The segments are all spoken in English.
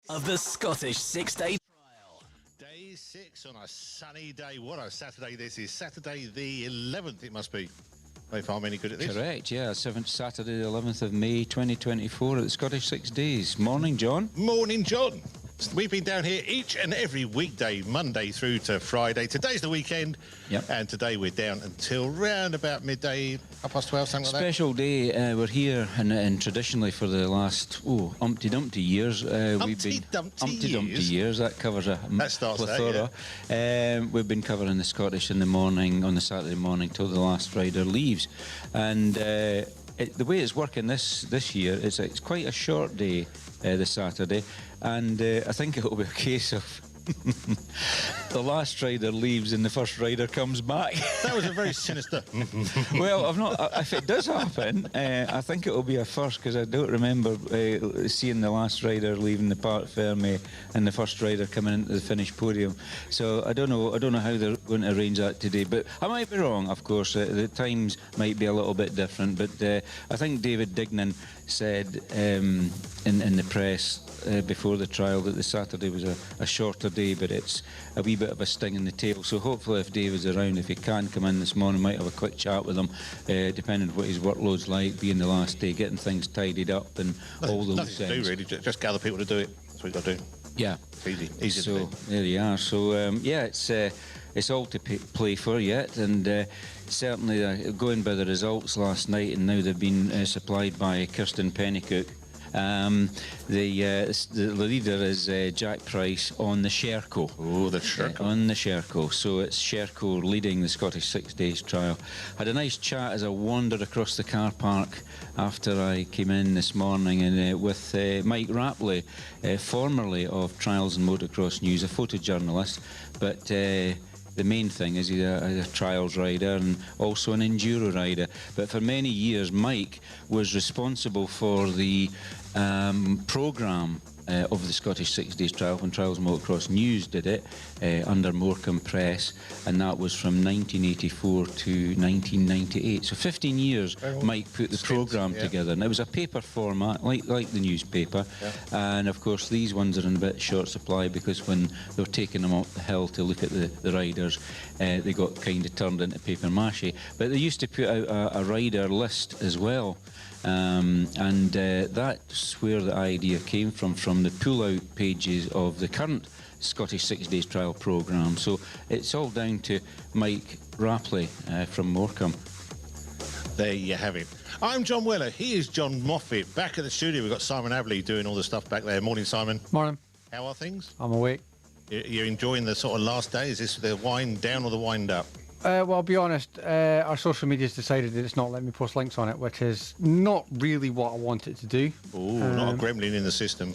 of the Scottish six-day trial. Day 6 on a sunny day. What a Saturday this is. Saturday the 11th it must be. If I'm any good at this. Correct, yeah. Saturday the 11th of May 2024 at the Scottish 6 Days. Morning, John. Morning, John. We've been down here each and every weekday, Monday through to Friday. Today's the weekend, and today we're down until round about midday, 12:30, something like that. Special day. We're here, and traditionally for the last Humpty Dumpty years, we've been Humpty Dumpty years. That covers a plethora. We've been covering the Scottish in the morning on the Saturday morning till the last rider leaves, and the way it's working this year is it's quite a short day. This Saturday, and I think it'll be a case of the last rider leaves and the first rider comes back. That was a very sinister. Well, if it does happen, I think it'll be a first, because I don't remember seeing the last rider leaving the Parc Ferme and the first rider coming into the finish podium. So I don't know how they're going to arrange that today, but I might be wrong. Of course, the times might be a little bit different, but I think David Dignan said in the press before the trial that the Saturday was a shorter day, but it's a wee bit of a sting in the tail. So hopefully, if David's around, if he can come in this morning, might have a quick chat with him, depending on what his workload's like, being the last day, getting things tidied up and all those things. Nothing to do, really. Just gather people to do it. That's what you've got to do. Yeah. It's easy so, to do. There you are. So, it's all to play for yet, and certainly going by the results last night, and now they've been supplied by Kirsten Pennycook. The leader is Jack Price on the Sherco. Oh, the Sherco. On the Sherco. So it's Sherco leading the Scottish 6 Days trial. Had a nice chat as I wandered across the car park after I came in this morning, and with Mike Rapley, formerly of Trials and Motocross News, a photojournalist, but the main thing is he's a trials rider and also an enduro rider. But for many years, Mike was responsible for the programme of the Scottish 6 Days trial when Trials and Motocross News did it under Morecambe Press, and that was from 1984 to 1998. So 15 years Mike put the programme together, and it was a paper format like the newspaper, and of course these ones are in a bit short supply because when they were taking them up the hill to look at the riders, they got kind of turned into paper mache. But they used to put out a rider list as well. That's where the idea came from the pull-out pages of the current Scottish 6 Days trial programme. So it's all down to Mike Rapley from Morecambe. There you have it. I'm John Weller. He is John Moffat. Back at the studio, we've got Simon Abley doing all the stuff back there. Morning, Simon. Morning. How are things? I'm awake. You're enjoying the sort of last day? Is this the wind down or the wind up? Well, I'll be honest, our social media's decided that it's not letting me post links on it, which is not really what I want it to do. Oh, not a gremlin in the system.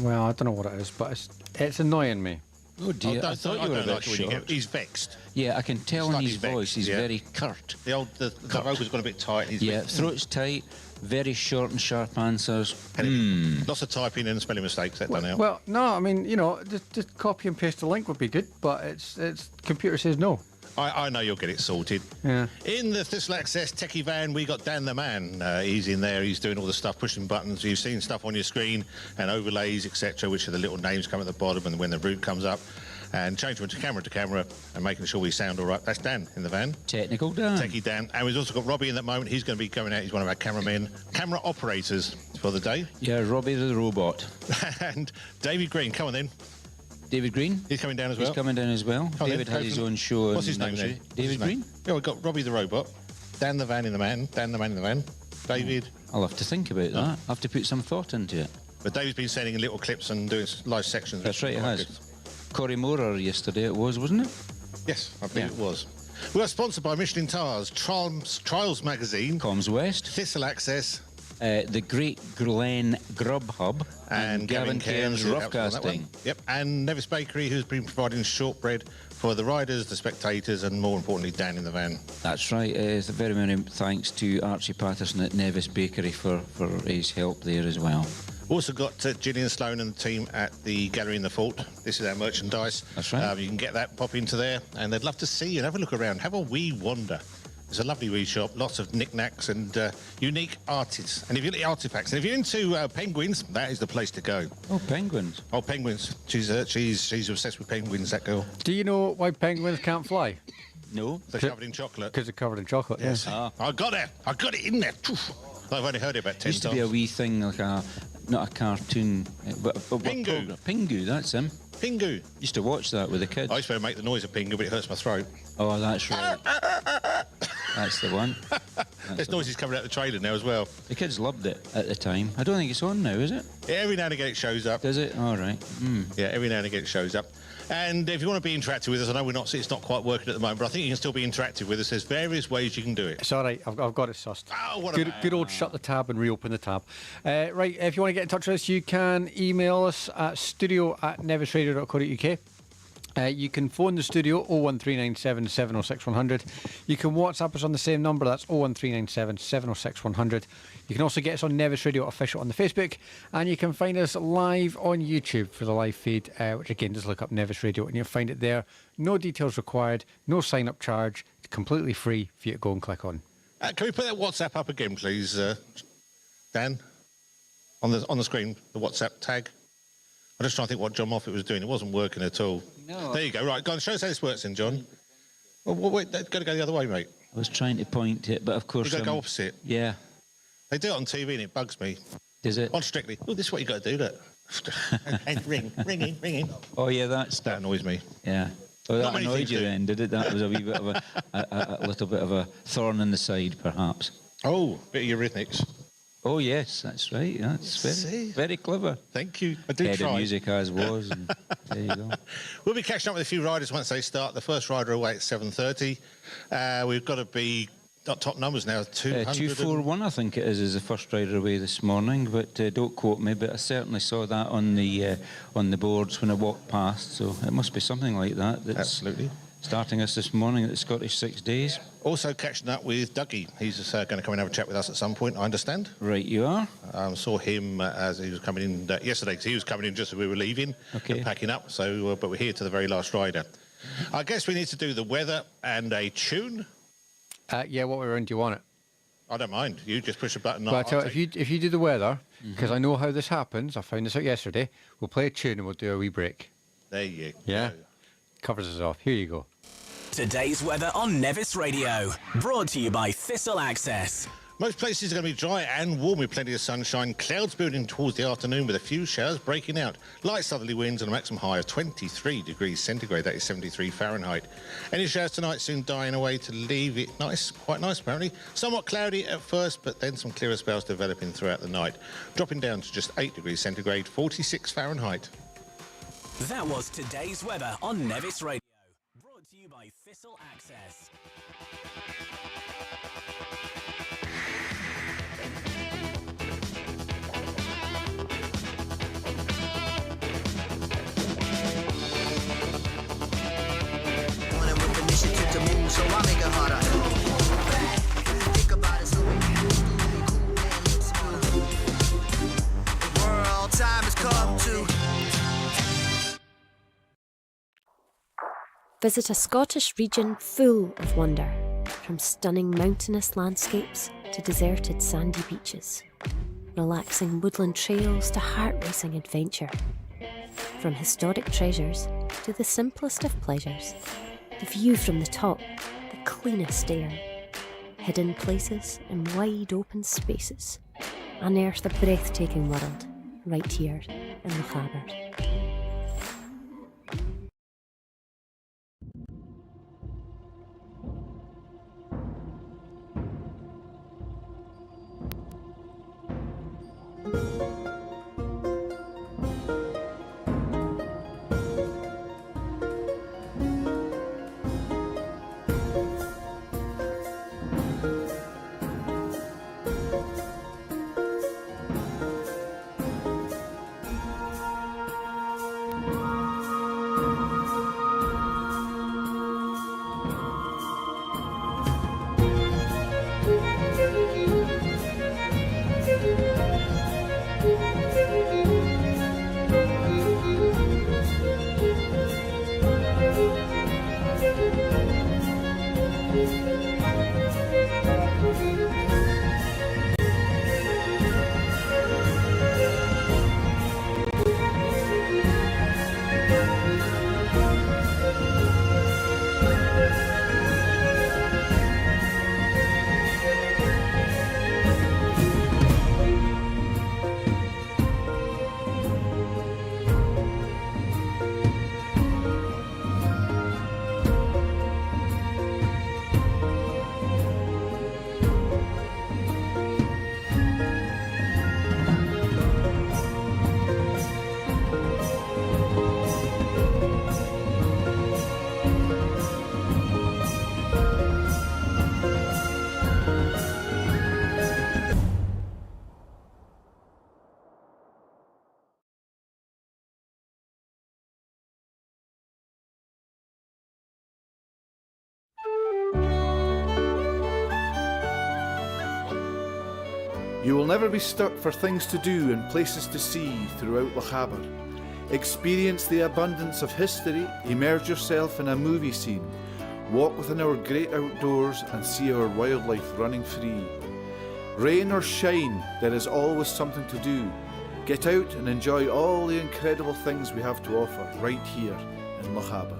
Well, I don't know what it is, but it's annoying me. Oh dear, I thought you were a bit short. He's vexed. Yeah, I can tell in his voice he's very curt. The vocal's gone a bit tight. Throat's tight, very short and sharp answers. Lots of typing and spelling mistakes, that don't help. Well, no, I mean, just copy and paste the link would be good, but it's computer says no. I know you'll get it sorted. Yeah. In the Thistle Access techie van, we got Dan the Man. He's in there. He's doing all the stuff, pushing buttons. You've seen stuff on your screen and overlays, etc., which are the little names come at the bottom and when the route comes up. And changing from camera and making sure we sound all right. That's Dan in the van. Technical Dan. Techie Dan. And we've also got Robbie in that moment. He's going to be going out. He's one of our camera operators for the day. Yeah, Robbie the robot. And David Green. Come on then. David Green? He's coming down as well. He's coming down as well. David has his own show. What's his name then? David Green? Yeah, we've got Robbie the robot, Dan the van in the man, Dan the man in the van, David. I'll have to think about that. I'll have to put some thought into it. But David's been sending in little clips and doing live sections. That's right, he has. Corey Moorer yesterday it was, wasn't it? Yes, I believe it was. We are sponsored by Michelin Tires, Trials Magazine, Comms West, Thistle Access, the Great Glen Grub Hub, and Gavin Cairns Roughcasting. Yep, and Nevis Bakery, who's been providing shortbread for the riders, the spectators, and more importantly, Dan in the van. That's right. Very many thanks to Archie Patterson at Nevis Bakery for his help there as well. Also got Gillian Sloan and the team at the Gallery in the Fort. This is our merchandise. That's right. You can get that, pop into there, and they'd love to see you and have a look around. Have a wee wander. It's a lovely wee shop, lots of knickknacks and unique artists. And if you look at artifacts, and if you're into penguins, that is the place to go. Oh, penguins. Oh, penguins. She's obsessed with penguins, that girl. Do you know why penguins can't fly? No. They're covered in chocolate. Because they're covered in chocolate. Yes. Ah. I got it. I got it in there. I've only heard it about 10 Used to times. be a wee thing, like not a cartoon, but Pingu. Pingu, that's him. Pingu. Used to watch that with the kids. I used to make the noise of Pingu, but it hurts my throat. Oh, that's right. That's the one. There's noises coming out the trailer now as well. The kids loved it at the time. I don't think it's on now, is it? Yeah, every now and again it shows up. Does it? All right. Yeah, every now and again it shows up. And if you want to be interactive with us, I know it's not quite working at the moment, but I think you can still be interactive with us. There's various ways you can do it. It's all right. I've got it sussed. Oh, what Good old shut the tab and reopen the tab. Right, if you want to get in touch with us, you can email us at studio@nevisradio.co.uk. You can phone the studio 01397 706 100. You can WhatsApp us on the same number, that's 01397 706 100. You can also get us on Nevis Radio Official on the Facebook, and you can find us live on YouTube for the live feed, which again, just look up Nevis Radio and you'll find it there. No details required, no sign-up charge, it's completely free for you to go and click on. Can we put that WhatsApp up again, please, Dan? On the screen, the WhatsApp tag. I'm just trying to think what John Moffat was doing. It wasn't working at all. No. There you go. Right, go on, show us how this works then, John. Well, wait, got to go the other way, mate. I was trying to point it, but of course... You've got to go opposite. Yeah. They do it on TV and it bugs me. Is it? On Strictly. Oh, this is what you got to do, that. And ringing. Oh, yeah, that's... That annoys me. Yeah. Oh, Not that many annoyed things you do. then, did it? That was a wee bit of a little bit of a thorn in the side, perhaps. Oh, bit of Eurythmics. Oh, yes, that's right. That's See? very clever. Thank you. I do Head try. of music as was. And there you go. We'll be catching up with a few riders once they start. The first rider away at 7:30. We've got to be top numbers now. 200. 241, I think it is the first rider away this morning. But don't quote me. But I certainly saw that on the boards when I walked past. So it must be something like that. That's Absolutely. starting us this morning at the Scottish 6 Days. Also catching up with Dougie. He's going to come and have a chat with us at some point, I understand. Right, you are. Saw him as he was coming in yesterday, because he was coming in just as we were leaving and packing up. So, but we're here to the very last rider. I guess we need to do the weather and a tune. Yeah, what way around do you want it? I don't mind. You just push a button. Well, I tell you, if you do the weather, because I know how this happens, I found this out yesterday, we'll play a tune and we'll do a wee break. There you Yeah? go. Covers us off. Here you go. Today's weather on Nevis Radio. Brought to you by Thistle Access. Most places are going to be dry and warm with plenty of sunshine. Clouds building towards the afternoon with a few showers breaking out. Light southerly winds and a maximum high of 23 degrees centigrade. That is 73 Fahrenheit. Any showers tonight soon dying away to leave it nice, quite nice apparently. Somewhat cloudy at first, but then some clearer spells developing throughout the night. Dropping down to just 8 degrees centigrade, 46 Fahrenheit. That was today's weather on Nevis Radio. Brought to you by Thistle Access. With initiative to move, so I make it harder. Think about it, so we can do it cool and look smooth. The world time has come to. Visit a Scottish region full of wonder, from stunning mountainous landscapes to deserted sandy beaches, relaxing woodland trails to heart-racing adventure. From historic treasures to the simplest of pleasures, the view from the top, the cleanest air, hidden places and wide open spaces, unearth a breathtaking world right here in Lochaber. You will never be stuck for things to do and places to see throughout Lochaber. Experience the abundance of history, immerse yourself in a movie scene, walk within our great outdoors and see our wildlife running free. Rain or shine, there is always something to do. Get out and enjoy all the incredible things we have to offer right here in Lochaber.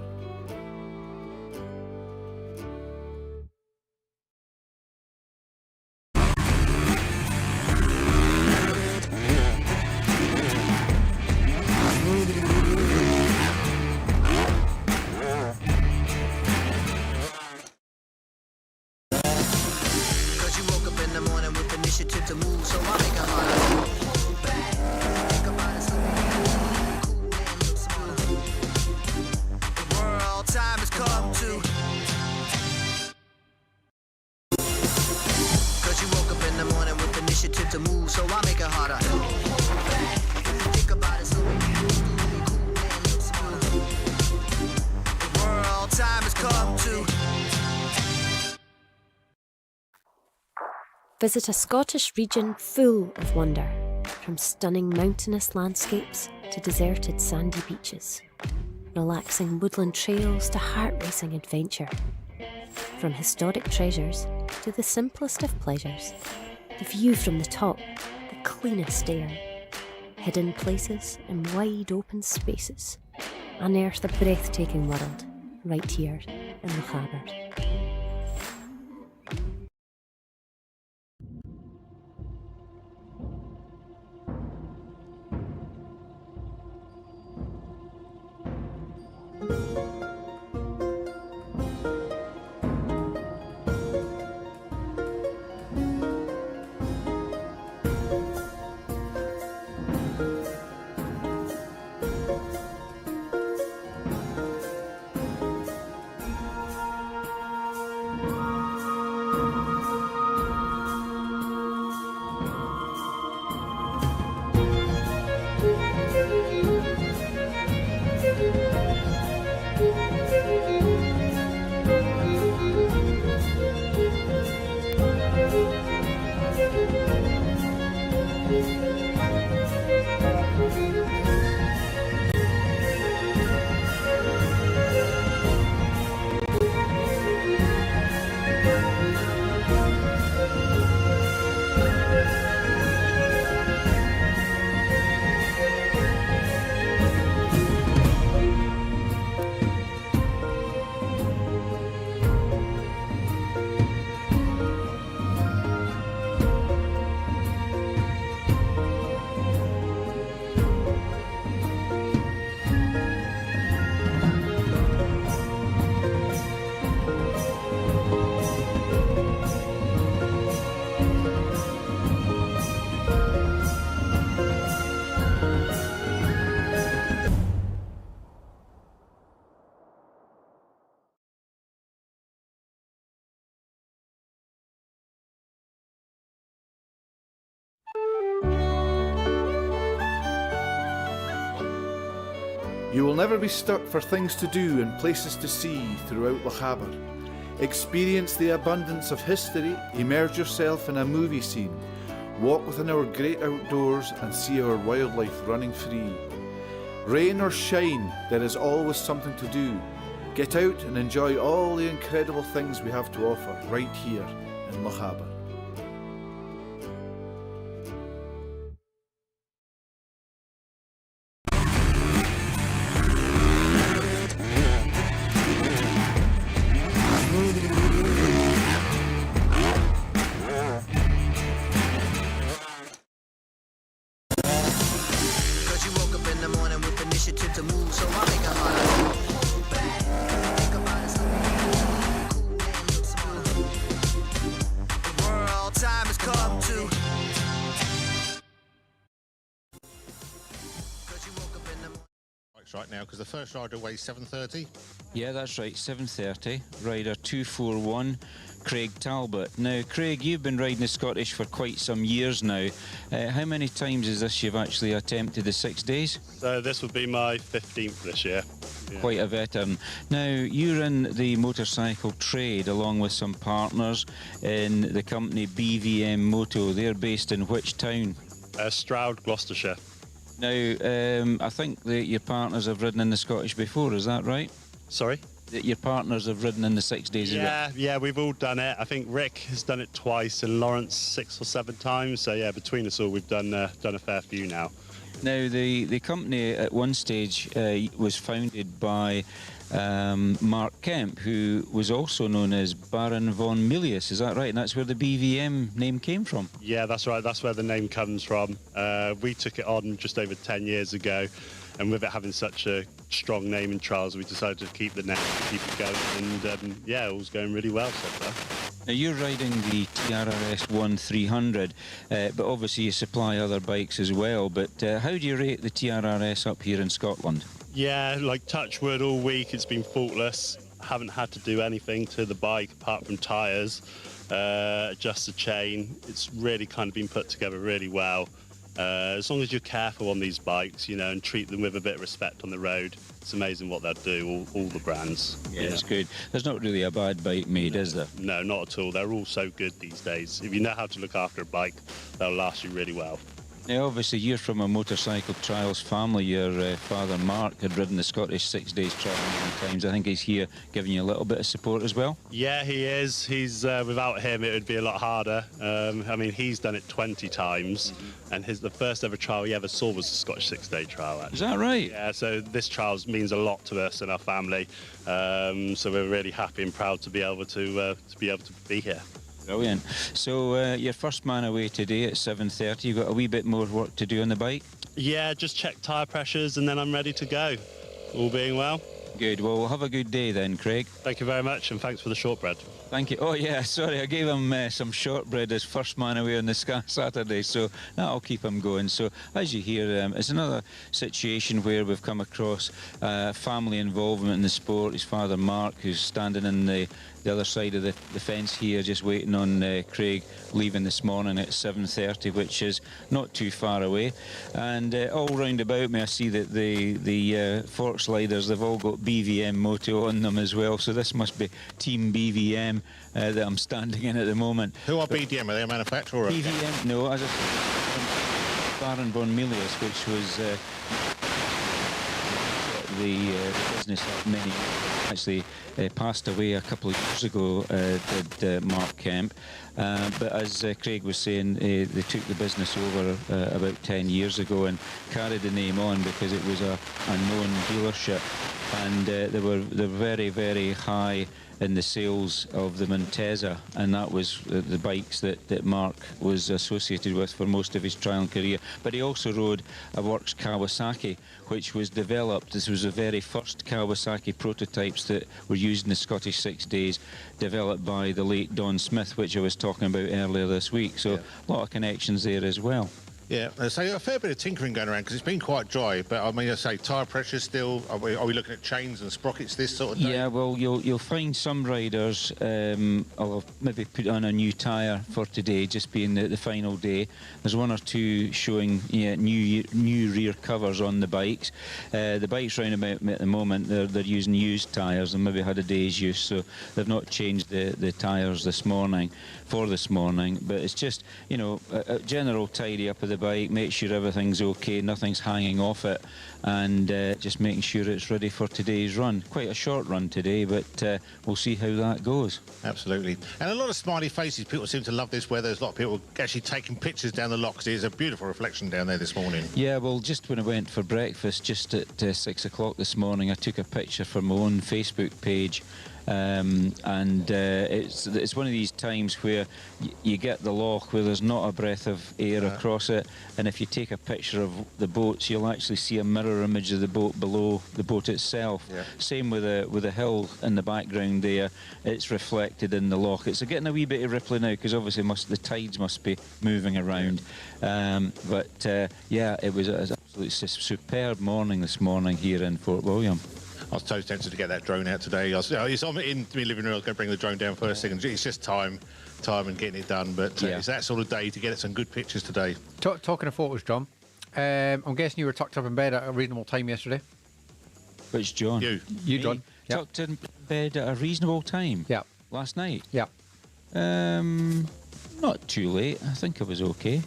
Visit a Scottish region full of wonder, from stunning mountainous landscapes to deserted sandy beaches, relaxing woodland trails to heart-racing adventure. From historic treasures to the simplest of pleasures, the view from the top, the cleanest air, hidden places and wide open spaces, unearth a breathtaking world right here in Lochaber. You will never be stuck for things to do and places to see throughout Lochaber. Experience the abundance of history, immerse yourself in a movie scene, walk within our great outdoors and see our wildlife running free. Rain or shine, there is always something to do. Get out and enjoy all the incredible things we have to offer right here in Lochaber. Cause you woke up in the morning with initiative to move, so I make it harder. Think about it, cool man looks smooth. The world time has come to. Cause you woke up in the morning. Right now, because the first rider weighs 730. Yeah, that's right, 7:30. Rider 241, Craig Talbot. Now, Craig, you've been riding the Scottish for quite some years now. How many times is this you've actually attempted the 6 days? So this would be my 15th this year. Yeah. Quite a veteran. Now, you're in the motorcycle trade along with some partners in the company BVM Moto. They're based in which town? Stroud, Gloucestershire. Now, I think that your partners have ridden in the Scottish before, is that right? Sorry? That your partners have ridden in the 6 days? Yeah, we've all done it. I think Rick has done it twice and Lawrence 6 or 7 times. So yeah, between us all, we've done a fair few now. Now, the company at one stage was founded by Mark Kemp, who was also known as Baron von Milius, is that right? And that's where the BVM name came from? Yeah, that's right. That's where the name comes from. We took it on just over 10 years ago. And with it having such a strong name in trials, we decided to keep the name, keep it going. And yeah, all's going really well so far. Now, you're riding the TRRS 1300, but obviously you supply other bikes as well. But how do you rate the TRRS up here in Scotland? Yeah, like touch wood all week, it's been faultless. Haven't had to do anything to the bike apart from tyres, adjust the chain. It's really kind of been put together really well. As long as you're careful on these bikes, you know, and treat them with a bit of respect on the road, it's amazing what they'll do, all the brands. Yeah, it's good. There's not really a bad bike made, is there? No, not at all. They're all so good these days. If you know how to look after a bike, they'll last you really well. Now, obviously, you're from a motorcycle trials family. Your father, Mark, had ridden the Scottish 6 days trial many times. I think he's here giving you a little bit of support as well. Yeah, he is. He's without him, it would be a lot harder. I mean, he's done it 20 times, and the first ever trial he ever saw was the Scottish 6 day trial. Actually. Is that right? Yeah, so this trial means a lot to us and our family. So we're really happy and proud to be able to be here. Brilliant. So your first man away today at 7:30. You've got a wee bit more work to do on the bike? Yeah, just check tyre pressures and then I'm ready to go. All being well. Good. Well, we'll have a good day then, Craig. Thank you very much, and thanks for the shortbread. Thank you. Oh, yeah, sorry, I gave him some shortbread as first man away on the Saturday, so that'll keep him going. So, as you hear, it's another situation where we've come across family involvement in the sport. His father, Mark, who's standing in the other side of the fence here, just waiting on Craig leaving this morning at 7:30, which is not too far away. And all round about me, I see that the fork sliders, they've all got BVM Moto on them as well. So this must be Team BVM that I'm standing in at the moment. Who are BVM? Are they a manufacturer? BVM, no, as a Baron von Milius, which was the business of many, actually passed away a couple of years ago, did Mark Kemp. But as Craig was saying, they took the business over about 10 years ago and carried the name on because it was a known dealership, and they were very, very high in the sales of the Monteza, and that was the bikes that Mark was associated with for most of his trial career. But he also rode a Works Kawasaki, which was developed. This was the very first Kawasaki prototypes that were used in the Scottish 6 days, developed by the late Don Smith, which I was talking about earlier this week. So a lot of connections there as well. Yeah, so a fair bit of tinkering going around because it's been quite dry. But I mean, I say tyre pressure still. Are we looking at chains and sprockets this sort of thing? Yeah, well, you'll find some riders will maybe put on a new tyre for today, just being the final day. There's one or two showing new rear covers on the bikes. The bikes round about me at the moment, they're using used tyres and maybe had a day's use, so they've not changed the tyres this morning. But it's just, you know, a general tidy up of the the bike, make sure everything's okay, nothing's hanging off it, and just making sure it's ready for today's run. Quite a short run today, but we'll see how that goes. Absolutely. And a lot of smiley faces. People seem to love this weather. There's a lot of people actually taking pictures down the lock, because it's a beautiful reflection down there this morning. Yeah, well, just when I went for breakfast, just at 6 o'clock this morning, I took a picture for my own Facebook page. It's one of these times where you get the loch where there's not a breath of air across it, and if you take a picture of the boats, you'll actually see a mirror image of the boat below the boat itself. Yeah. Same with a hill in the background there. It's reflected in the loch. It's getting a wee bit of rippling now, because obviously the tides must be moving around. Yeah, it was an absolutely superb morning this morning here in Fort William. I was totally tempted to get that drone out today. It's in my living room. I was going to bring the drone down first thing, and it's just time and getting it done. But it's that sort of day to get some good pictures today. Talking of photos, John, I'm guessing you were tucked up in bed at a reasonable time yesterday. Which John? You, John. Yep. Tucked in bed at a reasonable time. Yeah. Last night. Yeah. Not too late. I think I was okay.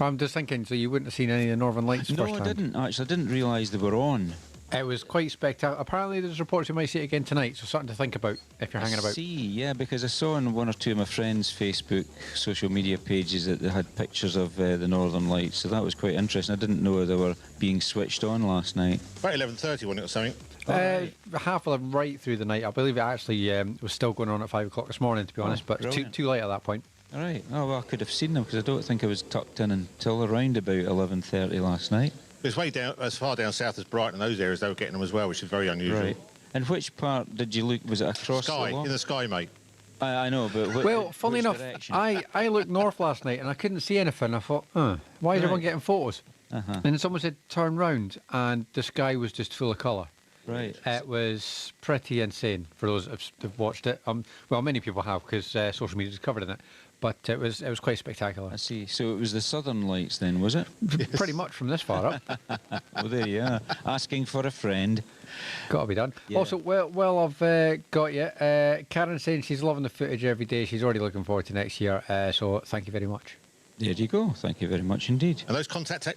I'm just thinking, so you wouldn't have seen any of the Northern Lights No, first time? I didn't actually. I didn't realise they were on. It was quite spectacular. Apparently, there's reports you might see it again tonight, so something to think about if you're hanging about. Yeah, because I saw on one or two of my friends' Facebook social media pages that they had pictures of the Northern Lights, so that was quite interesting. I didn't know they were being switched on last night. About 11:30, wasn't it, or something? Half of them right through the night. I believe it actually was still going on at 5 o'clock this morning, to be honest, but too late at that point. All right. Oh, well, I could have seen them, because I don't think I was tucked in until around about 11:30 last night. It's way down, as far down south as Brighton and those areas, they were getting them as well, which is very unusual. Right. And which part did you look? Was it across Sky, the loch? in the sky, mate. I know, but Well, funnily enough, direction? I looked north last night and I couldn't see anything. I thought, why is everyone getting photos? Uh-huh. And then someone said, turn round, and the sky was just full of colour. Right. It was pretty insane for those who've watched it. Well, many people have, because social media's covered in it. But it was quite spectacular. I see. So it was the Southern Lights then, was it? Pretty much from this far up. Well, there you are. Asking for a friend. Got to be done. Yeah. Also, well, I've got you. Karen's saying she's loving the footage every day. She's already looking forward to next year. So thank you very much. There you go. Thank you very much indeed. And those contact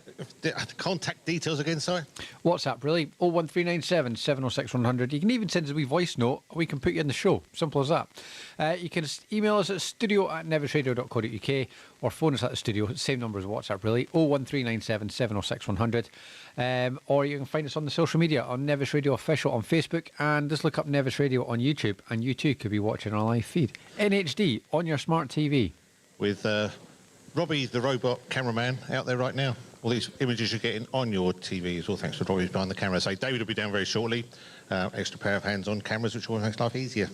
details again, sorry? WhatsApp, really? 01397 706 100. You can even send us a wee voice note. We can put you in the show. Simple as that. You can email us at studio@nevisradio.co.uk or phone us at the studio. Same number as WhatsApp, really. 01397 706 100. Or you can find us on the social media on Nevis Radio Official on Facebook, and just look up Nevis Radio on YouTube, and you too could be watching our live feed in HD on your smart TV. With Robbie, the robot cameraman, out there right now. All these images you're getting on your TV is all thanks to Robbie behind the camera. So David will be down very shortly. Extra pair of hands on cameras, which will make life easier.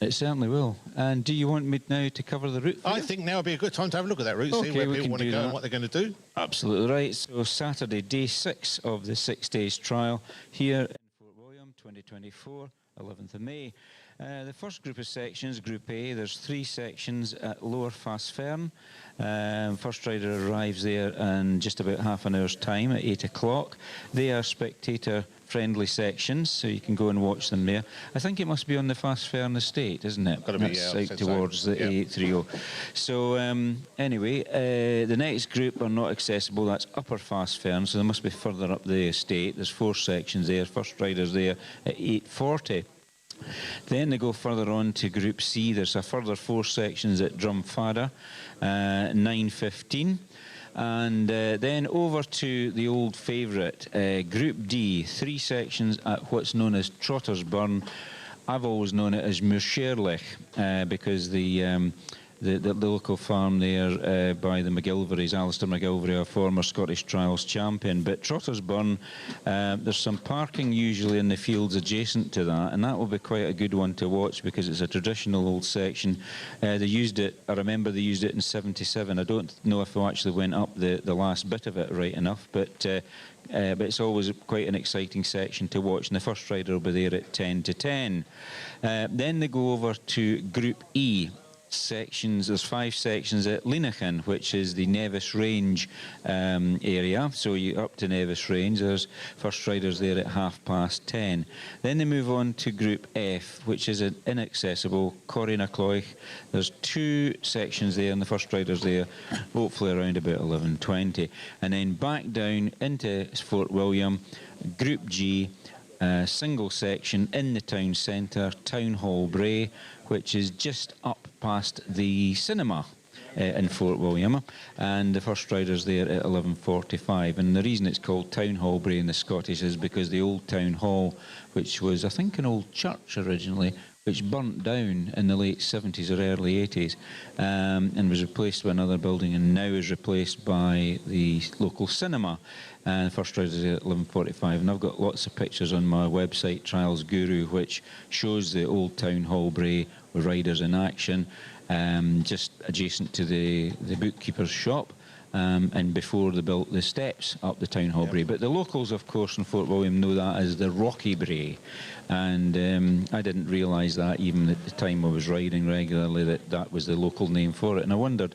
It certainly will. And do you want me now to cover the route? I think now would be a good time to have a look at that route, Okay, see where we people can want to do go that. and what they're going to do. Absolutely right. So Saturday, day 6 of the 6 days trial here in Fort William, 2024, 11th of May. The first group of sections, Group A, there's 3 sections at Lower Ferme. First rider arrives there in just about half an hour's time at 8 o'clock. They are spectator-friendly sections, so you can go and watch them there. I think it must be on the Ferme estate, isn't it? Gotta be, That's yeah, out so. towards the Yeah. A830. So anyway, the next group are not accessible. That's Upper Ferme, so they must be further up the estate. There's 4 sections there. First rider's there at 8:40. Then they go further on to Group C. There's a further 4 sections at Drumfada, 9:15. And then over to the old favourite, Group D, 3 sections at what's known as Trotter's Burn. I've always known it as Muirsherlich, because the local farm there by the McGilverys, Alistair McGilvery, a former Scottish Trials champion. But Trotter's Burn, there's some parking usually in the fields adjacent to that, and that will be quite a good one to watch because it's a traditional old section. They used it, I remember they used it in 77. I don't know if they actually went up the last bit of it right enough, but it's always quite an exciting section to watch, and the first rider will be there at 10 to 10. Then they go over to Group E. sections. There's 5 sections at Leenachin, which is the Nevis Range area. So you up to Nevis Range. There's first riders there at 10:30. Then they move on to Group F, which is an inaccessible Corrinacloich. There's 2 sections there, and the first riders there, hopefully around about 11:20. And then back down into Fort William, Group G. Single section in the town centre, Town Hall Bray, which is just up past the cinema in Fort William, and the first rider's there at 11:45. And the reason it's called Town Hall Bray in the Scottish is because the old town hall, which was I think an old church originally, which burnt down in the late 70s or early 80s, and was replaced by another building, and now is replaced by the local cinema. And the first rider is at 11:45, and I've got lots of pictures on my website, Trials Guru, which shows the old Town Hall Bray with riders in action, just adjacent to the bookkeeper's shop. And before they built the steps up the Town Hall Bray. But the locals, of course, in Fort William know that as the Rocky Bray. And I didn't realise that even at the time I was riding regularly, that was the local name for it. And I wondered,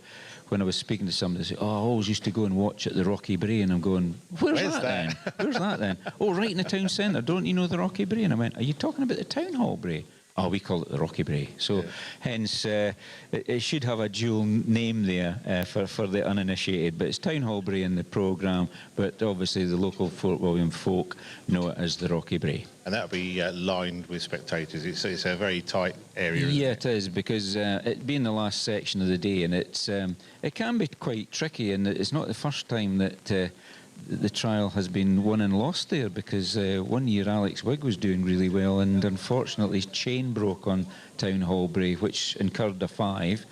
when I was speaking to somebody, they said, "Oh, I always used to go and watch at the Rocky Bray." And I'm going, Where's that then? Where's that then? "Oh, right in the town centre. Don't you know the Rocky Bray?" And I went, "Are you talking about the Town Hall Bray?" "Oh, we call it the Rocky Bray." So hence it should have a dual name there for the uninitiated, but it's Town Hall Bray in the programme, but obviously the local Fort William folk know it as the Rocky Bray. And that'll be lined with spectators. It's a very tight area. Yeah, it is, because it being the last section of the day, and it can be quite tricky, and it's not the first time that the trial has been won and lost there, because one year Alex Wigg was doing really well, and unfortunately his chain broke on Town Hall Bray, which incurred a 5,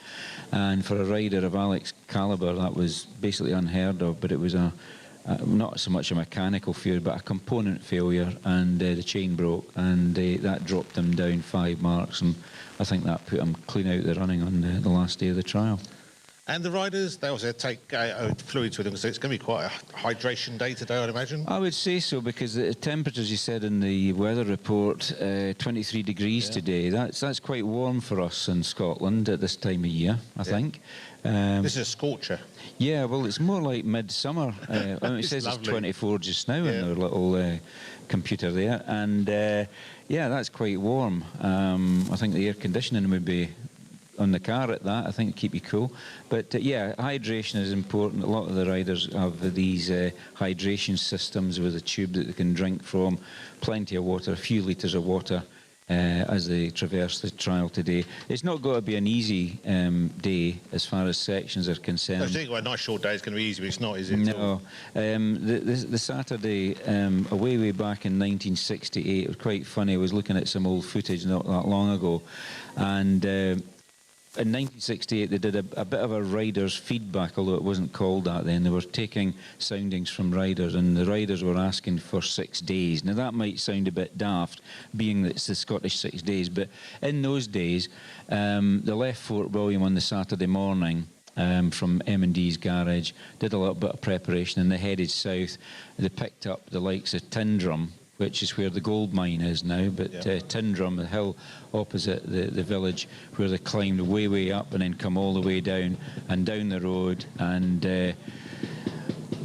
and for a rider of Alex calibre that was basically unheard of. But it was not so much a mechanical failure but a component failure, and the chain broke, and that dropped him down 5 marks, and I think that put him clean out the running on the last day of the trial. And the riders, they also take fluids with them, so it's going to be quite a hydration day today, I'd imagine. I would say so, because the temperatures, you said in the weather report, 23 degrees today. That's quite warm for us in Scotland at this time of year, I think. This is a scorcher. Yeah, well, it's more like midsummer. It says lovely. It's 24 just now in our little computer there, and that's quite warm. I think the air conditioning would be on the car at that, I think, keep you cool. But hydration is important. A lot of the riders have these hydration systems with a tube that they can drink from, plenty of water, a few litres of water as they traverse the trial today. It's not going to be an easy day as far as sections are concerned. I think a nice short day is going to be easy, but it's not, is it? No. The Saturday, way back in 1968, it was quite funny. I was looking at some old footage not that long ago, and in 1968, they did a bit of a riders' feedback, although it wasn't called that then. They were taking soundings from riders, and the riders were asking for 6 days. Now, that might sound a bit daft, being that it's the Scottish 6 days, but in those days, they left Fort William on the Saturday morning from M&D's garage, did a little bit of preparation, and they headed south. They picked up the likes of Tyndrum, which is where the gold mine is now, but Tyndrum, the hill opposite the village, where they climbed way up and then come all the way down and down the road, and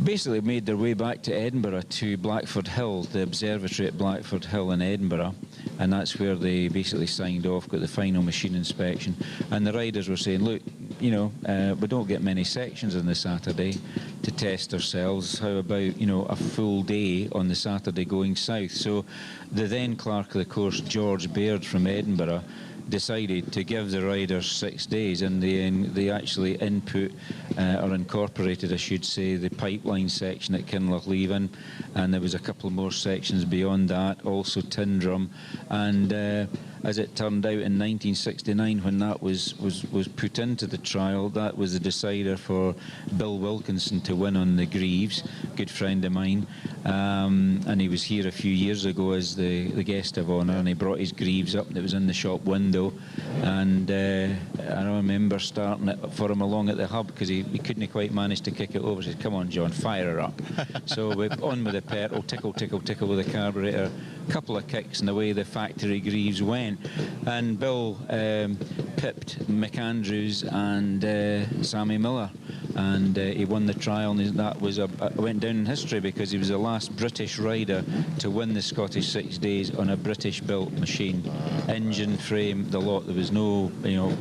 basically made their way back to Edinburgh, to Blackford Hill, the observatory at Blackford Hill in Edinburgh, and that's where they basically signed off, got the final machine inspection. And the riders were saying, look, we don't get many sections on the Saturday to test ourselves. How about, a full day on the Saturday going south? So the then clerk of the course, George Baird from Edinburgh, decided to give the riders 6 days, and they actually input or incorporated, I should say, the pipeline section at Kinlochleven, and there was a couple more sections beyond that, also Tyndrum, and as it turned out in 1969, when that was put into the trial, that was the decider for Bill Wilkinson to win on the Greaves, good friend of mine, and he was here a few years ago as the guest of honour, and he brought his Greaves up, and it was in the shop window, and I remember starting it for him along at the hub, because he couldn't quite manage to kick it over. He said, "Come on, John, fire her up." So we on with the petrol, tickle with the carburetor, couple of kicks, and away the factory Greaves went. And Bill pipped Mick Andrews and Sammy Miller, and he won the trial, and that was went down in history because he was the last British rider to win the Scottish 6 days on a British-built machine, engine, frame, the lot. There was no,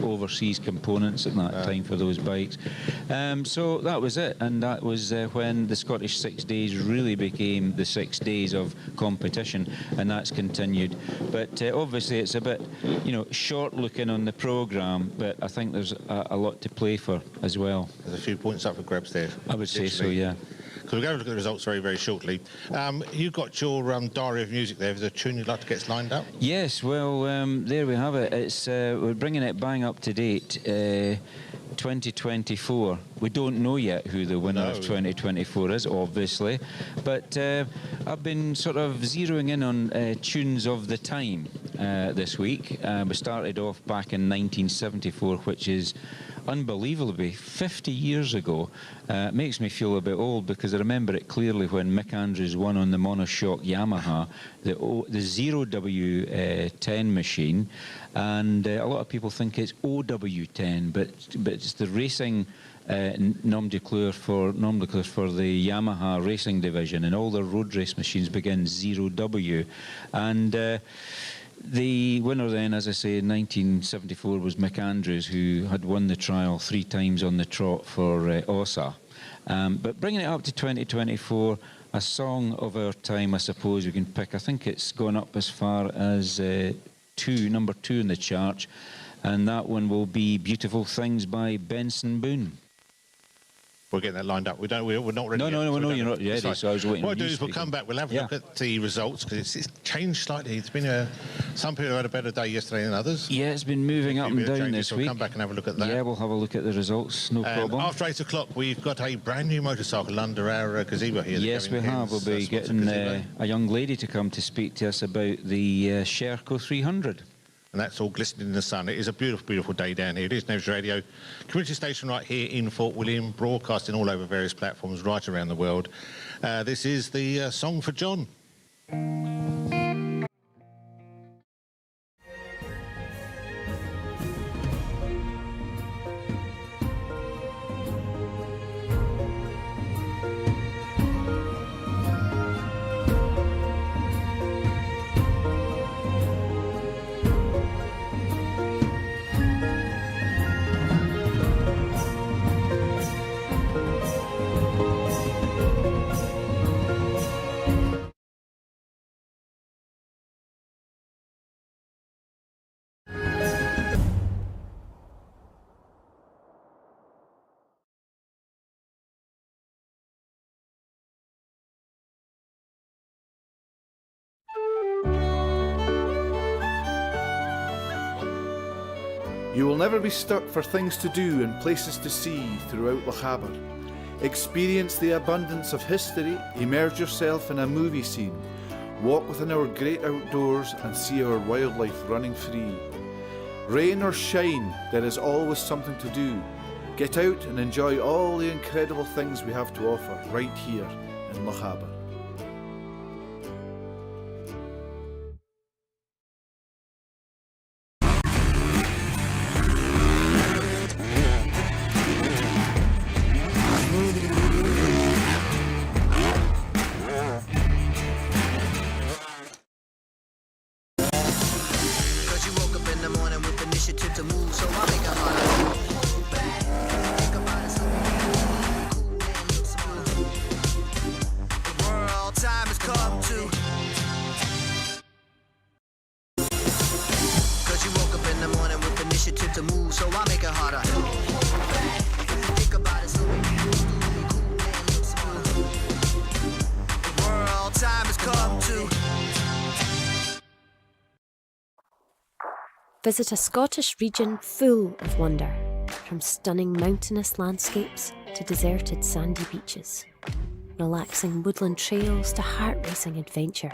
overseas components at that time for those bikes. So that was it, and that was when the Scottish 6 days really became the 6 days of competition, and that's continued. But obviously it's a bit, short looking on the programme, but I think there's a lot to play for as well. There's a few points up for grabs there. I would say so, yeah. Because we're going to look at the results very, very shortly. You've got your diary of music there. Is there a tune you'd like to get lined up? Yes, well, there we have it. It's we're bringing it bang up to date. 2024. We don't know yet who the winner of 2024 is, obviously, but I've been sort of zeroing in on tunes of the time this week. We started off back in 1974, which is unbelievably 50 years ago. It makes me feel a bit old because I remember it clearly when Mick Andrews won on the monoshock Yamaha, the 0W10 machine, and a lot of people think it's OW10, but it's the racing nom de couleur for the Yamaha racing division, and all their road race machines begin 0W, and the winner then, as I say, in 1974 was Mick Andrews, who had won the trial 3 times on the trot for OSA. But bringing it up to 2024, a song of our time, I suppose we can pick. I think it's gone up as far as number 2 in the chart, and that one will be Beautiful Things by Benson Boone. We're getting that lined up. We're not ready No, yet. no, you're not ready, so I was waiting. What we'll do is we'll come back, we'll have a look at the results, because it's changed slightly. It's been some people had a better day yesterday than others. Yeah, it's been moving up and down this week. We'll come back and have a look at that. Yeah, we'll have a look at the results, no problem. After 8 o'clock, we've got a brand new motorcycle under our gazebo here. Yes, we have. We'll be getting a young lady to come to speak to us about the Sherco 300. And that's all glistening in the sun. It is a beautiful, beautiful day down here. It is Nevis Radio, community station right here in Fort William, broadcasting all over various platforms right around the world. This is the song for John. You will never be stuck for things to do and places to see throughout Lochaber. Experience the abundance of history, immerse yourself in a movie scene, walk within our great outdoors and see our wildlife running free. Rain or shine, there is always something to do. Get out and enjoy all the incredible things we have to offer right here in Lochaber. Visit a Scottish region full of wonder, from stunning mountainous landscapes to deserted sandy beaches, relaxing woodland trails to heart-racing adventure,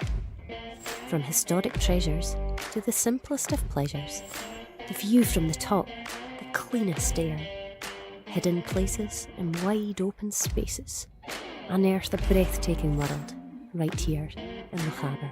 from historic treasures to the simplest of pleasures, the view from the top, the cleanest air, hidden places and wide open spaces, unearth a breathtaking world right here in Lochaber.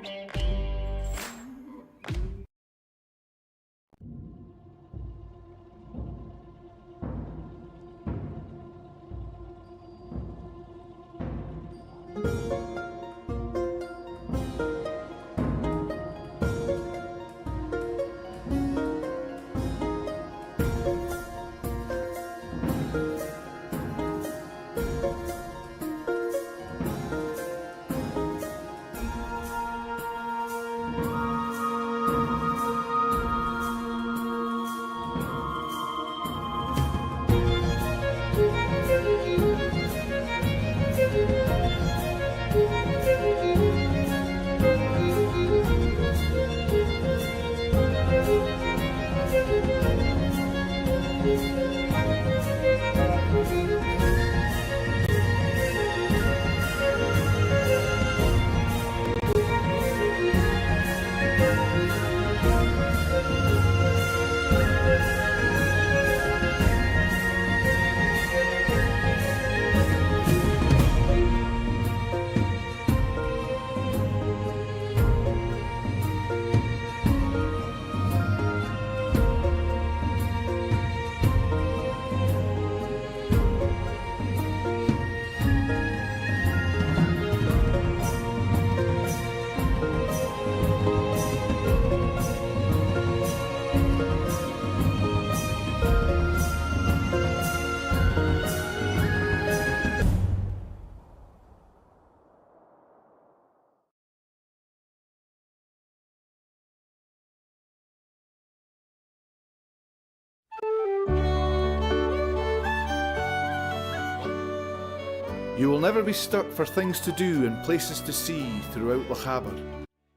You will never be stuck for things to do and places to see throughout Lochaber.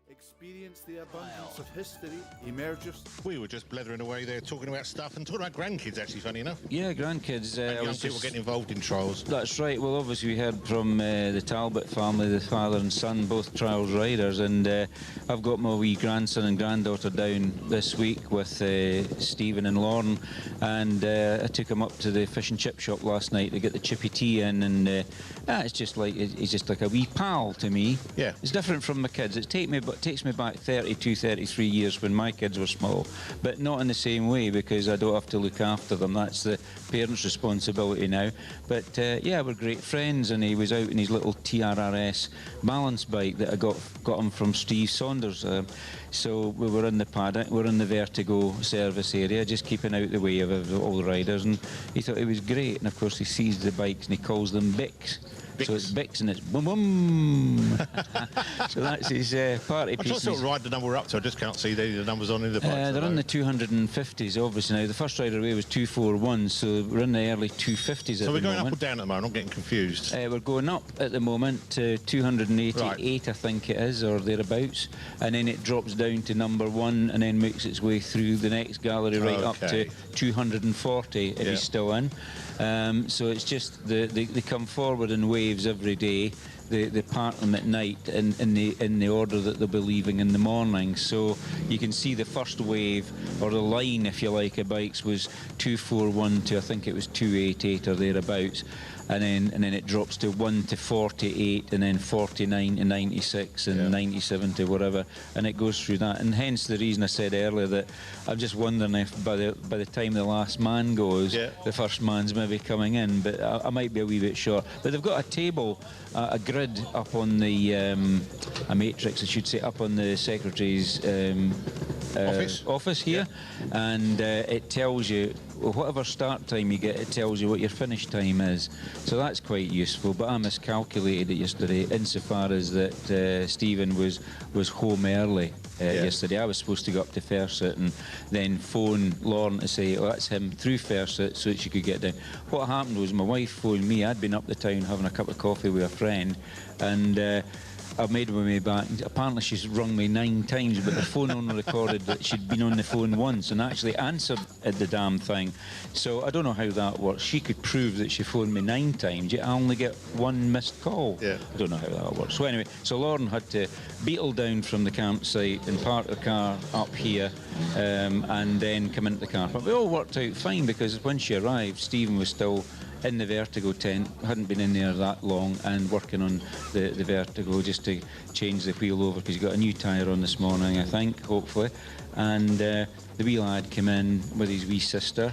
Experience the abundance of history, emergers. We were just blethering away there talking about stuff and talking about grandkids, actually, funny enough. Yeah, grandkids. And young people getting involved in trials. That's right. Well, obviously we heard from the Talbot family, the father and son, both trials riders, and I've got my wee grandson and granddaughter down this week with Stephen and Lauren, and I took him up to the fish and chip shop last night to get the chippy tea in, and it's just like he's just like a wee pal to me. Yeah. It's different from my kids. It takes me back 32, 33 years when my kids were small, but not in the same way because I don't have to look after them. That's the parents' responsibility now. But yeah, we're great friends, and he was out in his little TRRS balance bike that I got him from Steve Saunders. So we were in the paddock, we're in the Vertigo service area, just keeping out the way of all the riders, and he thought it was great. And of course he sees the bikes and he calls them Bix. So it's Bix and it's boom boom. So that's his party piece. What sort of ride the number we're up to? I just can't see the numbers on the bikes. They're in the 250s, obviously. Now, the first rider away was 241, so we're in the early 250s at the moment. So we're going up or down at the moment? I'm getting confused. We're going up at the moment to 288, right. I think it is, or thereabouts. And then it drops down to number 1 and then makes its way through the next gallery right up to 240 if he's still in. So it's just they come forward in waves every day. They part them at night in the order that they'll be leaving in the morning. So you can see the first wave, or the line, if you like, of bikes was 241 to I think it was 288 or thereabouts. And then it drops to 1 to 48, and then 49 to 96, and 97 to whatever, and it goes through that. And hence the reason I said earlier that I'm just wondering if by the time the last man goes, the first man's maybe coming in. But I might be a wee bit short. But they've got a table, a grid up on the a matrix, I should say, up on the secretary's office here, and it tells you whatever start time you get, it tells you what your finish time is. So that's quite useful. But I miscalculated it yesterday insofar as that Stephen was home early yesterday. I was supposed to go up to Ferset and then phone Lauren to say, oh, that's him through Ferset so that she could get down. What happened was my wife phoned me. I'd been up the town having a cup of coffee with a friend, and I've made my way back. Apparently she's rung me 9 times, but the phone only recorded that she'd been on the phone once and actually answered at the damn thing. So I don't know how that works. She could prove that she phoned me 9 times, yet I only get 1 missed call. I don't know how that works. So anyway, so Lauren had to beetle down from the campsite and park the car up here, and then come into the car park. But it all worked out fine because when she arrived, Stephen was still in the Vertigo tent, hadn't been in there that long, and working on the Vertigo just to change the wheel over because he got a new tyre on this morning, I think, hopefully. And the wee lad came in with his wee sister,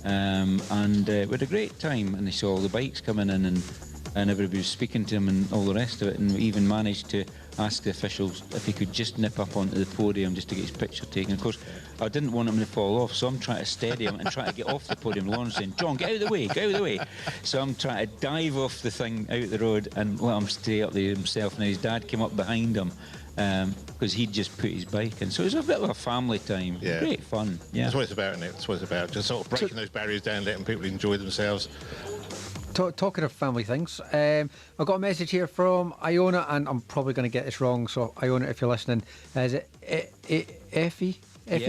and we had a great time, and they saw all the bikes coming in, and everybody was speaking to him and all the rest of it, and we even managed to ask the officials if he could just nip up onto the podium just to get his picture taken. Of course, I didn't want him to fall off, so I'm trying to steady him and try to get off the podium. Lauren's saying, John, get out of the way, get out of the way. So I'm trying to dive off the thing out the road and let him stay up there himself. And his dad came up behind him because he'd just put his bike in. So it was a bit of a family time. Great fun. That's what it's about, isn't it? That's what it's about. Just sort of breaking those barriers down, letting people enjoy themselves. Talking of family things, I've got a message here from Iona, and I'm probably going to get this wrong, so Iona, if you're listening, is it Effie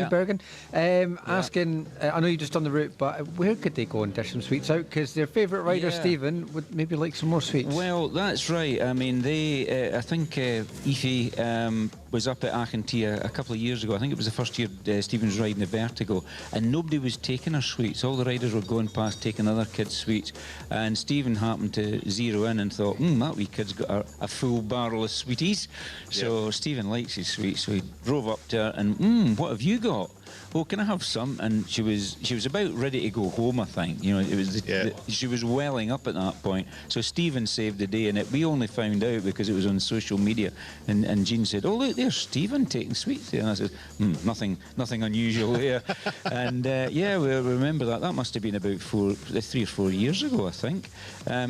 Bergen, asking, I know you're just on the route, but where could they go and dish some sweets out? Because their favourite rider, Stephen, would maybe like some more sweets. Well, that's right. I mean, they, I think Aoife was up at Achantia a couple of years ago. I think it was the first year Stephen was riding the Vertigo, and nobody was taking her sweets. All the riders were going past taking other kids' sweets, and Stephen happened to zero in and thought, that wee kid's got a full barrel of sweeties. So Stephen likes his sweets, so he drove up to her and, what have you got? Oh, can I have some? And she was about ready to go home, I think. You know, it was she was welling up at that point. So Stephen saved the day, and we only found out because it was on social media. And Jean said, "Oh, look, there's Stephen taking sweets there." And I said, "Nothing unusual there." And we remember that. That must have been about 3 or 4 years ago, I think.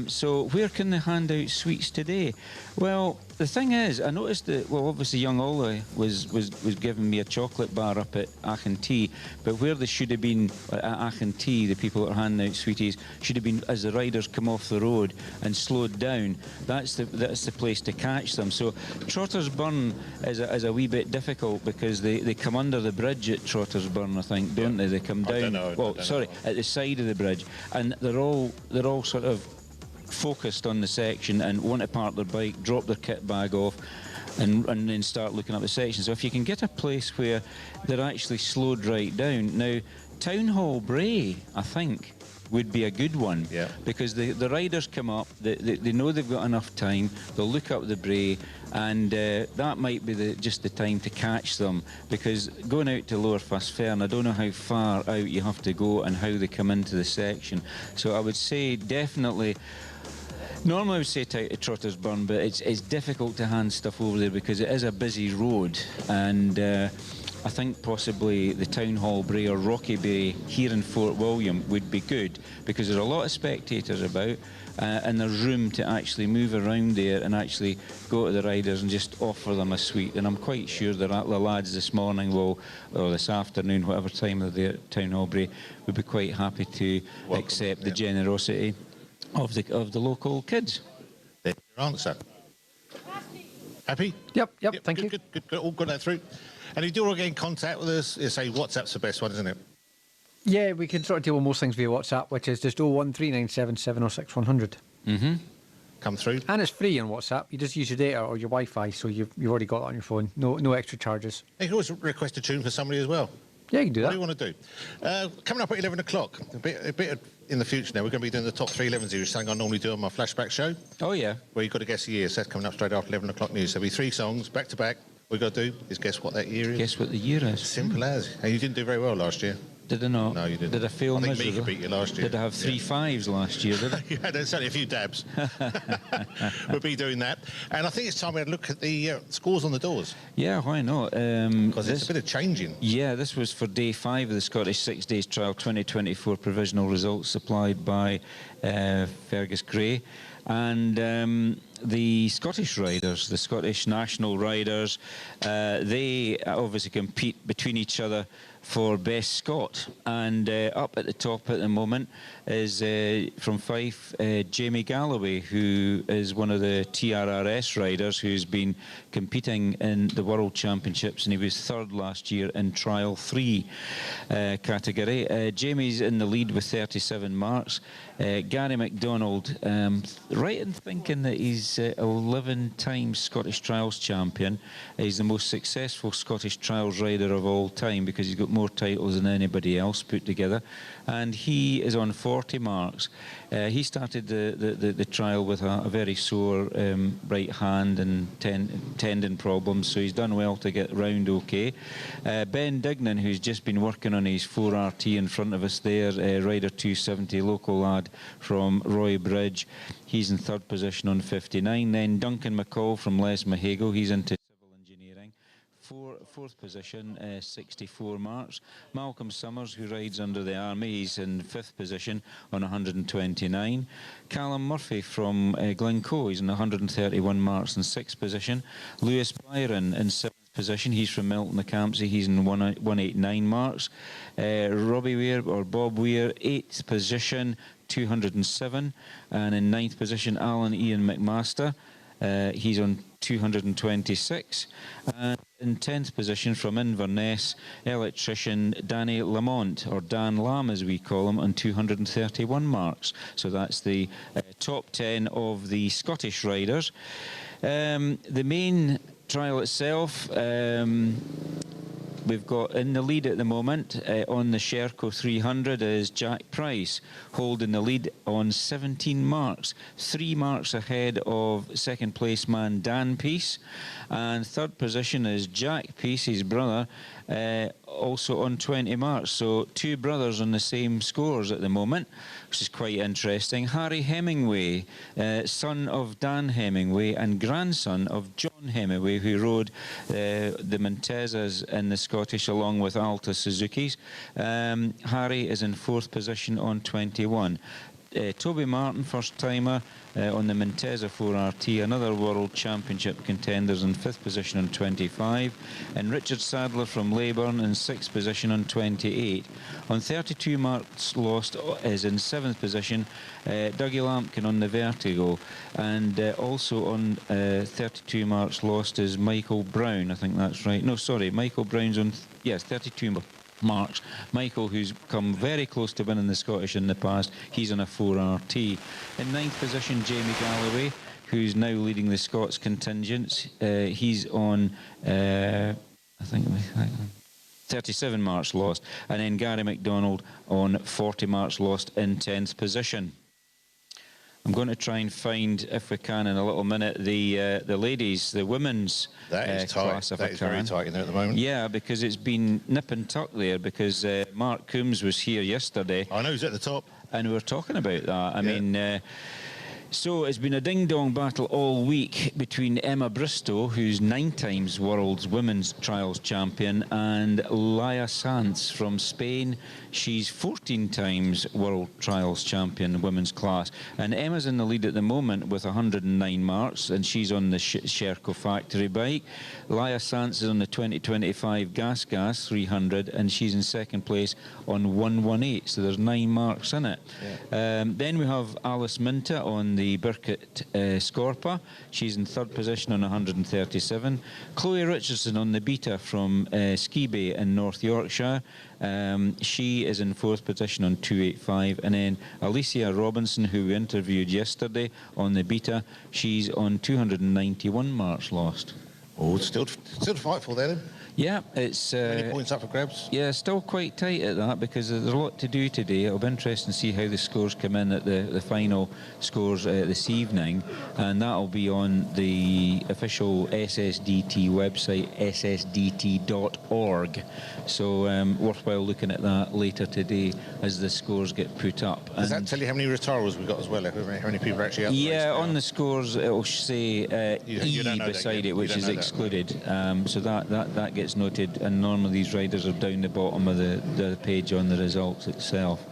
So where can they hand out sweets today? Well, the thing is, I noticed that, obviously young Ollie was giving me a chocolate bar up at Aachen Achantee, but where they should have been at Achantee, the people that are handing out sweeties, should have been as the riders come off the road and slowed down. That's the place to catch them. So Trotter's Burn is a wee bit difficult because they come under the bridge at Trotter's Burn, I think, don't they? They come down. At the side of the bridge, and they're all sort of focused on the section and want to park their bike, drop their kit bag off, and then start looking up the section. So if you can get a place where they're actually slowed right down. Now, Town Hall Bray, I think, would be a good one, because the riders come up, they know they've got enough time, they'll look up the Bray, and that might be just the time to catch them, because going out to Lower Ferme, I don't know how far out you have to go and how they come into the section. So I would say definitely, normally I would say to Trotter's Burn, but it's difficult to hand stuff over there because it is a busy road, and I think possibly the Town Hall Bray or Rocky Bay here in Fort William would be good, because there's a lot of spectators about, and there's room to actually move around there and actually go to the riders and just offer them a sweet. And I'm quite sure that the lads this morning or this afternoon, whatever time they're there at Town Hall Bray, would be quite happy to accept the generosity of the local kids. There's your answer. Happy? Yep, thank you. Good, all got that through. And if you do want to get in contact with us, you say WhatsApp's the best one, isn't it? Yeah, we can sort of deal with most things via WhatsApp, which is just 01397 706 100. Mm-hmm. Come through. And it's free on WhatsApp. You just use your data or your Wi-Fi, so you've already got it on your phone. No extra charges. You can always request a tune for somebody as well. Yeah, you can do that. What do you want to do? Coming up at 11 o'clock, a bit in the future now, we're going to be doing the top 3 11s here, something I normally do on my flashback show. Oh, yeah. Where you've got to guess the year. So that's coming up straight after 11 o'clock news. So there'll be 3 songs back to back. What you've got to do is guess what that year is. Guess what the year is. Simple as. And you didn't do very well last year. Did I not? No, you didn't. Did I fail I think miserably? Mika beat you last year. Did I have 3 5s last year, did I? You had certainly a few dabs. We'll be doing that. And I think it's time we had a look at the scores on the doors. Yeah, why not? Because it's a bit of changing. Yeah, this was for day 5 of the Scottish 6 Days Trial 2024 provisional results supplied by Fergus Gray. And the Scottish riders, the Scottish national riders, they obviously compete between each other for Best Scot. And up at the top at the moment is from Fife, Jamie Galloway, who is one of the TRRS riders who's been competing in the World Championships, and he was 3rd last year in Trial 3 category. Jamie's in the lead with 37 marks. Gary MacDonald, right in thinking that he's 11-time Scottish Trials champion. He's the most successful Scottish Trials rider of all time because he's got more titles than anybody else put together. And he is on 40 marks. He started the trial with a very sore right hand and tendon problems, so he's done well to get round okay. Ben Dignan, who's just been working on his 4RT in front of us there, rider 270, local lad from Roy Bridge. He's in 3rd position on 59. Then Duncan McCall from Les Mahago, he's into civil engineering. 4th position, 64 marks. Malcolm Summers, who rides under the Army, he's in 5th position on 129. Callum Murphy from Glencoe, he's in 131 marks in 6th position. Lewis Byron in 7th position, he's from Milton the Campsie, he's in 189 marks. Robbie Weir, or Bob Weir, 8th position, 207. And in 9th position, Alan Ian McMaster, he's on 226. And in 10th position from Inverness, electrician Danny Lamont, or Dan Lamb as we call him, on 231 marks. So that's the top 10 of the Scottish riders. The main trial itself, we've got in the lead at the moment on the Sherco 300 is Jack Price, holding the lead on 17 marks, 3 marks ahead of 2nd place man Dan Peace, and 3rd position is Jack Peace, his brother, also on 20 marks. So 2 brothers on the same scores at the moment, which is quite interesting. Harry Hemingway, son of Dan Hemingway and grandson of John Hemingway, who rode the Montezas in the Scottish along with Alta Suzuki's. Harry is in 4th position on 21. Toby Martin, first timer on the Monteza 4RT, another World Championship contenders in 5th position on 25, and Richard Sadler from Leyburn in 6th position on 28. On 32 marks lost is in 7th position Dougie Lampkin on the Vertigo, and also on 32 marks lost is Michael Brown, I think that's right. No, sorry, Michael Brown's on, yes, 32 marks. Michael, who's come very close to winning the Scottish in the past, he's on a 4RT. In 9th position, Jamie Galloway, who's now leading the Scots contingents. He's on, I think, 37 marks lost. And then Gary MacDonald on 40 marks lost in 10th position. I'm going to try and find, if we can, in a little minute, the ladies, the women's class, if I can. That is very tight in there at the moment. Yeah, because it's been nip and tuck there, because Mark Coombs was here yesterday. I know, he's at the top. And we were talking about that. I mean, so it's been a ding-dong battle all week between Emma Bristow, who's 9 times World's Women's Trials Champion, and Laia Sanz from Spain. She's 14 times World Trials Champion Women's class. And Emma's in the lead at the moment with 109 marks, and she's on the Sherco factory bike. Laia Sanz is on the 2025 Gas 300, and she's in second place on 118, so there's 9 marks in it. Yeah. Then we have Alice Minter on the Birkett Scorpa. She's in 3rd position on 137. Chloe Richardson on the Beta from Ski Bay in North Yorkshire. She is in 4th position on 285. And then Alicia Robinson, who we interviewed yesterday on the Beta, she's on 291 marks lost. Oh, still to fight for there then. Yeah, it's... Many points up for grabs? Yeah, still quite tight at that, because there's a lot to do today. It'll be interesting to see how the scores come in at the final scores this evening, and that'll be on the official SSDT website, ssdt.org. So worthwhile looking at that later today as the scores get put up. Does that tell you how many retirals we've got as well? How many people are actually out? Yeah, on the scores it'll say E beside it, which is excluded. So that gets noted, and normally these riders are down the bottom of the page on the results itself.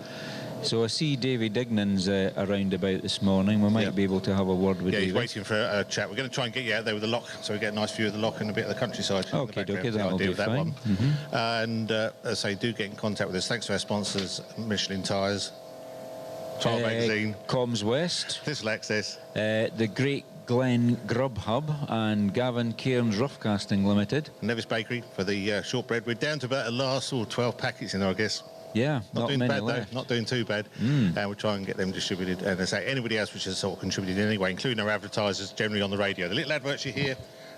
So I see Davy Dignan's around about this morning. We might be able to have a word with Davy. He's waiting for a chat. We're going to try and get you out there with the lock, so we get a nice view of the lock and a bit of the countryside. Okay, that'll be fine. And as I say, do get in contact with us. Thanks to our sponsors, Michelin Tyres, Trial Magazine, Comms West, Thistle Access, the Great Glen Grub Hub, and Gavin Cairns Rough Casting Limited. Nevis Bakery for the shortbread. We're down to about the last 12 packets in there, I guess. Yeah, not doing many bad left. though, not doing too bad. And we'll try and get them distributed. And as I say, anybody else which has sort of contributed in any way, including our advertisers generally on the radio. The little adverts you hear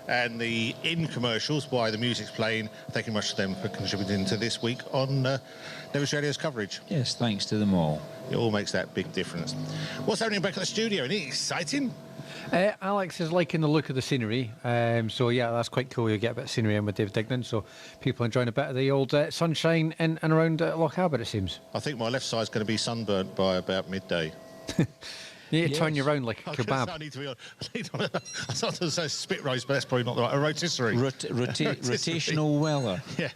and the in-commercials, why the music's playing, thank you much to them for contributing to this week on Nevis Radio's coverage. Yes, thanks to them all. It all makes that big difference. What's happening back at the studio? Anything exciting? Alex is liking the look of the scenery, so yeah, that's quite cool. You get a bit of scenery in with Dave Dignan, so people enjoying a bit of the old sunshine in and around Lochaber, it seems. I think my left side's going to be sunburnt by about midday. You need to turn you around like a kebab. I need to be on. I thought to say spit roast, but that's probably not the right. A rotisserie. Rotational weller. Yeah.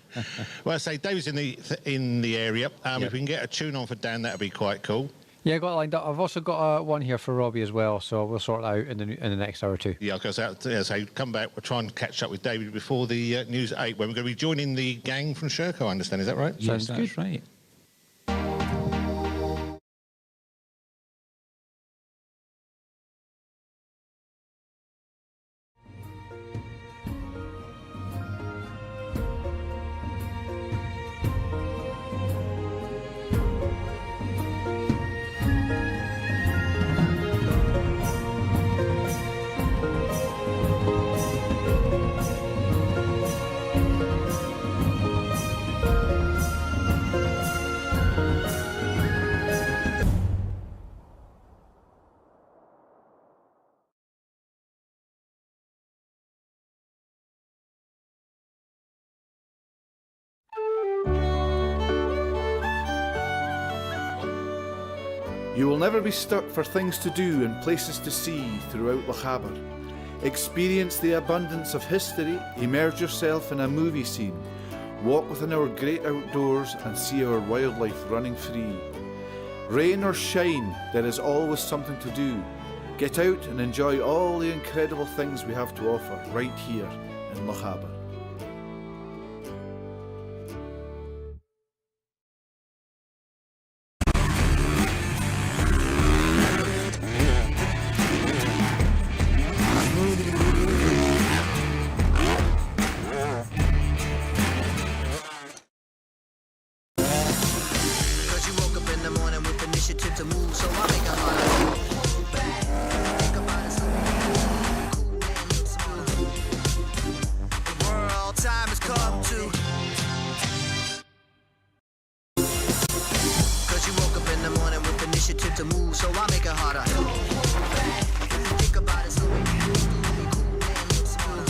Well, I say Dave's in the area. If we can get a tune on for Dan, that'd be quite cool. Yeah, got it lined up. I've also got one here for Robbie as well, so we'll sort that out in the next hour or two. Yeah, because so come back. We'll try and catch up with David before the news at 8, when we're going to be joining the gang from Sherco, I understand. Is that right? Yes, that's right. You will never be stuck for things to do and places to see throughout Lochaber. Experience the abundance of history, immerse yourself in a movie scene, walk within our great outdoors and see our wildlife running free. Rain or shine, there is always something to do. Get out and enjoy all the incredible things we have to offer right here in Lochaber. Cause you woke up in the morning with initiative to move, so I make it harder. Think about it, so cool man looks smooth. The world time has come to. Cause you woke up in the morning with initiative to move, so I make it harder. Think about it, so cool man looks smooth.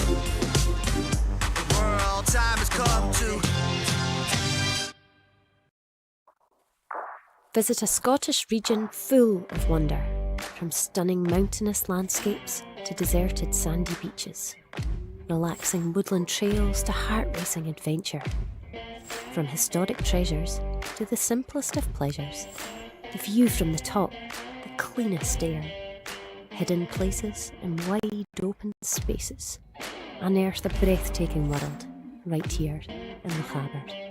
The world time has come to. Visit a Scottish region full of wonder, from stunning mountainous landscapes to deserted sandy beaches, relaxing woodland trails to heart-racing adventure. From historic treasures to the simplest of pleasures, the view from the top, the cleanest air, hidden places and wide open spaces, unearth a breathtaking world right here in Lochaber.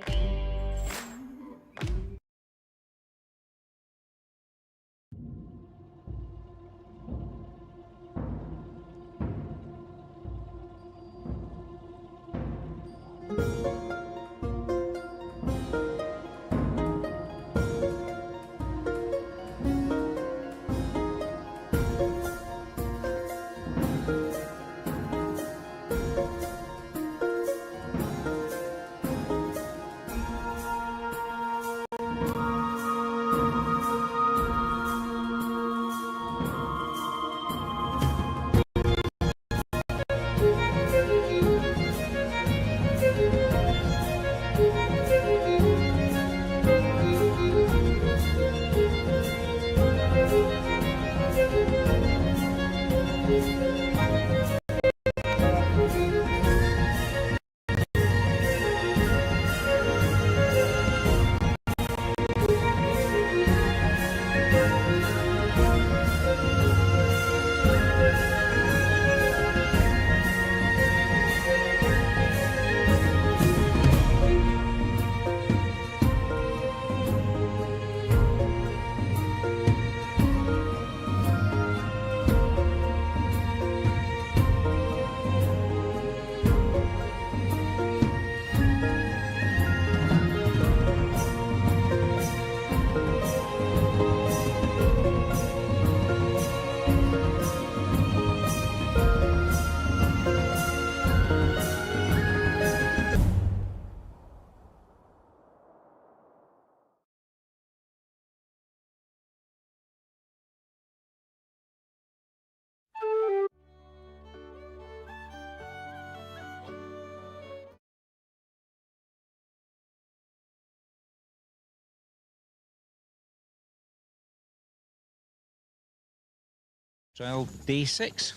Trial day 6.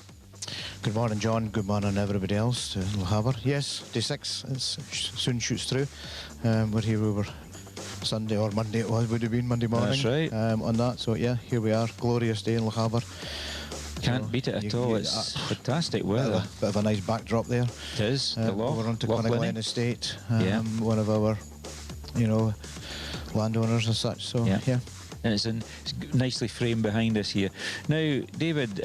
Good morning, John. Good morning, everybody else in Lochaber. Yes, day 6. It soon shoots through. We're here over Sunday or Monday. It would have been Monday morning. That's right. On that, so yeah, here we are. Glorious day in Lochaber. Can't beat it at all. It's fantastic weather. Bit of a nice backdrop there. It is. The loch. We're on to Glen Estate. Yeah. One of our, landowners as such. So yeah. And it's nicely framed behind us here. Now, David,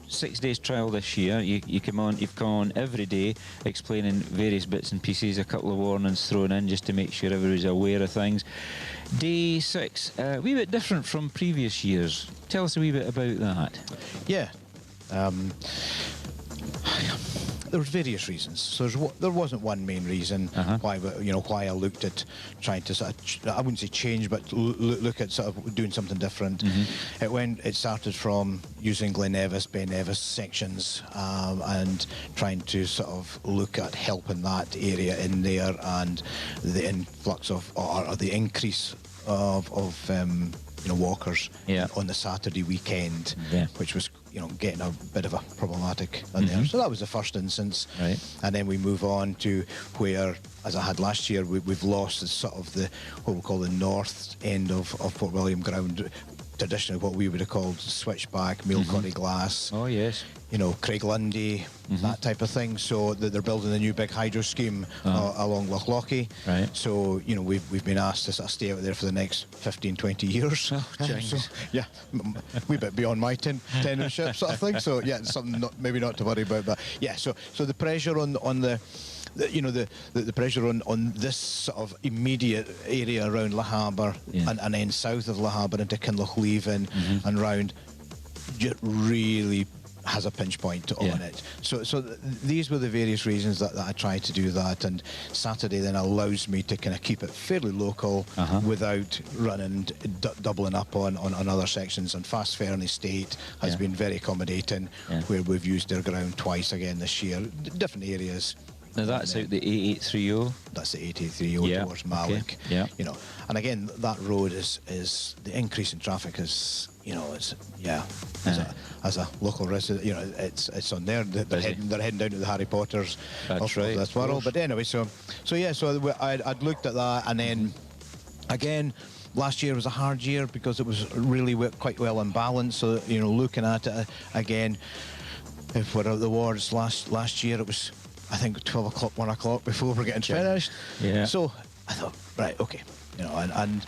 6 days trial this year. You've come on every day explaining various bits and pieces, a couple of warnings thrown in just to make sure everybody's aware of things. Day 6, a wee bit different from previous years. Tell us a wee bit about that. Yeah. There was various reasons. So there wasn't one main reason why I looked at trying to sort of, I wouldn't say change, but look at sort of doing something different. It started from using Glen Nevis, Bay Nevis sections, and trying to sort of look at helping that area in there and the influx of or the increase of walkers Yeah. on the Saturday weekend, Yeah. which was getting a bit of a problematic on there. So that was the first instance. Right. And then we move on to where, as I had last year, we've lost the sort of what we call the north end of Port William ground. Traditionally, what we would have called switchback, Mealcotty Glass. Oh, yes. Craig Lundy, that type of thing. So they're building a new big hydro scheme along Loch Lochy. Right. So, we've been asked to sort of stay out there for the next 15, 20 years. Oh, so, yeah, we bit beyond my tenureship sort of thing. So, yeah, it's something maybe not to worry about. But, yeah, so the pressure on the pressure on this sort of immediate area around Le Harbour and then south of Le Harbour into Kinlochleven and round just really has a pinch point on it. So these were the various reasons that I tried to do that, and Saturday then allows me to kind of keep it fairly local without running doubling up on other sections. And Fast Ferme Estate has been very accommodating, where we've used their ground twice again this year, different areas. Now that's out the 8830. That's the 8830 towards Malik. Okay. Yeah. And again, that road is the increase in traffic is, it's as a local resident, it's on there. They're heading down to the Harry Potters of this world. But anyway, so I'd looked at that, and then again, last year was a hard year because it was really quite well imbalanced. So looking at it again, if we're at the wards last year, it was, I think, 12 o'clock, 1 o'clock before we're getting finished. Yeah. So I thought, right, okay, and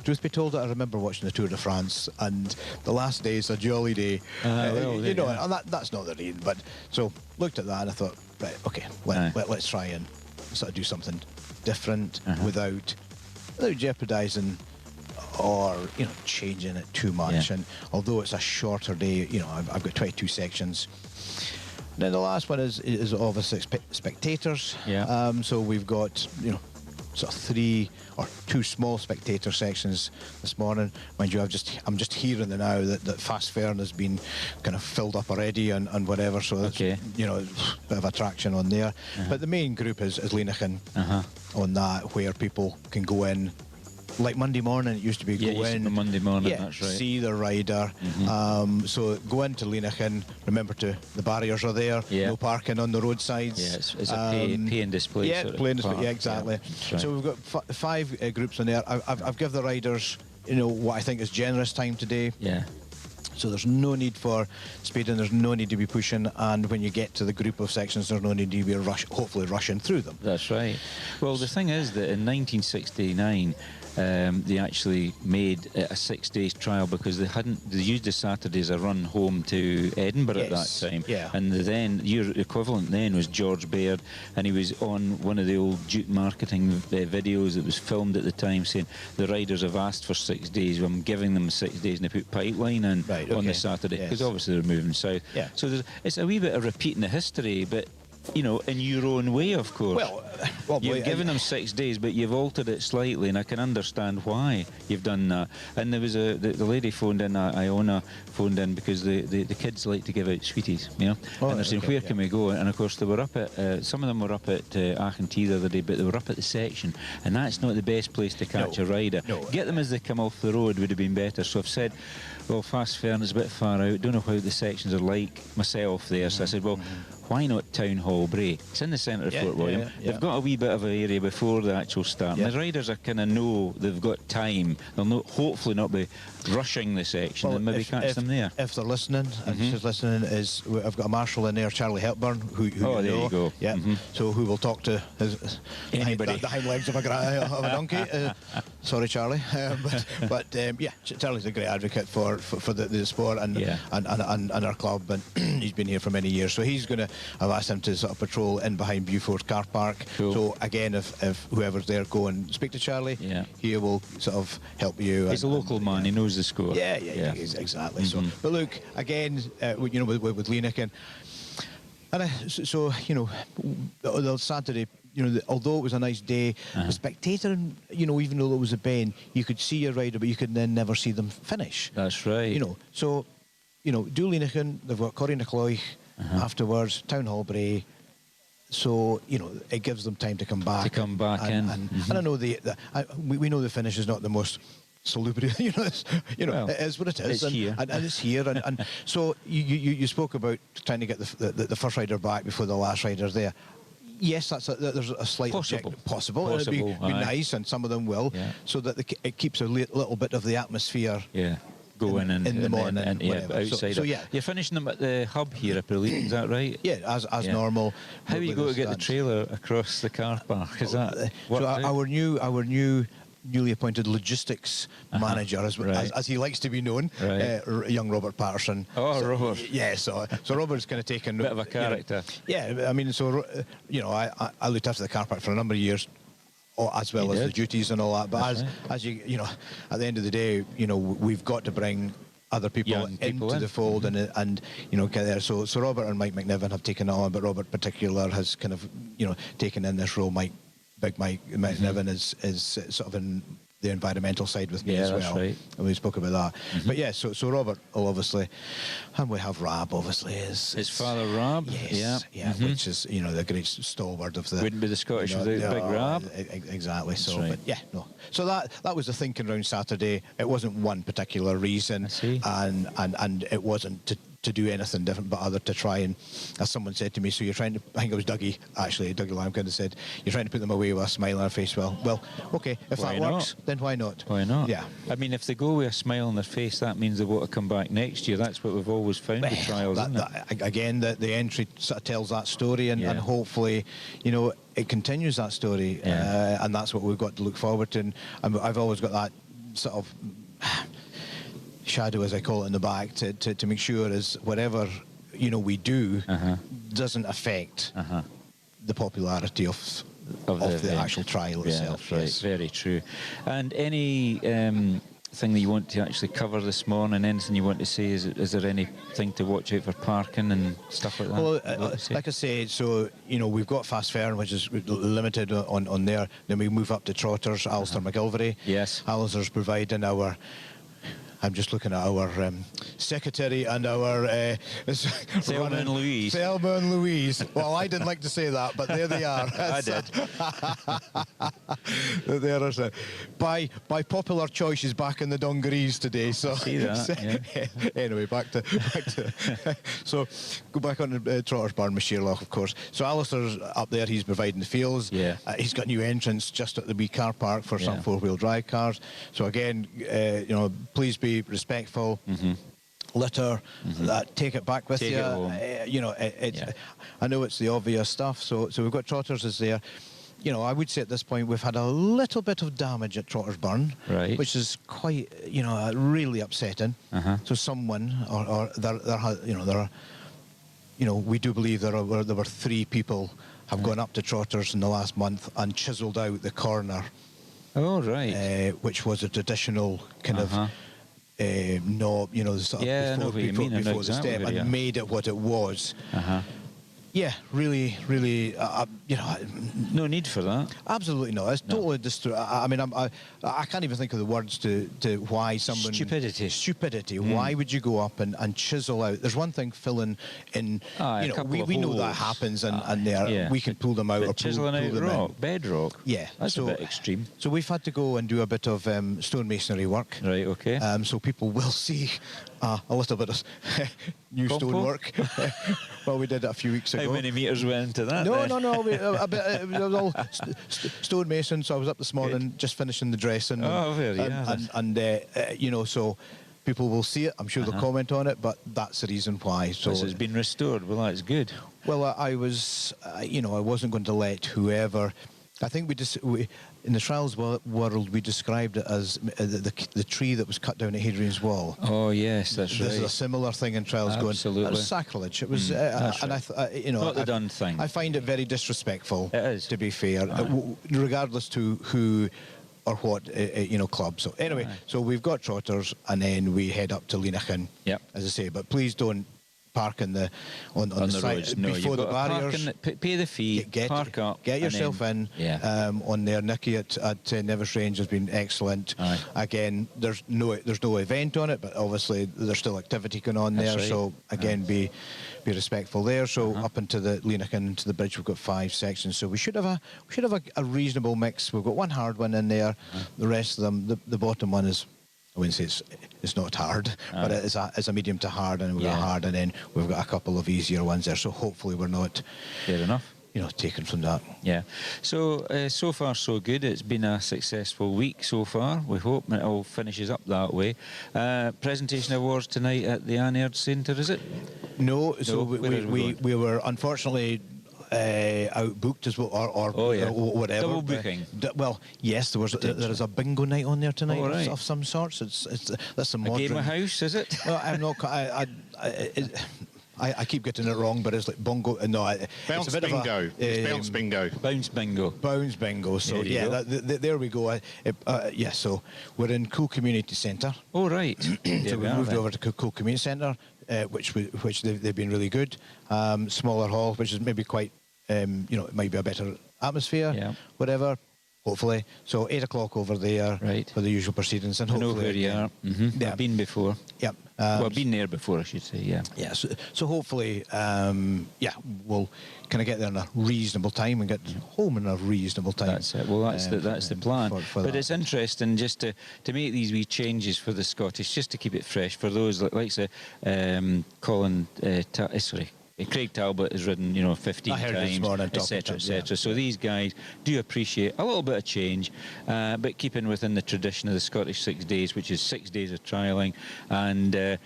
truth be told, I remember watching the Tour de France, and the last day is a jolly day, and that's not the reason. But so looked at that and I thought, right, okay, let's try and sort of do something different without jeopardising or changing it too much. And although it's a shorter day, I've got 22 sections. Then the last one is obviously spectators. Yeah. So we've got sort of 3 or 2 small spectator sections this morning. Mind you, I'm just hearing now that Fast Ferme has been kind of filled up already and whatever. So that's a bit of attraction on there. But the main group is Leanachan on that, where people can go in. Like Monday morning, it used to be go in. Monday morning, that's right. See the rider. So go into Leanachan. Remember the barriers are there. No parking on the roadsides. Yeah, it's a pay and display. Yeah, sort of play and display. park. Yeah, exactly. Right. So we've got 5 groups on there. I've given the riders, what I think is generous time today. Yeah. So there's no need for speeding, there's no need to be pushing, and when you get to the group of sections, there's no need to be hopefully rushing through them. That's right. Well, the thing is that in 1969, they actually made it a 6 days trial because they used the Saturday as a run home to Edinburgh at that time. Yeah. And your equivalent then was George Baird, and he was on one of the old Jute marketing videos that was filmed at the time, saying the riders have asked for 6 days. I'm giving them 6 days, and they put pipeline in on the Saturday because obviously they're moving south. Yeah. So it's a wee bit of repeating the history, but in your own way, of course. Well, you've given them 6 days, but you've altered it slightly, and I can understand why you've done that. And there was the lady phoned in, Iona phoned in, because the kids like to give out sweeties, and they're saying, where can we go? And of course, they were up at, some of them were up at Achentee the other day, but they were up at the section, and that's not the best place to catch a rider. Get them as they come off the road would have been better. So I've said, well, Fast Ferme is a bit far out, don't know how the sections are like myself there. So I said, well, why not Town Hall Bray? It's in the centre of Fort William. They've got a wee bit of an area before the actual start. And the riders are kind of know they've got time. They'll hopefully not be rushing the section and maybe catch them there. If they're listening, and she's listening, I've got a marshal in there, Charlie Hepburn, who there you go. Yeah. So who will talk to anybody. The hind legs of a donkey. Sorry, Charlie. But Charlie's a great advocate for the sport and our club, and he's been here for many years. So I've asked him to sort of patrol in behind Beaufort Car Park. Cool. So again, if whoever's there, go and speak to Charlie. He will sort of help you. He's a local man. He knows the score. Yeah, exactly. So, but look, again, with Leanachan, and the Saturday, although it was a nice day, the spectator, even though it was a bend, you could see a rider, but you could then never see them finish. That's right. So, do Leanachan, they've got Corrynacoich afterwards, Town Hall Bray. So it gives them time to come back. In. And I know we know the finish is not the most salubrious. Well, it is what it is. it's here. And it's here. And so you spoke about trying to get the first rider back before the last rider there. Yes, there's a slight possible. It'd be nice, and some of them will, so that it keeps a little bit of the atmosphere. Yeah. Going in the morning and outside. So yeah, you're finishing them at the hub here, I believe. Is that right? Yeah, as normal. How are you going to get the trailer across the car park? Is that our new newly appointed logistics manager, as he likes to be known, young Robert Patterson. Oh, Robert. Yeah, so Robert's kind of taken bit of a character. I mean, so I looked after the car park for a number of years, as well as the duties and all that. But as you know, at the end of the day, we've got to bring other people into the fold and get there. So Robert and Mike McNiven have taken it on, but Robert in particular has kind of taken in this role. Big Mike McNiven is sort of in the environmental side with me as well. That's right. And we spoke about that. But yeah, so Robert will obviously, and we have Rab obviously his father Rab. Yes, which is the great stalwart of the. Wouldn't be the Scottish without Big Rab. Exactly. So, right. but yeah, no. So that was the thinking around Saturday. It wasn't one particular reason, and it wasn't to do anything different, but other to try and, as someone said to me, so you're trying to, I think it was Dougie Lampkin said, you're trying to put them away with a smile on their face. Well, okay, if that works, then why not? Why not? Yeah. I mean, if they go with a smile on their face, that means they want to come back next year. That's what we've always found with trials, isn't it? Again, the entry sort of tells that story, and hopefully, it continues that story, and that's what we've got to look forward to. And I've always got that sort of shadow, as I call it, in the back to make sure as whatever we do doesn't affect the popularity of the actual trial itself. Right, very true. And any thing that you want to actually cover this morning, anything you want to say? Is there anything to watch out for parking and stuff like that? Well, like I said, so we've got Fast Ferme, which is limited on there. Then we move up to Trotters, Alistair McGilvery. Yes. Alistair's providing our. I'm just looking at our secretary and our Thelma and Louise. Thelma and Louise. Well, I didn't like to say that, but there they are. I did. There is by popular choice, she's back in the dungarees today. So see that. Yeah. Anyway, back to so go back on the Trotter's Barn with Sherlock, of course. So Alistair's up there. He's providing the fields. Yeah. He's got new entrance just at the wee car park for some four-wheel drive cars. So again, please be respectful. Litter, take it back with you. I know it's the obvious stuff. So we've got Trotters is there. I would say at this point we've had a little bit of damage at Trotter's Burn, which is quite, really upsetting. So someone, or we do believe there were 3 people have gone up to Trotters in the last month and chiselled out the corner. Oh, right. Which was a traditional kind of knob, sort of before the step, and made it what it was. Yeah, really, no need for that. Absolutely not. It's totally I mean, I can't even think of the words to why someone... Stupidity. Why would you go up and chisel out? There's one thing filling in, we know that happens, and we can pull them out or pull them out bedrock. Yeah. That's a bit extreme. So we've had to go and do a bit of stonemasonry work. Right, okay. So people will see a little bit of new stonework. Well, we did it a few weeks ago. How many metres went into that? No. It was all stonemason. So I was up this morning just finishing the dressing. So people will see it. I'm sure they'll comment on it, but that's the reason why. So this has been restored. Well, that's good. Well, I was, I wasn't going to let whoever. I think we in the trials world we described it as the tree that was cut down at Hadrian's Wall. Oh yes, that's right. There's a similar thing in trials going. Absolutely, it was sacrilege. It was, and right. Not the done thing. I find it very disrespectful. It is, to be fair, regardless to who or what club. So anyway, so we've got Trotters, and then we head up to Leenachin. Yep. As I say, but please don't park on the side roads. No, before the barriers. Pay the fee. Park up. Get yourself in. On there. Nicky at Nevis Range has been excellent. Aye. Again, there's no event on it, but obviously there's still activity going on there. Right. So again, be respectful there. So up into the Leenachin, into the bridge, we've got 5 sections. So we should have a reasonable mix. We've got one hard one in there. The rest of them, the bottom one is I wouldn't say it's not hard, but it's a medium to hard, and we've got hard, and then we've got a couple of easier ones there. So hopefully we're not Fair enough. Taken from that. Yeah. So, so far so good. It's been a successful week so far. We hope it all finishes up that way. Presentation awards tonight at the Anyard Centre, is it? No, so we were unfortunately outbooked as well, or whatever. Double booking. Well, yes, there is a bingo night on there tonight of some sorts. That's a modern game of house, is it? Well, I'm not. I keep getting it wrong, but it's like bongo. No, bounce it's a bit bingo. Of It's bounce bingo. Bounce bingo. Bounce bingo. So there we go. So we're in Cool Community Centre. Oh right. So we moved over to Cool Community Centre, which they've been really good. Smaller hall, which is maybe quite, it might be a better atmosphere. Whatever. Hopefully. So 8 o'clock over there for the usual proceedings. And hopefully, know where you are. Mm-hmm. I've been before. Yep. I've been there before, I should say, yeah. Yeah, so hopefully, we'll kind of get there in a reasonable time and get home in a reasonable time. That's it. Well, that's the plan. For but that. it's interesting just to make these wee changes for the Scottish, just to keep it fresh for those like say, Craig Talbot has ridden, 15 times, etc., etc. So these guys do appreciate a little bit of change, but keeping within the tradition of the Scottish 6 days, which is 6 days of trialling, and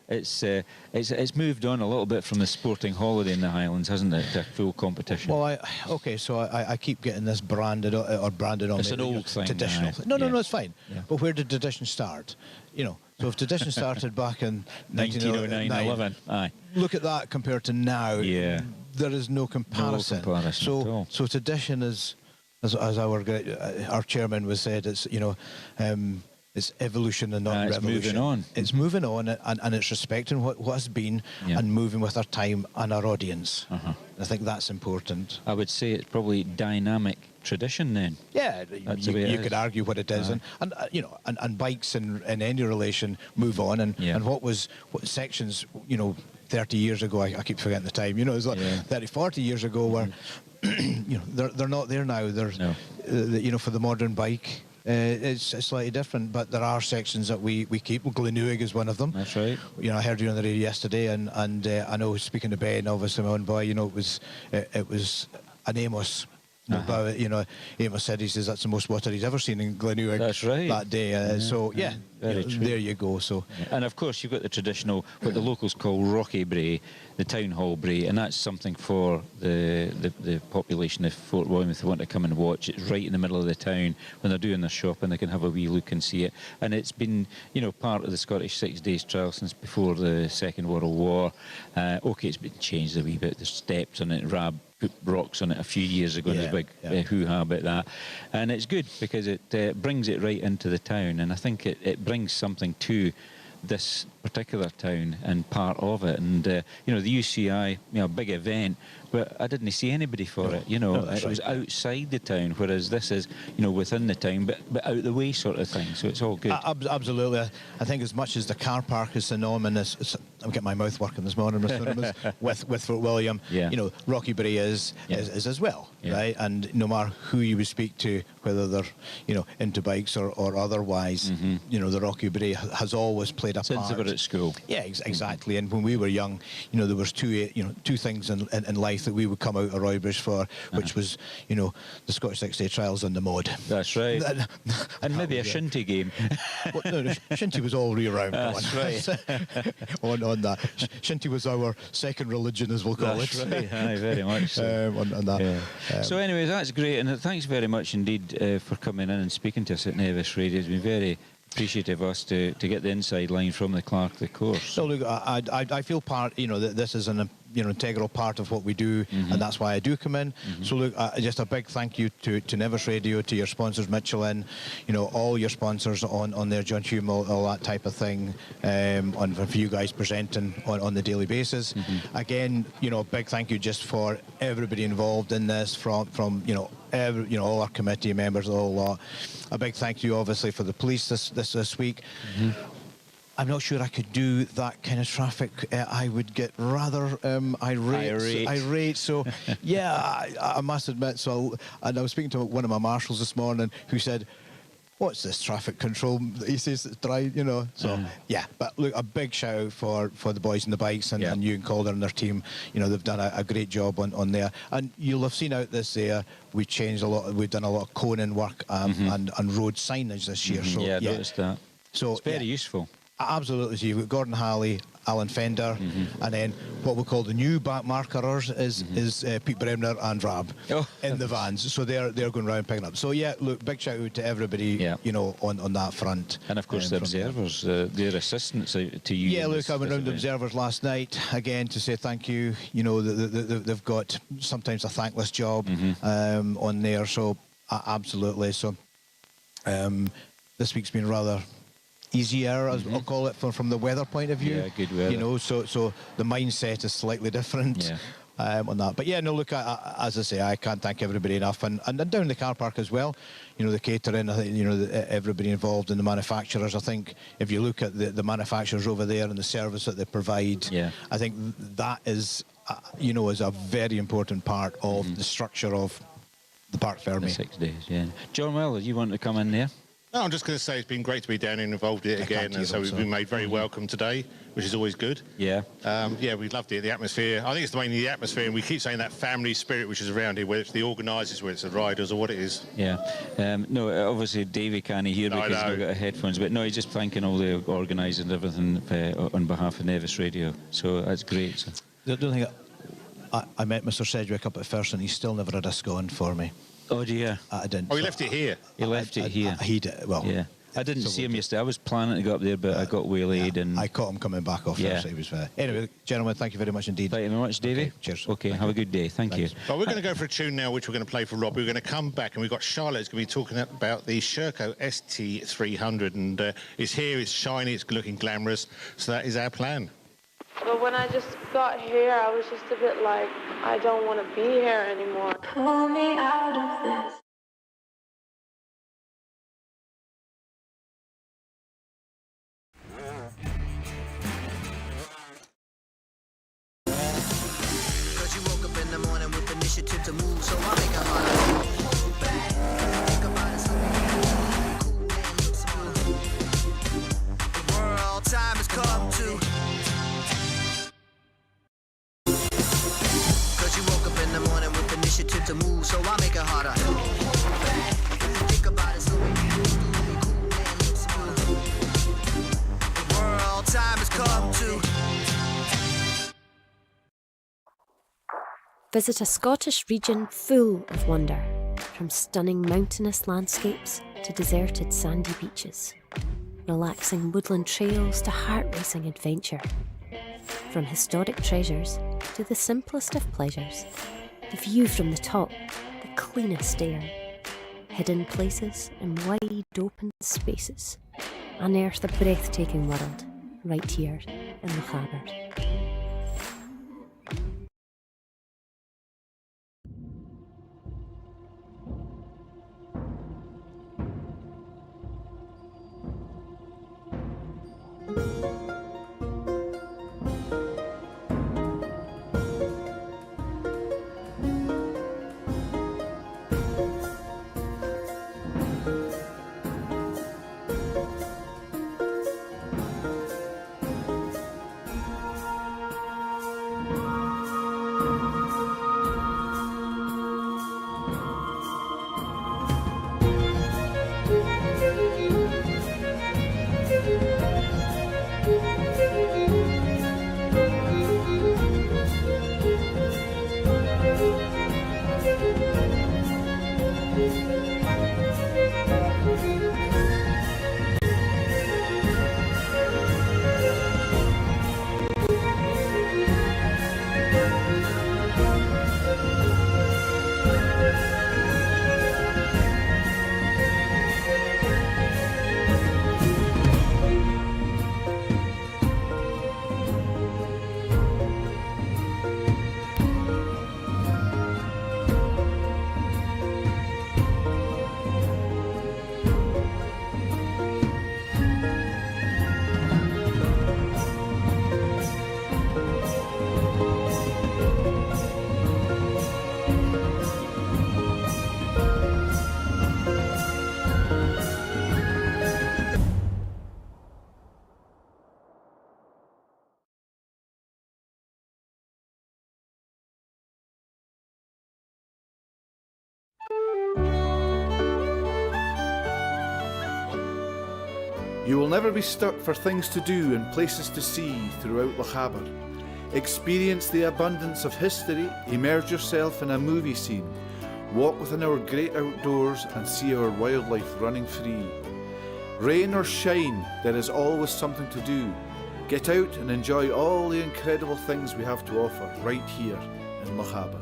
it's moved on a little bit from the sporting holiday in the Highlands, hasn't it, to full competition? Well, I keep getting this branded on. It's an old thing. Traditional. No, it's fine. Yeah. But where did tradition start? So if tradition started back in 1909, 11, aye. Look at that compared to now. Yeah. There is no comparison. No comparison at all. So tradition is, as our chairman was said, it's it's evolution and not revolution. It's moving on. It's moving on, and it's respecting what has been and moving with our time and our audience. I think that's important. I would say it's probably dynamic tradition then. Yeah, you could argue what it is, and bikes in any relation move on, and what sections 30 years ago, I keep forgetting the time, it was like 30, 40 years ago where they're not there now. They're for the modern bike. It's slightly different, but there are sections that we keep. Glenouig is one of them. That's right. I heard you on the radio yesterday, and I know, speaking to Ben, obviously my own boy, it was an Amos. Amos said, he says that's the most water he's ever seen in Glenouig. That's right. That day. There you go. So, and of course you've got the traditional, what the locals call Rocky Bray, the town hall bray, and that's something for the population of Fort William if they want to come and watch. It's right in the middle of the town when they're doing their shopping. They can have a wee look and see it. And it's been part of the Scottish 6 days trial since before the Second World War. It's been changed a wee bit. There's steps on it. Rab put rocks on it a few years ago, and there's a big hoo-ha about that. And it's good because it brings it right into the town, and I think it brings something to this particular town and part of it. And the UCI, big event, but I didn't see anybody for it. It was outside the town, whereas this is within the town, but out the way sort of thing. So it's all good. Absolutely. I think as much as the car park is synonymous, I'm getting my mouth working this morning, with Fort William. Rocky Bray is as well, right? And no matter who you would speak to, whether they're into bikes or otherwise, the Rocky Bray has always played a part. Since they were at school. Yeah, exactly. And when we were young, there was two things in life that we would come out of Roybridge for, which was the Scottish 6 Day Trials and the mod. That's right. And maybe a shinty game. No, shinty was all year-round. That's right. on that. Shinty was our second religion, as we'll call it. That's right. Aye, very much so. On that. Yeah. So anyway, that's great, and thanks very much indeed for coming in and speaking to us at Nevis Radio. It's been very appreciative of us to get the inside line from the Clerk, the course. So look, I feel part, that this is an integral part of what we do, and that's why I do come in. So look, just a big thank you to Nevis Radio, to your sponsors, Michelin, all your sponsors on there, John Hume, all that type of thing, for you guys presenting on the daily basis. Again, a big thank you just for everybody involved in this, from all our committee members, the whole lot. A big thank you, obviously, for the police this week. I'm not sure I could do that kind of traffic. I would get rather irate. So, I must admit. And I was speaking to one of my marshals this morning who said, what's this traffic control that he says it's dry, you know? So, yeah, but look, a big shout out for the boys in the bikes and you and Calder and their team. You know, they've done a great job on there. And you'll have seen out this there, we've changed a lot, we've done a lot of coning work and road signage this year. So, I noticed that. So, it's very useful. Absolutely. So you've got Gordon Halley, Alan Fender, and then what we call the new back markerers is Pete Bremner and Rab in the vans. So they're going around picking up. So yeah, look, big shout out to everybody, you know, on that front. And of course the observers, their assistants to you. Yeah, look, I went round the observers last night again to say thank you. You know, they've got sometimes a thankless job on there. So absolutely. So this week's been rather easier, as I'll call it, from the weather point of view. Yeah, good weather. You know, so the mindset is slightly different on that. But yeah, no, look, as I say, I can't thank everybody enough, and down the car park as well. You know, the catering, I think, you know, everybody involved in the manufacturers. I think if you look at the manufacturers over there and the service that they provide, I think that is, you know, is a very important part of the structure of the Parc Ferme. 6 days, John Weller, you want to come in there? No, I'm just going to say it's been great to be down and involved in it again, and so we've been made very welcome today, which is always good. Yeah. Yeah, we loved it, the atmosphere. I think it's mainly the atmosphere, and we keep saying that family spirit which is around here, whether it's the organisers, whether it's the riders, or what it is. Yeah. No, obviously Davey can't hear because he's not got headphones, but no, he's just thanking all the organisers and everything on behalf of Nevis Radio. So that's great. So. The only thing, I met Mr. Sedgwick up at first, and he still never had a scone for me. Oh dear. I didn't. Oh, he left it here. He left it here. He did. Well, yeah. I didn't see him yesterday. I was planning to go up there, but I got waylaid and I caught him coming back off there. So he was anyway, gentlemen, thank you very much indeed. Thank you very much, Davey. Okay, cheers. Okay, have a good day. Thank you. Well, we're going to go for a tune now, which we're going to play for Rob. We're going to come back, and we've got Charlotte who's going to be talking about the Sherco ST300, and it's here, it's shiny, it's looking glamorous. So that is our plan. But when I just got here, I was just a bit like, I don't want to be here anymore. Pull me out of this. Initiative to move, so I make it harder. Think about it slowly. Cool man looks smooth. The world time has come to. Cause you woke up in the morning with initiative to move, so I make it harder. Think about it slowly. Cool man looks smooth. The world time has come to. Visit a Scottish region full of wonder, from stunning mountainous landscapes to deserted sandy beaches, relaxing woodland trails to heart-racing adventure. From historic treasures to the simplest of pleasures, the view from the top, the cleanest air, hidden places and wide open spaces, unearth a breathtaking world right here in Lochaber. You will never be stuck for things to do and places to see throughout Lochaber. Experience the abundance of history, immerse yourself in a movie scene, walk within our great outdoors and see our wildlife running free. Rain or shine, there is always something to do. Get out and enjoy all the incredible things we have to offer right here in Lochaber.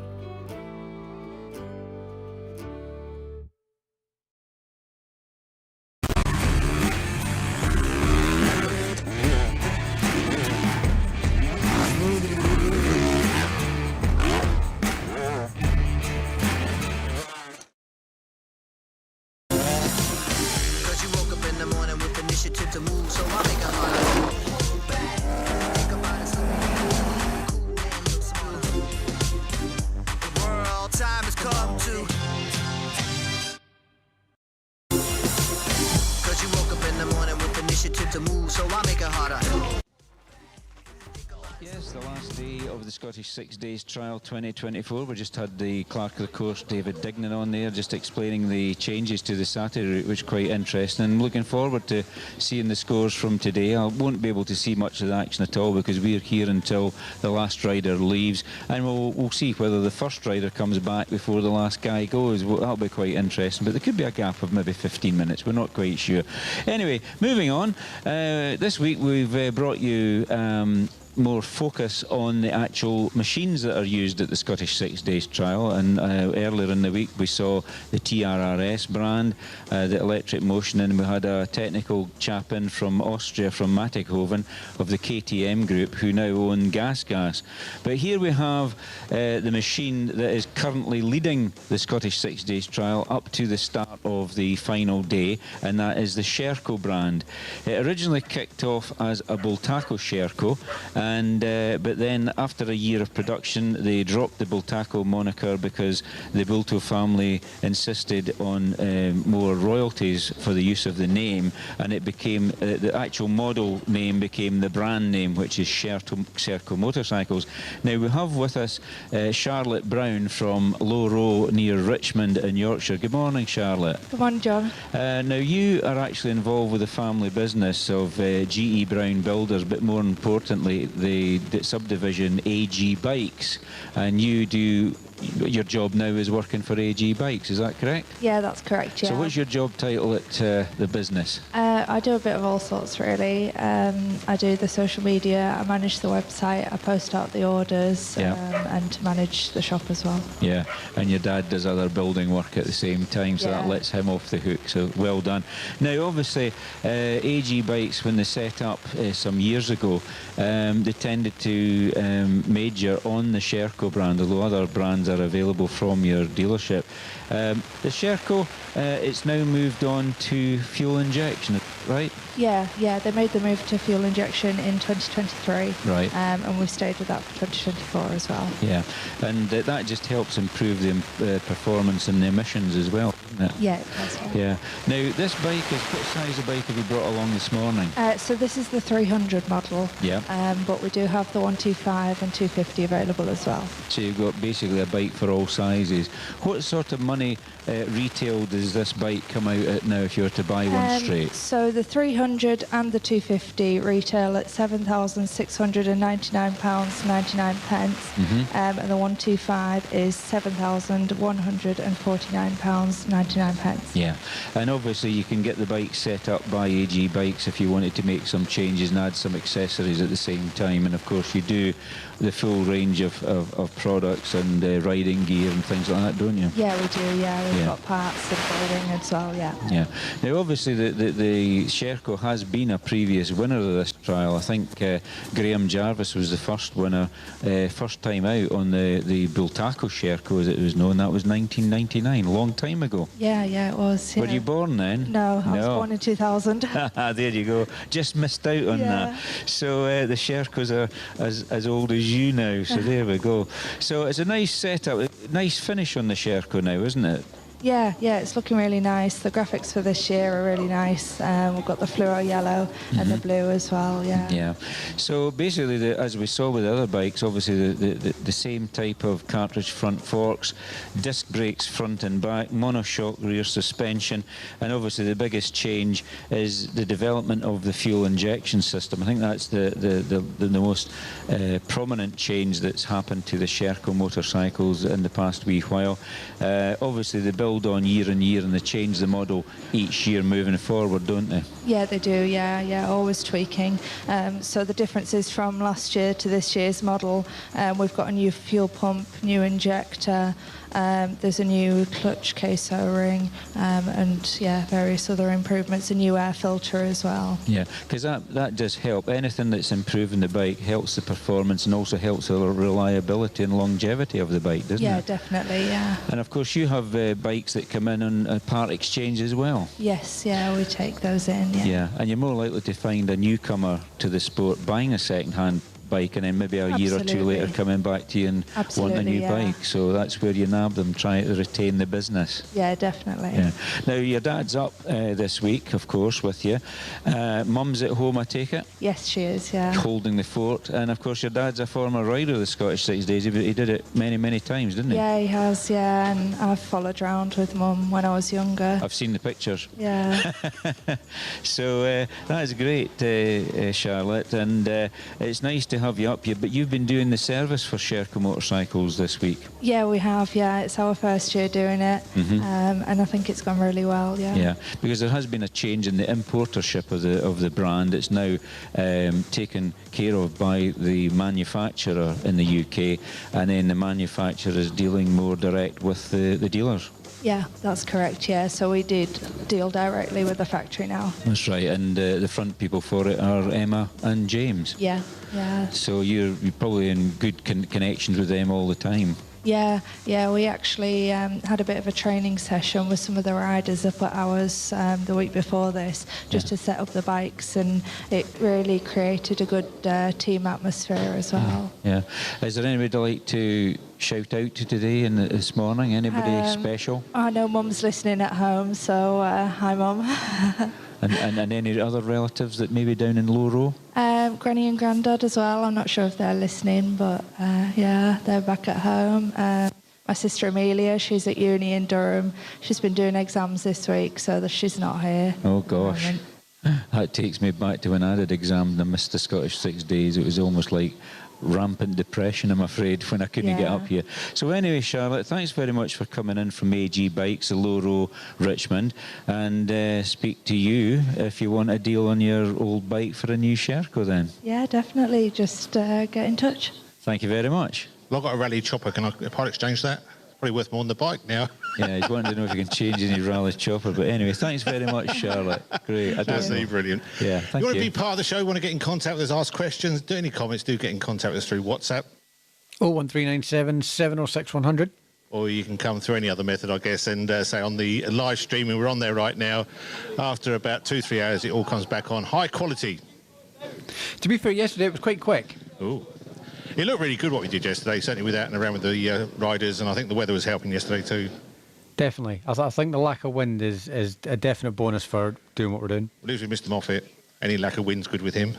Yes, the last day of the Scottish 6 Days Trial 2024. We just had the Clerk of the course, David Dignan, on there, just explaining the changes to the Saturday route, which is quite interesting. I'm looking forward to seeing the scores from today. I won't be able to see much of the action at all because we're here until the last rider leaves, and we'll see whether the first rider comes back before the last guy goes. Well, that'll be quite interesting, but there could be a gap of maybe 15 minutes. We're not quite sure. Anyway, moving on. This week we've brought you more focus on the actual machines that are used at the Scottish 6 Days Trial, and earlier in the week we saw the TRRS brand, the electric motion, and we had a technical chap in from Austria, from Mattighoven, of the KTM group, who now own Gas. But here we have the machine that is currently leading the Scottish 6 Days Trial up to the start of the final day, and that is the Sherco brand. It originally kicked off as a Bultaco Sherco, and but then after a year of production they dropped the Bultaco moniker because the Bulto family insisted on more royalties for the use of the name, and it became the actual model name became the brand name, which is Sherco Motorcycles. Now we have with us Charlotte Brown from Low Row near Richmond in Yorkshire. Good morning, Charlotte. Good morning, John. Now you are actually involved with the family business of GE Brown Builders, but more importantly the subdivision AG Bikes, and you do, your job now is working for AG Bikes, is that correct? Yeah, that's correct, yeah. So what's your job title at the business? I do a bit of all sorts, really. I do the social media, I manage the website, I post out the orders, and manage the shop as well. Yeah, and your dad does other building work at the same time, so that lets him off the hook, so well done. Now, obviously, AG Bikes, when they set up some years ago, they tended to major on the Sherco brand, although other brands are available from your dealership. The Sherco, it's now moved on to fuel injection, right? Yeah, they made the move to fuel injection in 2023. Right. And we've stayed with that for 2024 as well. Yeah, and that just helps improve the performance and the emissions as well, doesn't it? Yeah, it does. Yeah. Now, this bike is, what size of bike have you brought along this morning? So this is the 300 model. Yeah. But we do have the 125 and 250 available as well. So you've got basically a bike for all sizes. What sort of money retail does this bike come out at now if you were to buy one straight? So the 300 and the 250 retail at £7,699.99, and the 125 is £7,149.99. Yeah, and obviously you can get the bike set up by AG Bikes if you wanted to make some changes and add some accessories at the same time, and of course you do the full range of products and riding gear and things like that, don't you? Yeah, we do, we've got parts and clothing as well, yeah. Now obviously the Sherco has been a previous winner of this trial. I think Graham Jarvis was the first winner, first time out on the Bultaco Sherco as it was known. That was 1999, a long time ago. Yeah, it was. Were you born then? No, I was born in 2000. There you go, just missed out on that. So the Shercos are as old as you now, so there we go. So it's a nice setup, nice finish on the Sherco now, isn't it? Yeah, it's looking really nice. The graphics for this year are really nice. We've got the fluoro yellow and the blue as well, Yeah. So basically, as we saw with the other bikes, obviously the same type of cartridge front forks, disc brakes front and back, monoshock rear suspension, and obviously the biggest change is the development of the fuel injection system. I think that's the most prominent change that's happened to the Sherco motorcycles in the past wee while. Obviously, they build on year and year, and they change the model each year moving forward, don't they? Yeah, they do. Yeah, always tweaking. So the differences from last year to this year's model, we've got a new fuel pump, new injector. There's a new clutch case O-ring, and various other improvements, a new air filter as well. Yeah, because that does help. Anything that's improving the bike helps the performance and also helps the reliability and longevity of the bike, doesn't it? Yeah, definitely, yeah. And of course you have bikes that come in on part exchange as well. Yes, we take those in, Yeah, and you're more likely to find a newcomer to the sport buying a second-hand bike and then maybe a year or two later coming back to you and want a new bike. So that's where you nab them, try to retain the business. Yeah, definitely. Yeah. Now, your dad's up this week, of course, with you. Mum's at home, I take it? Yes, she is, yeah. Holding the fort. And, of course, your dad's a former rider of the Scottish 6 Days. He did it many, many times, didn't he? Yeah, he has, yeah. And I've followed around with Mum when I was younger. I've seen the pictures. Yeah. So that is great, Charlotte. And it's nice to have you up here. But you've been doing the service for Sherco motorcycles this week. Yeah, we have, yeah. It's our first year doing it. And I think it's gone really well, yeah. Yeah, because there has been a change in the importership of the brand. It's now taken care of by the manufacturer in the UK, and then the manufacturer is dealing more direct with the dealers. Yeah, that's correct, yeah. So we did deal directly with the factory now. That's right, and the front people for it are Emma and James. Yeah. So you're probably in good connections with them all the time. Yeah, we actually had a bit of a training session with some of the riders up at ours the week before this, just to set up the bikes, and it really created a good team atmosphere as well. Yeah. Is there anybody you'd like to shout out to today and this morning? Anybody special? I know Mum's listening at home, so hi Mum. And any other relatives that may be down in Low Row? Granny and Grandad as well. I'm not sure if they're listening, but they're back at home. My sister Amelia, she's at uni in Durham. She's been doing exams this week, so she's not here. Oh gosh. That takes me back to when I did exams and I missed the Scottish 6 Days. It was almost like rampant depression, I'm afraid, when I couldn't get up here. So anyway, Charlotte, thanks very much for coming in from AG Bikes, the Low Row, Richmond, and speak to you if you want a deal on your old bike for a new Sherco then. Yeah, definitely. Just get in touch. Thank you very much. Well, I've got a rally chopper. Can I part exchange that? Probably worth more than the bike now. Yeah, he's wanting to know if you can change any rally chopper. But anyway, thanks very much, Charlotte. Great. Absolutely brilliant. Yeah, thank you. You want to be part of the show, want to get in contact with us, ask questions, do any comments, do get in contact with us through WhatsApp. 01397 706 100. Or you can come through any other method, I guess, and say on the live streaming, we're on there right now. After about 2-3 hours, it all comes back on high quality. To be fair, yesterday it was quite quick. Oh. It looked really good what we did yesterday, certainly with out and around with the riders, and I think the weather was helping yesterday too. Definitely. I think the lack of wind is a definite bonus for doing what we're doing. At least with Mr. Moffat, any lack of wind's good with him.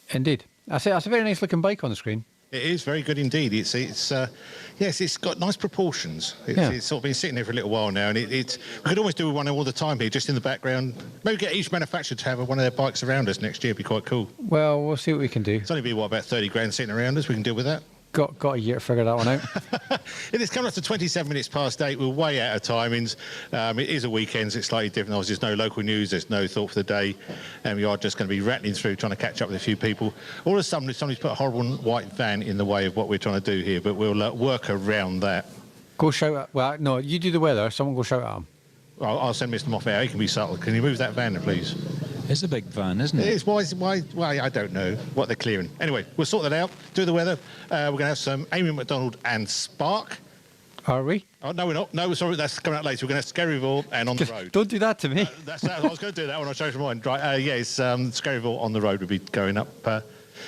Indeed. That's a very nice looking bike on the screen. It is very good indeed. It's got nice proportions. It's sort of been sitting there for a little while now, and we could almost do one all the time here, just in the background. Maybe get each manufacturer to have one of their bikes around us next year. It'd be quite cool. Well, we'll see what we can do. It's only be about 30 grand sitting around us. We can deal with that. Got a year to figure that one out. It is coming up to 27 minutes past 8. We're way out of timings. It is a weekend, so it's slightly different. Obviously, there's no local news, there's no thought for the day, and we are just going to be rattling through, trying to catch up with a few people. All of a sudden, somebody's put a horrible white van in the way of what we're trying to do here, but we'll work around that. Go shout at... Well, no, you do the weather. Someone go shout at him. I'll send Mr. Moffat out. He can be subtle. Can you move that van, please? It's a big van, isn't it? It is. Why? I don't know what they're clearing. Anyway, we'll sort that out. Do the weather. We're going to have some Amy McDonald and Spark. Are we? Oh, no, we're not. No, sorry, that's coming out later. We're going to have Scaryville and On the Road. Don't do that to me. I was going to do that when I showed you mine. Right, yes, Scaryville On the Road will be going up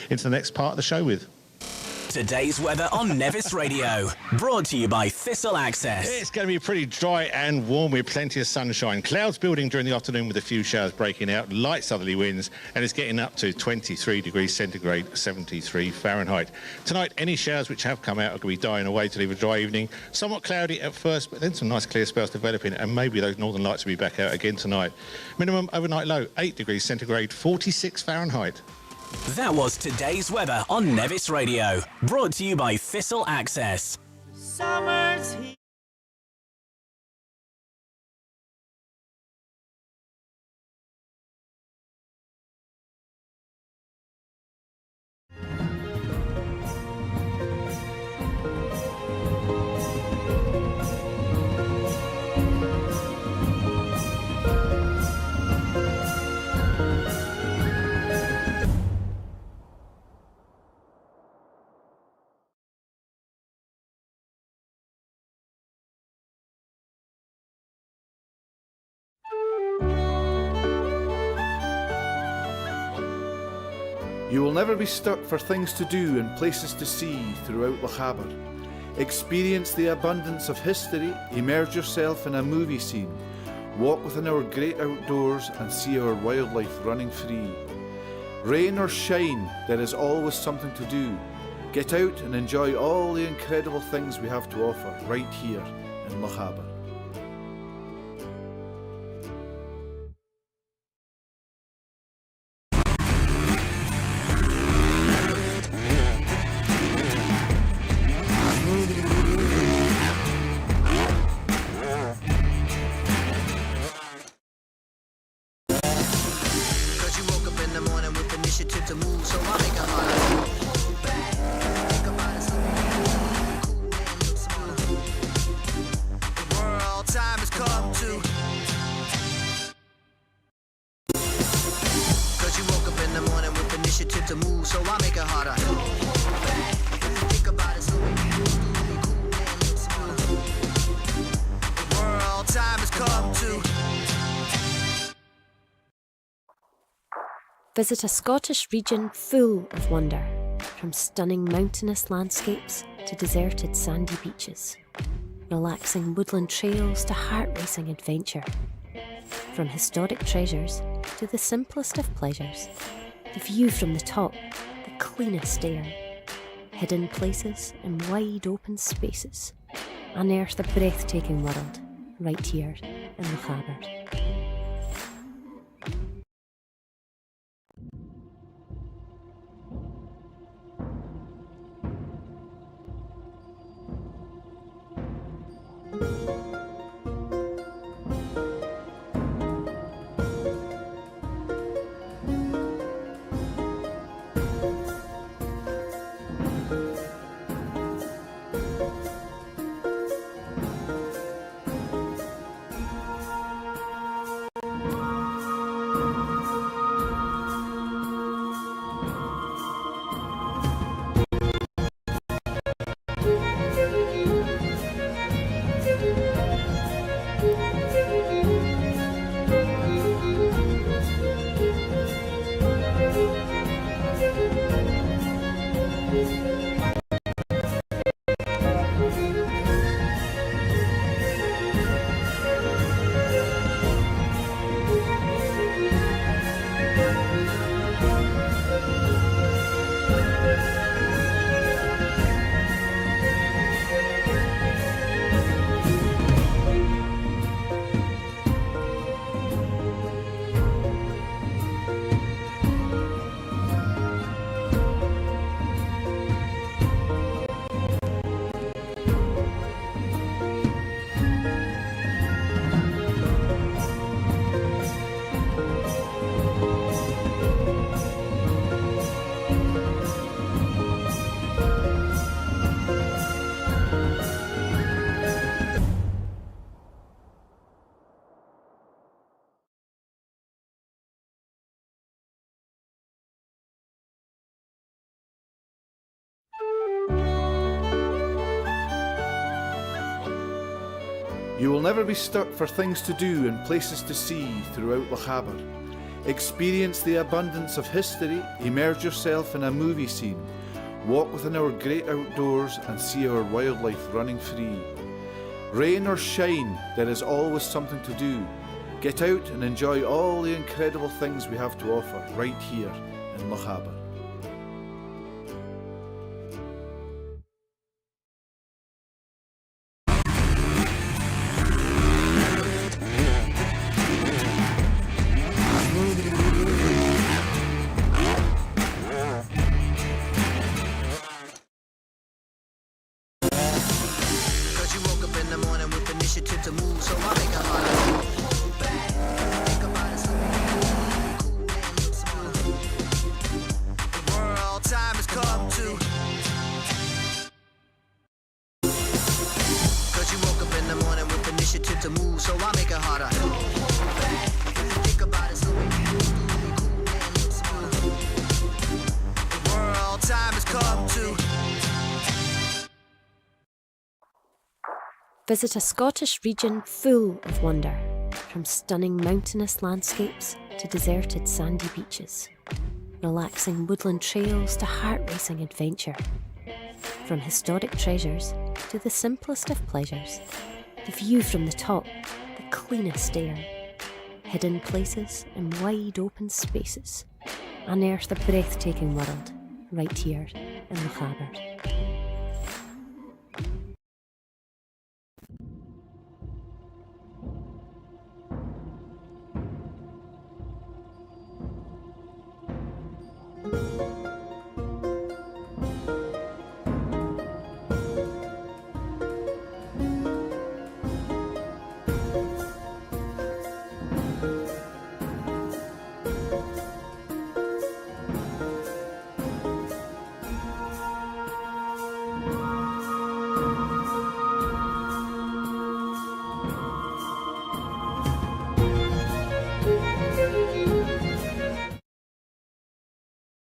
into the next part of the show with. today's weather on Nevis Radio. Brought to you by Thistle Access. It's going to be pretty dry and warm with plenty of sunshine. Clouds building during the afternoon with a few showers breaking out, light southerly winds, and it's getting up to 23 degrees centigrade, 73 Fahrenheit. Tonight, any showers which have come out are going to be dying away to leave a dry evening. Somewhat cloudy at first, but then some nice clear spells developing, and maybe those northern lights will be back out again tonight. Minimum overnight low, 8 degrees centigrade, 46 Fahrenheit. That was today's weather on Nevis Radio. Brought to you by Thistle Access. Summer's heat. You will never be stuck for things to do and places to see throughout Lochaber. Experience the abundance of history, immerse yourself in a movie scene, walk within our great outdoors and see our wildlife running free. Rain or shine, there is always something to do. Get out and enjoy all the incredible things we have to offer right here in Lochaber. Visit a Scottish region full of wonder, from stunning mountainous landscapes to deserted sandy beaches, relaxing woodland trails to heart-racing adventure. From historic treasures to the simplest of pleasures, the view from the top, the cleanest air, hidden places and wide open spaces, unearth a breathtaking world right here in Lochaber. You will never be stuck for things to do and places to see throughout Lochaber. Experience the abundance of history, immerse yourself in a movie scene, walk within our great outdoors and see our wildlife running free. Rain or shine, there is always something to do. Get out and enjoy all the incredible things we have to offer right here in Lochaber. Visit a Scottish region full of wonder, from stunning mountainous landscapes to deserted sandy beaches, relaxing woodland trails to heart-racing adventure. From historic treasures to the simplest of pleasures, the view from the top, the cleanest air, hidden places and wide open spaces, unearth a breathtaking world right here in Lochaber.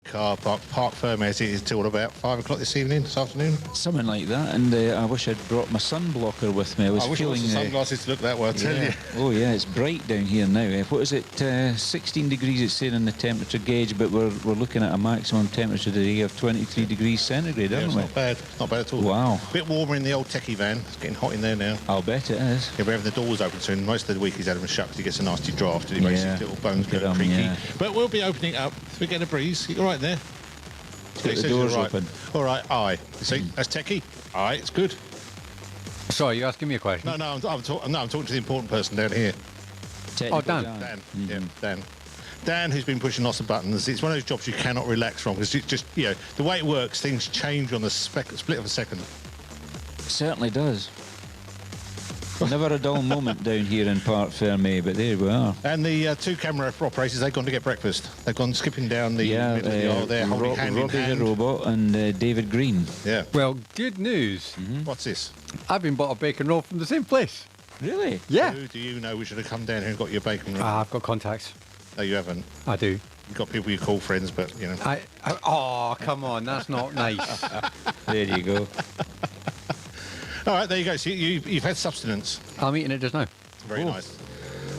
Car park Ferme as it is till about 5 o'clock this afternoon. Something like that, and I wish I'd brought my sun blocker with me. I wish I feeling had sunglasses to look that way, I tell you. Oh yeah, it's bright down here now. What is it? 16 degrees it's saying in the temperature gauge, but we're looking at a maximum temperature today of 23 degrees centigrade, aren't we? Not bad. Not bad at all. Wow. A bit warmer in the old techie van. It's getting hot in there now. I'll bet it is. Yeah, we're having the doors open soon. Most of the week he's had them shut because he gets a nasty draft and he makes his little bones go creaky. Yeah. But we'll be opening it up. We get a breeze. You all right there? Get the doors open. All right, aye. See, that's techie. Aye, it's good. Sorry, you're asking me a question? No, I'm talking to the important person down here. Oh, Dan. Dan. Yeah, Dan. Dan, who's been pushing lots of buttons. It's one of those jobs you cannot relax from because just, the way it works, things change on the split of a second. It certainly does. Never a dull moment down here in Parc Ferme, but there we are. And the two camera operators, they've gone to get breakfast. They've gone skipping down the middle of the aisle there, holding hand in hand. Robbie the robot and David Green. Yeah. Well, good news. What's this? I've been bought a bacon roll from the same place. Really? Yeah. Who do you know we should have come down here and got your bacon roll? I've got contacts. No, you haven't. I do. You've got people you call friends, but, Oh, come on, that's not nice. There you go. All right, there you go. So you've had substance. I'm eating it just now. Very nice.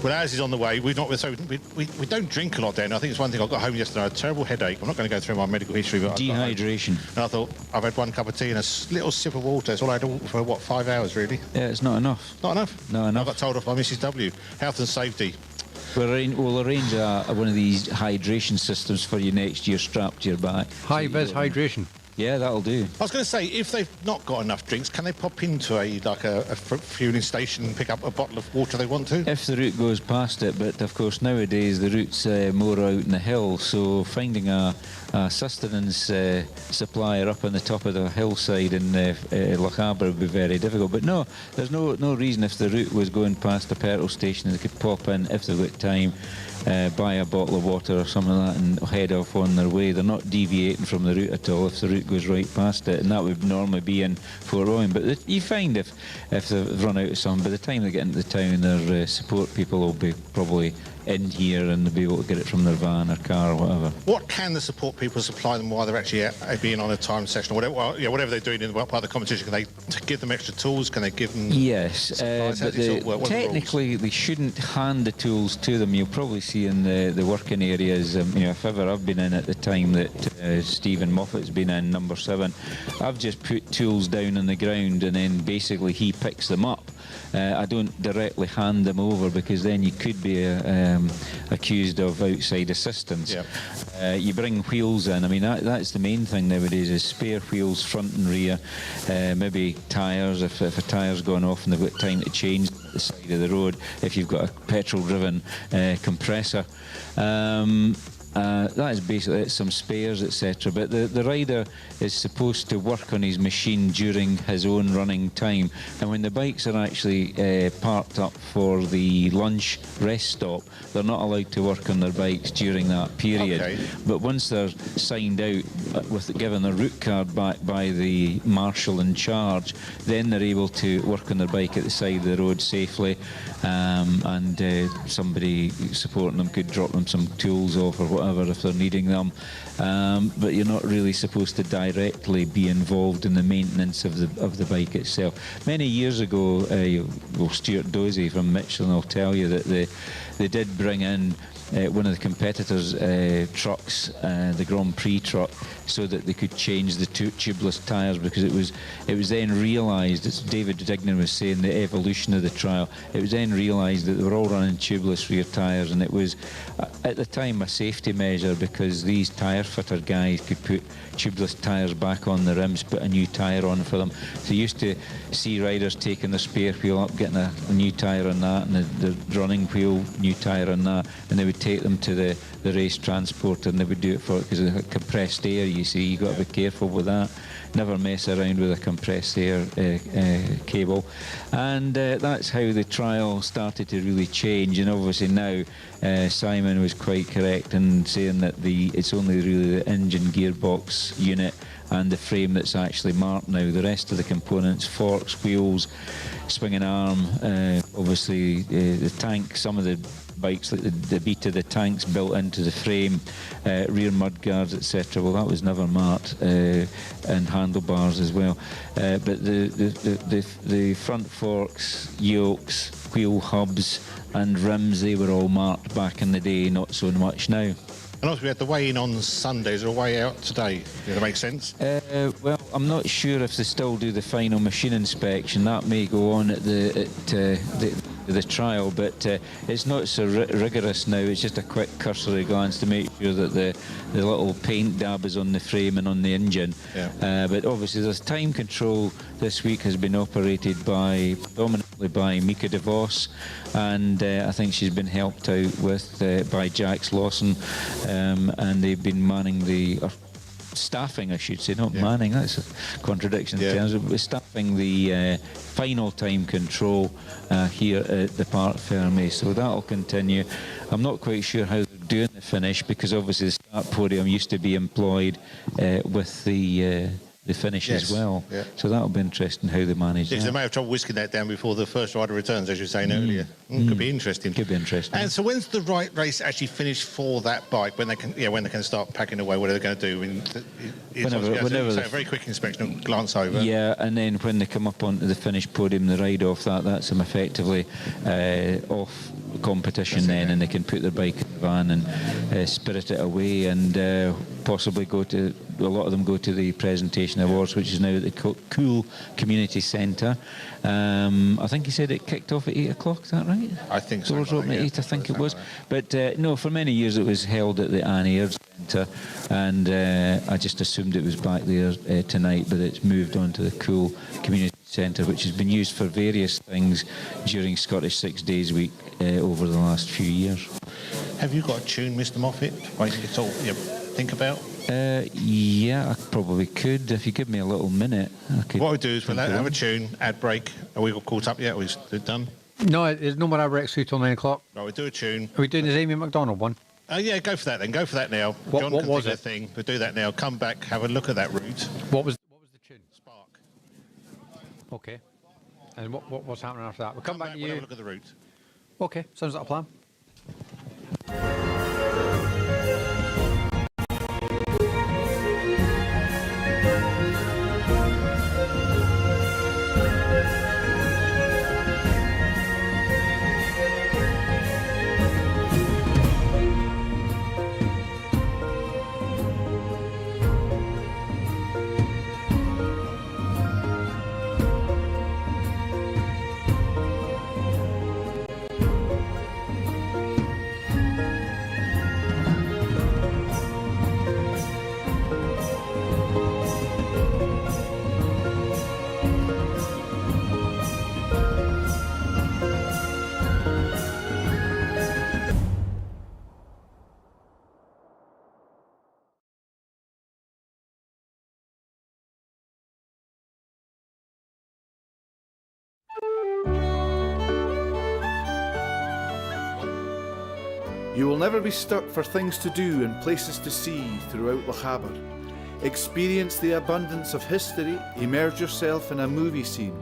Well, ours is on the way. We don't drink a lot down. I think it's one thing. I got home yesterday. I had a terrible headache. I'm not going to go through my medical history, but dehydration. And I thought I've had one cup of tea and a little sip of water. It's all I had for 5 hours really. Yeah, it's not enough. Not enough. Not enough. I got told off by Mrs. W. Health and safety. We'll arrange one of these hydration systems for you next year, strapped to your back. High-vis hydration. Yeah, that'll do. I was going to say, if they've not got enough drinks, can they pop into a fueling station and pick up a bottle of water they want to? If the route goes past it, but of course nowadays the route's more out in the hill, so finding a sustenance supplier up on the top of the hillside in Lochaber would be very difficult. But no, there's no reason if the route was going past a petrol station they could pop in if they've got time. Buy a bottle of water or something like that and head off on their way. They're not deviating from the route at all if the route goes right past it, and that would normally be in Fort Rowan. But you find if they've run out of some, by the time they get into the town, their support people will be probably in here and they'll be able to get it from their van or car or whatever. What can the support people supply them while they're actually being on a time session or whatever? Whatever they're doing in part of the competition, can they give them extra tools? Can they give them? Yes, but technically they shouldn't hand the tools to them. You'll probably see in the working areas. If ever I've been in at the time that Stephen Moffat's been in, in number 7. I've just put tools down on the ground and then basically he picks them up. I don't directly hand them over because then you could be accused of outside assistance. Yep. You bring wheels in. I mean, that's the main thing nowadays is spare wheels front and rear, maybe tyres if a tyre's gone off and they've got time to change at the side of the road if you've got a petrol-driven compressor. That is basically it, some spares, etc. But the rider is supposed to work on his machine during his own running time. And when the bikes are actually parked up for the lunch rest stop, they're not allowed to work on their bikes during that period. Okay. But once they're signed out, given their route card back by the marshal in charge, then they're able to work on their bike at the side of the road safely, and somebody supporting them could drop them some tools off or whatever if they're needing them. But you're not really supposed to directly be involved in the maintenance of the bike itself. Many years ago, Stuart Dozy from Michelin will tell you that they did bring in one of the competitors' trucks, the Grand Prix truck, so that they could change the tubeless tyres, because it was then realised, as David Dignan was saying, the evolution of the trial, it was then realised that they were all running tubeless rear tyres, and it was at the time a safety measure because these tyre fitter guys could put tubeless tyres back on the rims, put a new tyre on for them. So you used to see riders taking the spare wheel up, getting a new tyre on that, and the running wheel, new tyre on that, and they would take them to the race transport, and they would do it for it because of compressed air. You see, you've got to be careful with that. Never mess around with a compressed air cable. And that's how the trial started to really change. And obviously now Simon was quite correct in saying that it's only really the engine gearbox unit and the frame that's actually marked now. The rest of the components, forks, wheels, swinging arm, obviously the tank, some of the bikes like the Beta, the tanks built into the frame, rear mudguards, etc. Well, that was never marked, and handlebars as well. But the front forks, yokes, wheel hubs and rims, they were all marked back in the day, not so much now. And also we had the weigh-in on Sunday. Is there a weigh out today? Does that make sense? Well, I'm not sure if they still do the final machine inspection. That may go on at the trial, but it's not so rigorous now. It's just a quick cursory glance to make sure that the little paint dab is on the frame and on the engine. Yeah. But obviously there's time control this week has been operated predominantly by Mika DeVos, and I think she's been helped out with by Jax Lawson, and they've been manning staffing, I should say, not manning, that's a contradiction in terms of staffing the final time control here at the Parc Ferme, so that'll continue. I'm not quite sure how they're doing the finish, because obviously the start podium used to be employed with the finish as well. Yeah. So that'll be interesting how they manage that. They may have trouble whisking that down before the first rider returns, as you were saying earlier. Could be interesting. Could be interesting. And so when's the race actually finished for that bike? When they can start packing away? What are they going to do? Whenever a very quick inspection, glance over. Yeah, and then when they come up onto the finished podium, the ride off that's them effectively off competition and they can put their bike in the van and spirit it away, and possibly a lot of them go to the presentation awards, which is now at the Cool Community Centre. I think he said it kicked off at 8 o'clock, is that right? I think so. Doors open at 8, I think it was. But no, for many years it was held at the Anne Ayres Centre, and I just assumed it was back there tonight, but it's moved on to the Cool Community Centre, which has been used for various things during Scottish 6 Days Week over the last few years. Have you got a tune, Mr. Moffat? It's all think about? Yeah, I probably could. If you give me a little minute, I could. What we do is we'll have a tune, ad break. Are we all caught up yet? Are we done? No, there's no more ad breaks through till 9 o'clock. Right, we'll do a tune. Are we doing the Amy McDonald one? Yeah, go for that then. Go for that now. What was it? Thing. We'll do that now. Come back, have a look at that route. What was the tune? Spark. Okay. And what's happening after that? We'll come back to you. We'll have a look at the route. Okay, sounds like a plan. You will never be stuck for things to do and places to see throughout Lochaber. Experience the abundance of history, immerse yourself in a movie scene,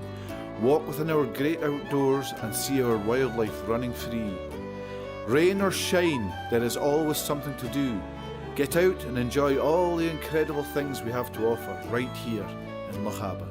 walk within our great outdoors and see our wildlife running free. Rain or shine, there is always something to do. Get out and enjoy all the incredible things we have to offer right here in Lochaber.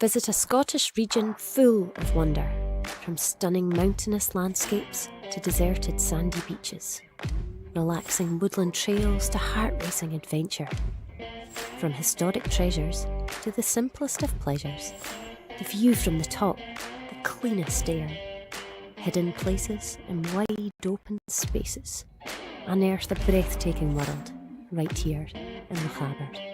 Visit a Scottish region full of wonder, from stunning mountainous landscapes to deserted sandy beaches, relaxing woodland trails to heart-racing adventure. From historic treasures to the simplest of pleasures, the view from the top, the cleanest air, hidden places and wide open spaces. Unearth the breathtaking world right here in Lochaber.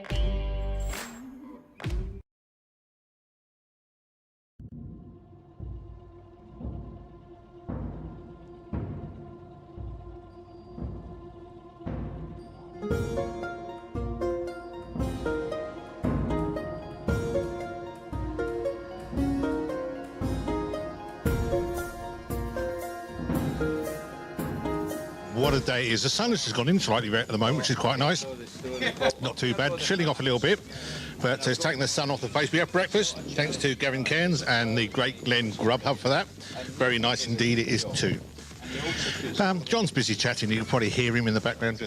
What a day it is. The sun has just gone in slightly at the moment, which is quite nice. Not too bad. Chilling off a little bit, but it's taken the sun off the face. We have breakfast, thanks to Gavin Cairns and the Great Glen Grub Hub for that. Very nice indeed it is too. John's busy chatting. You can probably hear him in the background.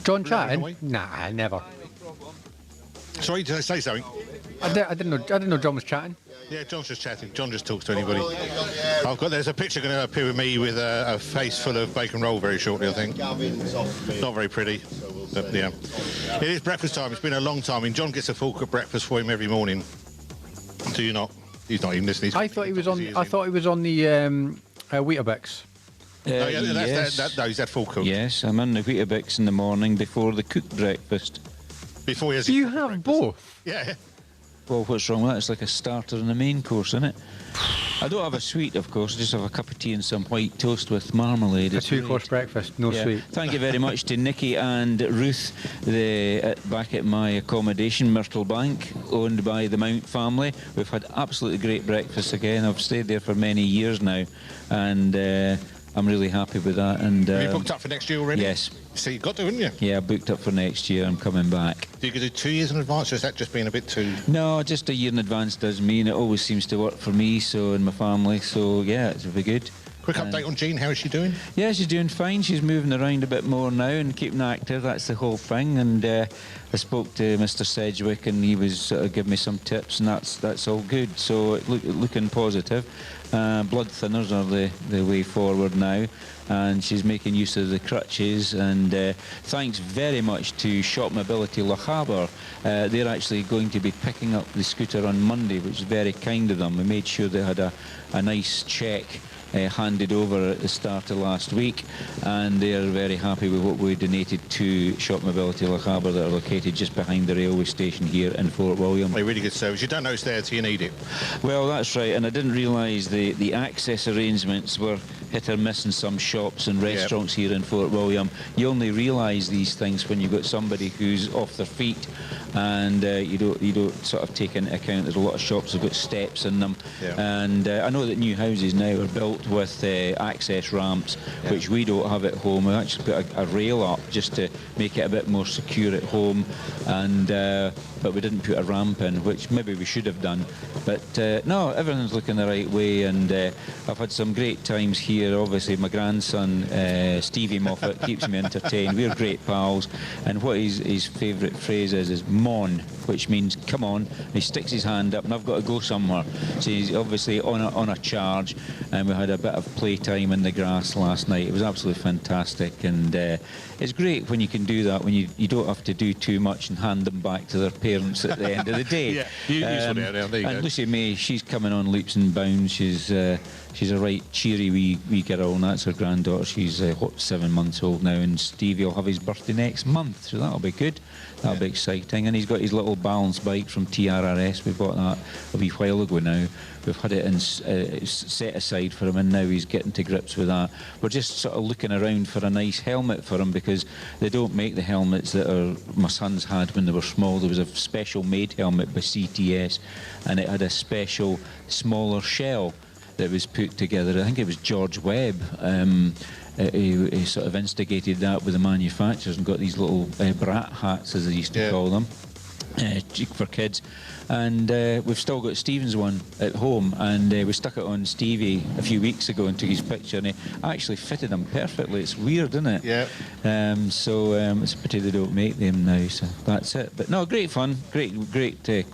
John chatting? Nah, never. Sorry, did I say something? I didn't know John was chatting. Yeah, John's just chatting. John just talks to anybody. There's a picture going to appear with me with a face full of bacon roll very shortly, I think. Not very pretty, but yeah. It is breakfast time. It's been a long time. And John gets a fork of breakfast for him every morning. Do you not? He's not even listening. I thought he was on the Weetabix. No, he's had full cook. Yes, I'm on the Weetabix in the morning before the cooked breakfast. Before he has. Do you have both? Yeah. Well, what's wrong with that? It's like a starter and a main course, isn't it? I don't have a sweet, of course. I just have a cup of tea and some white toast with marmalade. A two-course breakfast, no sweet. Thank you very much to Nikki and Ruth back at my accommodation, Myrtle Bank, owned by the Mount family. We've had absolutely great breakfast again. I've stayed there for many years now, and I'm really happy with that. And have you booked up for next year already? Yes. So you've got to, haven't you? Yeah, I booked up for next year. I'm coming back. Do you do 2 years in advance, or has that just been a bit too... No, just a year in advance does me, and it always seems to work for me, so, and my family, so yeah, it's very good. Quick update on Jean, how is she doing? Yeah, she's doing fine. She's moving around a bit more now and keeping active, that's the whole thing. And I spoke to Mr. Sedgwick, and he was giving me some tips, and that's all good, so looking positive. Blood thinners are the way forward now, and she's making use of the crutches, and thanks very much to Shop Mobility Lochaber. They're actually going to be picking up the scooter on Monday, which is very kind of them. We made sure they had a nice check handed over at the start of last week, and they're very happy with what we donated to Shop Mobility Lochaber, that are located just behind the railway station here in Fort William. A really good service. You don't know it's there till you need it. Well, that's right, and I didn't realise the access arrangements were hit or miss in some shops and restaurants here in Fort William. You only realise these things when you've got somebody who's off their feet, and you don't sort of take into account there's a lot of shops that have got steps in them. And I know that new houses now are built with access ramps, which we don't have at home. We actually put a rail up just to make it a bit more secure at home, and but we didn't put a ramp in, which maybe we should have done. But no, everything's looking the right way, and I've had some great times here here, obviously, my grandson, Stevie Moffat, keeps me entertained. We're great pals. And what his favourite phrase is mon, which means come on. And he sticks his hand up and I've got to go somewhere. So he's obviously on a charge, and we had a bit of playtime in the grass last night. It was absolutely fantastic, and it's great when you can do that, when you don't have to do too much and hand them back to their parents at the end of the day. Yeah, there you and go. Lucy May, she's coming on leaps and bounds. She's a right cheery wee girl, and that's her granddaughter. She's 7 months old now, and Stevie will have his birthday next month, so that'll be good. That'll be exciting. And he's got his little balance bike from TRRS. We bought that a wee while ago now. We've had it set aside for him, and now he's getting to grips with that. We're just sort of looking around for a nice helmet for him, because they don't make the helmets that my sons had when they were small. There was a special made helmet by CTS, and it had a special smaller shell that was put together. I think it was George Webb. He sort of instigated that with the manufacturers and got these little brat hats, as they used to call them, for kids. And we've still got Stephen's one at home, and we stuck it on Stevie a few weeks ago and took his picture, and it actually fitted him perfectly. It's weird, isn't it? Yeah. So it's a pity they don't make them now, so that's it. But no, great fun, great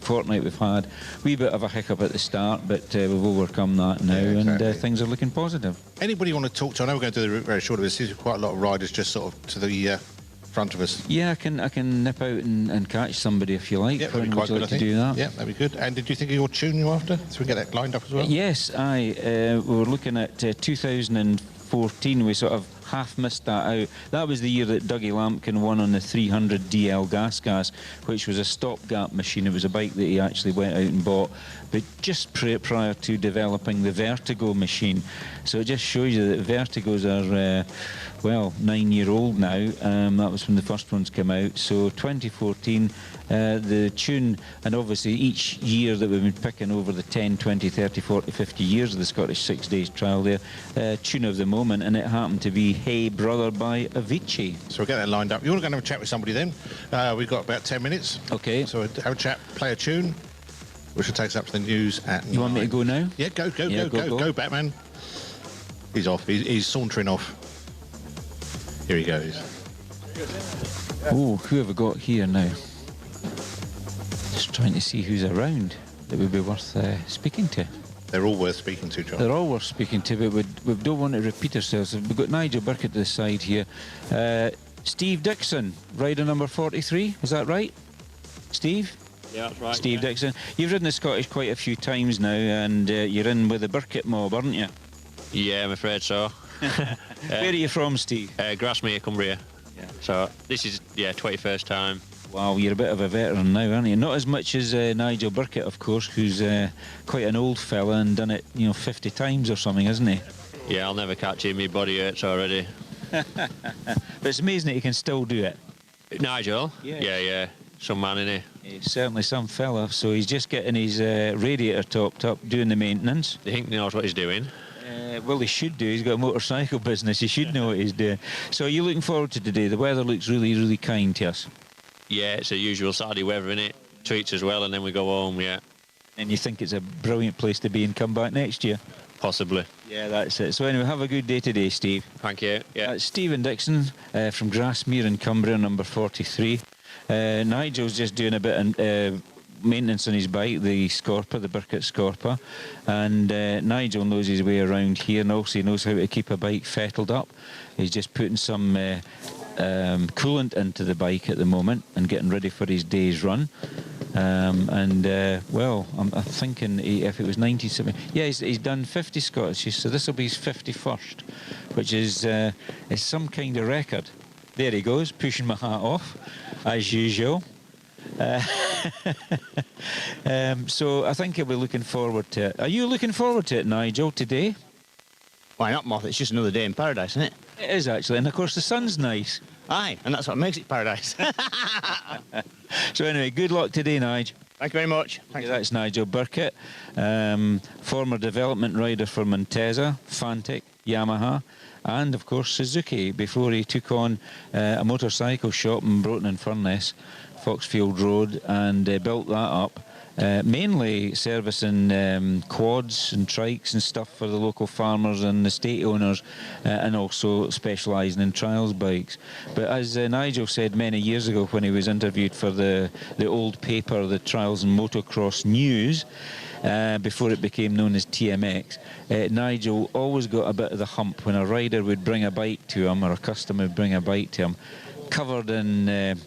fortnight we've had. Wee bit of a hiccup at the start, but we've overcome that now, exactly. and things are looking positive. Anybody want to talk to? I know we're going to do the route very short of this. There's quite a lot of riders just sort of to the front of us. Yeah, I can nip out and catch somebody if you like. Yeah, that'd be quite good, I think. To do that? Yeah, that'd be good. And did you think of your tune you're after? So we get that lined up as well? Yes, we were looking at 2014. We sort of half missed that out. That was the year that Dougie Lampkin won on the 300 DL Gas, which was a stopgap machine. It was a bike that he actually went out and bought, but just prior to developing the Vertigo machine. So it just shows you that Vertigos are 9-year-old now. That was when the first ones came out. So 2014, the tune, and obviously each year that we've been picking over the 10, 20, 30, 40, 50 years of the Scottish 6 Days trial there, tune of the moment, and it happened to be Hey Brother by Avicii. So we'll get that lined up. You want to go and have a chat with somebody then? We've got about 10 minutes. Okay. So have a chat, play a tune, which will take us up to the news at 9. You want me to go now? Yeah, go, Batman. He's off. He's sauntering off. Here he goes. Oh, who have we got here now? Just trying to see who's around that would be worth speaking to. They're all worth speaking to, John. They're all worth speaking to, but we don't want to repeat ourselves. We've got Nigel Burkett to the side here. Steve Dixon, rider number 43, is that right? Steve? Yeah, that's right. Steve Dixon. You've ridden the Scottish quite a few times now, and you're in with the Burkett mob, aren't you? Yeah, I'm afraid so. Where are you from, Steve? Grasmere, Cumbria. Yeah. So this is 21st time. Wow, you're a bit of a veteran now, aren't you? Not as much as Nigel Burkett, of course, who's quite an old fella and done it, 50 times or something, hasn't he? Yeah, I'll never catch him. My body hurts already. But it's amazing that he can still do it. Nigel? Yeah. Some man, innit? He's certainly some fella. So he's just getting his radiator topped up, doing the maintenance. Do you think he knows what he's doing? Well, he should do. He's got a motorcycle business. He should know what he's doing. So are you looking forward to today? The weather looks really, really kind to us. Yeah, it's a usual Saturday weather, innit? Treats us well, and then we go home, yeah. And you think it's a brilliant place to be and come back next year? Possibly. Yeah, that's it. So anyway, have a good day today, Steve. Thank you. Yeah. That's Stephen Dixon from Grasmere in Cumbria, number 43. Nigel's just doing a bit of maintenance on his bike, the Scorpa, the Burkett Scorpa, and Nigel knows his way around here, and also he knows how to keep a bike fettled up. He's just putting some coolant into the bike at the moment and getting ready for his day's run. I'm thinking if it was 1970, he's done 50 Scottish, so this will be his 51st, which is some kind of record. There he goes, pushing my hat off, as usual. So I think he'll be looking forward to it. Are you looking forward to it, Nigel, today? Why not, Moth? It's just another day in paradise, isn't it? It is, actually, and of course the sun's nice. Aye, and that's what makes it paradise. So anyway, good luck today, Nigel. Thank you very much. Thanks. That's Nigel Burkett, former development rider for Monteza, Fantic, Yamaha, and of course Suzuki, before he took on a motorcycle shop in Broughton and Furness, Foxfield Road, and built that up mainly servicing quads and trikes and stuff for the local farmers and estate owners, and also specialising in trials bikes. But as Nigel said many years ago when he was interviewed for the old paper, the Trials and Motocross News, before it became known as TMX, Nigel always got a bit of the hump when a rider would bring a bike to him, or a customer would bring a bike to him, covered in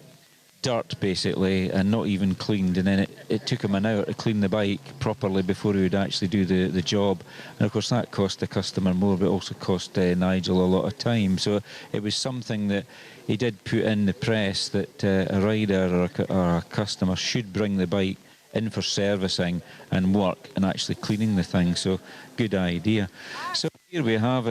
dirt basically, and not even cleaned, and then it took him an hour to clean the bike properly before he would actually do the job. And of course that cost the customer more, but also cost Nigel a lot of time. So it was something that he did put in the press, that a rider or a customer should bring the bike in for servicing and work and actually cleaning the thing. So good idea. So here we have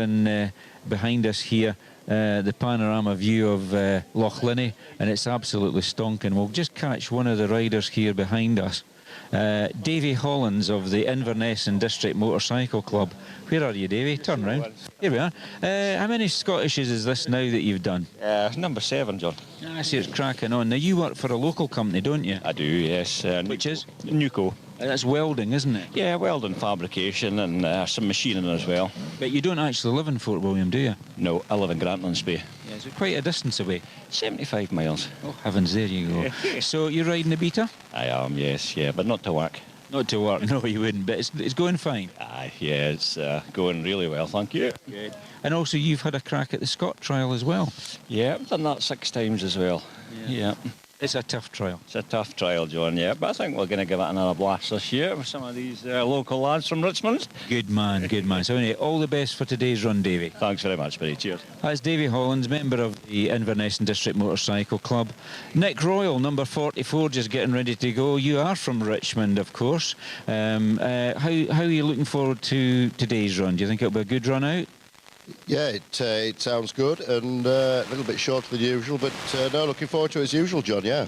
behind us here the panorama view of Loch Linnhe, and it's absolutely stonking. We'll just catch one of the riders here behind us, Davy Hollins of the Inverness and District Motorcycle Club. Where are you, Davy? Turn round. Here we are. How many Scottishes is this now that you've done? Number 7, John. I see it's cracking on. Now you work for a local company, don't you? I do, yes. Which is? Nuco. That's welding, isn't it? Yeah, welding, fabrication and some machining as well. But you don't actually live in Fort William, do you? No, I live in Grantlands Bay. Yeah, so quite a distance away. 75 miles. Oh heavens, there you go. So you're riding the Beta? I am, yes, yeah, but not to work. Not to work, no you wouldn't, but it's going fine. Aye, yeah, it's going really well, thank you. Good. And also you've had a crack at the Scott trial as well. Yeah, I've done that 6 times as well. Yeah. It's a tough trial. It's a tough trial, John, yeah, but I think we're going to give it another blast this year with some of these local lads from Richmond. Good man, good man. So anyway, all the best for today's run, Davy. Thanks very much, buddy. Cheers. That's Davy Hollins, member of the Inverness and District Motorcycle Club. Nick Royal, number 44, just getting ready to go. You are from Richmond, of course. How are you looking forward to today's run? Do you think it'll be a good run out? Yeah, it sounds good, and a little bit shorter than usual, but no, looking forward to it as usual, John, yeah.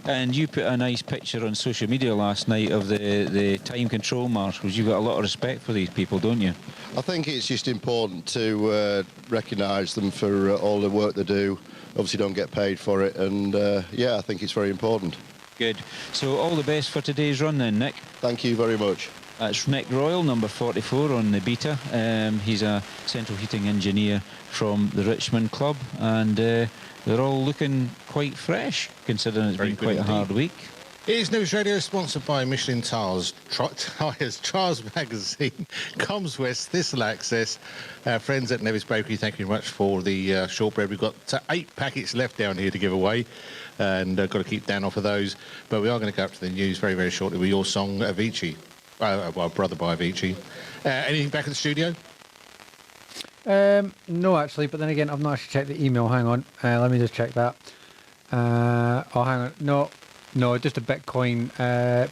And you put a nice picture on social media last night of the time control marshals. You've got a lot of respect for these people, don't you? I think it's just important to recognise them for all the work they do. Obviously don't get paid for it, and yeah, I think it's very important. Good. So all the best for today's run then, Nick. Thank you very much. That's Nick Royal, number 44 on the Beta. He's a central heating engineer from the Richmond Club, and they're all looking quite fresh, considering it's been quite a hard week. Here's News Radio, sponsored by Michelin Tyres, Trials Magazine, Coms West, Thistle Access. Friends at Nevis Bakery, thank you very much for the shortbread. We've got 8 packets left down here to give away, and got to keep Dan off of those. But we are going to go up to the news very, very shortly with your song, Avicii. Well, Brother by Avicii. Anything back at the studio? No, actually, but then again, I've not actually checked the email. Hang on. Let me just check that. Oh, hang on. No, just a Bitcoin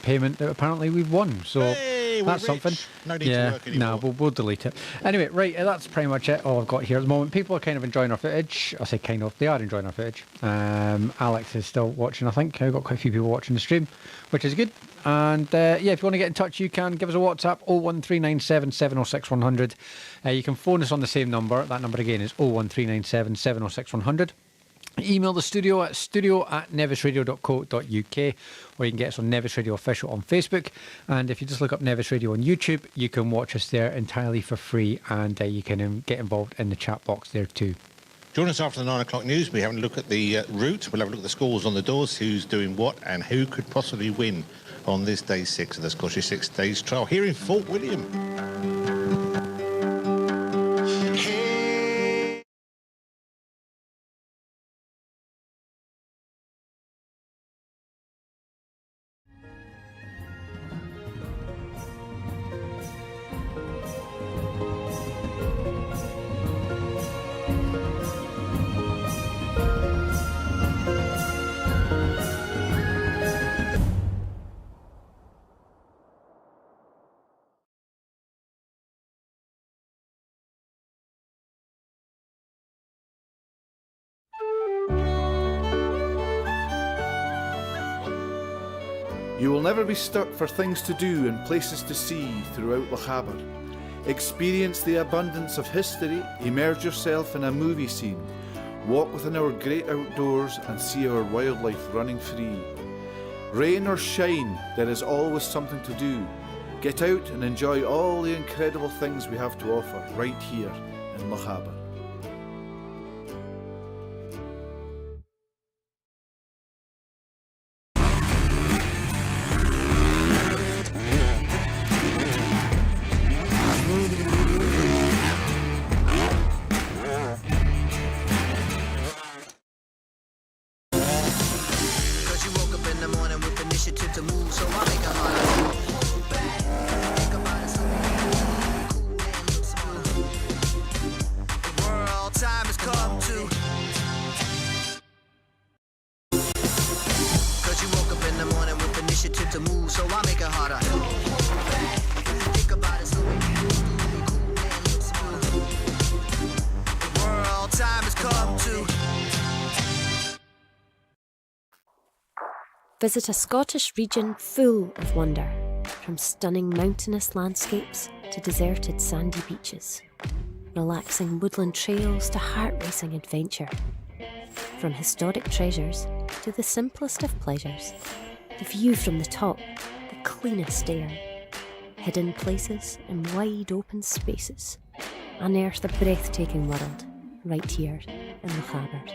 payment that apparently we've won. So hey, that's rich. something. No need to work anymore. No, we'll delete it. Anyway, right, that's pretty much it. All I've got here at the moment. People are kind of enjoying our footage. I say kind of. They are enjoying our footage. Alex is still watching, I think. I've got quite a few people watching the stream, which is good. And yeah, if you want to get in touch, you can give us a WhatsApp, 01397 706 100. You can phone us on the same number. That number again is 01397 706 100. Email the studio at studio@nevisradio.co.uk, or you can get us on Nevis Radio Official on Facebook. And if you just look up Nevis Radio on YouTube, you can watch us there entirely for free, and you can get involved in the chat box there too. Join us after the 9 o'clock news. We're having a look at the route. We'll have a look at the scores on the doors, who's doing what, and who could possibly win on this day 6 of the Scottish 6 Days Trial here in Fort William. You will never be stuck for things to do and places to see throughout Lochaber. Experience the abundance of history, immerse yourself in a movie scene, walk within our great outdoors and see our wildlife running free. Rain or shine, there is always something to do. Get out and enjoy all the incredible things we have to offer right here in Lochaber. Visit a Scottish region full of wonder, from stunning mountainous landscapes to deserted sandy beaches, relaxing woodland trails to heart-racing adventure. From historic treasures to the simplest of pleasures, the view from the top, the cleanest air, hidden places and wide open spaces, unearth a breathtaking world right here in Lochaber.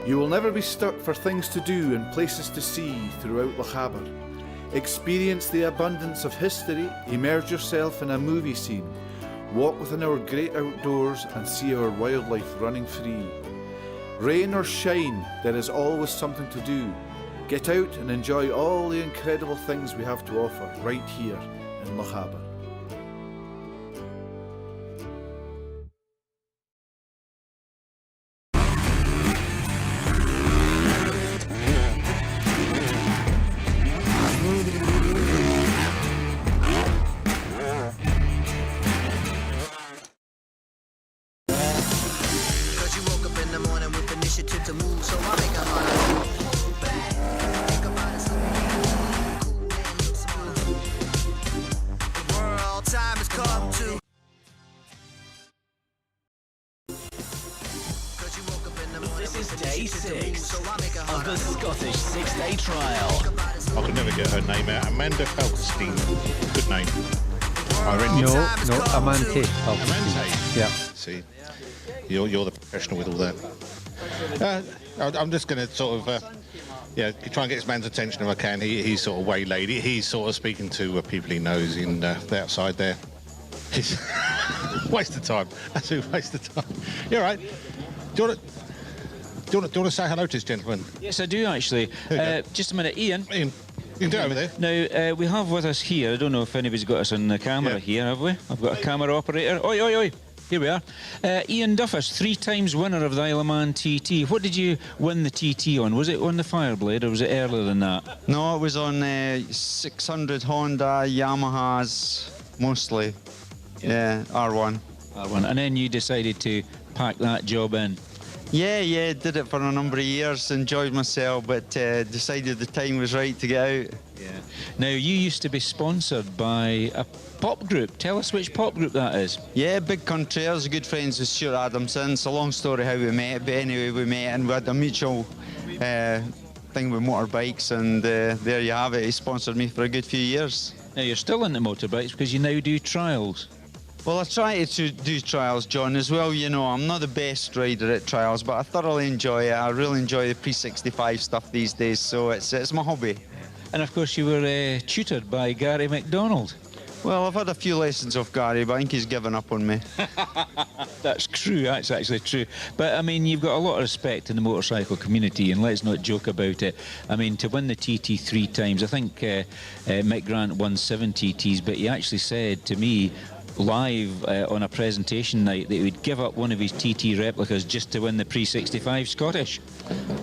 You will never be stuck for things to do and places to see throughout Lochaber. Experience the abundance of history, immerse yourself in a movie scene, walk within our great outdoors and see our wildlife running free. Rain or shine, there is always something to do. Get out and enjoy all the incredible things we have to offer right here in Lochaber. Amante. Yeah. See, you're the professional with all that. I'm just going to sort of, try and get this man's attention if I can. He's sort of waylaid. He's sort of speaking to people he knows in the outside there. He's waste of time. Absolute waste of time. You're right. Do you want to say hello to this gentleman? Yes, I do actually. Just a minute, Ian. You can do it over there. Now, we have with us here, I don't know if anybody's got us on the camera here, have we? I've got a camera operator. Oi, oi, oi. Here we are. Ian Duffus, 3 times winner of the Isle of Man TT. What did you win the TT on? Was it on the Fireblade or was it earlier than that? No, it was on 600 Honda, Yamahas, mostly. Yeah, R1. R1. And then you decided to pack that job in. Yeah, did it for a number of years, enjoyed myself, but decided the time was right to get out. Yeah. Now, you used to be sponsored by a pop group. Tell us which pop group that is. Yeah, Big Country. I was good friends with Stuart Adamson. It's a long story how we met, but anyway, we met and we had a mutual thing with motorbikes, and there you have it. He sponsored me for a good few years. Now, you're still into motorbikes because you now do trials. Well, I try to do trials, John, as well. You know, I'm not the best rider at trials, but I thoroughly enjoy it. I really enjoy the pre-65 stuff these days, so it's my hobby. And of course, you were tutored by Gary MacDonald. Well, I've had a few lessons off Gary, but I think he's given up on me. That's true, that's actually true. But, I mean, you've got a lot of respect in the motorcycle community, and let's not joke about it. I mean, to win the TT 3 times, I think Mick Grant won 7 TTs, but he actually said to me live on a presentation night that he would give up one of his TT replicas just to win the pre-65 Scottish.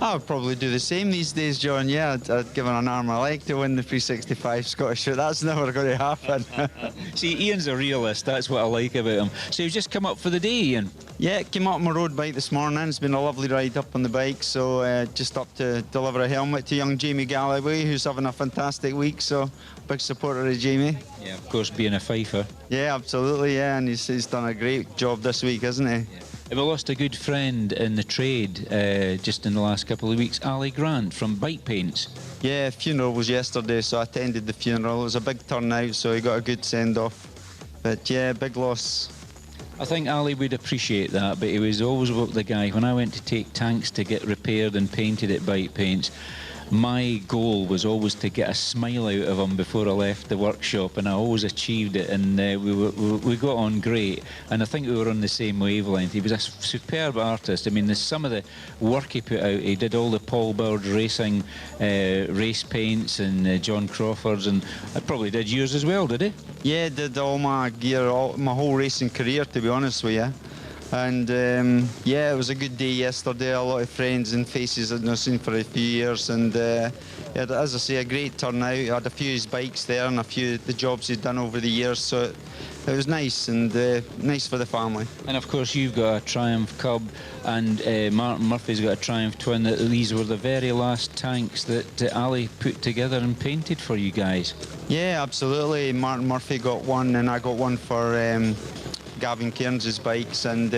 I would probably do the same these days, John. Yeah, I'd give an arm and a leg to win the pre-65 Scottish. That's never going to happen. See, Ian's a realist. That's what I like about him. So you've just come up for the day, Ian? Yeah, came up on my road bike this morning. It's been a lovely ride up on the bike. So just up to deliver a helmet to young Jamie Galloway, who's having a fantastic week. So big supporter of Jamie. Yeah, of course, being a Fifer. Yeah, absolutely, yeah. And he's done a great job this week, hasn't he? Yeah. We lost a good friend in the trade just in the last couple of weeks, Ali Grant from Bike Paints. Yeah, funeral was yesterday, so I attended the funeral. It was a big turnout, so he got a good send-off. But yeah, big loss. I think Ali would appreciate that, but he was always the guy. When I went to take tanks to get repaired and painted at Bike Paints, my goal was always to get a smile out of him before I left the workshop, and I always achieved it, and we got on great, and I think we were on the same wavelength. He was a superb artist. I mean, some of the work he put out, he did all the Paul Bird racing race paints and John Crawford's, and I probably did yours as well, did he? Yeah, did all my gear, my whole racing career, to be honest with you. And yeah, it was a good day yesterday. A lot of friends and faces I'd not seen for a few years, and yeah, as I say, a great turnout. I had a few of his bikes there and a few of the jobs he'd done over the years, so it was nice, and nice for the family. And of course, you've got a Triumph Cub, and Martin Murphy's got a Triumph Twin. These were the very last tanks that Ali put together and painted for you guys. Yeah, absolutely. Martin Murphy got one, and I got one for Gavin Cairns' bikes, and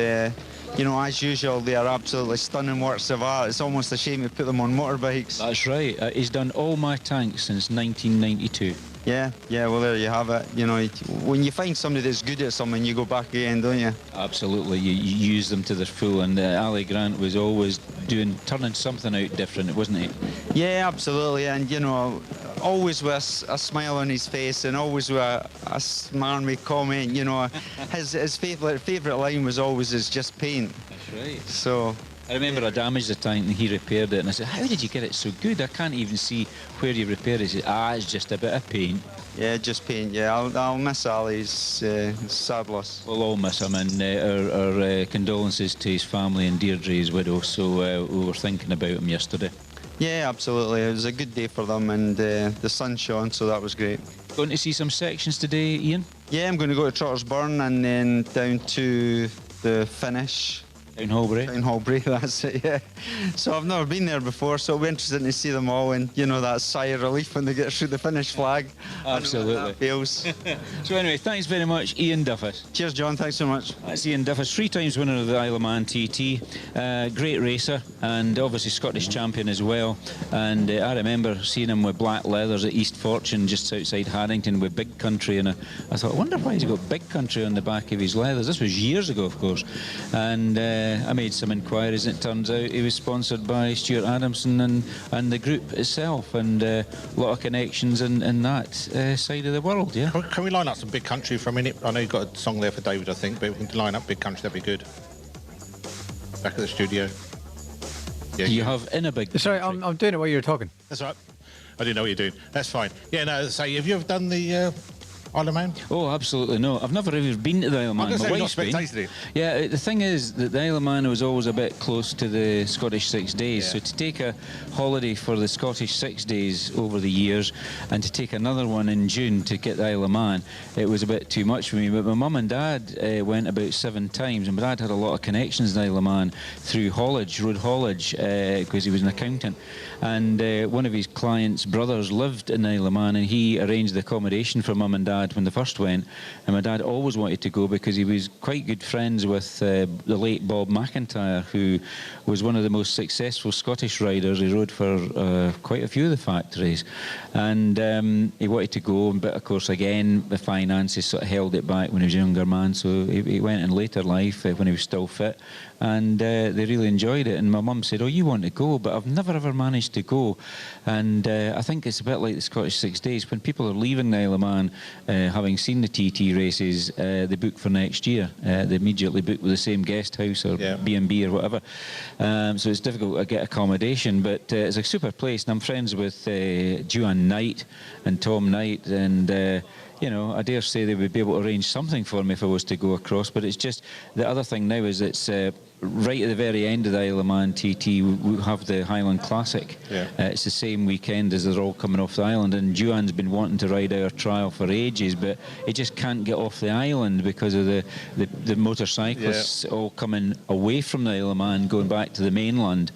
you know, as usual, they are absolutely stunning works of art. It's almost a shame to put them on motorbikes. That's right. He's done all my tanks since 1992. Yeah, well, there you have it. You know, when you find somebody that's good at something, you go back again, don't you? Absolutely. You use them to their full, and Ali Grant was always turning something out different, wasn't he? Yeah, absolutely, and you know, always with a smile on his face, and always with a smarmy comment. You know, his favourite line was always, "It's just paint." That's right. So I remember I damaged the tank and he repaired it, and I said, "How did you get it so good? I can't even see where you repaired it." He said, "It's just a bit of paint." Yeah, just paint. Yeah, I'll miss Ali's sad loss. We'll all miss him, and our condolences to his family and Deirdre, his widow. So we were thinking about him yesterday. Yeah, absolutely. It was a good day for them, and the sun shone, so that was great. Going to see some sections today, Ian? Yeah, I'm going to go to Trotter's Burn and then down to the finish. Down Holbury? Down Holbury, that's it, yeah. So I've never been there before, so it'll be interesting to see them all, and, you know, that sigh of relief when they get through the finish flag. Absolutely. I know how that feels. So anyway, thanks very much, Ian Duffus. Cheers, John, thanks so much. That's Ian Duffus, 3 times winner of the Isle of Man TT, great racer, and obviously Scottish champion as well. And I remember seeing him with black leathers at East Fortune, just outside Haddington, with Big Country, and I thought, I wonder why he's got Big Country on the back of his leathers. This was years ago, of course. And I made some inquiries, and it turns out he was sponsored by Stuart Adamson and the group itself, and a lot of connections in that side of the world, yeah. Can we line up some Big Country for a minute? I know you've got a song there for David, I think, but if we can line up Big Country, that'd be good. Back at the studio. Yeah, Do you have in a Big Sorry, Country? I'm doing it while you're talking. That's right. I didn't know what you're doing. That's fine. Yeah, no, say, have you ever done the Isle of Man? Oh, absolutely no. I've never ever been to the Isle of Man. My wife's been. It. Yeah, the thing is that the Isle of Man was always a bit close to the Scottish 6 days. Yeah. So to take a holiday for the Scottish 6 days over the years and to take another one in June to get the Isle of Man, it was a bit too much for me. But my mum and dad went about 7 times, and my dad had a lot of connections in the Isle of Man through haulage, road haulage, because he was an accountant. And one of his clients' brothers lived in the Isle of Man, and he arranged the accommodation for mum and dad when they first went. And my dad always wanted to go because he was quite good friends with the late Bob McIntyre, who was one of the most successful Scottish riders. He rode for quite a few of the factories, and he wanted to go, but of course again the finances sort of held it back when he was a younger man, so he went in later life when he was still fit, and they really enjoyed it. And my mum said, "Oh, you want to go?" But I've never ever managed to go. And I think it's a bit like the Scottish 6 days. When people are leaving the Isle of Man, having seen the TT races, they book for next year. They immediately book with the same guest house or B&B or whatever. So it's difficult to get accommodation, but it's a super place. And I'm friends with Joanne Knight and Tom Knight, and you know, I dare say they would be able to arrange something for me if I was to go across. But it's just, the other thing now is it's right at the very end of the Isle of Man TT, we have the Highland Classic. Yeah. It's the same weekend as they're all coming off the island, and Joanne's been wanting to ride our trial for ages, but he just can't get off the island because of the motorcyclists all coming away from the Isle of Man, going back to the mainland.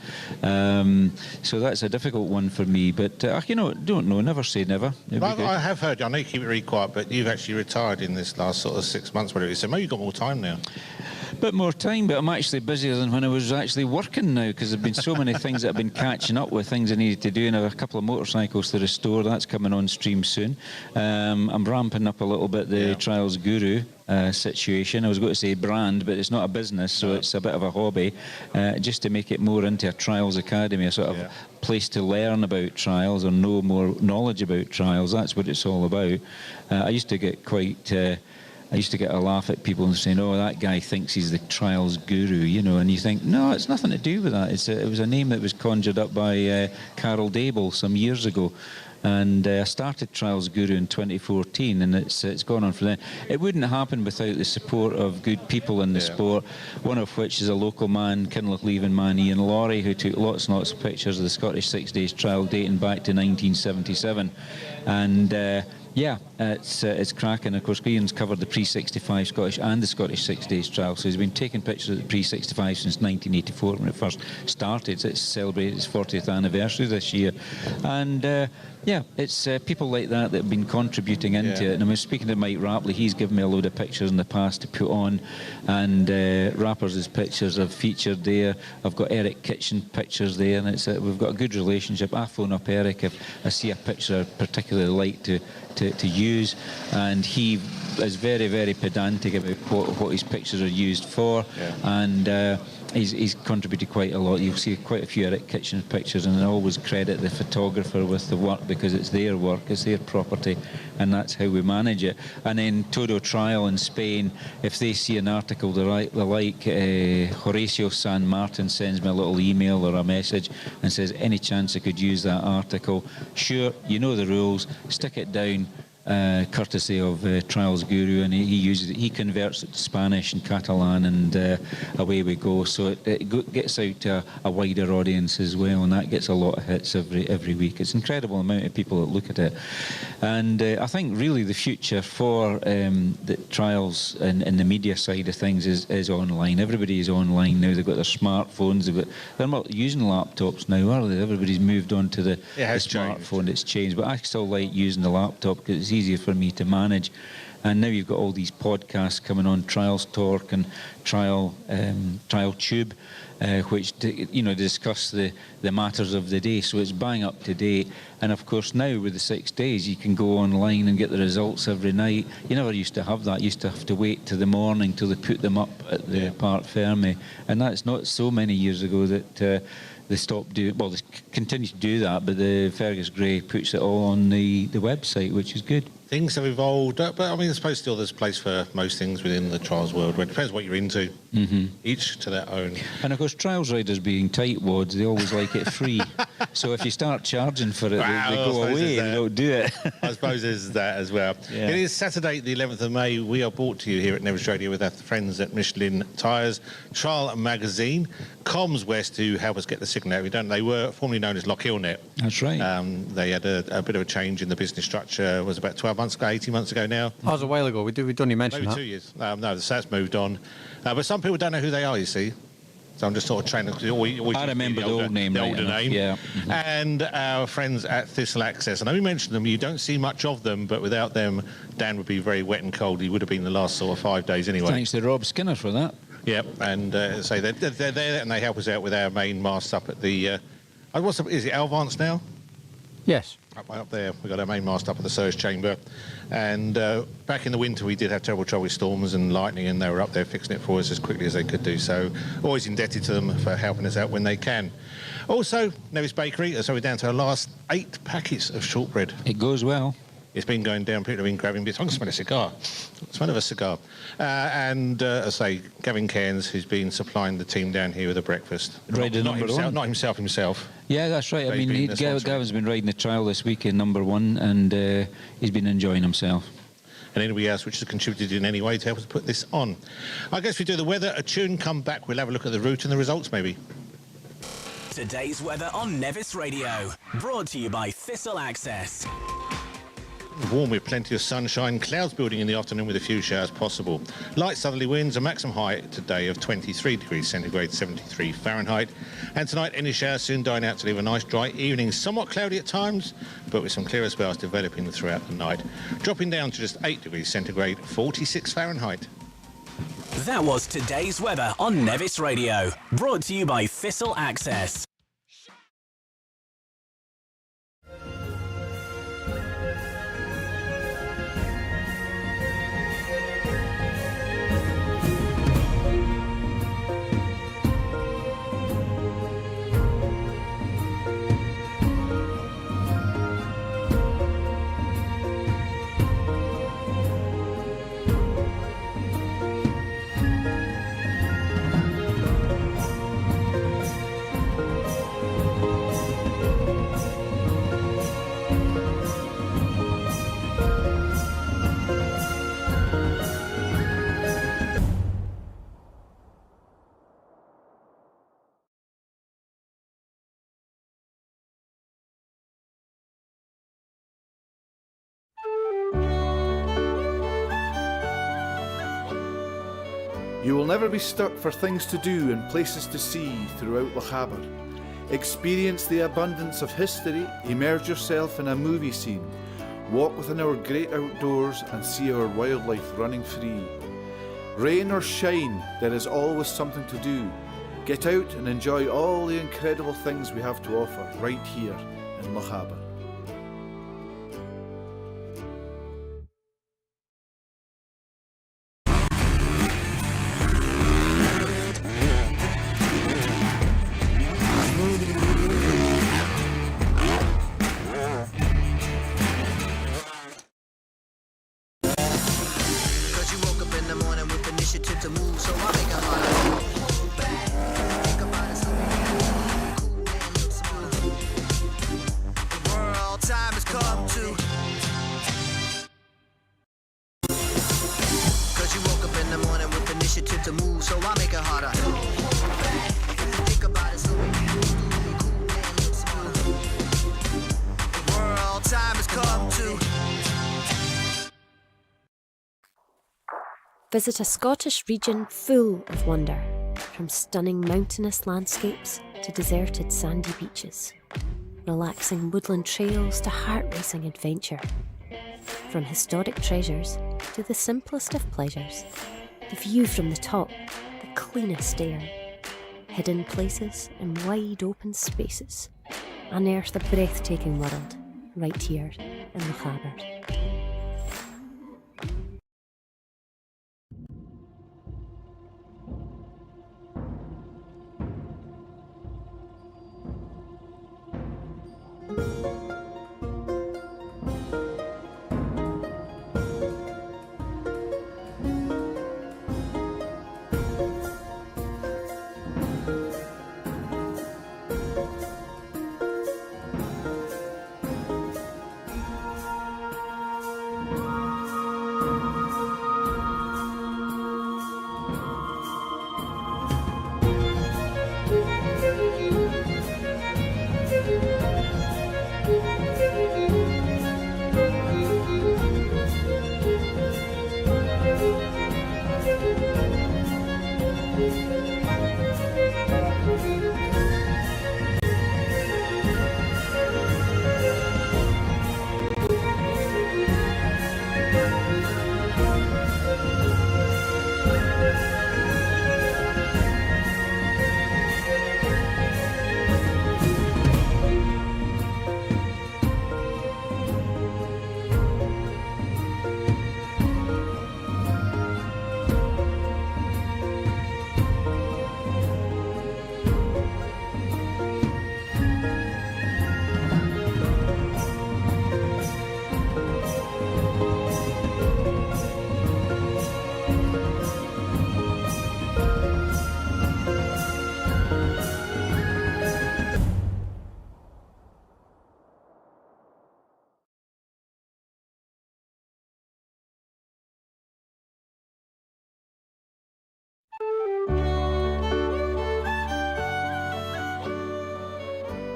So that's a difficult one for me, but you know, don't know, never say never. I have heard, I know you keep it really quiet, but you've actually retired in this last sort of 6 months, whatever it is, so maybe you've got more time now. Bit more time, but I'm actually busier than when I was actually working now, because there've been so many things that I've been catching up with, things I needed to do, and I have a couple of motorcycles to restore. That's coming on stream soon. I'm ramping up a little bit the Trials Guru situation. I was going to say brand, but it's not a business, so it's a bit of a hobby, just to make it more into a Trials Academy, a sort of place to learn about trials or know more knowledge about trials. That's what it's all about. I used to get quite... I used to get a laugh at people and saying, "Oh, that guy thinks he's the trials guru," you know, and you think, no, it's nothing to do with that. It was a name that was conjured up by Carol Dable some years ago. And I started Trials Guru in 2014, and it's gone on from then. It wouldn't happen without the support of good people in the sport, one of which is a local man, Kinlochleven man, Ian Laurie, who took lots and lots of pictures of the Scottish 6 days trial dating back to 1977. And yeah, it's cracking. Of course, Ian's covered the pre-65 Scottish and the Scottish 6 days trial, so he's been taking pictures of the pre-65 since 1984 when it first started. It's celebrated its 40th anniversary this year, and yeah, it's people like that have been contributing into it. And I was speaking to Mike Rapley. He's given me a load of pictures in the past to put on, and Rappers' pictures I've featured there. I've got Eric Kitchen pictures there, and we've got a good relationship. I phone up Eric if I see a picture I particularly like to use, and he is very, very pedantic about what his pictures are used for, and he's contributed quite a lot. You'll see quite a few Eric Kitchen pictures, and I always credit the photographer with the work because it's their work, it's their property, and that's how we manage it. And then Todo Trial in Spain, if they see an article they like, Horacio San Martin sends me a little email or a message and says, any chance I could use that article? Sure, you know the rules, stick it down, courtesy of Trials Guru, and he uses it. He converts it to Spanish and Catalan, and away we go. So it gets out to a wider audience as well, and that gets a lot of hits every week. It's an incredible amount of people that look at it, and I think really the future for the trials and the media side of things is online. Everybody is online now. They've got their smartphones. They're not using laptops now, are they? Everybody's moved on to the smartphone. It's changed, but I still like using the laptop because it's easier for me to manage. And now you've got all these podcasts coming on, Trials Talk and Trial Tube, which discuss the matters of the day. So it's bang up to date. And of course now with the 6 days, you can go online and get the results every night. You never used to have that. You used to have to wait till the morning till they put them up at the Parc Ferme. And that's not so many years ago that they stopped doing. Well, they continue to do that, but the Fergus Gray puts it all on the website, which is good. Things have evolved, but I mean, I suppose still there's a place for most things within the trials world. It depends what you're into. Each to their own. And of course, trials riders being tightwads, they always like it free. So if you start charging for it, they go away. They don't do it. I suppose there's that as well. Yeah. It is Saturday, the 11th of May. We are brought to you here at Nevis Radio with our friends at Michelin Tyres, Trial Magazine, Comms West, who help us get the signal out. They were formerly known as Lochhillnet. That's right. They had a bit of a change in the business structure. It was about 12 months ago, 18 months ago now. That was a while ago. We don't even mention Maybe that. 2 years. No, that's moved on. But some people don't know who they are, you see. So I'm just sort of trying to... I remember the old name. The older name. Yeah. And our friends at Thistle Access. I know we mentioned them. You don't see much of them, but without them, Dan would be very wet and cold. He would have been the last sort of 5 days anyway. Thanks to Rob Skinner for that. Yep, and so they're there and they help us out with our main mast up at the... is it Alvance now? Yes. Up there, we've got our main mast up at the surge chamber. And back in the winter, we did have terrible trouble with storms and lightning, and they were up there fixing it for us as quickly as they could do. So always indebted to them for helping us out when they can. Also, Nevis Bakery, so we're down to our last 8 packets of shortbread. It goes well. It's been going down. People have been grabbing bits. I can smell a cigar. Smell of a cigar. And I say, Gavin Cairns, who's been supplying the team down here with a breakfast. Rider number one. Not himself. Yeah, that's right. I mean, Gavin's been riding the trial this week in number 1, and he's been enjoying himself. And anybody else which has contributed in any way to help us put this on. I guess we do the weather, a tune, come back. We'll have a look at the route and the results, maybe. Today's weather on Nevis Radio. Brought to you by Thistle Access. Warm with plenty of sunshine, clouds building in the afternoon with a few showers possible. Light southerly winds, a maximum height today of 23 degrees centigrade, 73 Fahrenheit. And tonight, any showers soon dying out to leave a nice dry evening. Somewhat cloudy at times, but with some clearer spells developing throughout the night. Dropping down to just 8 degrees centigrade, 46 Fahrenheit. That was today's weather on Nevis Radio. Brought to you by Thistle Access. You will never be stuck for things to do and places to see throughout Lochaber. Experience the abundance of history, immerse yourself in a movie scene, walk within our great outdoors and see our wildlife running free. Rain or shine, there is always something to do. Get out and enjoy all the incredible things we have to offer right here in Lochaber. Visit a Scottish region full of wonder, from stunning mountainous landscapes to deserted sandy beaches, relaxing woodland trails to heart-racing adventure. From historic treasures to the simplest of pleasures, the view from the top, the cleanest air, hidden places and wide open spaces, unearth a breathtaking world right here in Lochaber.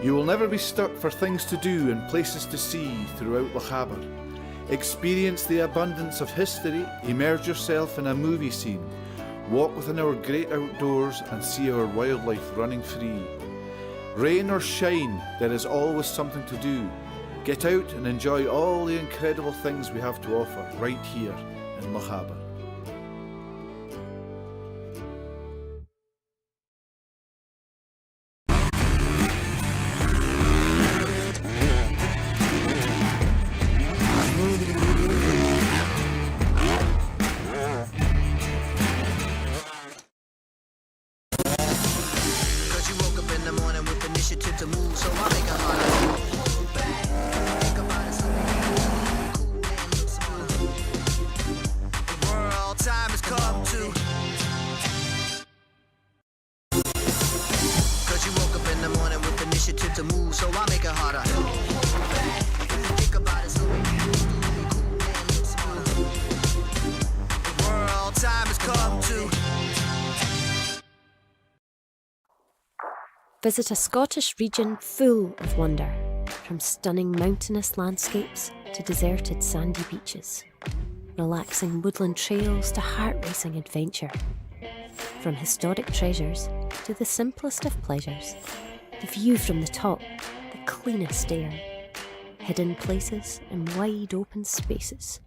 You will never be stuck for things to do and places to see throughout Lochaber. Experience the abundance of history, immerse yourself in a movie scene, walk within our great outdoors and see our wildlife running free. Rain or shine, there is always something to do. Get out and enjoy all the incredible things we have to offer right here in Lochaber. Visit a Scottish region full of wonder, from stunning mountainous landscapes to deserted sandy beaches, relaxing woodland trails to heart-racing adventure. From historic treasures to the simplest of pleasures, the view from the top, the cleanest air, hidden places and wide open spaces,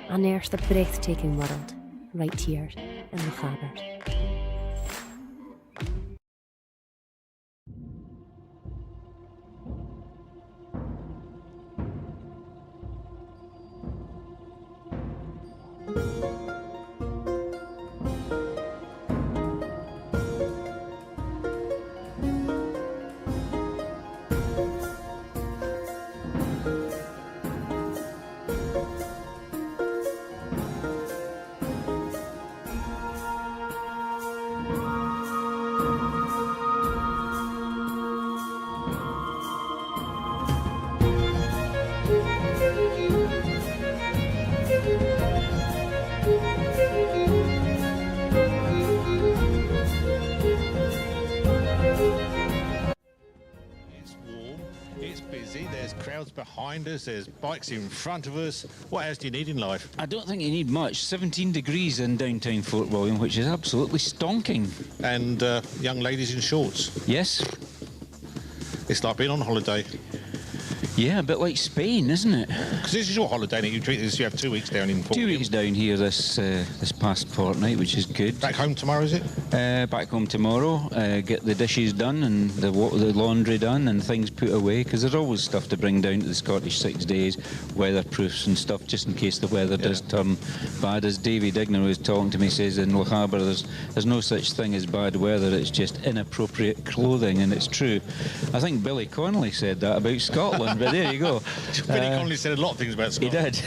unearth a breathtaking world right here in Lochaber. Behind us, there's bikes in front of us. What else do you need in life? I don't think you need much. 17 degrees in downtown Fort William, which is absolutely stonking. And young ladies in shorts. Yes. It's like being on holiday. Yeah, a bit like Spain, isn't it? Because this is your holiday, and you treat this. You have 2 weeks down in Fort 2 William. weeks down here this past fortnight, which is good. Back home tomorrow, is it? Back home tomorrow. Get the dishes done and the laundry done and things put away, because there's always stuff to bring down to the Scottish 6 days, weatherproofs and stuff, just in case the weather does turn bad. As Davy Dignan was talking to me, says in Lochaber there's no such thing as bad weather, it's just inappropriate clothing, and it's true. I think Billy Connolly said that about Scotland, but there you go. Billy Connolly said a lot of things about Scotland. He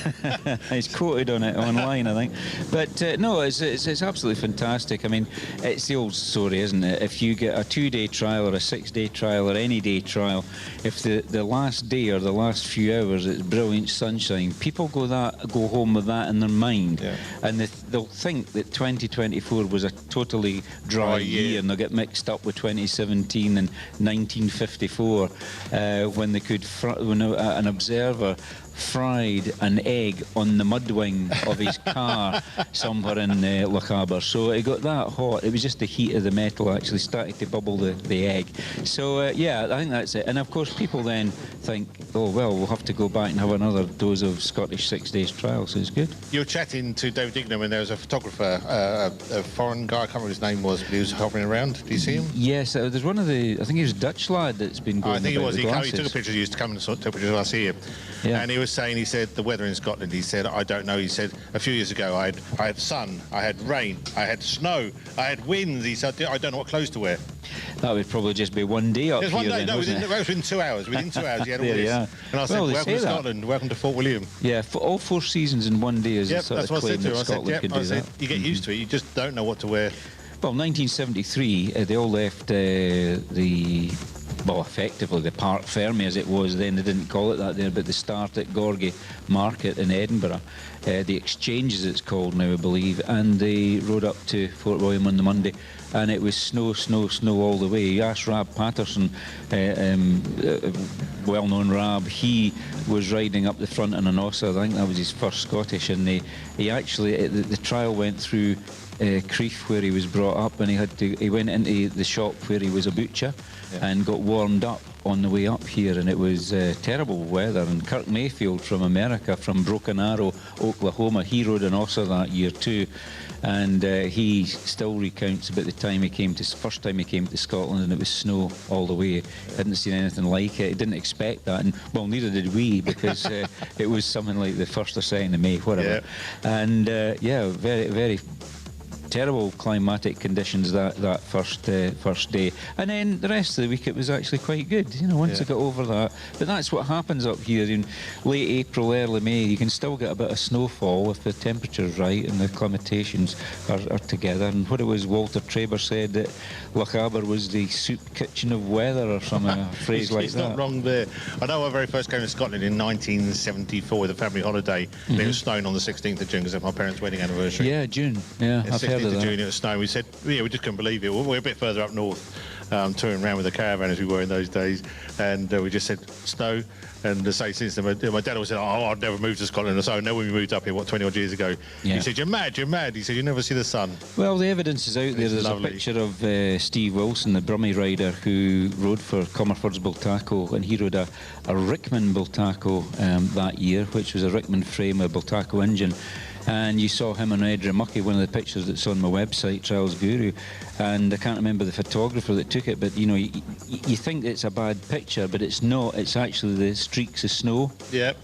did. He's quoted on it online, I think. But no, it's absolutely fantastic. I mean, it's the old story, isn't it? If you get a 2-day trial or a 6-day trial or any day trial, if the last day or the last few hours it's brilliant sunshine, people go home with that in their mind, and they'll think that 2024 was a totally dry year, and they'll get mixed up with 2017 and 1954 when they could when an observer fried an egg on the mud wing of his car somewhere in Lochaber. So it got that hot. It was just the heat of the metal actually started to bubble the egg. So yeah, I think that's it. And of course people then think, oh well, we'll have to go back and have another dose of Scottish 6 days trial, so it's good. You were chatting to David Dignan when there was a photographer, a foreign guy, I can't remember what his name was, but he was hovering around. Do you see him? Yes, there's one of the, I think he was a Dutch lad that's been going I think it was. He took a picture, he used to come and take pictures of us here. Yeah. And he was saying, he said, the weather in Scotland, he said, I don't know. He said, a few years ago, I had sun, I had rain, I had snow, I had winds. He said, I don't know what clothes to wear. That would probably just be one day up here. One day, then, no, within 2 hours. Within 2 hours, he had all this. Yeah. And I said, welcome to Scotland, welcome to Fort William. Yeah, for all 4 seasons in one day is a sort of claim that Scotland could do that. You get used to it, you just don't know what to wear. Well, 1973, they all left the well, effectively the Parc Ferme as it was then. They didn't call it that there, but the start at Gorgie Market in Edinburgh. The Exchange, as it's called now, I believe, and they rode up to Fort William on the Monday, and it was snow all the way. You asked Rab Patterson, well-known Rab, he was riding up the front in an Ossa. I think that was his first Scottish, and he actually, the trial went through Crieff where he was brought up, and he went into the shop where he was a butcher and got warmed up on the way up here, and it was terrible weather. And Kirk Mayfield from America, from Broken Arrow, Oklahoma, he rode an Ossa that year too, and he still recounts about the time first time he came to Scotland, and it was snow all the way. Hadn't seen anything like it. He didn't expect that, and well, neither did we, because it was something like the 1st or 2nd of May, whatever. And very, very terrible climatic conditions that first day, and then the rest of the week it was actually quite good, once I got over that. But that's what happens up here in late April, early May. You can still get a bit of snowfall if the temperature's right and the acclimatations are together. And what it was, Walter Traber said that Lochaber was the soup kitchen of weather, or some phrase like that. It's not wrong there. I know I very first came to Scotland in 1974 with a family holiday. And it was snowing on the 16th of June because of my parents' wedding anniversary. Yeah, June. Yeah, I've heard of that. June it was snowing. We said, we just couldn't believe it. We're a bit further up north, touring around with a caravan as we were in those days, and we just said snow. And to say since then, my dad always said, I'd never move to Scotland. So now when we moved up here, 20 odd years ago, he said, you're mad. He said, you never see the sun. Well, the evidence is out there. There's lovely. A picture of Steve Wilson, the Brummie rider who rode for Comerford's Bultaco, and he rode a Rickman Bultaco that year, which was a Rickman frame, a Bultaco engine. And you saw him on Edra Mucky, one of the pictures that's on my website, Trials Guru, and I can't remember the photographer that took it, but you think it's a bad picture, but it's not. It's actually the streaks of snow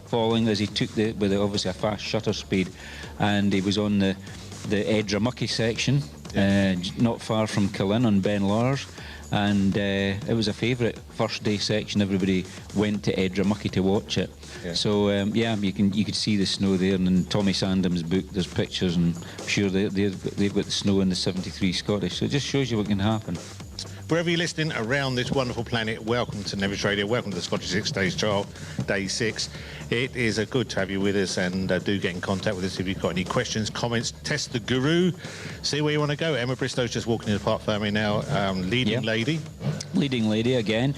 falling as he took with obviously a fast shutter speed, and he was on the Edra Mucky section, not far from Killin on Ben Lars. And it was a favourite first day section. Everybody went to Edra Mucky to watch it. So you could see the snow there, and in Tommy Sandham's book there's pictures, and I'm sure they've got the snow in the 73 Scottish. So it just shows you what can happen. Wherever you're listening around this wonderful planet, welcome to Nevis Radio, welcome to the Scottish 6 Days Trial, Day 6. It is good to have you with us, and do get in contact with us if you've got any questions, comments. Test the Guru, see where you want to go. Emma Bristow's just walking in the Parc Ferme now, leading lady again.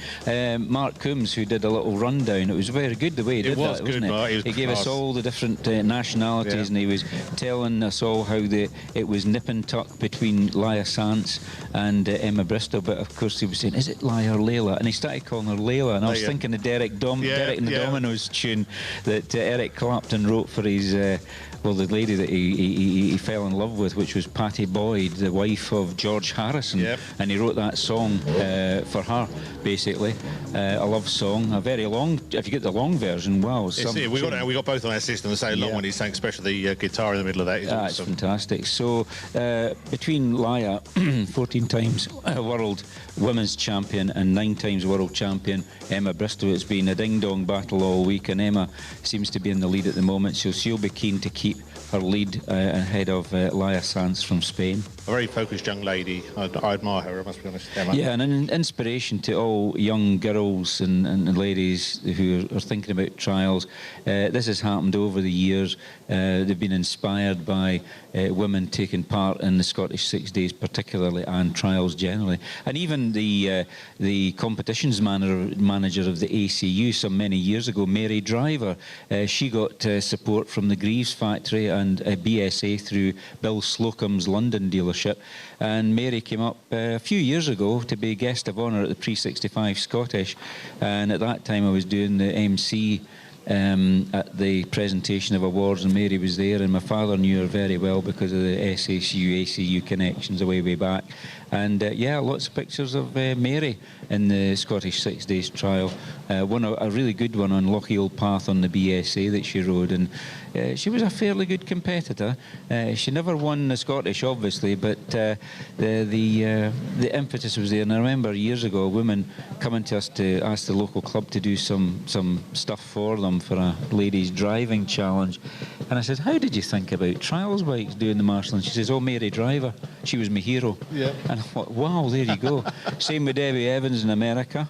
Mark Coombs, who did a little rundown, it was very good the way he did that, wasn't it? He gave us all the different nationalities, and he was telling us all how it was nip and tuck between Laia Sance and Emma Bristow, but of course he was saying, is it Laia or Layla? And he started calling her Layla, and I was thinking of Derek and the Dominoes tune that Eric Clapton wrote for his the lady that he fell in love with, which was Patty Boyd, the wife of George Harrison, and he wrote that song for her, basically, a love song, a very long. If you get the long version, wow! We got both on our system. The same long one. He sang, especially the guitar in the middle of that. That's awesome. Fantastic. So between Laia, 14 times world women's champion and 9 times world champion Emma Bristow, it's been a ding-dong battle all week, and Emma seems to be in the lead at the moment, so she'll be keen to keep her lead ahead of Laia Sance from Spain. A very focused young lady. I admire her, I must be honest, Emma. Yeah, and an inspiration to all young girls and ladies who are thinking about trials. This has happened over the years. They've been inspired by women taking part in the Scottish 6 Days particularly, and trials generally. And even the competitions manager of the ACU some many years ago, Mary Driver, she got support from the Greaves factory and BSA through Bill Slocum's London dealership, and Mary came up a few years ago to be guest of honour at the Pre-65 Scottish, and at that time I was doing the MC at the presentation of awards, and Mary was there, and my father knew her very well because of the SSU ACU connections way back. And lots of pictures of Mary in the Scottish 6 Days trial. A really good one on Lochiel Path on the BSA that she rode, and she was a fairly good competitor. She never won the Scottish, obviously, but the impetus was there. And I remember years ago a woman coming to us to ask the local club to do some stuff for them, come for a ladies driving challenge. And I said, how did you think about trials bikes doing the marshal? And she says, oh, Mary Driver. She was my hero. Yeah. And I thought, wow, there you go. Same with Debbie Evans in America,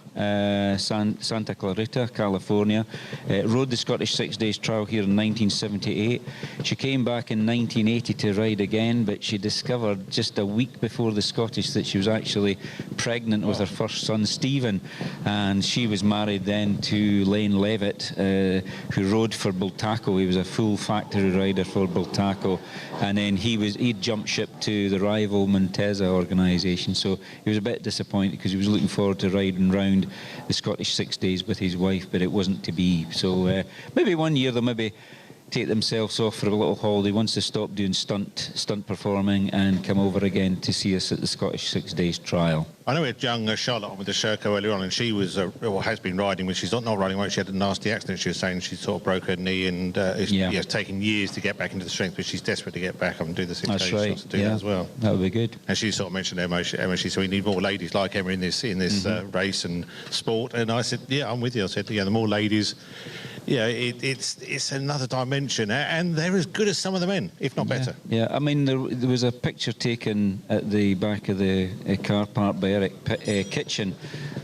Santa Clarita, California. Rode the Scottish 6 Days trial here in 1978. She came back in 1980 to ride again, but she discovered just a week before the Scottish that she was actually pregnant with her first son, Stephen. And she was married then to Lane Levitt, who rode for Bultaco. He was a full factory rider for Bultaco. And then he'd jumped ship to the rival Monteza organisation. So he was a bit disappointed because he was looking forward to riding round the Scottish 6 Days with his wife, but it wasn't to be. So maybe one year they'll maybe take themselves off for a little holiday once they stop doing stunt performing and come over again to see us at the Scottish 6 Days trial. I know we had young Charlotte on with the Sherco earlier on, and she was, has been riding, when she's not riding well. She had a nasty accident. She was saying she sort of broke her knee, and it's taken years to get back into the strength, but she's desperate to get back up and do the 6 Days. Right. To do that as well. That would be good. And she sort of mentioned Emma. She said we need more ladies like Emma in this race and sport. And I said, yeah, I'm with you. I said, yeah, the more ladies, yeah, it's another dimension, and they're as good as some of the men, if not better. Yeah, I mean, there was a picture taken at the back of the car park by Eric Kitchen,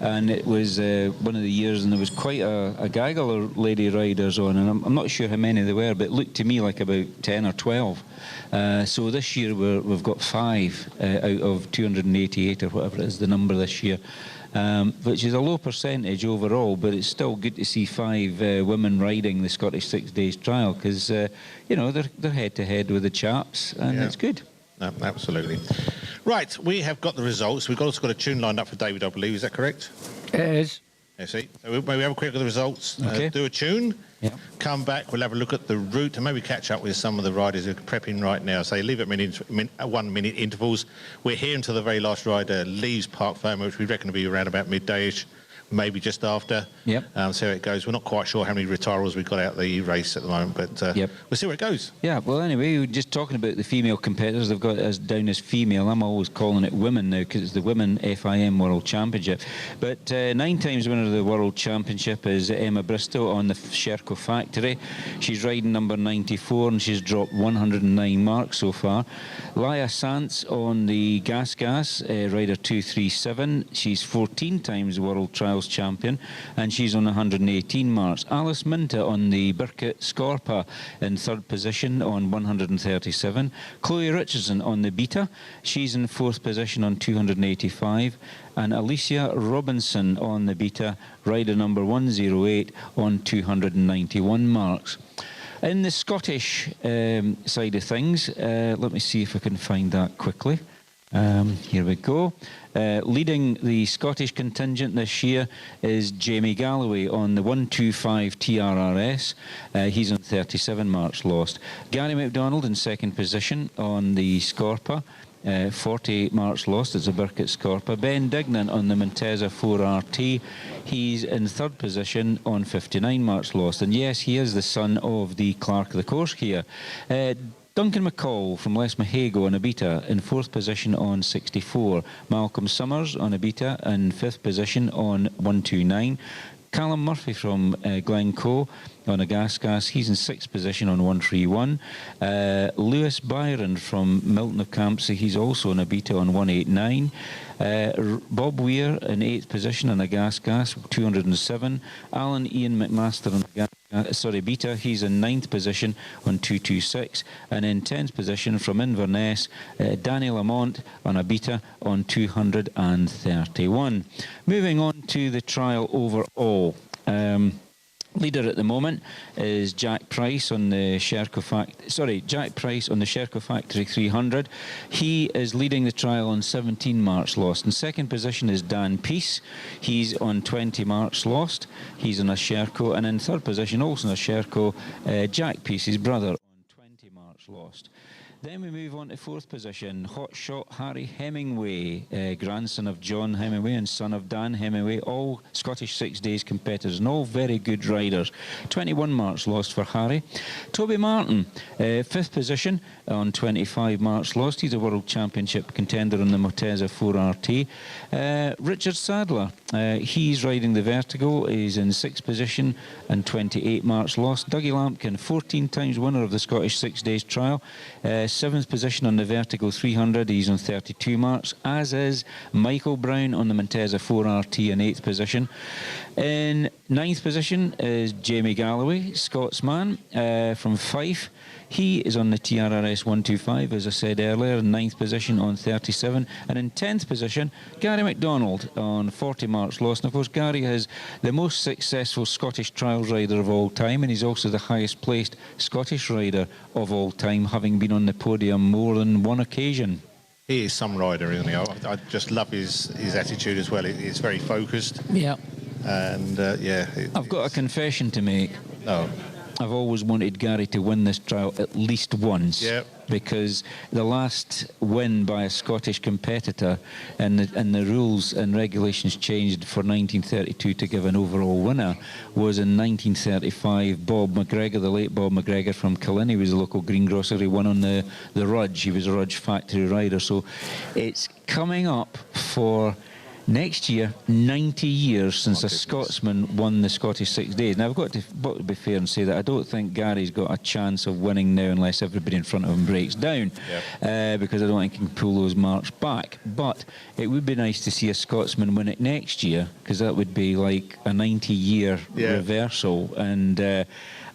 and it was one of the years, and there was quite a gaggle of lady riders on, and I'm not sure how many there were, but it looked to me like about 10 or 12. So this year we've got 5 out of 288 or whatever it is, the number this year. Which is a low percentage overall, but it's still good to see 5 women riding the Scottish 6 Days trial, because they're head to head with the chaps, and it's good. No, absolutely. Right, we have got the results. We've also got a tune lined up for David, I believe. Is that correct? It is. Yeah, see, so we'll maybe have a quick look at the results. Okay. Do a tune. Yeah. Come back. We'll have a look at the route and maybe catch up with some of the riders who are prepping right now. So leave it 1 minute intervals. We're here until the very last rider leaves Parc Ferme, which we reckon will be around about midday-ish, maybe just after. Yep. See how it goes. We're not quite sure how many retirals we've got out the race at the moment, but we'll see where it goes. Yeah, well, anyway, we were just talking about the female competitors. They've got us down as female. I'm always calling it women now because it's the Women FIM World Championship. But 9 times winner of the World Championship is Emma Bristow on the Sherco factory. She's riding number 94 and she's dropped 109 marks so far. Laia Sants on the Gas, rider 237. She's 14 times World Trials champion, and she's on 118 marks. Alice Minta on the Birkett Scorpa in 3rd position on 137. Chloe Richardson on the Beta, she's in 4th position on 285. And Alicia Robinson on the Beta, rider number 108 on 291 marks. In the Scottish side of things, let me see if I can find that quickly. Here we go. Leading the Scottish contingent this year is Jamie Galloway on the 125 TRRS. He's on 37 marks lost. Gary MacDonald in 2nd position on the Scorpa. 48 marks lost. It's a Birkett Scorpa. Ben Dignan on the Monteza 4RT. He's in 3rd position on 59 marks lost. And yes, he is the son of the Clerk of the course here. Duncan McCall from Les Mahago on a Beta in 4th position on 64. Malcolm Summers on a Beta in 5th position on 129. Callum Murphy from Glencoe on a Gas, he's in 6th position on 131. Lewis Byron from Milton of Campsie, he's also on a Beta on 189. Bob Weir in 8th position on a Gas, 207. Alan Ian McMaster on a Beta, he's in 9th position on 226, and in 10th position from Inverness, Danny Lamont on a Beta on 231. Moving on to the trial overall. Leader at the moment is Jack Price on the Sherco Factory 300. He is leading the trial on 17 marks lost. In 2nd position is Dan Peace. He's on 20 marks lost. He's on a Sherco. And in 3rd position, also on a Sherco, Jack Peace, his brother, on 20 marks lost. Then we move on to 4th position, Hot Shot Harry Hemingway, grandson of John Hemingway and son of Dan Hemingway, all Scottish 6 Days competitors and all very good riders. 21 marks lost for Harry. Toby Martin, 5th position on 25 marks lost. He's a World Championship contender on the Monteza 4RT. Richard Sadler, he's riding the Vertigo. He's in 6th position and 28 marks lost. Dougie Lampkin, 14 times winner of the Scottish 6 Days trial. 7th position on the Vertigo 300, he's on 32 marks, as is Michael Brown on the Monteza 4RT in 8th position. In 9th position is Jamie Galloway, Scotsman from Fife. He is on the TRRS 125, as I said earlier, in 9th position on 37. And in 10th position, Gary MacDonald on 40 marks lost. And of course, Gary is the most successful Scottish trials rider of all time, and he's also the highest placed Scottish rider of all time, having been on the podium more than one occasion. He is some rider, isn't he? I just love his attitude as well. It's very focused. Yeah. And, I've got a confession to make. No. I've always wanted Gary to win this trial at least once. Yep. Because the last win by a Scottish competitor, and the rules and regulations changed for 1932 to give an overall winner, was in 1935. Bob McGregor, the late Bob McGregor from Killiney, was a local greengrocer. He won on the Rudge. He was a Rudge factory rider. So it's coming up for next year, 90 years since a Scotsman won the Scottish 6 Days. Now, I've got to be fair and say that I don't think Gary's got a chance of winning now unless everybody in front of him breaks down, because I don't think he can pull those marks back. But it would be nice to see a Scotsman win it next year, because that would be like a 90-year reversal. And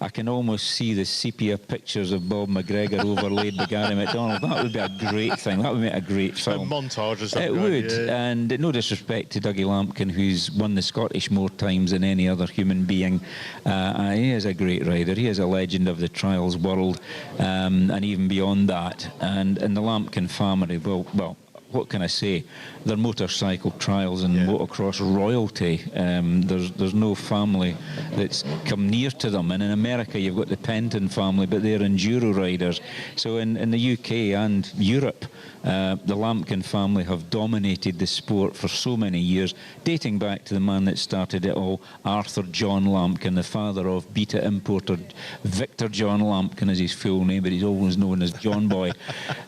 I can almost see the sepia pictures of Bob McGregor overlaid by Gary MacDonald. That would be a great thing. That would make a great film. A montage or something. It would. And no disrespect to Dougie Lampkin, who's won the Scottish more times than any other human being. He is a great rider. He is a legend of the trials world, and even beyond that. And the Lampkin family, well, what can I say? They're motorcycle trials and motocross royalty. There's no family that's come near to them. And in America, you've got the Penton family, but they're enduro riders. So in the UK and Europe, the Lampkin family have dominated the sport for so many years, dating back to the man that started it all, Arthur John Lampkin, the father of Beta importer Victor John Lampkin is his full name, but he's always known as John Boy.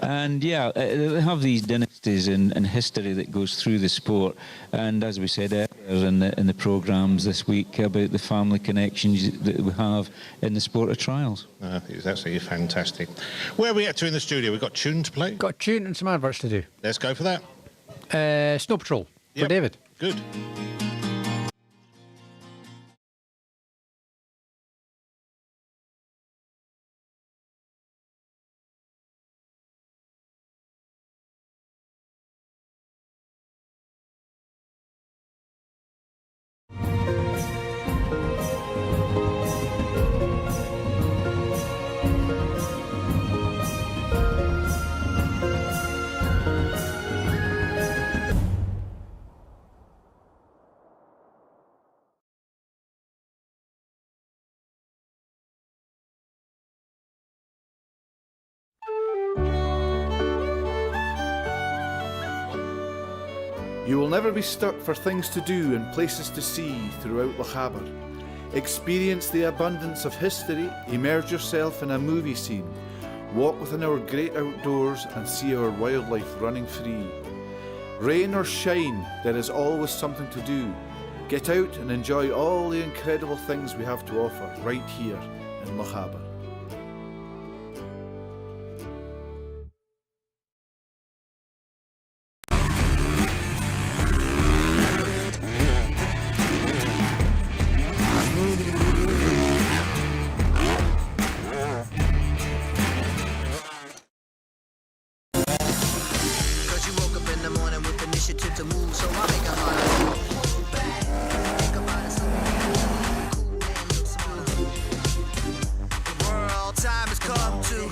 And they have these dynasties and history that goes through the sport. And as we said earlier in the programmes this week about the family connections that we have in the sport of trials. It's absolutely fantastic. Where are we at to in the studio? We've got tune to play? Got a tune and some adverts to do. Let's go for that. Snow Patrol for David. Good. You will never be stuck for things to do and places to see throughout Lochaber. Experience the abundance of history, immerse yourself in a movie scene, walk within our great outdoors and see our wildlife running free. Rain or shine, there is always something to do. Get out and enjoy all the incredible things we have to offer right here in Lochaber. Cause you woke up in the morning with initiative to move, so I make it harder. Think about it, something cool and looks smooth. The world time has come to.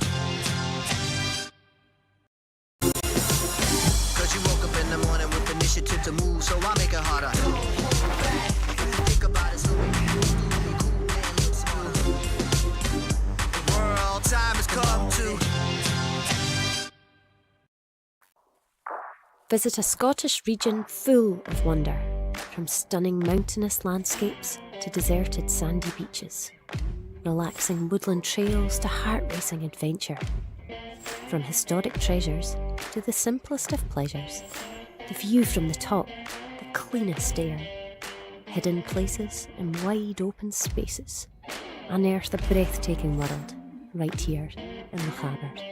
'Cause you woke up in the morning with initiative to move, so I make it harder. Think about it, something cool and looks smooth. The world time has come to. Visit a Scottish region full of wonder, from stunning mountainous landscapes to deserted sandy beaches, relaxing woodland trails to heart-racing adventure. From historic treasures to the simplest of pleasures, the view from the top, the cleanest air, hidden places and wide open spaces, unearth the breathtaking world right here in Lochaber.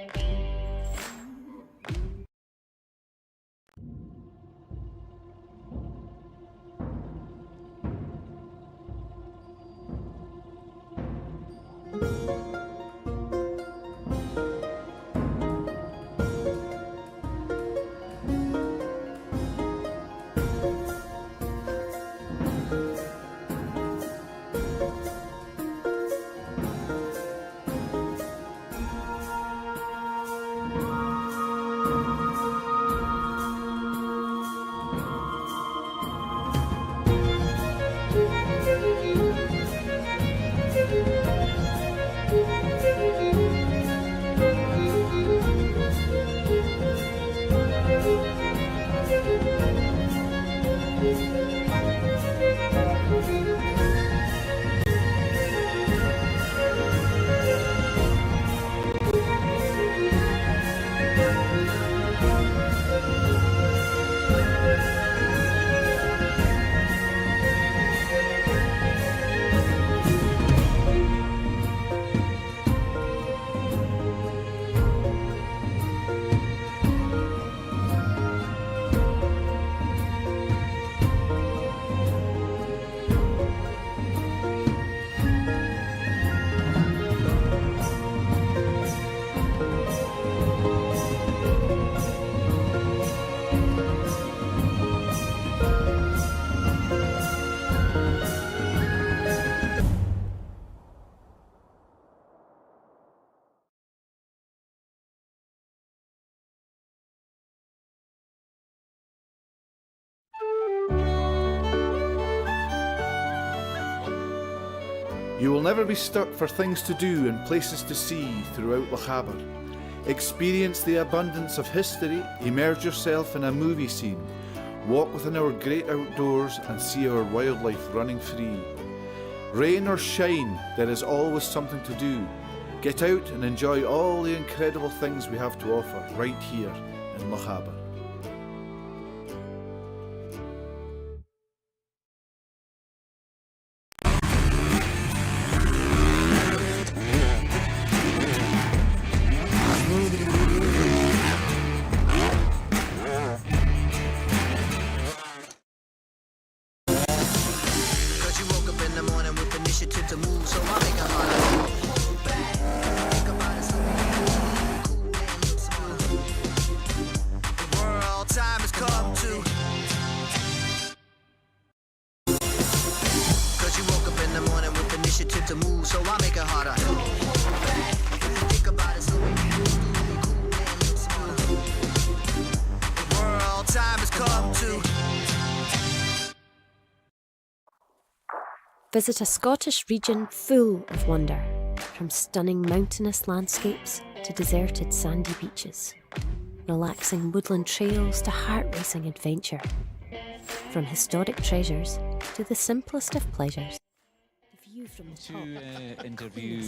You will never be stuck for things to do and places to see throughout Lochaber. Experience the abundance of history, immerse yourself in a movie scene, walk within our great outdoors and see our wildlife running free. Rain or shine, there is always something to do. Get out and enjoy all the incredible things we have to offer right here in Lochaber. Visit a Scottish region full of wonder, from stunning mountainous landscapes to deserted sandy beaches, relaxing woodland trails to heart-racing adventure. From historic treasures to the simplest of pleasures. To interview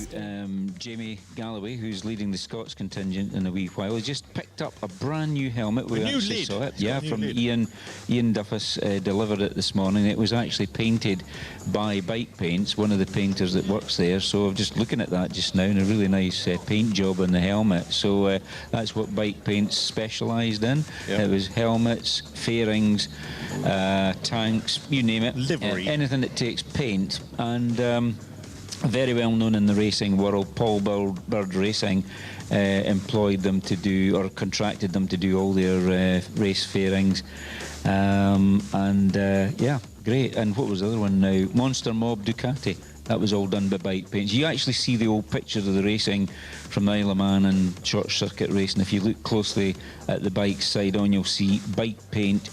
Jamie Galloway, who's leading the Scots contingent in a wee while. He just picked up a brand new helmet. We actually saw it, from Ian Duffus delivered it this morning. It was actually painted by Bike Paints, one of the painters that works there. So I'm just looking at that just now, and a really nice paint job on the helmet. So that's what Bike Paints specialised in. It was helmets, fairings, tanks, you name it. Livery. Anything that takes paint. And very well known in the racing world, Paul Bird Racing employed them to do, or contracted them to do all their race fairings. Yeah, great. And what was the other one now? Monster Mob Ducati. That was all done by Bike Paints. You actually see the old pictures of the racing from the Isle of Man and short circuit racing. If you look closely at the bike side on, you'll see Bike Paint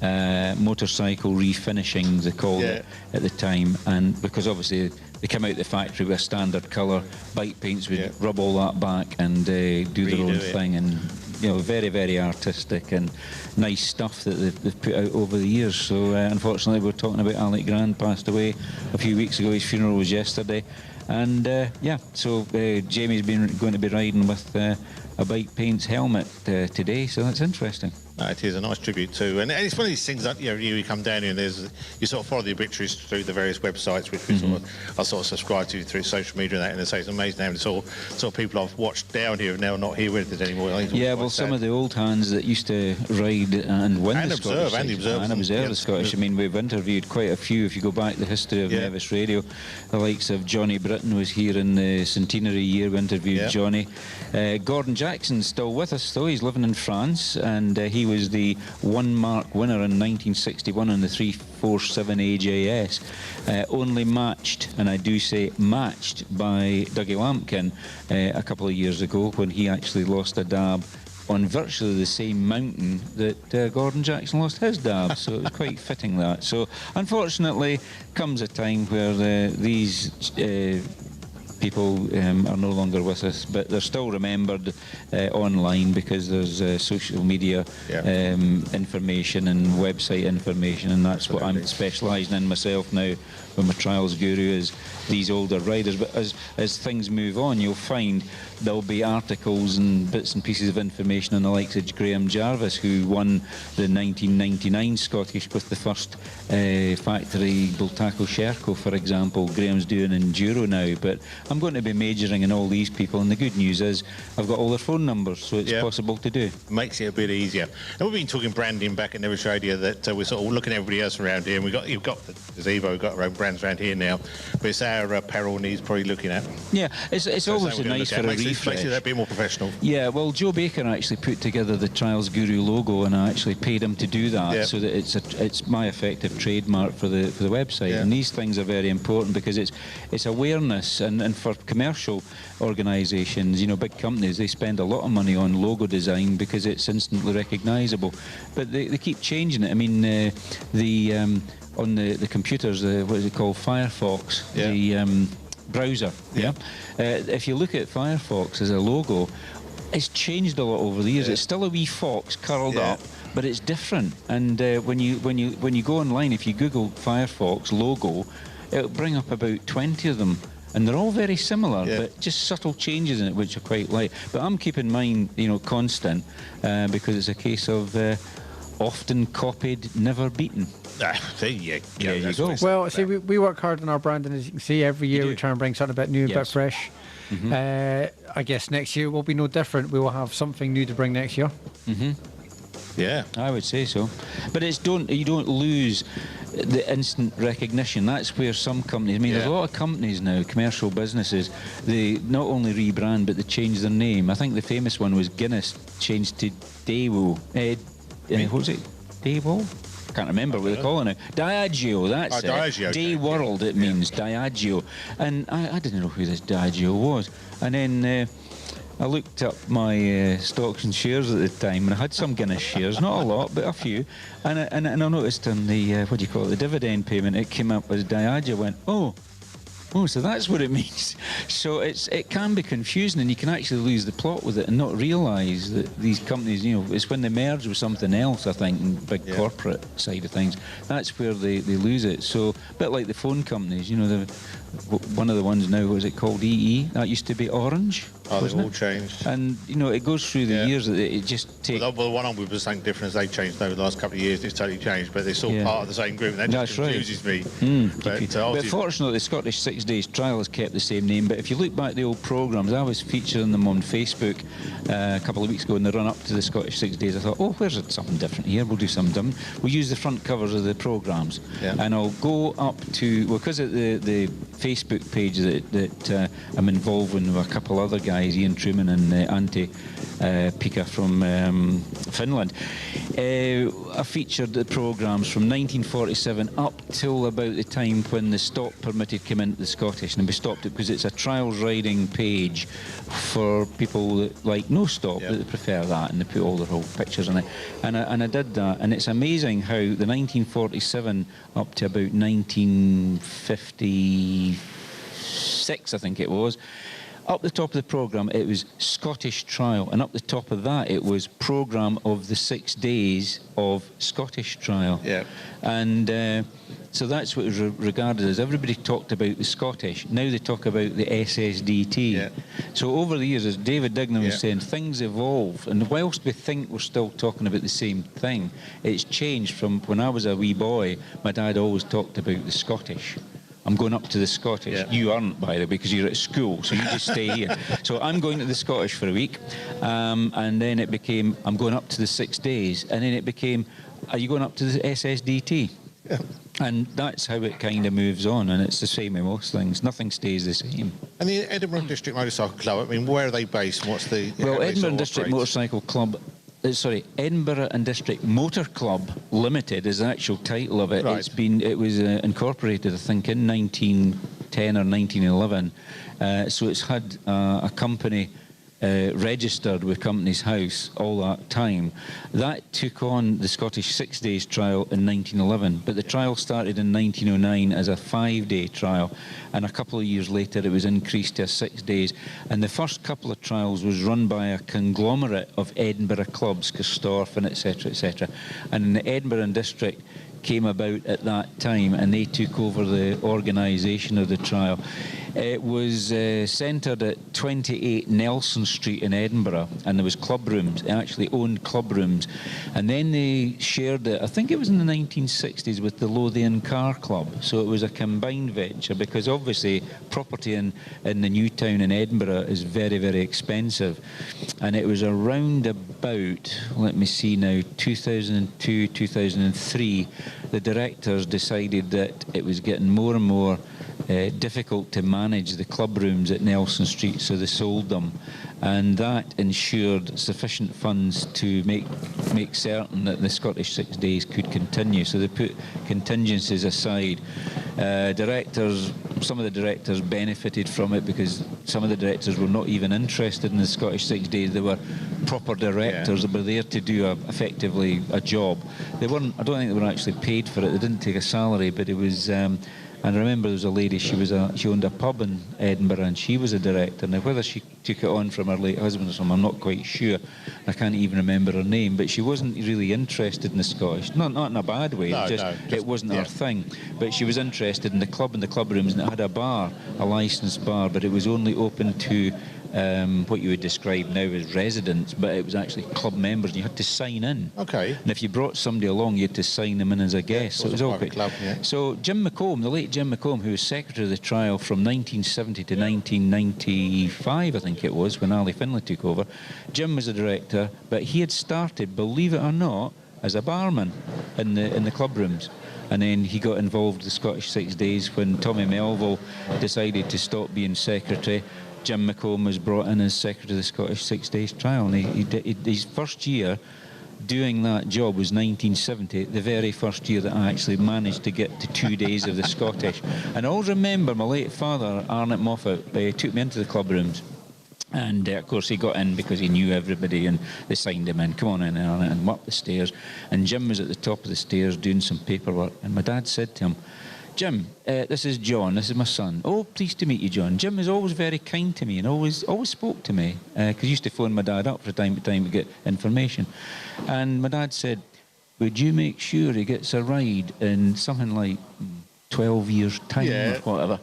motorcycle refinishing, they called it at the time. And because obviously they come out the factory with a standard colour, Bike Paints would rub all that back and do their own thing and very, very artistic and nice stuff that they've put out over the years. So unfortunately, we're talking about Alec Grand, passed away a few weeks ago. His funeral was yesterday. And so Jamie's going to be riding with a bike paints helmet today, so that's interesting. It is a nice tribute too, and it's one of these things that you come down here and you sort of follow the obituaries through the various websites which we I sort of subscribe to through social media and that, and it's amazing how it's all sort of people I've watched down here and now not here with us anymore. Yeah, well, some of the old hands that used to ride and win the Scottish and observe the Scottish. I mean, we've interviewed quite a few. If you go back the history of Nevis Radio, the likes of Johnny Britton was here in the centenary year. We interviewed Johnny. Gordon Jackson's still with us though. He's living in France, and he was the 1 mark winner in 1961 on the 347 AJS, only matched, and I do say matched, by Dougie Lampkin a couple of years ago when he actually lost a dab on virtually the same mountain that Gordon Jackson lost his dab, so it was quite fitting that. So unfortunately comes a time where these people are no longer with us, but they're still remembered online because there's social media information and website information, and that's what I'm specialising in myself now with my Trials Guru, is these older riders. But as things move on, you'll find there'll be articles and bits and pieces of information on the likes of Graham Jarvis, who won the 1999 Scottish with the first factory Bultaco Sherco, for example. Graham's doing enduro now, but I'm going to be majoring in all these people, and the good news is I've got all their phone numbers, so it's possible to do. Makes it a bit easier. And we've been talking branding back at Nevis Radio, that we're sort of looking at everybody else around here, and you've got the gazebo, we've got our own brands around here now, but it's our apparel needs probably looking at. Yeah, it's always nice for a refresh. Makes it a bit more professional. Yeah, well, Joe Baker actually put together the Trials Guru logo, and I actually paid him to do that, so that it's my effective trademark for the website. And these things are very important because it's awareness, and for commercial organisations, big companies, they spend a lot of money on logo design because it's instantly recognisable, but they keep changing it. I mean, on the computers, what is it called, Firefox, the browser. If you look at Firefox as a logo, it's changed a lot over the years. It's still a wee fox curled up, but it's different. And when you go online, if you Google Firefox logo, it'll bring up about 20 of them, and they're all very similar, but just subtle changes in it which are quite light. But I'm keeping mine, constant, because it's a case of often copied, never beaten. There you go. Well, see, we work hard on our branding, as you can see. Every year we try and bring something a bit new, a bit fresh. I guess next year will be no different. We will have something new to bring next year. Yeah, I would say so. But you don't lose the instant recognition. That's where some companies, there's a lot of companies now, commercial businesses, they not only rebrand, but they change their name. I think the famous one was Guinness, changed to Daewoo. What was it? Daewoo? I can't remember what they're calling it. Diageo, that's it. Diageo, Day World, it means, Diageo. And I didn't know who this Diageo was. And then I looked up my stocks and shares at the time, and I had some Guinness shares, not a lot, but a few. And I noticed on the, the dividend payment, it came up as Diageo. I went, oh, so that's what it means. So it can be confusing, and you can actually lose the plot with it and not realise that these companies, it's when they merge with something else, I think, in big corporate side of things, that's where they lose it. So a bit like the phone companies, one of the ones now, what was it called, EE? That used to be Orange. Oh, they've all changed. And, it goes through the years that it just takes... Well, the one on with was something different as they changed over the last couple of years. It's totally changed, but they're still part of the same group, and that just confuses me. But fortunately, the Scottish 6 Days Trial has kept the same name, but if you look back at the old programmes, I was featuring them on Facebook a couple of weeks ago in the run-up to the Scottish 6 Days. I thought, where's something different here? We'll do something different. We'll use the front covers of the programmes. And I'll go up to... Well, because of the Facebook page that I'm involved with a couple other guys, Ian Truman and Antti Pika from Finland, I featured the programmes from 1947 up till about the time when the stop permitted came into the Scottish, and we stopped it because it's a trials riding page for people that like no stop, that they prefer that, and they put all their whole pictures in it. And I did that, and it's amazing how the 1947 up to about 1956, I think it was, up the top of the programme, it was Scottish Trial, and up the top of that, it was programme of the 6 days of Scottish Trial. Yeah. And so that's what was regarded as. Everybody talked about the Scottish. Now they talk about the SSDT. Yeah. So over the years, as David Dignam was Yeah. saying, things evolve. And whilst we think we're still talking about the same thing, it's changed from when I was a wee boy. My dad always talked about the Scottish. I'm going up to the Scottish. Yeah. You aren't, by the way, because you're at school, so you just stay here. So I'm going to the Scottish for a week, and then it became, I'm going up to the 6 days, and then it became, are you going up to the SSDT? Yeah. And that's how it kind of moves on, and it's the same with most things. Nothing stays the same. And the Edinburgh District Motorcycle Club, I mean, where are they based? What's the... how Well, they Edinburgh sort of District operate? Motorcycle Club... Edinburgh and District Motor Club Limited is the actual title of it. Right. It was incorporated, I think, in 1910 or 1911. So it's had a company registered with Companies House all that time. That took on the Scottish 6 days trial in 1911, but the trial started in 1909 as a 5-day trial, and a couple of years later it was increased to 6 days. And the first couple of trials was run by a conglomerate of Edinburgh clubs, Castorf and etc. And the Edinburgh and District came about at that time, and they took over the organisation of the trial. It was centred at 28 Nelson Street in Edinburgh, and there was club rooms. They actually owned club rooms, and then they shared it, I think it was in the 1960s, with the Lothian Car Club. So it was a combined venture, because obviously property in the new town in Edinburgh is very, very expensive. And it was around about, let me see now, 2002, 2003, the directors decided that it was getting more and more difficult to manage the club rooms at Nelson Street, so they sold them, and that ensured sufficient funds to make certain that the Scottish 6 days could continue. So they put contingencies aside. Some of the directors benefited from it, because some of the directors were not even interested in the Scottish 6 days. They were proper directors that were there to do effectively a job. They weren't. I don't think they were actually paid for it. They didn't take a salary, but it was. And I remember there was a lady, she owned a pub in Edinburgh, and she was a director. Now, whether she took it on from her late husband or something, I'm not quite sure. I can't even remember her name, but she wasn't really interested in the Scottish. Not in a bad way, it wasn't her thing. But she was interested in the club and the club rooms, and it had a bar, a licensed bar, but it was only open to what you would describe now as residents, but it was actually club members, and you had to sign in. Okay. And if you brought somebody along, you had to sign them in as a guest. So it was all quite club, yeah. So Jim McComb, the late Jim McComb, who was secretary of the trial from 1970 to 1995, I think it was, when Ali Finlay took over. Jim was the director, but he had started, believe it or not, as a barman in the club rooms. And then he got involved with the Scottish 6 days when Tommy Melville decided to stop being secretary. Jim McComb was brought in as secretary of the Scottish 6 days trial, and his first year doing that job was 1970, the very first year that I actually managed to get to 2 days of the Scottish. And I always remember my late father, Arnott Moffat, took me into the club rooms. And of course he got in because he knew everybody, and they signed him in. Come on in, Arnott, and up the stairs. And Jim was at the top of the stairs doing some paperwork, and my dad said to him, "Jim, this is John, this is my son. Oh, pleased to meet you, John." Jim was always very kind to me and always spoke to me, because he used to phone my dad up from time to time to get information. And my dad said, "Would you make sure he gets a ride in something like 12 years' time or whatever?"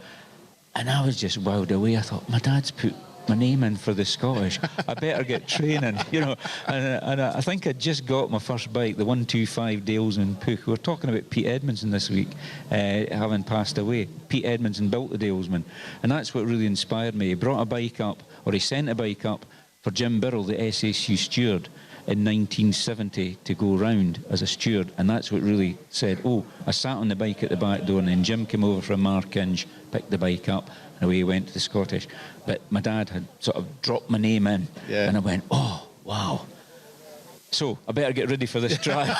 And I was just wowed away. I thought, my dad's put my name in for the Scottish. I better get training, you know. And I think I just got my first bike, the 125 Dalesman Puch. We were talking about Pete Edmondson this week, having passed away. Pete Edmondson built the Dalesman, and that's what really inspired me. He brought a bike up, or he sent a bike up for Jim Birrell, the SSU steward, in 1970 to go round as a steward, and that's what really said, oh, I sat on the bike at the back door, and then Jim came over from Markinge, picked the bike up, and away he went to the Scottish. But my dad had sort of dropped my name in, and I went, oh, wow. So I better get ready for this trial.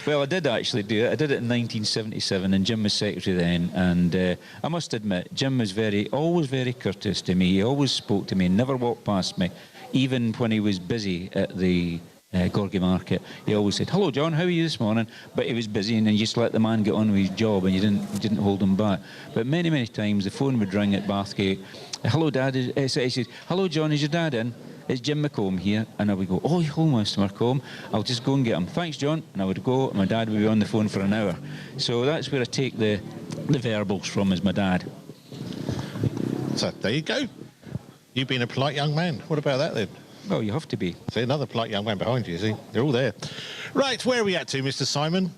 Well, I did actually do it. I did it in 1977, and Jim was secretary then. And I must admit, Jim was always very courteous to me. He always spoke to me, never walked past me, even when he was busy at the Gorgie Market. He always said, "Hello, John, how are you this morning?" But he was busy, and then you just let the man get on with his job, and you didn't hold him back. But many times the phone would ring at Bathgate. "Hello, Dad." He says, "Hello, John, is your dad in?" "It's Jim McComb here." And I would go, "Oh, hello, Mr. McComb. I'll just go and get him." "Thanks, John." And I would go, and my dad would be on the phone for an hour. So that's where I take the verbals from, is my dad. So there you go. You've been a polite young man. What about that then? Well, you have to be. See, another polite young man behind you, see? They're all there. Right, where are we at to, Mr. Simon?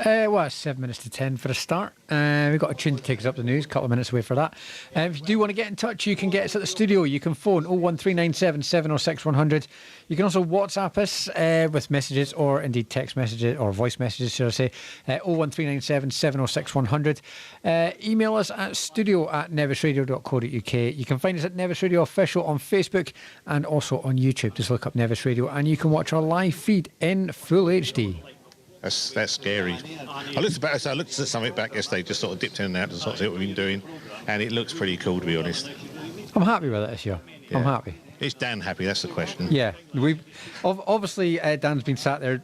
Well, it's 7 minutes to 10 for a start. We've got a tune to take us up the news, a couple of minutes away for that. If you do want to get in touch, you can get us at the studio. You can phone 01397 706 100. You can also WhatsApp us with messages, or indeed text messages, or voice messages, should I say, 01397 706 100. Email us at studio@nevisradio.co.uk. You can find us at Nevis Radio Official on Facebook and also on YouTube. Just look up Nevis Radio, and you can watch our live feed in full HD. That's scary. I looked at something back yesterday, just sort of dipped in and out to sort of see what we've been doing, and it looks pretty cool, to be honest. I'm happy with it this year. Yeah. I'm happy. Is Dan happy? That's the question. Yeah, we've obviously Dan's been sat there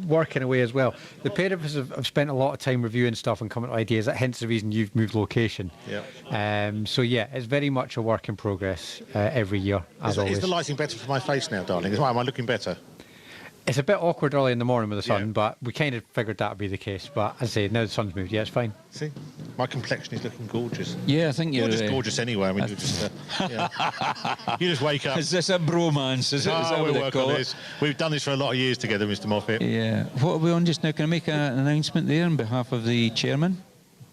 working away as well. The pair of us have spent a lot of time reviewing stuff and coming up with ideas. Hence the reason you've moved location. Yeah. So yeah, it's very much a work in progress every year, as always. Is the lighting better for my face now, darling? Am I looking better? It's a bit awkward early in the morning with the sun, but we kind of figured that would be the case. But as I say, now the sun's moved, yeah, it's fine. See, my complexion is looking gorgeous. Yeah, I think you're just gorgeous anyway. I mean, you just you just wake up. Is this a bromance? Is that we'll what they work call on it? this. We've done this for a lot of years together, Mr. Moffat. Yeah. What are we on just now? Can I make an announcement there on behalf of the chairman?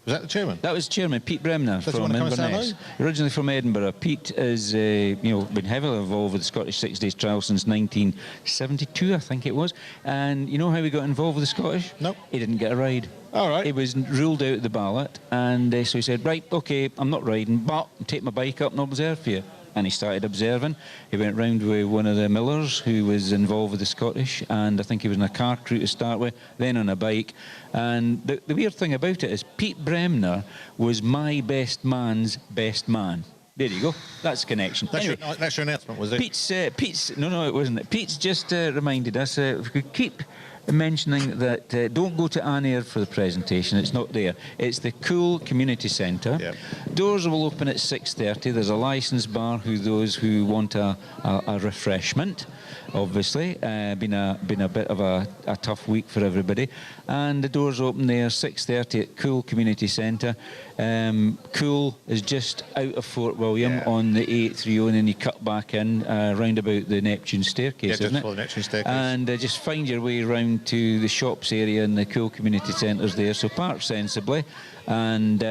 Was that the chairman? That was Chairman Pete Bremner That's from Inverness. Originally from Edinburgh. Pete is, been heavily involved with the Scottish 6 Days Trial since 1972, I think it was. And you know how he got involved with the Scottish? No. He didn't get a ride. All right. He was ruled out of the ballot, and so he said, "Right, OK, I'm not riding, but I'll take my bike up and observe for you." And he started observing. He went round with one of the millers who was involved with the Scottish, and I think he was in a car crew to start with, then on a bike. And the weird thing about it is Pete Bremner was my best man's best man. There you go. That's the connection. That's, anyway, that's your announcement, was it? Pete's no, it wasn't. Pete's just reminded us if we could keep mentioning that don't go to Anair for the presentation. It's not there. It's the Cool Community Centre. Yep. Doors will open at 6:30. There's a licensed bar who those who want a refreshment. Obviously, been a bit of a tough week for everybody, and the doors open there 6:30 at Cool Community Centre. Cool is just out of Fort William on the 830, and then you cut back in round about the Neptune staircase, isn't it? For the Neptune staircase. And just find your way round to the shops area and the Cool Community Centres there. So park sensibly, and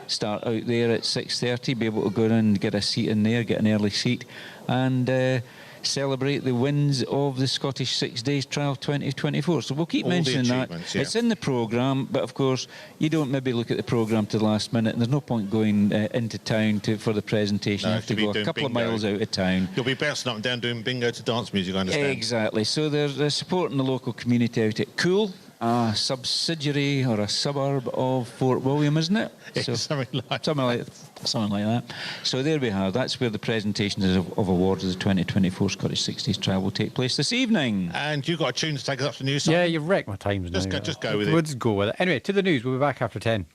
start out there at 6:30. Be able to go in and get a seat in there, get an early seat, and celebrate the wins of the Scottish 6 Days Trial 2024. So we'll keep mentioning that. Yeah. It's in the programme, but of course you don't maybe look at the programme to the last minute, and there's no point going into town for the presentation. You have to go a couple of miles out of town. You'll be bouncing up and down doing bingo to dance music, I understand. Exactly. So they're supporting the local community out at Cool, a subsidiary or a suburb of Fort William, isn't it? So, something like that. So there we are. That's where the presentation of awards of the 2024 Scottish 6 Days Trial will take place this evening. And you've got a tune to take us up to the news. Yeah, you've wrecked my times now. Just go with it. We'll just go with it. Anyway, to the news. We'll be back after 10.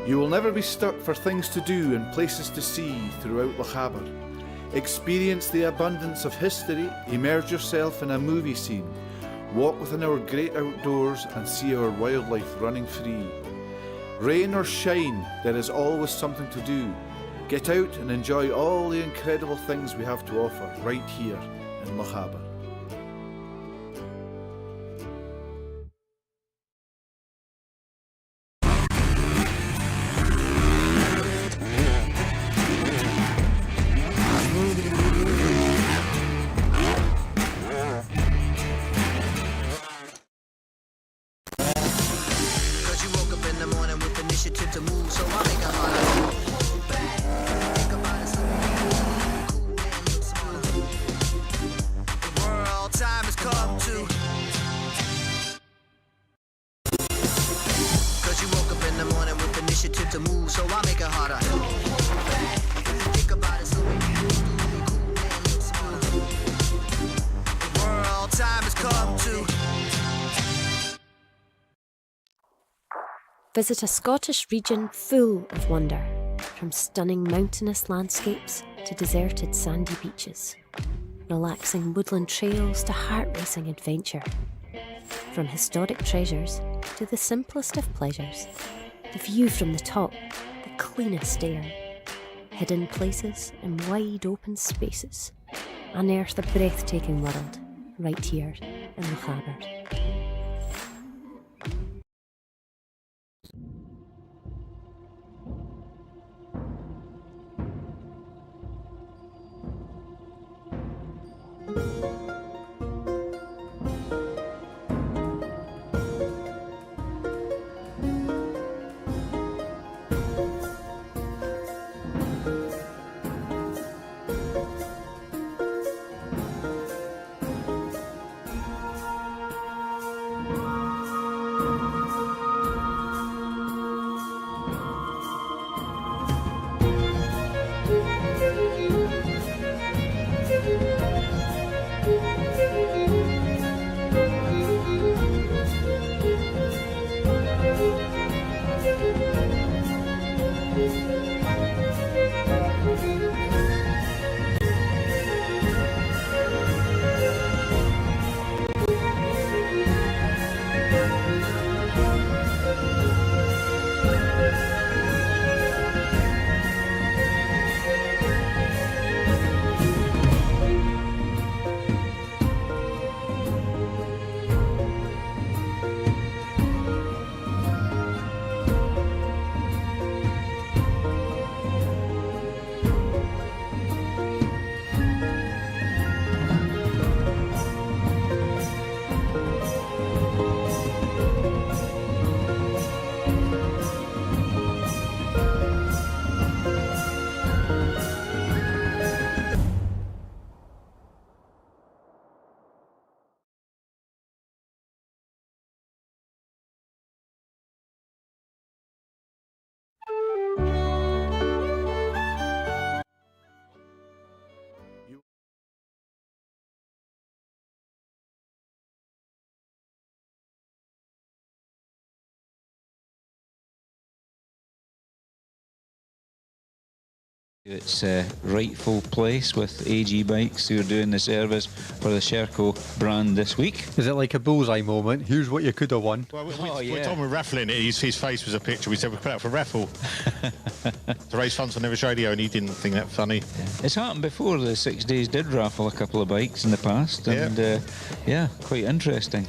You will never be stuck for things to do and places to see throughout Lochaber. Experience the abundance of history, immerse yourself in a movie scene, walk within our great outdoors and see our wildlife running free. Rain or shine, there is always something to do. Get out and enjoy all the incredible things we have to offer right here in Lochaber. Visit a Scottish region full of wonder, from stunning mountainous landscapes to deserted sandy beaches, relaxing woodland trails to heart-racing adventure. From historic treasures to the simplest of pleasures, the view from the top, the cleanest air, hidden places and wide open spaces, unearth a breathtaking world right here in Lochaber. Its rightful place with AG Bikes who are doing the service for the Sherco brand this week. Is it like a bullseye moment? Here's what you could have won. Well, we told him we're raffling it. His face was a picture. We said we put out for raffle to raise funds on Nevis Radio, and he didn't think that funny. It's happened before. The 6 Days did raffle a couple of bikes in the past, and yeah, quite interesting.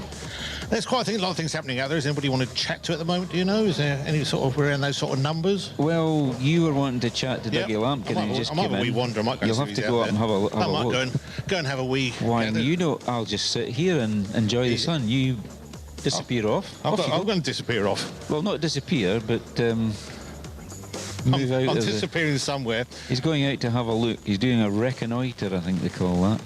There's quite a lot of things happening out there. Is anybody want to chat to at the moment, do you know? Is there any sort of, around those sort of numbers? Well, you were wanting to chat to Dougie Lampkin and just I might have a wee wander. I might go You'll have to go up and have a look. I might go and have a wee... Why, you know, I'll just sit here and enjoy the sun. You disappear off. I'm going to disappear off. Well, not disappear, but... move out. I'm disappearing somewhere. He's going out to have a look. He's doing a reconnoitre, I think they call that.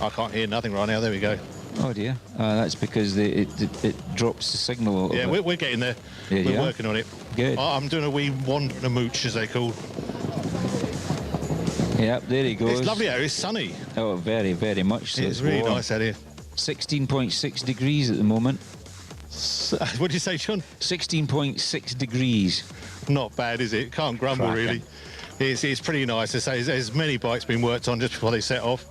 I can't hear nothing right now. There we go. Oh dear. That's because it drops the signal a little bit. Yeah, we're getting there. Yeah, we're working on it. Good. I'm doing a wee wander and a mooch, as they call. Yep, there he goes. It's lovely out. It's sunny. Oh, very, very much so. It's really nice out here. 16.6 degrees at the moment. What did you say, Sean? 16.6 degrees. Not bad, is it? Can't grumble, Cracking. really. It's pretty nice to say. There's many bikes being worked on just before they set off.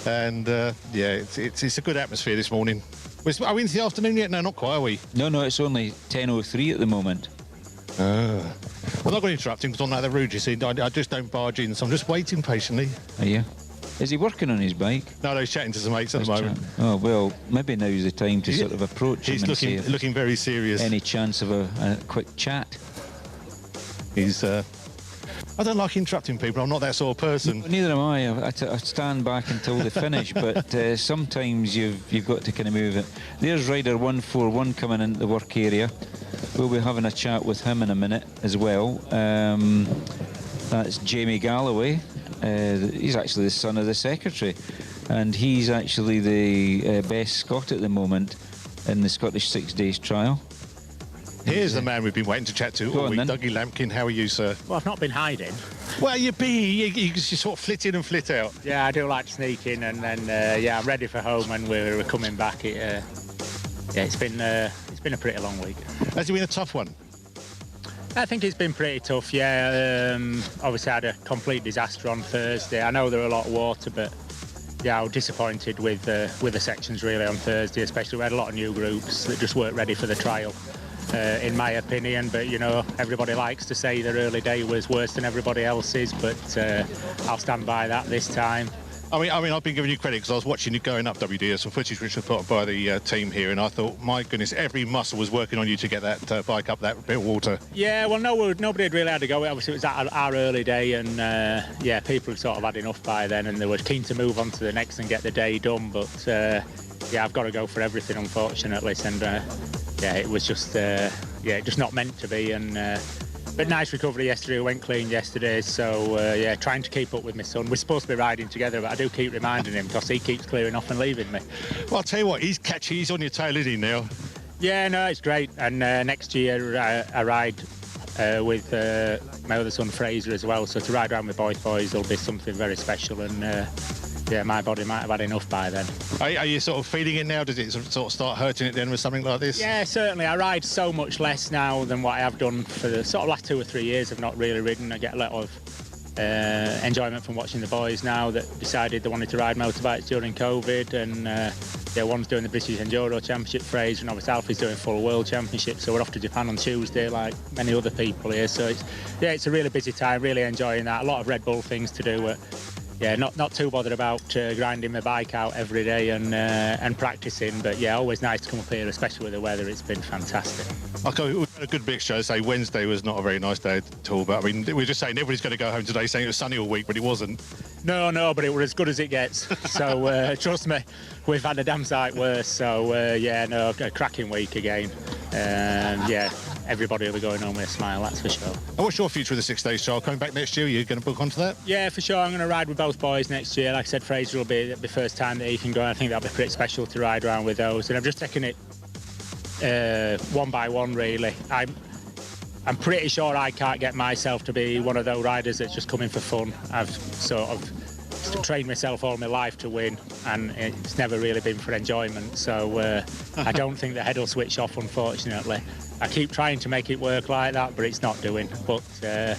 And, yeah, it's a good atmosphere this morning. Are we into the afternoon yet? No, not quite, are we? No, it's only 10:03 at the moment. I'm not going to interrupt him because I'm not that rude, you see. I just don't barge in, so I'm just waiting patiently. Are you? Is he working on his bike? No, he's chatting to some mates at the moment. Oh, well, maybe now's the time to sort of approach him and see He's looking very serious. Any chance of a quick chat? He's... I don't like interrupting people. I'm not that sort of person. No, neither am I. I stand back until they finish, but sometimes you've got to kind of move it. There's Rider 141 coming into the work area. We'll be having a chat with him in a minute as well. That's Jamie Galloway. He's actually the son of the secretary, and he's actually the best Scot at the moment in the Scottish 6 Days trial. Here's the man we've been waiting to chat to all week, Dougie Lampkin. How are you, sir? Well, I've not been hiding. Well, you sort of flit in and flit out. Yeah, I do like to sneak in, and then I'm ready for home, and we're coming back. It's been a pretty long week. Has it been a tough one? I think it's been pretty tough. Yeah, obviously I had a complete disaster on Thursday. I know there were a lot of water, but yeah, I was disappointed with the sections really on Thursday, especially we had a lot of new groups that just weren't ready for the trial. In my opinion, but you know, everybody likes to say their early day was worse than everybody else's, but I'll stand by that this time. I mean, I've been giving you credit because I was watching you going up WD, some footage which was put up by the team here, and I thought, my goodness, every muscle was working on you to get that bike up that bit of water. Yeah, well, nobody had really had to go. Obviously, it was our early day, and yeah, people had sort of had enough by then, and they were keen to move on to the next and get the day done. But yeah, I've got to go for everything, unfortunately, and yeah, it was just just not meant to be, and. But nice recovery yesterday, went clean yesterday, so yeah, trying to keep up with my son. We're supposed to be riding together, but I do keep reminding him because he keeps clearing off and leaving me. Well, I'll tell you what, he's catchy, he's on your tail, isn't he, now? Yeah, no, it's great, and next year I ride with my other son Fraser as well, so to ride around with boys will be something very special, and yeah, my body might have had enough by then. Are you sort of feeling it now? Does it sort of start hurting it then with something like this? Yeah, certainly. I ride so much less now than what I have done for the sort of last 2 or 3 years. I've not really ridden. I get a lot of enjoyment from watching the boys now that decided they wanted to ride motorbikes during COVID, and yeah, one's doing the British Enduro Championship, Fraser, and obviously Alfie's doing full World Championship, so we're off to Japan on Tuesday like many other people here. So it's a really busy time, really enjoying that. A lot of Red Bull things to do. Yeah, not too bothered about grinding my bike out every day and practicing, but yeah, always nice to come up here, especially with the weather. It's been fantastic. Okay, we had a good mixture. Say Wednesday was not a very nice day at all, but I mean, we were just saying everybody's going to go home today saying it was sunny all week, but it wasn't. No, but it was as good as it gets. So trust me, we've had a damn sight worse. So yeah, no, a cracking week again. Yeah, everybody will be going home with a smile, that's for sure. And what's your future with the 6 Days trial? Coming back next year, are you going to book onto that? Yeah, for sure. I'm going to ride with both boys next year. Like I said, Fraser will be the first time that he can go. I think that'll be pretty special to ride around with those. And I'm just taking it one by one, really. I'm pretty sure I can't get myself to be one of those riders that's just coming for fun. I've sort of trained myself all my life to win, and it's never really been for enjoyment. So I don't think the head will switch off, unfortunately. I keep trying to make it work like that, but it's not doing. But yeah,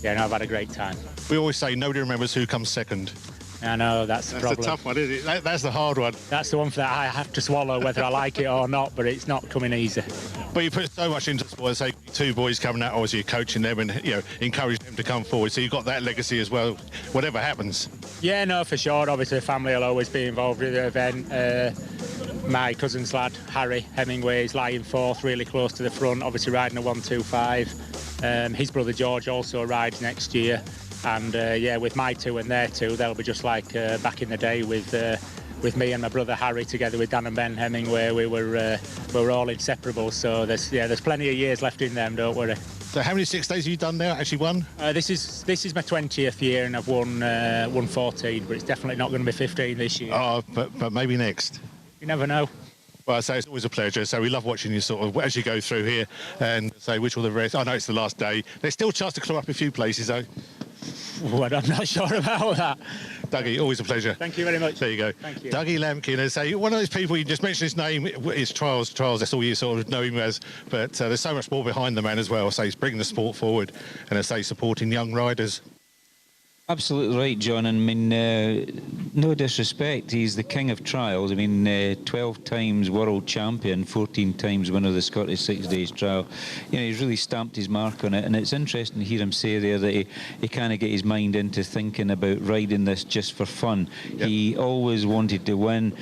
no, I've had a great time. We always say nobody remembers who comes second. I know, that's the problem. That's the tough one, isn't it? That's the hard one. That's the one that I have to swallow, whether I like it or not, but it's not coming easy. But you put so much into the sport, say 2 boys coming out, obviously you're coaching them and encouraging them to come forward, so you've got that legacy as well, whatever happens. Yeah, no, for sure. Obviously the family will always be involved with the event. My cousin's lad, Harry Hemingway, is lying 4th, really close to the front, obviously riding a 125. His brother George also rides next year. And yeah, with my 2 and their 2, they'll be just like back in the day with me and my brother Harry together with Dan and Ben Hemingway. We were all inseparable. So there's plenty of years left in them. Don't worry. So how many 6 Days have you done now? Actually won? This is my 20th year, and I've won 14, but it's definitely not going to be 15 this year. Oh, but maybe next. You never know. Well, I say it's always a pleasure. So we love watching you sort of as you go through here and say which will the rest. I know it's the last day. There's still a chance to climb up a few places though. Well, I'm not sure about that. Dougie, always a pleasure. Thank you very much. There you go. Thank you. Lampkin. Lampkin, as I say, one of those people, you just mentioned his name, is Trials, that's all you sort of know him as, but there's so much more behind the man as well. So he's bringing the sport forward and, as I say, supporting young riders. Absolutely right, John. I mean, no disrespect, he's the king of trials. I mean, 12 times world champion, 14 times winner of the Scottish 6 Days trial. You know, he's really stamped his mark on it, and it's interesting to hear him say there that he kind of get his mind into thinking about riding this just for fun. Yep. He always wanted to win.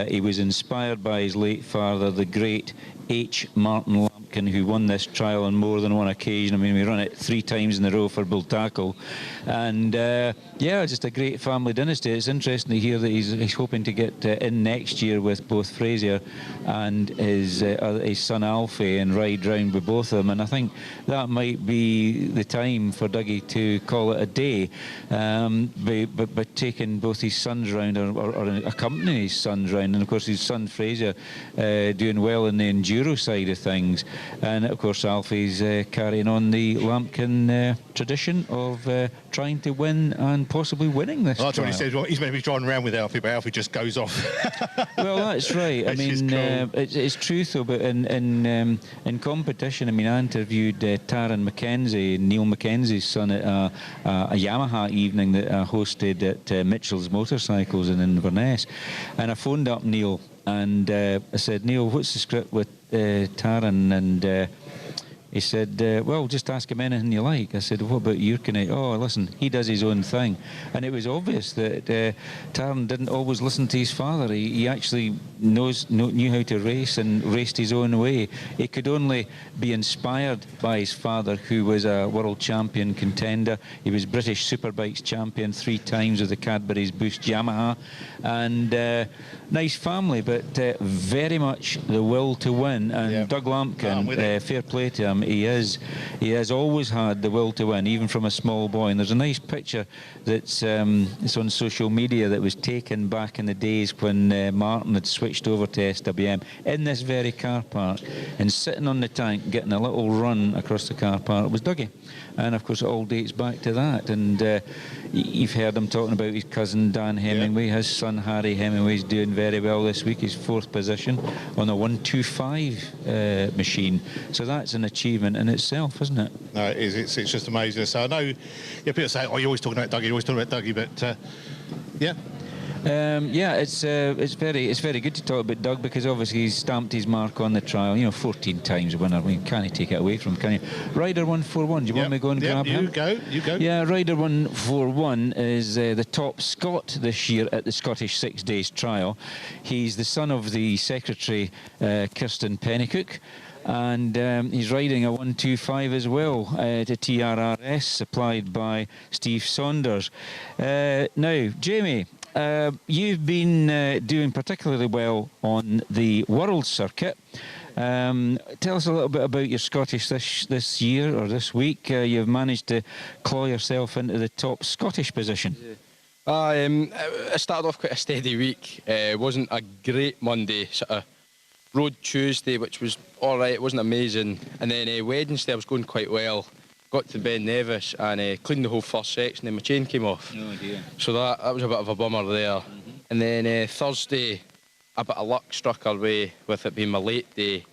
He was inspired by his late father, the great H. Martin Lampkin, who won this trial on more than one occasion. I mean, we run it 3 times in a row for Bultaco. And, yeah, just a great family dynasty. It's interesting to hear that he's hoping to get in next year with both Fraser and his son Alfie and ride round with both of them. And I think that might be the time for Dougie to call it a day, by taking both his sons round or accompanying his sons round. And, of course, his son Fraser doing well in the enduro side of things. And, of course, Alfie's carrying on the Lampkin tradition of trying to win and possibly winning this trial. That's what he said. Well, he's maybe driving around with Alfie, but Alfie just goes off. Well, that's right. I mean, cool. It's true, though, but in competition, I mean, I interviewed Taran McKenzie, Neil McKenzie's son, at a Yamaha evening that I hosted at Mitchell's Motorcycles in Inverness. And I phoned up Neil and I said, Neil, what's the script with Taran? And he said, well, just ask him anything you like. I said, what about your connect? Oh, listen, he does his own thing. And it was obvious that Taran didn't always listen to his father. He actually knew how to race and raced his own way. He could only be inspired by his father, who was a world champion contender. He was British Superbikes champion 3 times with the Cadbury's Boost Yamaha. And nice family, but very much the will to win. And yep. Doug Lampkin, fair play to him. He has always had the will to win, even from a small boy. And there's a nice picture that's it's on social media that was taken back in the days when Martin had switched over to SWM in this very car park, and sitting on the tank getting a little run across the car park was Dougie. And of course it all dates back to that. And you've heard him talking about his cousin Dan Hemingway. His son Harry Hemingway's doing very well this week. He's 4th position on a 125 machine. So that's an achievement in itself, isn't it? No, it is. It's just amazing. So I know, people say, "Oh, you're always talking about Dougie, but yeah." Yeah, it's very good to talk about Doug, because obviously he's stamped his mark on the trial. You know, 14 times winner. I mean, can't you take it away from him, can you? Rider 141. Do you want me to go and grab him? You go. Yeah, Rider 141 is the top Scot this year at the Scottish 6 Days trial. He's the son of the secretary, Kirsten Pennycook. And he's riding a 125 as well, to TRRS, supplied by Steve Saunders. Now, Jamie, you've been doing particularly well on the world circuit. Tell us a little bit about your Scottish this year or this week. You've managed to claw yourself into the top Scottish position. I started off quite a steady week. It wasn't a great Monday, sort of rode Tuesday, which was all right. It wasn't amazing. And then Wednesday I was going quite well. Got to Ben Nevis and cleaned the whole first section, and my chain came off. Oh dear. So that was a bit of a bummer there. And then Thursday, a bit of luck struck our way with it being my late day,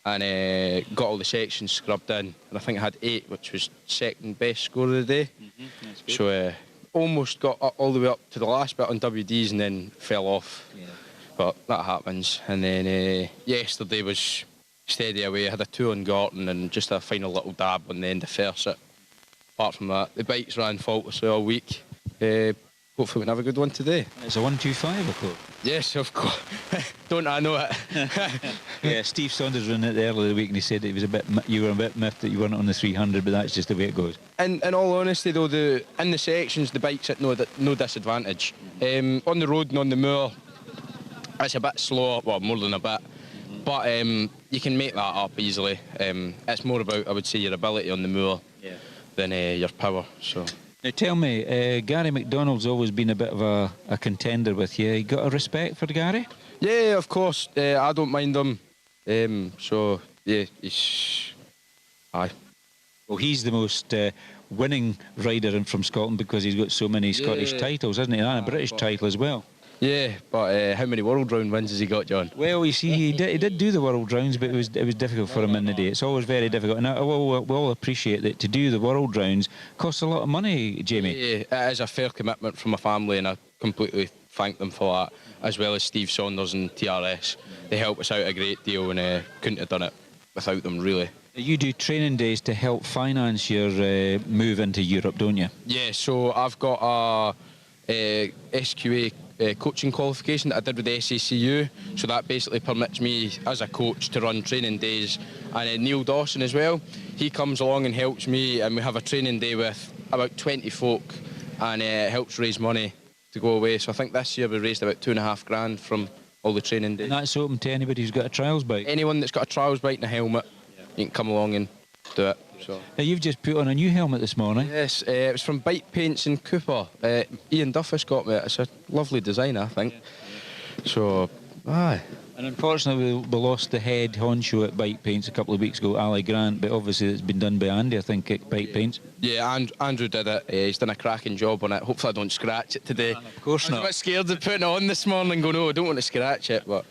and got all the sections scrubbed in. And I think I had 8, which was second best score of the day. That's good. So almost got all the way up to the last bit on WDs and then fell off. Yeah. But that happens. And then yesterday was steady away. I had a 2 on Gorton and just a final little dab on the end of Ferset. Apart from that, the bikes ran faultlessly all week. Hopefully we can have a good one today. It's a 125, of course. Yes, of course. Don't I know it? Yeah, Steve Saunders ran it earlier the week, and he said you were a bit miffed that you weren't on the 300, but that's just the way it goes. In all honesty, though, in the sections, the bike's at no disadvantage. On the road and on the moor, it's a bit slower, well, more than a bit. But you can make that up easily. It's more about, I would say, your ability on the moor than your power. So. Now tell me, Gary McDonald's always been a bit of a contender with you. You got a respect for Gary? Yeah, of course. I don't mind him. So, yeah, aye. Well, he's the most winning rider from Scotland because he's got so many Scottish titles, hasn't he? And a British title as well. Yeah, but how many world round wins has he got, John? Well, you see, he did do the world rounds, but it was difficult for him in the day. It's always very difficult, and we all appreciate that to do the world rounds costs a lot of money, Jamie. Yeah, it is a fair commitment from my family, and I completely thank them for that, as well as Steve Saunders and TRS. They help us out a great deal, and couldn't have done it without them, really. You do training days to help finance your move into Europe, don't you? Yeah, so I've got a SQA coaching qualification that I did with the SACU, so that basically permits me as a coach to run training days. And Neil Dawson as well, he comes along and helps me, and we have a training day with about 20 folk, and it helps raise money to go away. So I think this year we raised about $2,500 from all the training days. And that's open to anybody who's got a trials bike? Anyone that's got a trials bike and a helmet, you can come along and do it. So. Now, you've just put on a new helmet this morning. Yes, it was from Bike Paints in Cooper. Ian Duffus got me it. It's a lovely design, I think. So, aye. And unfortunately, we lost the head honcho at Bike Paints a couple of weeks ago, Ali Grant, but obviously it's been done by Andy, I think, at Bike Paints. Yeah, Andrew did it. He's done a cracking job on it. Hopefully I don't scratch it today. Of course not. I was a bit scared of putting it on this morning and going, no, I don't want to scratch it, but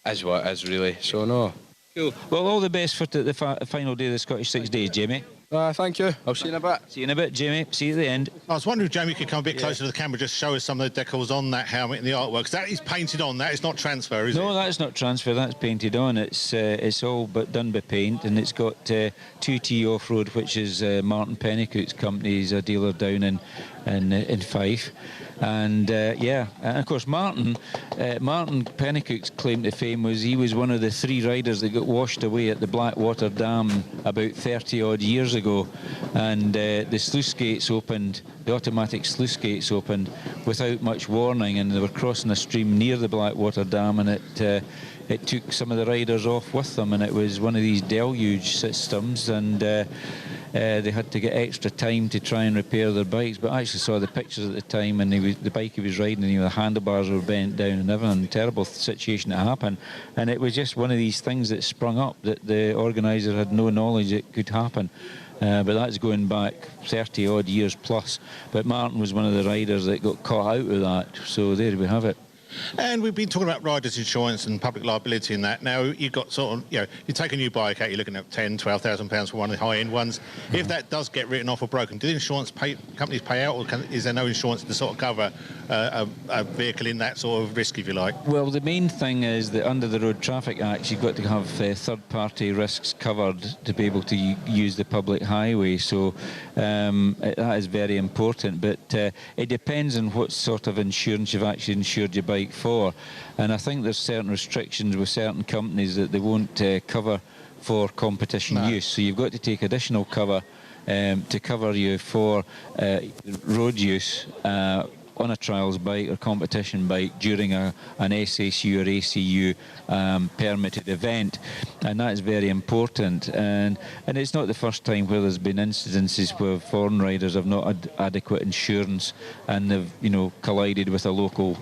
it is what it is, really. So, no. Cool. Well, all the best for the final day of the Scottish 6 Days, Jamie. Thank you. I'll see you in a bit. See you in a bit, Jamie. See you at the end. I was wondering if Jamie could come a bit closer to the camera, just show us some of the decals on that helmet and the artwork. 'Cause that is painted on. That is not transfer, is it? No, that's not transfer. That's painted on. It's all but done by paint, and it's got 2T Off-Road, which is Martin Pennycook's company. He's a dealer down in Fife. And and of course Martin Pennycook's claim to fame was he was one of the 3 riders that got washed away at the Blackwater Dam about 30 odd years ago, and the sluice gates opened, the automatic sluice gates opened without much warning, and they were crossing a stream near the Blackwater Dam, and it took some of the riders off with them, and it was one of these deluge systems, and they had to get extra time to try and repair their bikes. But I actually saw the pictures at the time, and the bike he was riding, and the handlebars were bent down and everything. Terrible situation to happen, and it was just one of these things that sprung up that the organiser had no knowledge it could happen. But that's going back 30 odd years plus. But Martin was one of the riders that got caught out of that. So there we have it. And we've been talking about riders' insurance and public liability and that. Now, you've got sort of, you take a new bike out, you're looking at £10,000, £12,000 for one of the high-end ones. Mm-hmm. If that does get written off or broken, do the insurance companies pay out, or is there no insurance to sort of cover a vehicle in that sort of risk, if you like? Well, the main thing is that under the Road Traffic Act, you've got to have third-party risks covered to be able to use the public highway. So that is very important. But it depends on what sort of insurance you've actually insured your bike for, and I think there's certain restrictions with certain companies that they won't cover for competition use, so you've got to take additional cover to cover you for road use on a trials bike or competition bike during an SSU or ACU permitted event, and that is very important. And it's not the first time where there's been incidences where foreign riders have not had adequate insurance and they've collided with a local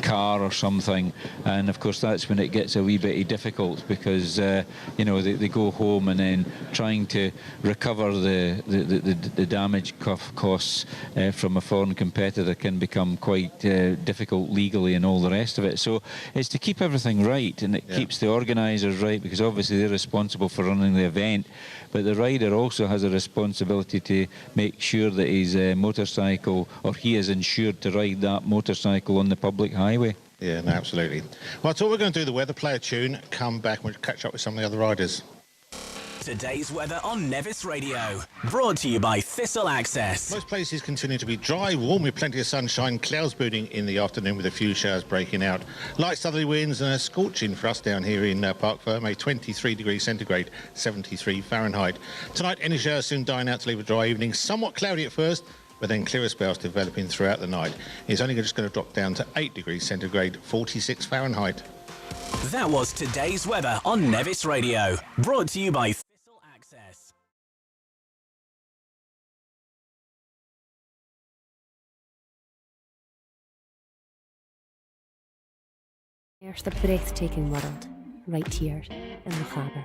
car or something, and of course that's when it gets a wee bit difficult, because they go home, and then trying to recover the damage costs from a foreign competitor can become quite difficult legally and all the rest of it. So it's to keep everything right, and it keeps the organisers right, because obviously they're responsible for running the event, but the rider also has a responsibility to make sure that his motorcycle, or he is insured to ride that motorcycle on the public highway. Yeah, no, absolutely. Well, I thought we were going to do the weather, play a tune, come back and we'll catch up with some of the other riders. Today's weather on Nevis Radio, brought to you by Thistle Access. Most places continue to be dry, warm with plenty of sunshine, clouds brooding in the afternoon with a few showers breaking out. Light southerly winds and a scorching for us down here in Parc, Ferme, 23 degrees centigrade, 73 Fahrenheit. Tonight, any showers soon dying out to leave a dry evening, somewhat cloudy at first, but then clearer spells developing throughout the night. It's only just going to drop down to 8 degrees centigrade, 46 Fahrenheit. That was today's weather on Nevis Radio, brought to you by Thistle Access. There's the breathtaking world, right here in the harbour.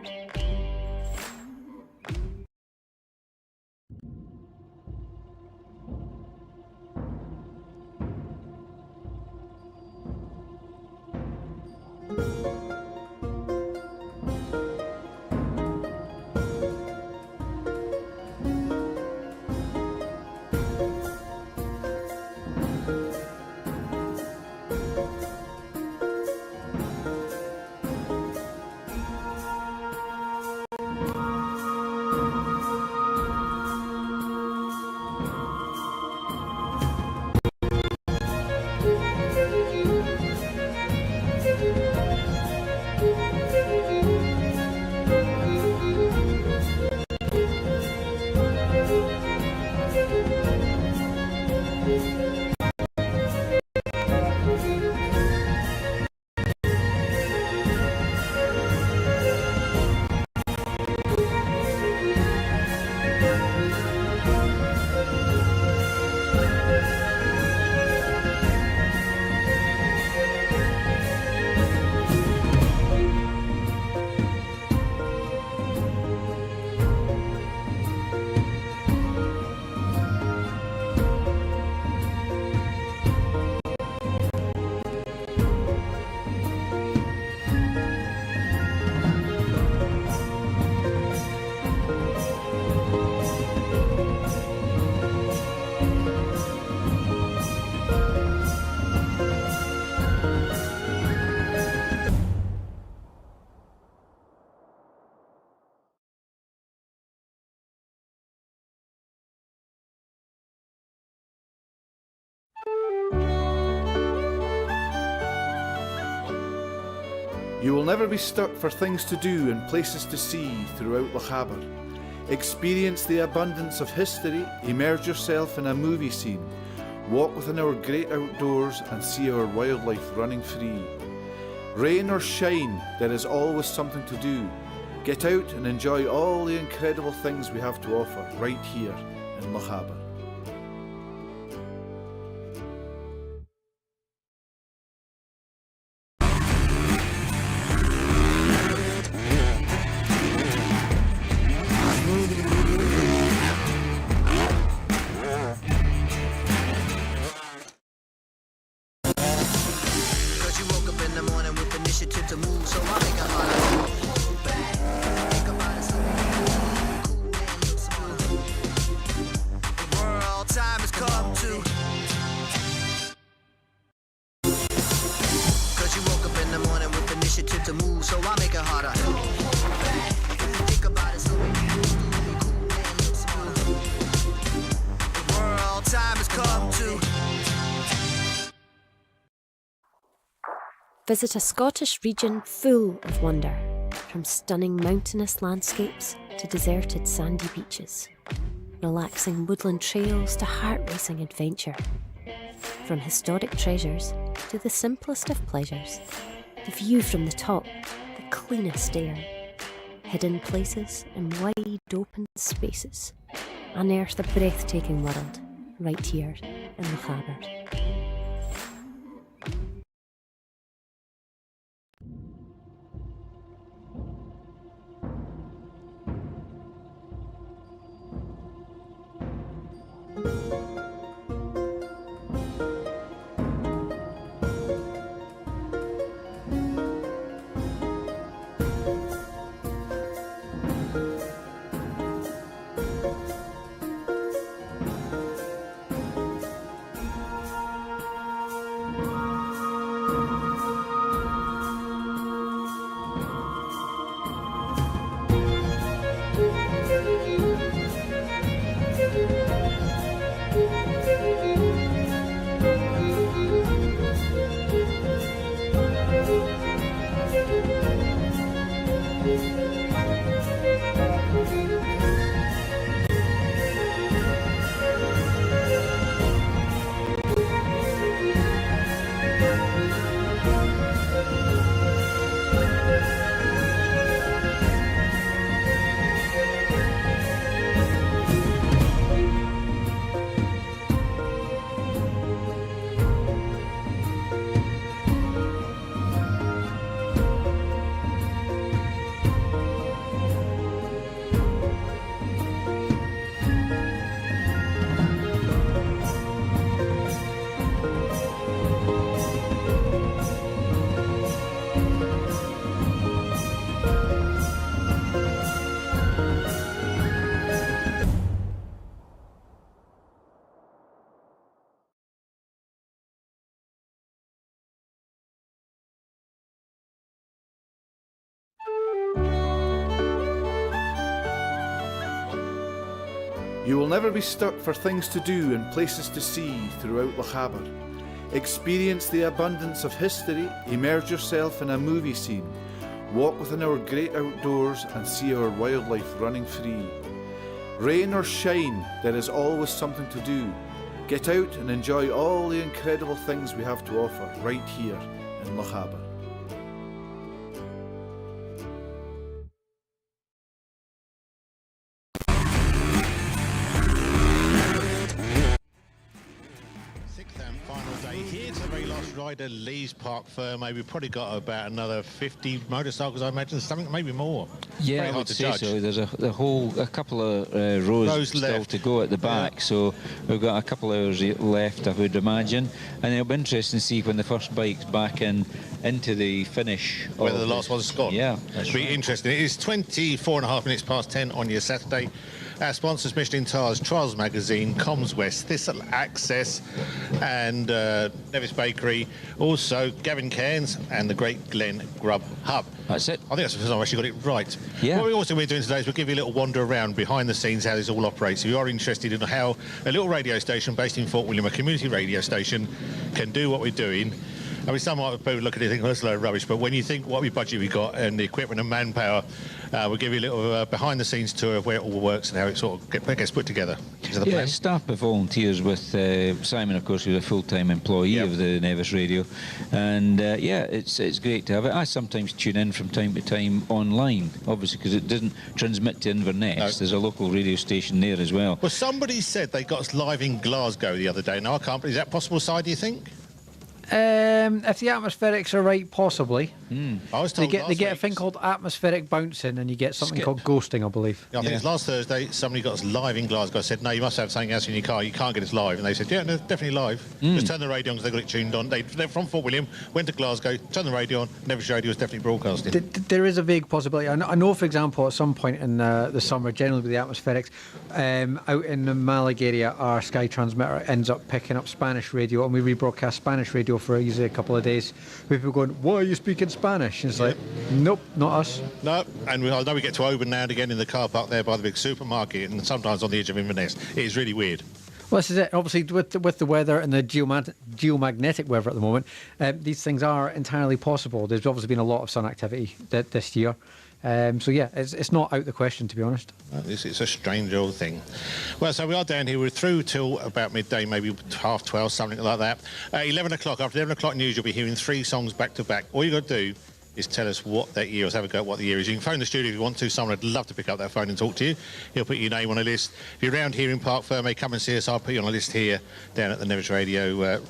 You will never be stuck for things to do and places to see throughout Lochaber. Experience the abundance of history, immerse yourself in a movie scene, walk within our great outdoors and see our wildlife running free. Rain or shine, there is always something to do. Get out and enjoy all the incredible things we have to offer right here in Lochaber. Visit a Scottish region full of wonder, from stunning mountainous landscapes to deserted sandy beaches, relaxing woodland trails to heart-racing adventure. From historic treasures to the simplest of pleasures, the view from the top, the cleanest air, hidden places and wide open spaces, unearth the breathtaking world right here in Lochaber. You will never be stuck for things to do and places to see throughout Lochaber. Experience the abundance of history, immerse yourself in a movie scene, walk within our great outdoors and see our wildlife running free. Rain or shine, there is always something to do. Get out and enjoy all the incredible things we have to offer right here in Lochaber. Rider leaves Parc Ferme. We've probably got about another 50 motorcycles, I imagine, something maybe more. Yeah, very I hard would to say judge. so. There's a couple of rows still left to go at the back, so we've got a couple of hours left, I would imagine, and it'll be interesting to see when the first bike's back into the finish. Whether the last one's gone. Yeah, that's be interesting. It is 24.5 minutes past 10 on your Saturday. Our sponsors, Michelin Tires, Trials Magazine, Comms West, Thistle Access and Nevis Bakery. Also, Gavin Cairns and the Great Glen Grub Hub. That's it. I think that's the first time I've actually got it right. Yeah. What we're also doing today is we'll give you a little wander around behind the scenes, how this all operates. If you are interested in how a little radio station based in Fort William, a community radio station, can do what we're doing, I mean, some people look at it and think, well, that's a load of rubbish, but when you think what budget we got and the equipment and manpower, we'll give you a little behind-the-scenes tour of where it all works and how it sort of gets put together. Yeah, staff by volunteers with Simon, of course, who's a full-time employee of the Nevis Radio. And, yeah, it's great to have it. I sometimes tune in from time to time online, obviously, because it doesn't transmit to Inverness. No. There's a local radio station there as well. Well, somebody said they got us live in Glasgow the other day. Now, I can't believe, is that possible, Si, do you think? If the atmospherics are right, possibly. I was They told get a thing called atmospheric bouncing, and you get something called ghosting, I believe. Yeah, I think it was last Thursday, somebody got us live in Glasgow. I said, no, you must have something else in your car. You can't get us live. And they said, yeah, no, definitely live. Just turn the radio on because they got it tuned on. They're from Fort William, went to Glasgow, turned the radio on. Nevis Radio was definitely broadcasting. There is a vague possibility. I know, for example, at some point in the summer, generally with the atmospherics, out in the Malaga area, our Sky transmitter ends up picking up Spanish radio, and we rebroadcast Spanish radio for usually a couple of days. People going, why are you speaking Spanish? And it's like, nope, not us. No, and I know we get to Oban now and again in the car park there by the big supermarket, and sometimes on the edge of Inverness. It is really weird. Well, this is it. Obviously, with the weather and the geomagnetic weather at the moment, these things are entirely possible. There's obviously been a lot of sun activity this year. So, yeah, it's not out the question, to be honest. It's a strange old thing. Well, so we are down here. We're through till about midday, maybe 12:30, something like that. 11 o'clock, after 11 o'clock news, you'll be hearing 3 songs back to back. All you got to do is tell us what that year is. Have a go at what the year is. You can phone the studio if you want to. Someone would love to pick up that phone and talk to you. He'll put your name on a list. If you're around here in Parc, Ferme, come and see us. I'll put you on a list here down at the Nevis Radio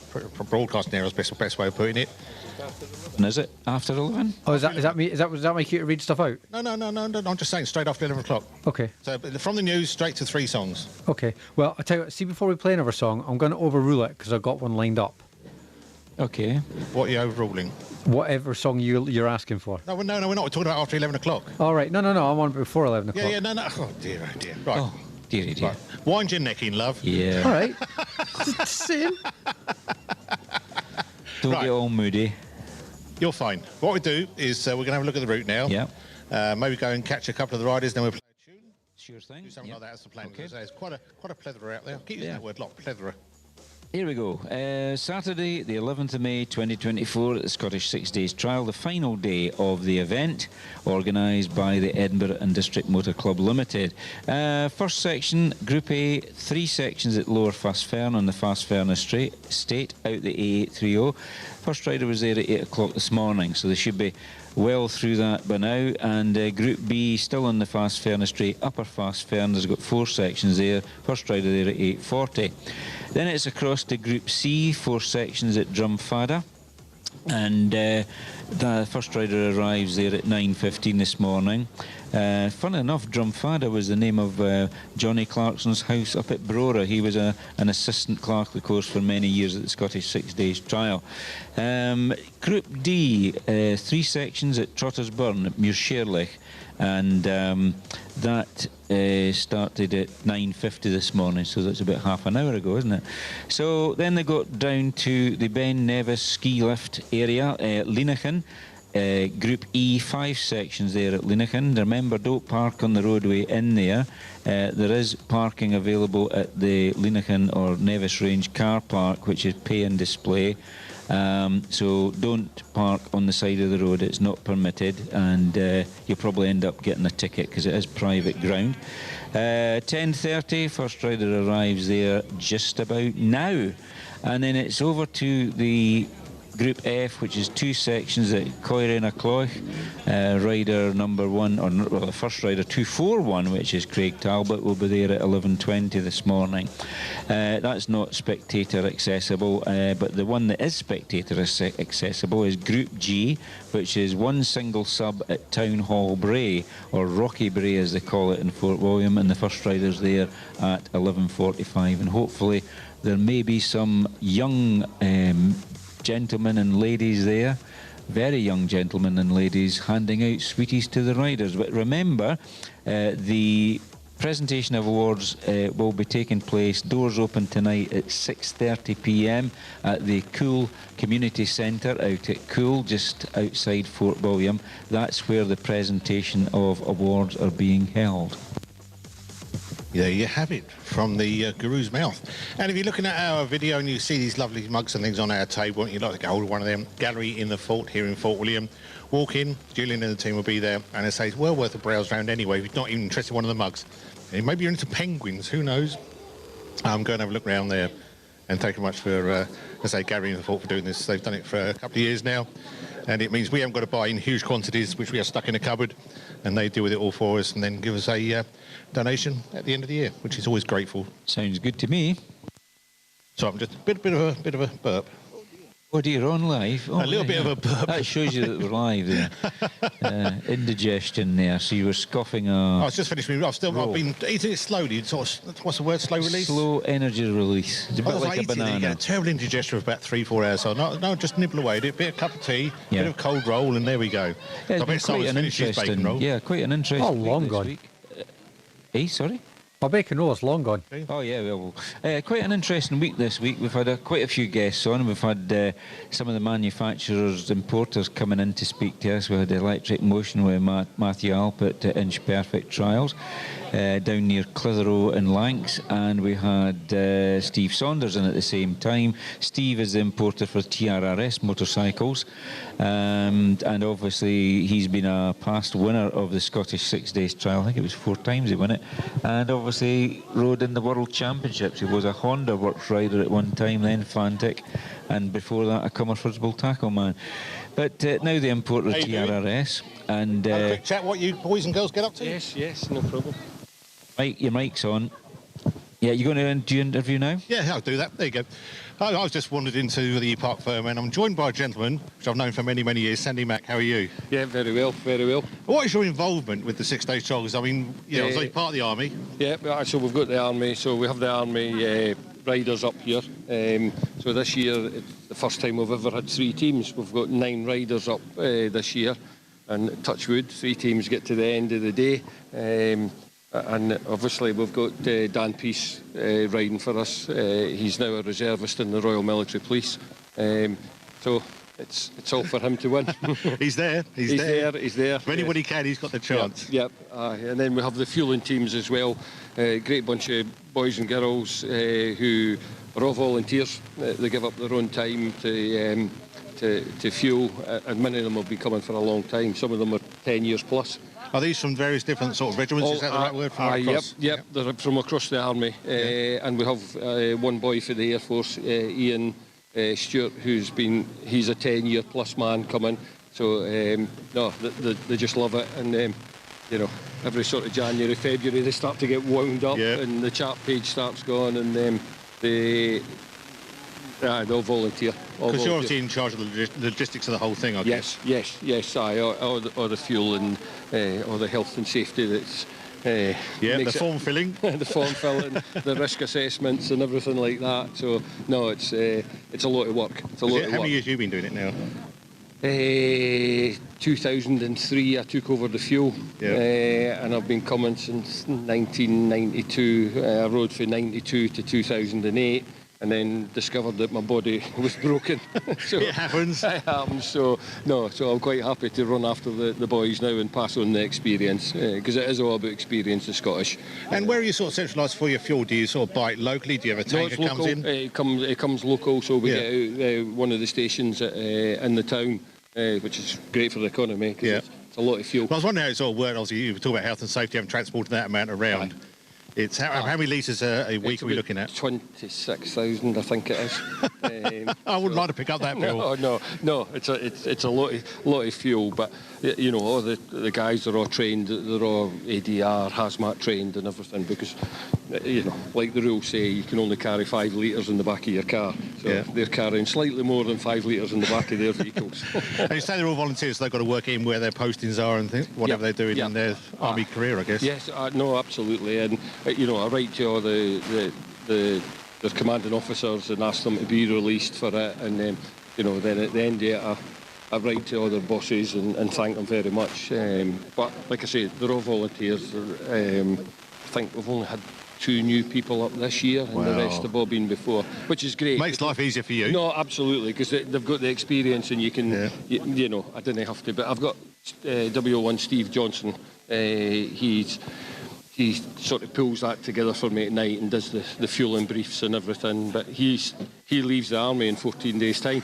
broadcasting area. Is the best way of putting it. Is it after 11? Oh, does that make you to read stuff out? No. I'm just saying straight after 11 o'clock. Okay. So from the news straight to 3 songs. Okay. Well, I tell you what. See, before we play another song, I'm going to overrule it because I've got one lined up. Okay. What are you overruling? Whatever song you're asking for. No, we're not. We're talking about after 11 o'clock. All right. No. I'm on before 11 o'clock. Yeah, no. Oh, dear. Right. Oh, dear. Right. Wind your neck in, love. Yeah. All right. Same. Don't get all moody. You're fine. What we do is we're going to have a look at the route now. Yeah. Maybe go and catch a couple of the riders, then we'll play a tune. Sure thing. Do something like that as the plan. Okay. There's quite a plethora out there. Keep using that word a lot, plethora. Here we go. Saturday, the 11th of May 2024 at the Scottish 6 Days Trial, the final day of the event, organised by the Edinburgh and District Motor Club Limited. First section, Group A, 3 sections at Lower Fastfern on the Fastfern Estate, out the A830. First rider was there at 8 o'clock this morning, so they should be well through that by now. And Group B, still on the Fastfern Estate, Upper Fastfern, there's got 4 sections there. First rider there at 8:40. Then it's across to Group C, 4 sections at Drumfada. And the first rider arrives there at 9:15 this morning. Fun enough, Drumfada was the name of Johnny Clarkson's house up at Brora. He was an assistant clerk, of course, for many years at the Scottish 6 Days Trial. Group D, 3 sections at Trottersburn at Muirsherlich. And that started at 9:50 this morning, so that's about half an hour ago, isn't it? So then they got down to the Ben Nevis ski lift area, Leenachin. Group E, 5 sections there at Leenachin. Remember, don't park on the roadway in there. There is parking available at the Leenachin or Nevis Range car park, which is pay and display. So don't park on the side of the road, it's not permitted, and you'll probably end up getting a ticket because it is private ground. 10:30, first rider arrives there just about now, and then it's over to the Group F, which is 2 sections at Coirena Cloch. Rider number 1, or well, the first rider 241, which is Craig Talbot, will be there at 11:20 this morning. That's not spectator accessible, but the one that is spectator accessible is Group G, which is 1 single sub at Town Hall Bray, or Rocky Bray as they call it in Fort William, and the first rider's there at 11:45, and hopefully there may be some young gentlemen and ladies there, very young gentlemen and ladies, handing out sweeties to the riders. But remember, the presentation of awards will be taking place, doors open tonight at 6:30 p.m. at the Cool Community Centre out at Cool, just outside Fort William. That's where the presentation of awards are being held. There you have it, from the guru's mouth. And if you're looking at our video and you see these lovely mugs and things on our table, and you'd like to get hold of one of them, Gallery in the Fort here in Fort William, walk in, Julian and the team will be there, and I say it's well worth a browse round anyway if you're not even interested in one of the mugs. And maybe you're into penguins, who knows? Go and have a look round there. And thank you much for, I say, Gallery in the Fort for doing this. They've done it for a couple of years now, and it means we haven't got to buy in huge quantities, which we are stuck in a cupboard, and they deal with it all for us and then give us a donation at the end of the year, which is always grateful. Sounds good to me. So I'm just a bit of a burp. Oh dear, on live. Oh, a little bit of a burp. That shows you that we're live there. Indigestion there. So you were scoffing a... I was just finished. I've been eating it slowly. Sort of, what's the word? Slow release. Slow energy release. It's a bit like a banana. You get a terrible indigestion for about 3-4 hours. So no, just nibble away. Do a bit of cup of tea, bit of cold roll, and there we go. Yeah, so I bet someone's finished his bacon roll. Yeah, quite an interesting. Oh, long gone. Sorry. My bacon roll is long gone. Oh yeah, well, quite an interesting week this week. We've had quite a few guests on. We've had some of the manufacturers, importers coming in to speak to us. We had Electric Motion with Matthew Alp at Inch Perfect Trials down near Clitheroe and Lancs, and we had Steve Saunders in at the same time. Steve is the importer for TRRS motorcycles, and obviously he's been a past winner of the Scottish 6 Days Trial. I think it was 4 times he won it, and obviously rode in the World Championships. He was a Honda Works rider at one time, then Fantic, and before that a Comerford's Bull Tackle man. But now the importer of TRRS. And have a quick chat what you boys and girls get up to. Yes, no problem. Mike, your mic's on. Yeah, you're going to do your interview now? Yeah, I'll do that. There you go. I was just wandered into the Parc Ferme, and I'm joined by a gentleman which I've known for many, many years, Sandy Mack. How are you? Yeah, very well, very well. What is your involvement with the 6 Days Trials? I mean, I was like part of the army. Yeah, so we've got the army, so we have the army riders up here. So this year, it's the first time we've ever had 3 teams. We've got 9 riders up this year, and touch wood, 3 teams get to the end of the day. And obviously we've got Dan Peace riding for us. He's now a reservist in the Royal Military Police. So it's all for him to win. He's there. He's there. If anybody can, he's got the chance. Yep. And then we have the fueling teams as well. Great bunch of boys and girls who are all volunteers. They give up their own time to fuel, and many of them have been coming for a long time. Some of them are 10 years plus. Are these from various different sort of regiments? Is that the right word? From across? Yep, they're from across the army. And we have one boy for the Air Force, Ian Stewart, he's a 10-year plus man coming. So they just love it, and every sort of January, February they start to get wound up, and the chat page starts going, and they'll volunteer. Because you're obviously in charge of the logistics of the whole thing, I guess. Yes. Or the fuel and or the health and safety that's... the form filling. The form filling, the risk assessments and everything like that. So, no, it's a lot of work. How many years have you been doing it now? 2003 I took over the fuel, and I've been coming since 1992. I rode from 92 to 2008. And then discovered that my body was broken. So it happens. It happens. So I'm quite happy to run after the boys now and pass on the experience, because it is all about experience, the Scottish. And where are you sort of centralised for your fuel? Do you sort of buy it locally? Do you have a tanker that comes in? It comes local, so we get out one of the stations in the town, which is great for the economy, because it's a lot of fuel. Well, I was wondering how it sort of worked. Obviously, you were talking about health and safety, having transported that amount around. It's how many litres a week are we looking at? 26,000, I think it is. I wouldn't like to pick up that bill. No. It's a lot of fuel, but all the guys are all trained. They're all ADR, hazmat trained, and everything, because like the rules say, you can only carry 5 litres in the back of your car. So they're carrying slightly more than 5 litres in the back of their vehicles. And you say they're all volunteers, so they've got to work in where their postings are and whatever they're doing in their army career, I guess. Yes, no, absolutely. And I write to all the commanding officers and ask them to be released for it, and then at the end of it, I write to all their bosses and thank them very much. But like I say, they're all volunteers. I think we've only had 2 new people up this year, and the rest have all been before, which is great. Makes life easier for you. No, absolutely, because they've got the experience, and you can, I didn't have to, but I've got W1 Steve Johnson. He's he sort of pulls that together for me at night and does the fueling briefs and everything. But he leaves the army in 14 days' time,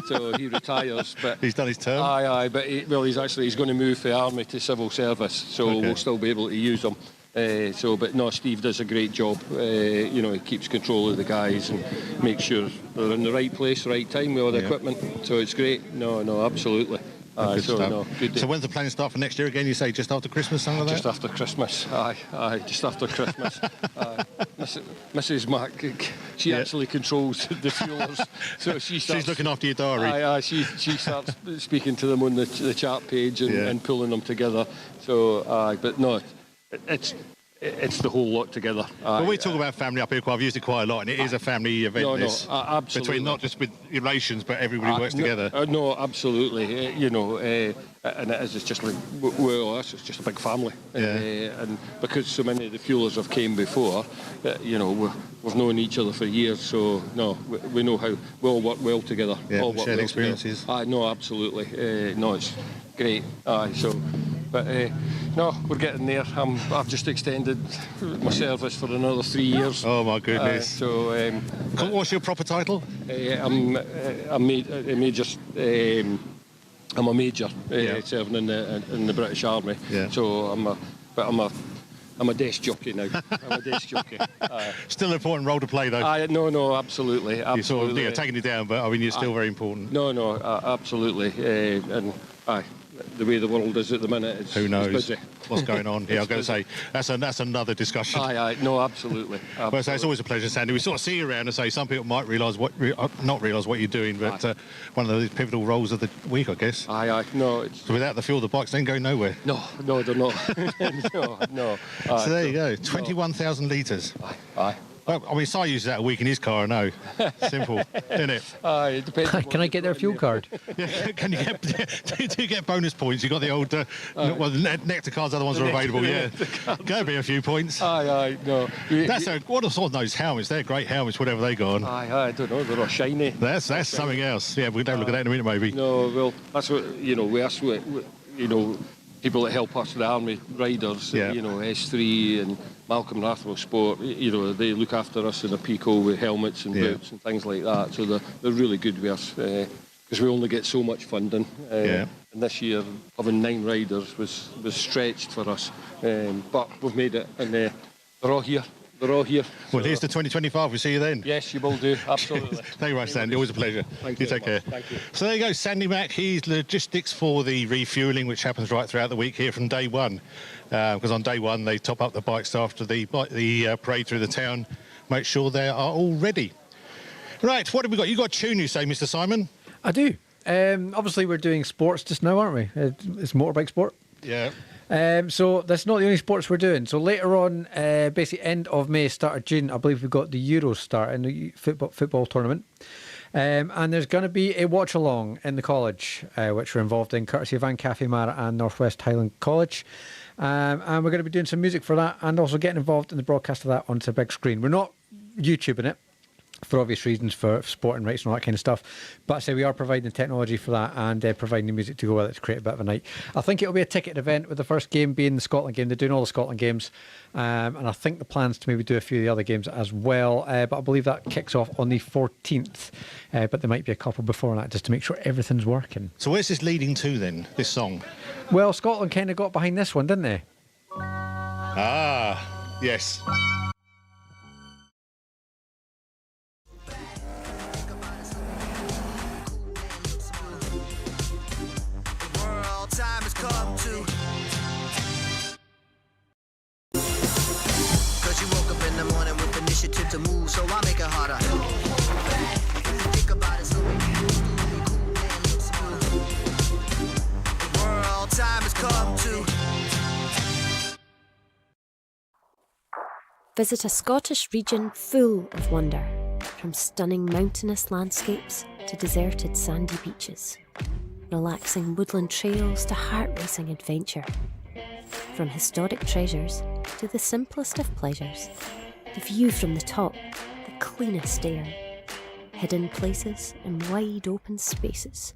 so he retires. But he's done his term. Aye. But he's going to move the army to civil service, so we'll still be able to use him. But no, Steve does a great job. He keeps control of the guys and makes sure they're in the right place, right time with all the equipment. So it's great. No, absolutely. Good stuff. No, good day. So when's the plan to start for next year again? You say just after Christmas, something like that? Just after Christmas. Aye, just after Christmas. Mrs. Mac, she actually controls the fuelers. So she's looking after your diary. Aye, she starts speaking to them on the chat page and pulling them together. So, but no, it's the whole lot together. Well, we talk about family up here quite. I've used it quite a lot, and it is a family event. Absolutely. Between not just with relations, but everybody works together. No, absolutely. And it's just like it's just a big family. And because so many of the fuelers have came before, we've known each other for years. So no, we know how we all work well together. Yeah, all work shared well experiences. Together. No, absolutely. No, it's great. But no, we're getting there. I've just extended my service for another 3 years. Oh my goodness! What's your proper title? I'm a major. I'm a major serving in the British Army. Yeah. So I'm a desk jockey now. I'm a desk jockey. Still an important role to play, though. No, absolutely. You're sort of taking it down, but I mean, you're still very important. No, absolutely. The way the world is at the minute, it's, who knows it's busy. What's going on? Yeah, I was going to say that's another discussion. No, absolutely. Well, so it's always a pleasure, Sandy. We sort of see you around and say some people might not realise what you're doing, but one of the pivotal roles of the week, I guess. No, so without the fuel, the bikes don't go nowhere. No, they're not. no. So there you go, 21,000 litres. Aye. Well, I mean, Si uses that a week in his car, I know. Simple, isn't it? It depends. Can I get their fuel card? Can you do you get bonus points? You got the old, the Nectar cards, other ones are available, Gotta be a few points. No. What are sort of those helmets? They're great helmets, whatever they go on. I don't know, they're all shiny. That's something else. Yeah, we'll have a look at that in a minute, maybe. No, well, that's what, that's what, people that help us, the Army riders, S3 and Malcolm Rathwell Sport, they look after us in a Pico with helmets and boots and things like that. So they're really good with us because we only get so much funding. And this year, having 9 riders was stretched for us. But we've made it, and they're all here. Well, here's to 2025. We'll see you then. Yes, you will do. Absolutely. Thank you very much, Sandy. Always a pleasure. Thank you. Take care. Thank you. So there you go, Sandy Mack. He's logistics for the refueling, which happens right throughout the week here from day one. Because on day one, they top up the bikes after the parade through the town, make sure they are all ready. Right, what have we got? You got a tune, you say, Mr. Simon? I do. Obviously, we're doing sports just now, aren't we? It's motorbike sport. Yeah. So that's not the only sports we're doing. So later on, basically end of May, start of June, I believe we've got the Euros starting, the football tournament. And there's going to be a watch along in the college, which we're involved in, courtesy of Cafe Mara and Northwest Highland College. And we're going to be doing some music for that and also getting involved in the broadcast of that onto a big screen. We're not YouTubing it, for obvious reasons, for sporting rights and all that kind of stuff. But I say we are providing technology for that and providing the music to go with it to create a bit of a night. I think it'll be a ticketed event, with the first game being the Scotland game. They're doing all the Scotland games. And I think the plan's to maybe do a few of the other games as well. But I believe that kicks off on the 14th. But there might be a couple before that, just to make sure everything's working. So where's this leading to then, this song? Well, Scotland kind of got behind this one, didn't they? Yes. Time has come to. Cause you woke up in the morning with initiative to move, so I make it harder. Think about it slowly. The world, time has come to. Visit a Scottish region full of wonder, from stunning mountainous landscapes to deserted sandy beaches. Relaxing woodland trails to heart-racing adventure. From historic treasures to the simplest of pleasures. The view from the top, the cleanest air. Hidden places and wide open spaces.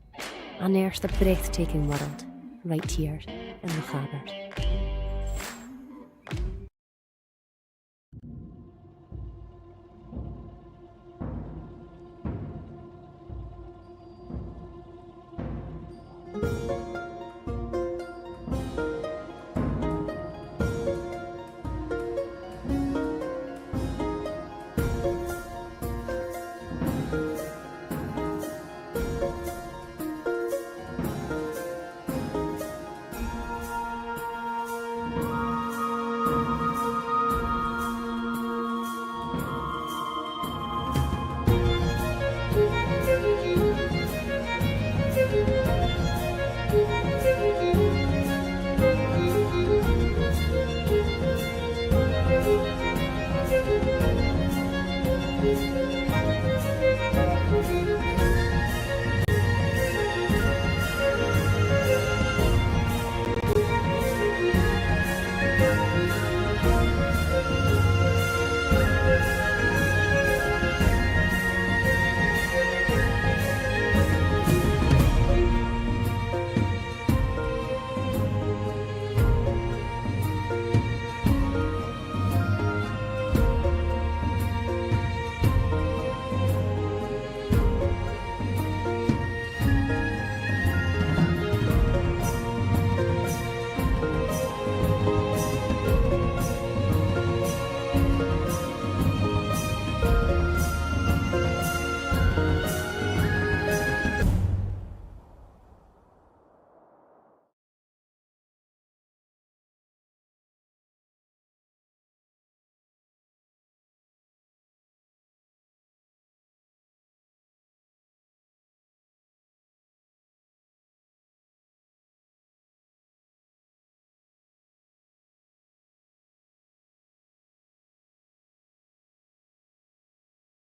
Unearth a breathtaking world right here in Lochaber.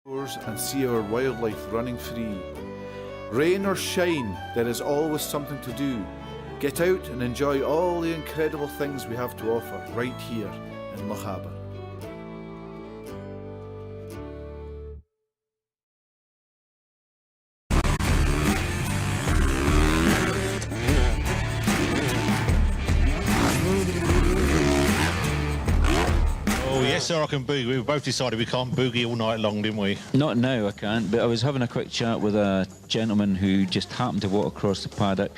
And see our wildlife running free. Rain or shine, there is always something to do. Get out and enjoy all the incredible things we have to offer right here in Lochaber. Yes, sir, I can boogie. We both decided we can't boogie all night long, didn't we? Not now, I can't, but I was having a quick chat with a gentleman who just happened to walk across the paddock.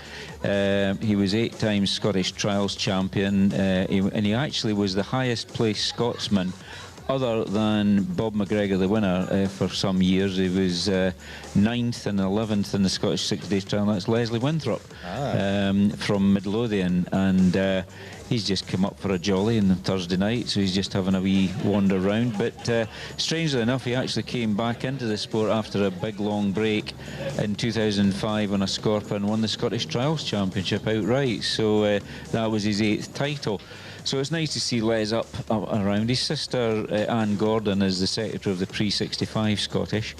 He was 8 times Scottish Trials champion, and he actually was the highest placed Scotsman other than Bob McGregor, the winner, for some years. He was 9th and 11th in the Scottish 6 Days Trial. That's Leslie Winthrop from Midlothian, and he's just come up for a jolly on Thursday night, so he's just having a wee wander round. But strangely enough, he actually came back into the sport after a big long break in 2005 on a Scorpio and won the Scottish Trials Championship outright. So that was his 8th title. So it's nice to see Les up around. His sister Anne Gordon is the secretary of the Pre-65 Scottish,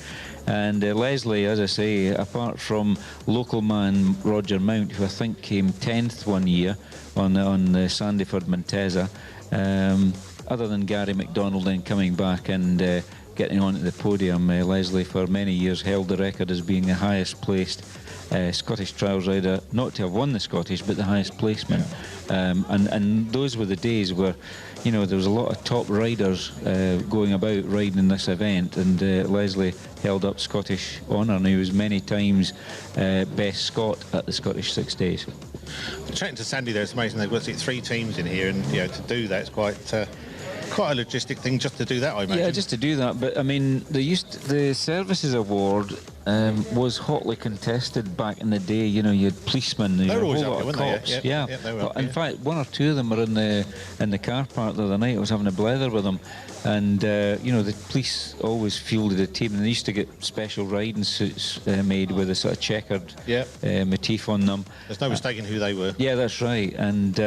and Leslie, as I say, apart from local man Roger Mount, who I think came 10th one year on the Sandyford Montesa, other than Gary MacDonald then coming back and getting onto the podium, Leslie for many years held the record as being the highest placed Scottish Trials rider, not to have won the Scottish, but the highest placement. And those were the days where, you know, there was a lot of top riders going about riding in this event, and Leslie held up Scottish honour, and he was many times best Scot at the Scottish 6 Days. Chatting to Sandy there, it's amazing. They've got 3 teams in here, and you know, to do that, it's quite a logistic thing just to do that, I imagine. Yeah, just to do that. But I mean, the Services Award was hotly contested back in the day. You know, you had policemen, they were a always whole up lot there, of cops. weren't they? Yeah, they were up, in fact, 1 or 2 of them were in the car park the other night. I was having a blether with them, and you know, the police always fielded a team, and they used to get special riding suits made with a sort of checkered motif on them. There's no mistaking who they were. Yeah, that's right. And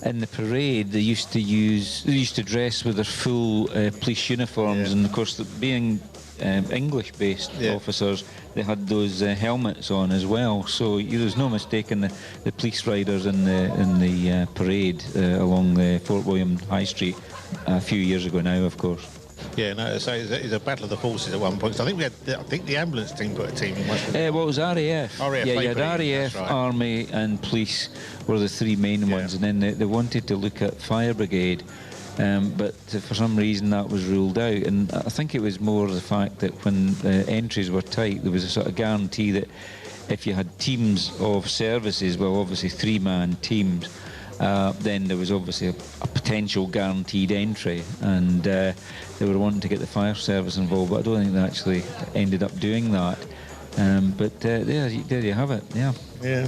in the parade, they used to dress with their full police uniforms, and of course, being English-based officers, they had those helmets on as well. So there's no mistaking the police riders in the parade along the Fort William High Street a few years ago now, of course. Yeah, no, so it's a battle of the forces at one point. So I think the ambulance team put a team in. Well, it was RAF. RAF, yeah, you had RAF, right. Army and Police were the 3 main ones, and then they wanted to look at Fire Brigade, but for some reason that was ruled out. And I think it was more the fact that when entries were tight, there was a sort of guarantee that if you had teams of services, well, obviously 3-man teams, then there was obviously a potential guaranteed entry, and they were wanting to get the fire service involved, but I don't think they actually ended up doing that. But there you have it,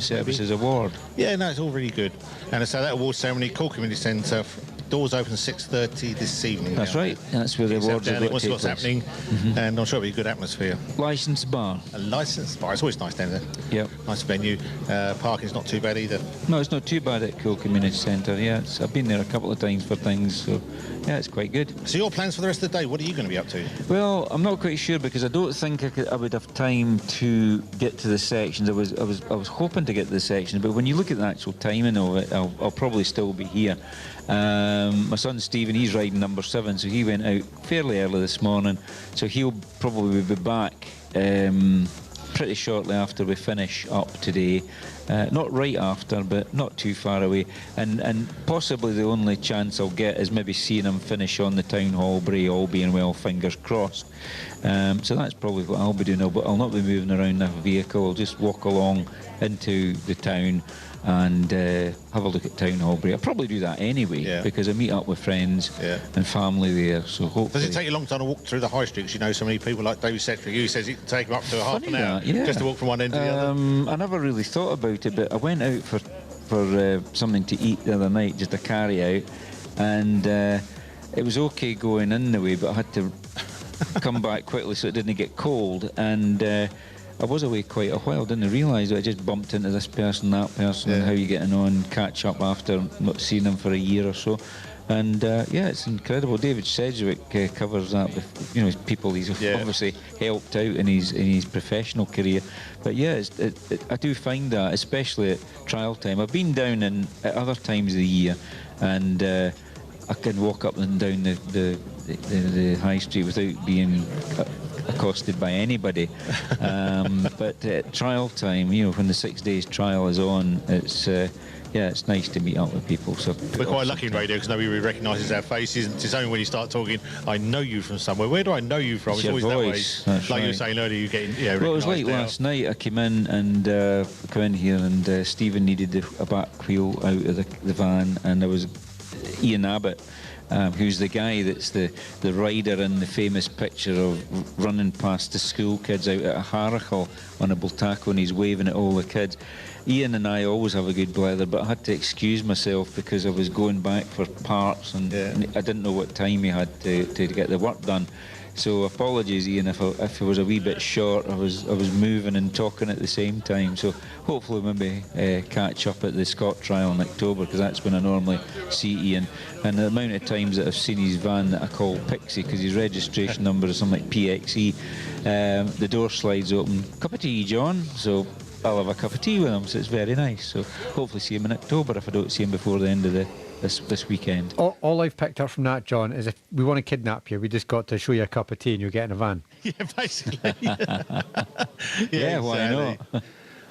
Services Award. Yeah, no, it's all really good. And so that award ceremony, Cork Community Centre, doors open 6:30 this evening. That's right. That's where the awards are going to take what's place. happening, and I'm sure it'll be a good atmosphere. Licensed bar. A licensed bar. It's always nice down there. Yep. Nice venue. Parking's not too bad either. No, it's not too bad at Cork Community Centre. Yeah, I've been there a couple of times for things, so yeah, it's quite good. So your plans for the rest of the day? What are you going to be up to? Well, I'm not quite sure, because I don't think I would have time to get to the sections. I was hoping to get to the sections, but when you look at the actual timing of it, I'll probably still be here. My son Stephen, he's riding number 7, so he went out fairly early this morning, so he'll probably be back pretty shortly after we finish up today. Not right after, but not too far away, and possibly the only chance I'll get is maybe seeing him finish on the Town Hall Bray, all being well, fingers crossed. So that's probably what I'll be doing, but I'll not be moving around that vehicle. I'll just walk along into the town and have a look at Town Hall Bray. I'll probably do that anyway, because I meet up with friends and family there, so hopefully... Does it take you a long time to walk through the high street? Because you know so many people like David Secretary, who says it can take him up to half an hour just to walk from one end to the other. I never really thought about it, but I went out for something to eat the other night, just a carry out, and it was okay going in the way, but I had to come back quickly so it didn't get cold, and I was away quite a while, didn't realise that I just bumped into this person, that person, and how you getting on, catch up after not seeing them for a year or so. And it's incredible. David Sedgwick covers that with people he's obviously helped out in his professional career. But I do find that, especially at trial time. I've been down at other times of the year, and I can walk up and down the high street without being accosted by anybody. But at trial time, when the 6 days trial is on, it's nice to meet up with people. So we're quite lucky in radio because nobody really recognises our faces. It's only when you start talking, I know you from somewhere. Where do I know you from? It's always your that voice. way. That's like right. you were saying earlier, you getting Well, it was like last night. I came in and come in here, and Stephen needed a back wheel out of the van, and there was Ian Abbott. Who's the guy that's the rider in the famous picture of running past the school kids out at a Harachal on a Bultaco, and he's waving at all the kids. Ian and I always have a good blether, but I had to excuse myself because I was going back for parts, and I didn't know what time he had to get the work done. So apologies, Ian, if I was a wee bit short. I was moving and talking at the same time. So hopefully maybe catch up at the Scott trial in October, because that's when I normally see Ian. And the amount of times that I've seen his van that I call Pixie, because his registration number is something like PXE, the door slides open. Cup of tea, John. So I'll have a cup of tea with him, so it's very nice. So hopefully see him in October if I don't see him before the end of this weekend. All I've picked up from that, John, is if we want to kidnap you, we just got to show you a cup of tea and you'll get in a van. Yeah, basically. Why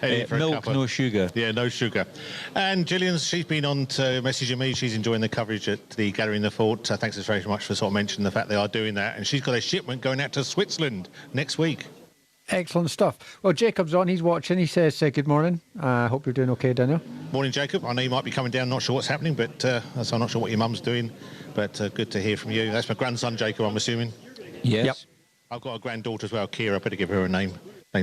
not? Milk, no sugar. Yeah, no sugar. And Gillian, she's been on to messaging me. She's enjoying the coverage at the Gallery in the Fort. Thanks very much for sort of mentioning the fact they are doing that. And she's got a shipment going out to Switzerland next week. Excellent stuff. Well, Jacob's on. He's watching. He says, good morning. Hope you're doing okay, Daniel. Morning, Jacob. I know you might be coming down. Not sure what's happening, but so I'm not sure what your mum's doing. But good to hear from you. That's my grandson, Jacob, I'm assuming. Yes. Yep. I've got a granddaughter as well, Kira. I better give her a name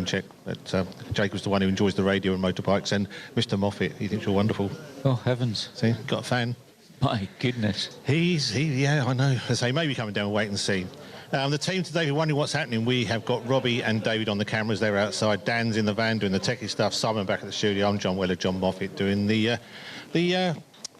check. But Jacob's the one who enjoys the radio and motorbikes. And Mr. Moffat, he thinks you're wonderful. Oh, heavens. See, got a fan. My goodness. Yeah, I know. I say, maybe coming down and wait and see. The team today, if you're wondering what's happening, we have got Robbie and David on the cameras. They're outside. Dan's in the van doing the techie stuff. Simon back at the studio. I'm John Weller, John Moffat, doing the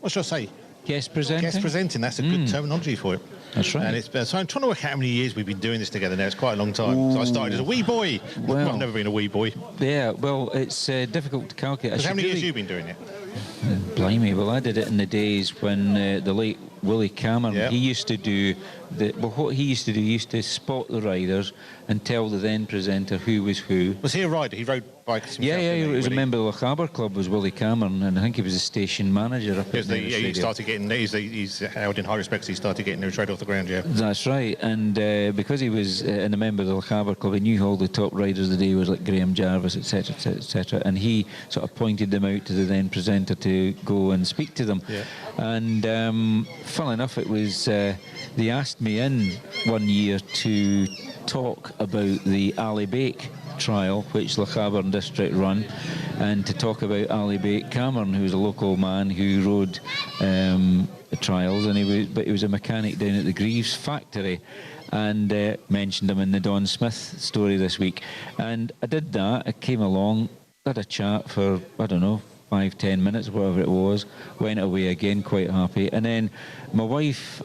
what should I say? Guest presenting. Guest presenting. That's a good terminology for it. That's right. And so I'm trying to work out how many years we've been doing this together now. It's quite a long time. So I started as a wee boy. Well, I've never been a wee boy. Yeah, well, it's difficult to calculate. How many years have you been doing it? Blimey, well, I did it in the days when the late Willie Cameron, he used to do what he used to do, he used to spot the riders and tell the then presenter who was who. Was he a rider? He rode bikes himself? Yeah, he was a member of the Harbour Club, was Willie Cameron, and I think he was a station manager up at he started getting, he's held in high respect, so he started getting straight off the ground, yeah. That's right, and because he was a member of the Harbour Club, he knew all the top riders of the day was like Graham Jarvis, etc., etc., and he sort of pointed them out to the then presenter to go and speak to them. Yeah. And funnily enough, it was they asked me in one year to talk about the Ali Bake trial, which Lochaber District run, and to talk about Ali Bake Cameron, who was a local man who rode trials, and he was a mechanic down at the Greaves factory, and mentioned him in the Don Smith story this week. And I did that. I came along, had a chat for, I don't know, 5-10 minutes, whatever it was, went away again quite happy. And then my wife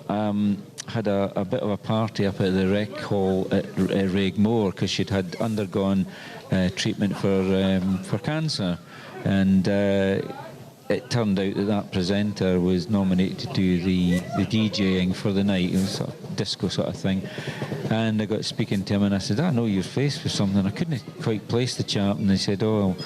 had a bit of a party up at the rec hall at Raigmore, because she'd had undergone treatment for cancer, and it turned out that presenter was nominated to do the DJing for the night. It was sort of disco sort of thing, and I got speaking to him, and I said, I know your face for something. I couldn't quite place the chap, and they said, oh,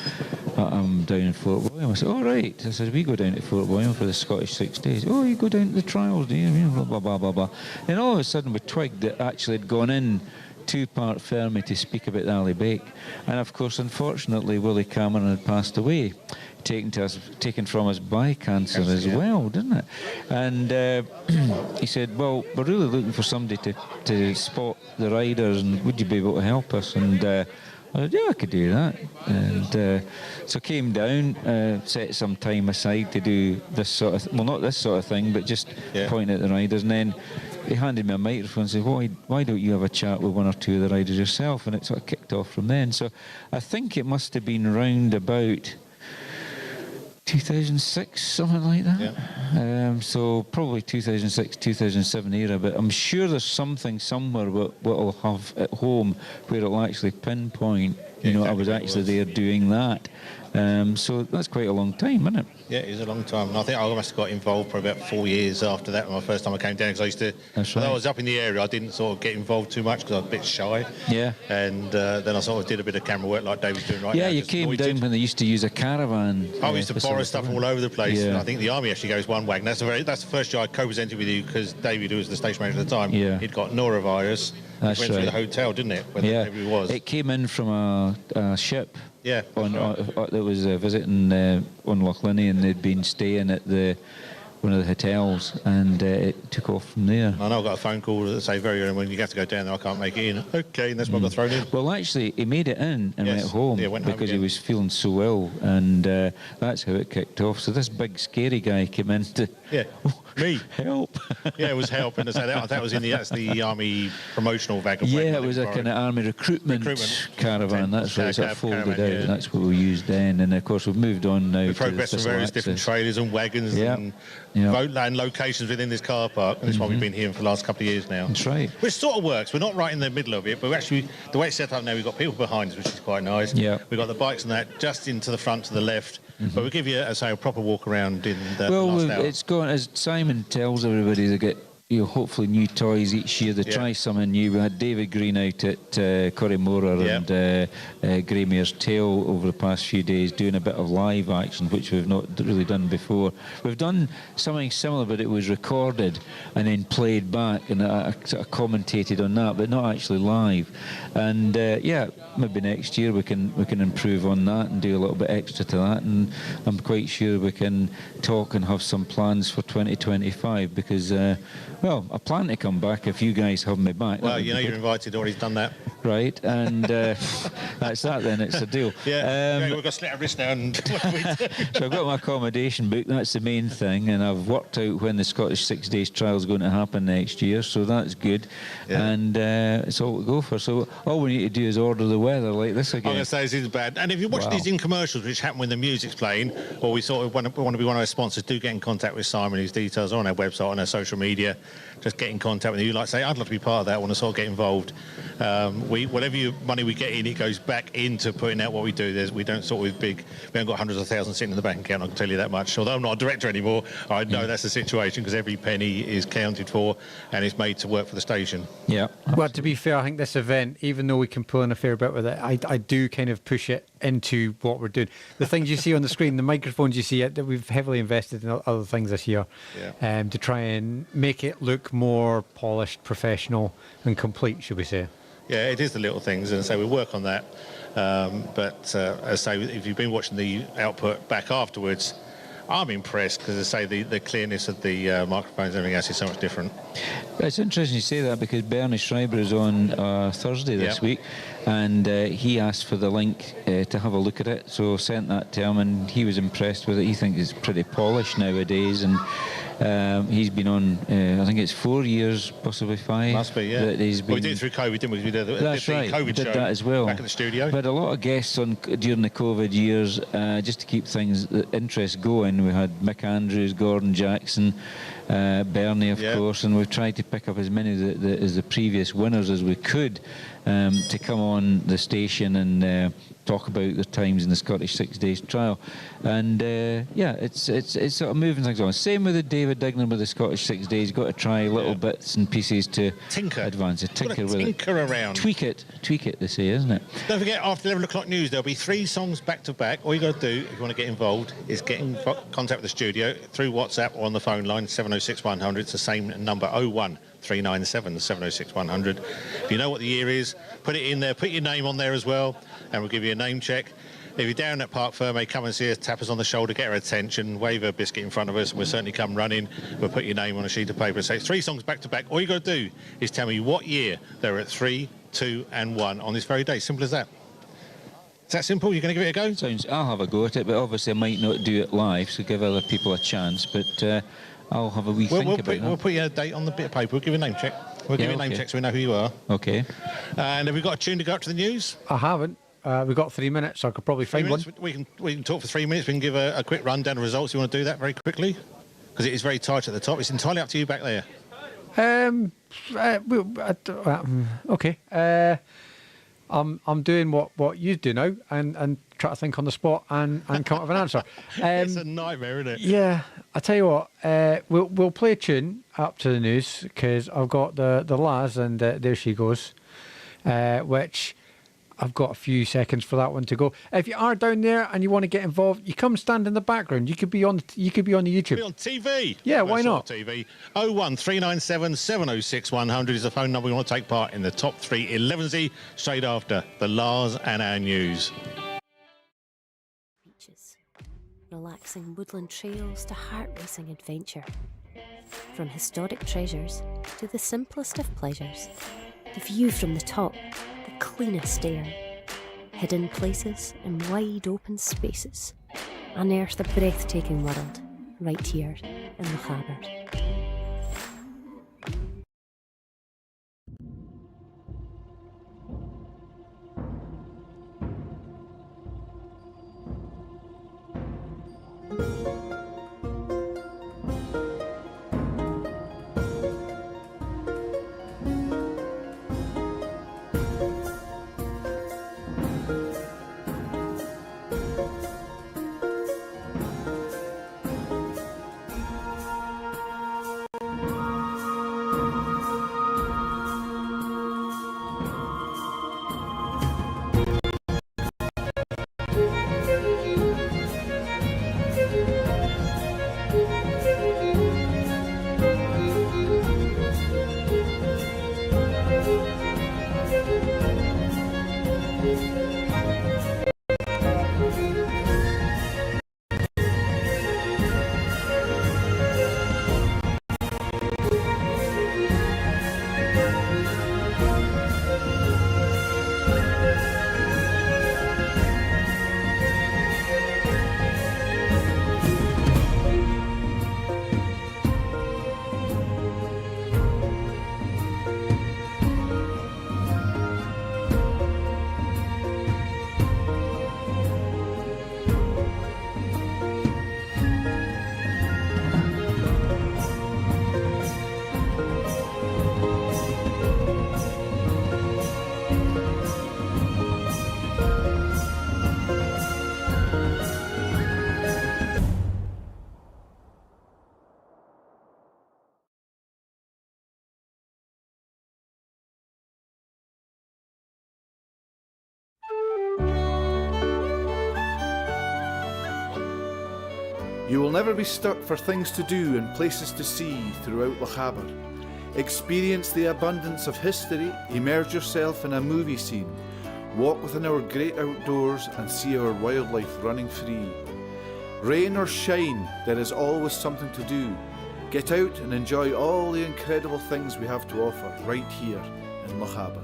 I'm down in Fort William. I said, oh, right. I said, we go down to Fort William for the Scottish 6 days. Oh, you go down to the trials, do you? Blah, blah, blah, blah, blah. And all of a sudden we twigged that actually had gone in to Parc Ferme to speak about the Ali Bake. And of course, unfortunately, Willie Cameron had passed away, taken from us by cancer as well, didn't it? And he said, well, we're really looking for somebody to spot the riders, and would you be able to help us? And I said, yeah, I could do that. And so came down, set some time aside to do this sort of, well, not this sort of thing, but just point at the riders. And then he handed me a microphone and said, why don't you have a chat with one or two of the riders yourself? And it sort of kicked off from then. So I think it must have been round about 2006, something like that. Yeah. So probably 2006, 2007 era, but I'm sure there's something somewhere what I'll have at home where it'll actually pinpoint, I was actually there doing that. So that's quite a long time, isn't it? Yeah, it is a long time. And I think I must have got involved for about 4 years after that, when my first time I came down, because I used to, although I was up in the area, I didn't sort of get involved too much because I was a bit shy. Yeah. And then I sort of did a bit of camera work like David's doing right now. Yeah, you came down when they used to use a caravan. I used to borrow stuff all over the place. Yeah. And I think the army actually goes one wagon. That's the first year I co-presented with you, because David, who was the station manager at the time, he'd got norovirus. That's went through the hotel, didn't it? Where it was. It came in from a ship. Yeah. That was visiting on Loch Linnhe, and they'd been staying at one of the hotels, and it took off from there. I know I got a phone call that say very early, when you have to go down there, I can't make it in. Okay, and that's what I got thrown in. Well, actually, he made it in and went home went home because he again. was feeling so ill, and that's how it kicked off. So this big scary guy came in to me help. Yeah, it was help, and that was that's the army promotional wagon. Yeah, it was a kind of army recruitment caravan. That's right, sort of folded out. Yeah. That's what we used then, and of course we've moved on now. We progressed to from various different trailers and wagons and land locations within this car park, and this one we've been here for the last couple of years now. That's right. Which sort of works. We're not right in the middle of it, but actually the way it's set up now, we've got people behind us, which is quite nice. Yeah. We've got the bikes and that just into the front to the left. But we'll give you, a proper walk around in the last hour. It's going, as Simon tells everybody, they get hopefully new toys each year. They try something new. We had David Green out at Corrymora and Greymare's Tail over the past few days doing a bit of live action, which we've not really done before. We've done something similar, but it was recorded and then played back, and I sort of commentated on that, but not actually live. And maybe next year we can improve on that and do a little bit extra to that, and I'm quite sure we can talk and have some plans for 2025, because I plan to come back if you guys have me back. Well, you're invited, already done that. Right, and that's that then, it's a deal. Yeah, we've got to slit our wrist down. So I've got my accommodation booked, that's the main thing, and I've worked out when the Scottish 6 Days trial is going to happen next year, so that's good. And it's all to go for. So all we need to do is order the weather like this again. I'm going to say this isn't bad. And if you watch these in commercials, which happen when the music's playing, or we sort of want to be one of our sponsors, do get in contact with Simon. His details are on our website, on our social media. Just get in contact with you. Like say, I'd love to be part of that. I want to sort of get involved. Whatever money we get in, it goes back into putting out what we do. We don't sort of we haven't got hundreds of thousands sitting in the bank account, I can tell you that much. Although I'm not a director anymore, I know that's the situation, because every penny is counted for and it's made to work for the station. Yeah. Well, to be fair, I think this event, even though we can pull in a fair bit with it, I do kind of push it into what we're doing. The things you see on the screen, the microphones you see, that we've heavily invested in other things this year to try and make it look more polished, professional and complete, should we say. Yeah, it is the little things, and so we work on that. But as I say, if you've been watching the output back afterwards, I'm impressed, because as I say, the clearness of the microphones and everything else is so much different. It's interesting you say that, because Bernie Schreiber is on Thursday this week, and he asked for the link to have a look at it, so sent that to him, and he was impressed with it. He thinks it's pretty polished nowadays, and he's been on, I think it's 4 years, possibly 5. Must be, yeah. That he's been... we did it through COVID, didn't we? We did That's right, COVID we did show that as well. Back in the studio. We had a lot of guests on during the COVID years, just to keep things, the interest going. We had Mick Andrews, Gordon Jackson, Bernie, of course, and we've tried to pick up as many as the previous winners as we could to come on the station and talk about their times in the Scottish 6 Days trial. And it's sort of moving things on. Same with the David Dignan with the Scottish 6 Days. You've got to try little bits and pieces to advance it. Tinker with it. Around. Tweak it, they say, isn't it? Don't forget, after 11 o'clock news, there'll be 3 songs back to back. All you got to do, if you want to get involved, is get in contact with the studio through WhatsApp or on the phone line, 706 100. It's the same number, 01 397 706 100. If you know what the year is, put it in there, put your name on there as well, and we'll give you a name check. If you're down at Parc Ferme, come and see us, tap us on the shoulder, get our attention, wave a biscuit in front of us. We'll certainly come running. We'll put your name on a sheet of paper and say 3 songs back to back. All you got to do is tell me what year they're at 3, 2 and 1 on this very day. Simple as that. Is that simple? You're going to give it a go? I'll have a go at it, but obviously I might not do it live, so give other people a chance. But I'll have a wee think about that. We'll put you a date on the bit of paper. We'll give you a name check. We'll give you a name check so we know who you are. Okay. And have we got a tune to go up to the news? I haven't. we've got 3 minutes, so I could probably find one. We can talk for 3 minutes. We can give a quick rundown of results. You want to do that very quickly? Because it is very tight at the top. It's entirely up to you back there. Okay. I'm doing what you do now, and try to think on the spot and come up with an answer. It's a nightmare, isn't it? Yeah, I tell you what. We'll play a tune up to the news because I've got the Laz, and there she goes. Which I've got a few seconds for that one to go. If you are down there and you want to get involved, you come stand in the background. You could be on the YouTube. Be on TV. Yeah, why not? TV. 01397 706 100 is the phone number. We want to take part in the top 3 11Z straight after the Lars and our news. Beaches, relaxing woodland trails to heart-racing adventure. From historic treasures to the simplest of pleasures. The view from the top, the cleanest air. Hidden places and wide open spaces. Unearth a breathtaking world right here in Lochaber. You will never be stuck for things to do and places to see throughout Lochaber. Experience the abundance of history, immerse yourself in a movie scene, walk within our great outdoors and see our wildlife running free. Rain or shine, there is always something to do. Get out and enjoy all the incredible things we have to offer right here in Lochaber.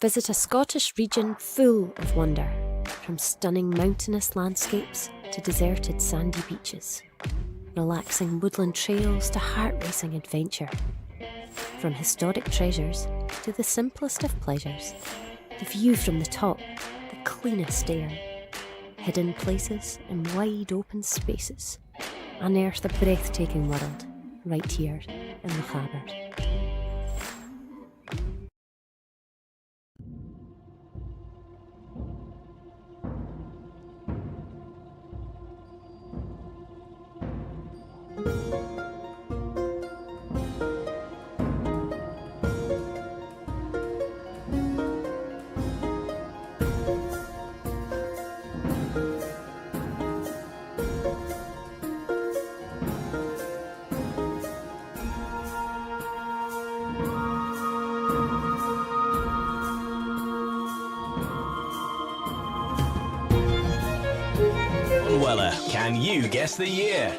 Visit a Scottish region full of wonder, from stunning mountainous landscapes to deserted sandy beaches, relaxing woodland trails to heart-racing adventure. From historic treasures to the simplest of pleasures, the view from the top, the cleanest air, hidden places and wide open spaces. Unearth a breathtaking world right here in Lochaber. Can you guess the year?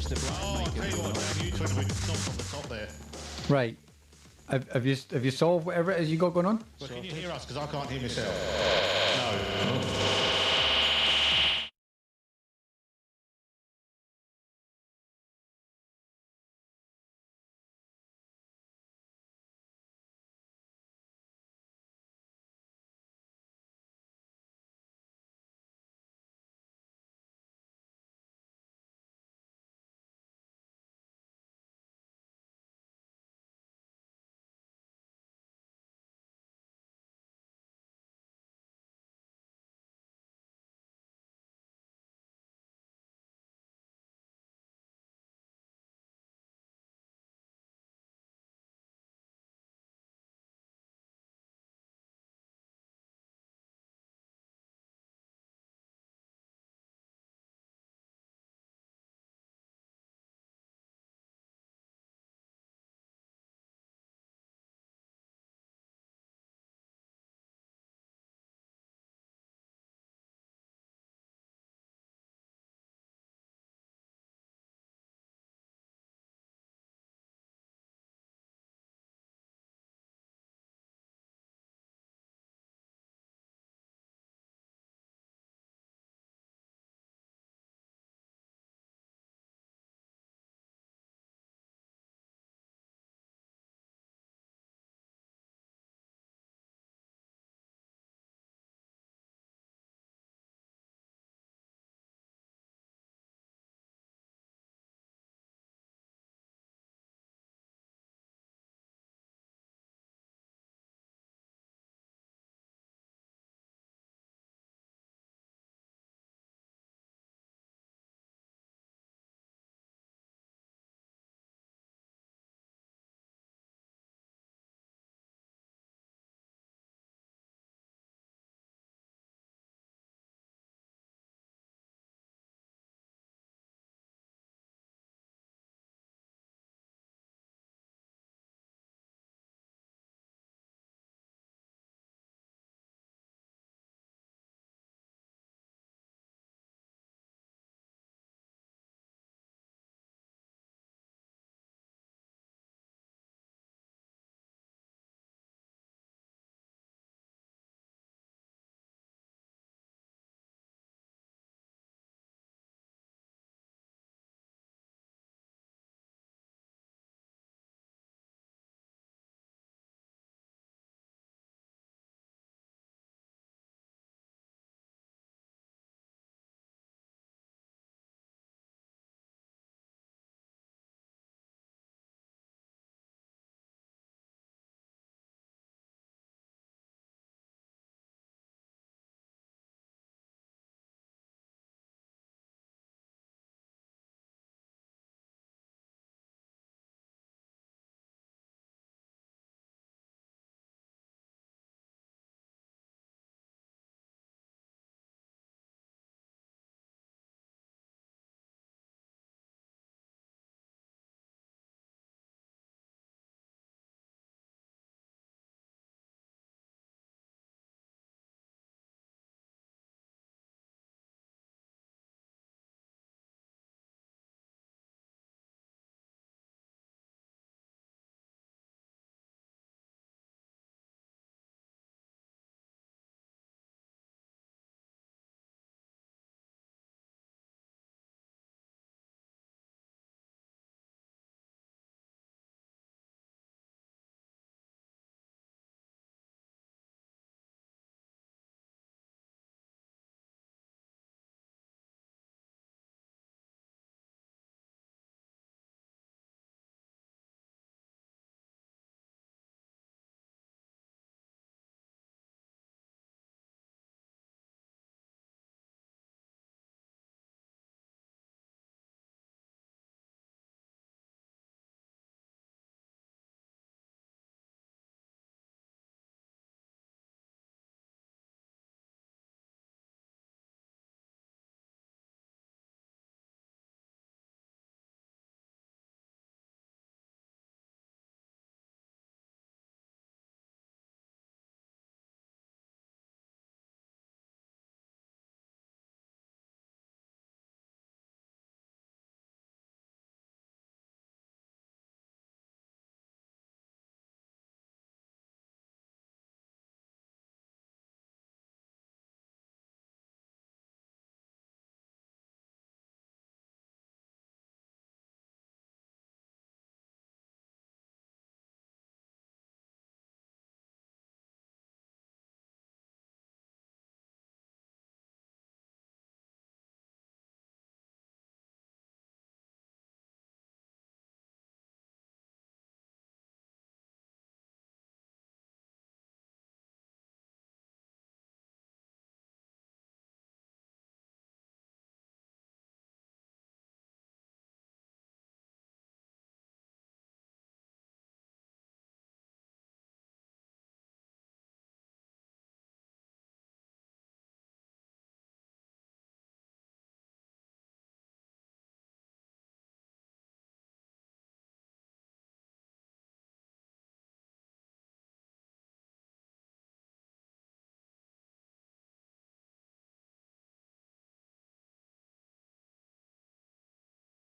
press the black Oh, I'll tell you what, Dan, you two have been knocked on the top there. Right. Have you solved whatever it is you got going on? Well, can you hear us? Because I can't hear myself. No.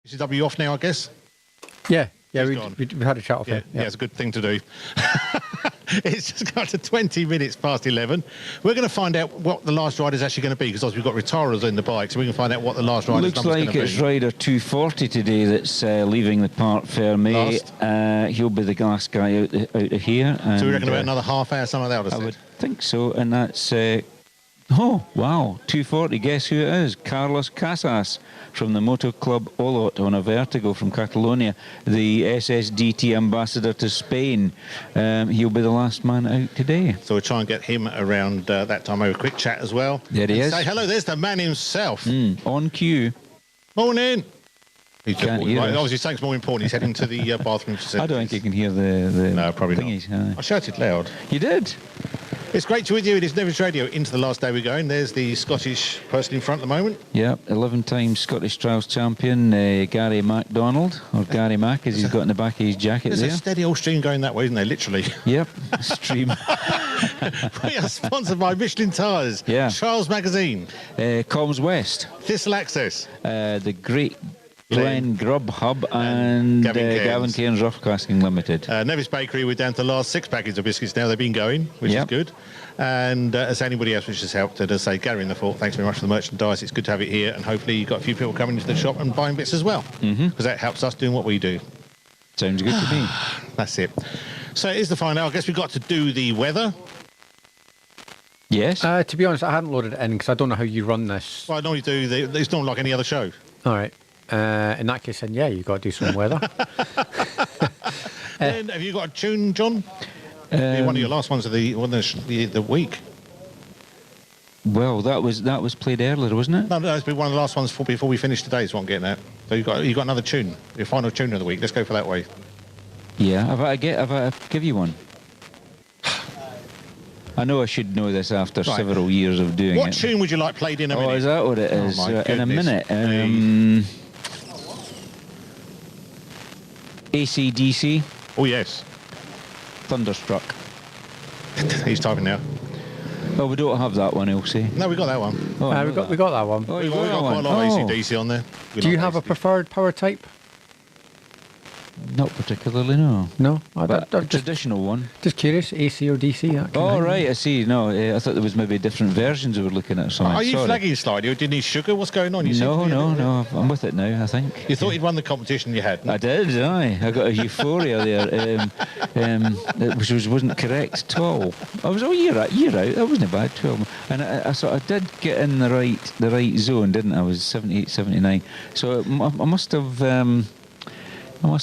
Is W off now, I guess? Yeah, He's we gone. had a chat off Yeah, him. yeah, it's a good thing to do. It's just got to 20 minutes past 11. We're going to find out what the last ride is actually going to be, because obviously we've got retirers in the bike, so we can find out what the last rider's Looks number's like going to it's be. rider 240 today that's leaving the Parc Ferme. He'll be the last guy out of here. And, So we reckon about another half hour, some of that, I would think so, and that's... oh, wow, 240. Guess who it is? Carlos Casas from the Moto Club Olot on a Vertigo from Catalonia, the SSDT ambassador to Spain. He'll be the last man out today. So we'll try and get him around that time. Have a quick chat as well. There he is. Say hello, there's the man himself. On cue. Morning. He's Can't hear us. obviously, something's more important. He's heading to the bathroom facilities. I don't think you can hear the No, probably thingies. not. I shouted loud. You did. It's great to be with you. It is Nevis Radio. Into the last day we're going. There's the Scottish person in front at the moment. Yeah, 11-time Scottish Trials champion, Gary MacDonald, or Gary Mac, as he's got in the back of his jacket There's there. a steady old stream going that way, isn't there? Literally. Yep, stream. We are sponsored by Michelin Tyres, Yeah. Trials Magazine, Comms West, Thistle Access, the Great Glen Grub Hub, and Gavin Cairns Rough Casting Limited. Nevis Bakery. We're down to the last 6 packets of biscuits now. They've been going, which is good. And as anybody else which has helped, as I say, Gary in the Fort, thanks very much for the merchandise. It's good to have it here, and hopefully you've got a few people coming into the shop and buying bits as well, because that helps us doing what we do. Sounds good to me. That's it. So it is the final. I guess we've got to do the weather. Yes. To be honest, I hadn't loaded it in because I don't know how you run this. Well, I normally do. It's not like any other show. All right. In that case, then, yeah, you've got to do some weather. And have you got a tune, John? One of your last ones of the week. Well, that was played earlier, wasn't it? No, it's been one of the last ones before we finish today. Is what I'm getting at. So you got another tune, your final tune of the week. Let's go for that way. Yeah. Have I give you one? I know I should know this after several years of doing it. What tune would you like played in a minute? Oh, is that what it is? Oh, my in a goodness. minute. AC/DC. Oh, yes. Thunderstruck. He's typing now. Oh, we don't have that one, Elsie. No, we got that one. Oh, we got that one. Oh, we you got that quite a one. lot of Oh. AC/DC on there. Do you have a preferred power type? Not particularly, no. No? But a traditional one. Just curious, AC or DC? That kind of Oh, thing. right, I see. No, I thought there was maybe different versions we were looking at or something. Are you Sorry. flagging slightly? Or do you need sugar? What's going on? You seem to be a little bit- No, I'm with it now, I think. You thought you'd won the competition, you had. I did, didn't I? I got a euphoria there, which wasn't correct at all. I was year out. That wasn't bad, 12. And I sort of did get in the right zone, didn't I? I was 78, 79. So I must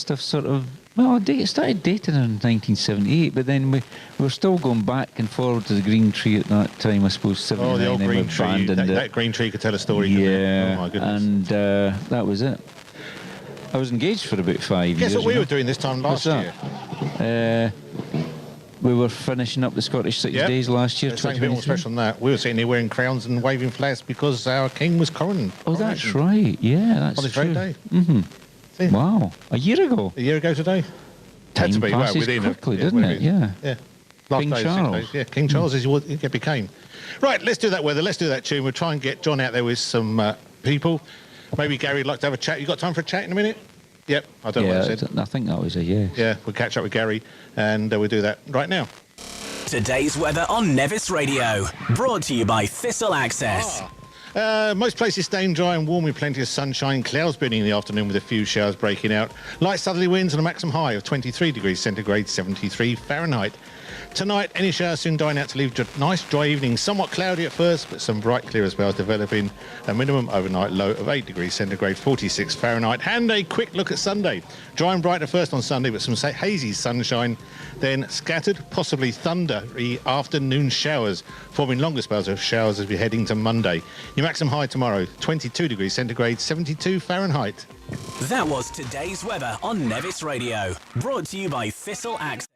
have sort of. Well, I started dating in 1978, but then we were still going back and forward to the green tree at that time, I suppose. 79, Oh, the old then green we tree. abandoned it. That green tree could tell a story. Yeah, couldn't it? Oh, my goodness. and that was it. I was engaged for about 5 years. Guess what we you know? were doing this time last What's year? We were finishing up the Scottish 6 Yep. days last year. There's something a bit more 2023. special than that. We were sitting here wearing crowns and waving flags because our king was coronated. Oh, that's right. Yeah, that's on this true. very day. Mm-hmm. Wow, a year ago. A year ago today. Time Had to be, well, passes within quickly, yeah, doesn't within- it? Yeah. Yeah. Last King day, 6 Charles. days. Yeah, King Charles as he became. Right, let's do that weather. Let's do that tune. We'll try and get John out there with some people. Maybe Gary would like to have a chat. You got time for a chat in a minute? Yep, I don't know what I said. I think that was a yes. Yeah, we'll catch up with Gary and we'll do that right now. Today's weather on Nevis Radio, brought to you by Thistle Access. Most places staying dry and warm with plenty of sunshine. Clouds building in the afternoon with a few showers breaking out. Light southerly winds and a maximum high of 23 degrees centigrade, 73 Fahrenheit. Tonight, any showers soon dying out to leave nice dry evening. Somewhat cloudy at first, but some bright clear spells developing. A minimum overnight low of 8 degrees centigrade, 46 Fahrenheit. And a quick look at Sunday. Dry and bright at first on Sunday, but some hazy sunshine. Then scattered, possibly thundery afternoon showers, forming longer spells of showers as we head into Monday. Your maximum high tomorrow, 22 degrees centigrade, 72 Fahrenheit. That was today's weather on Nevis Radio, brought to you by Thistle Access.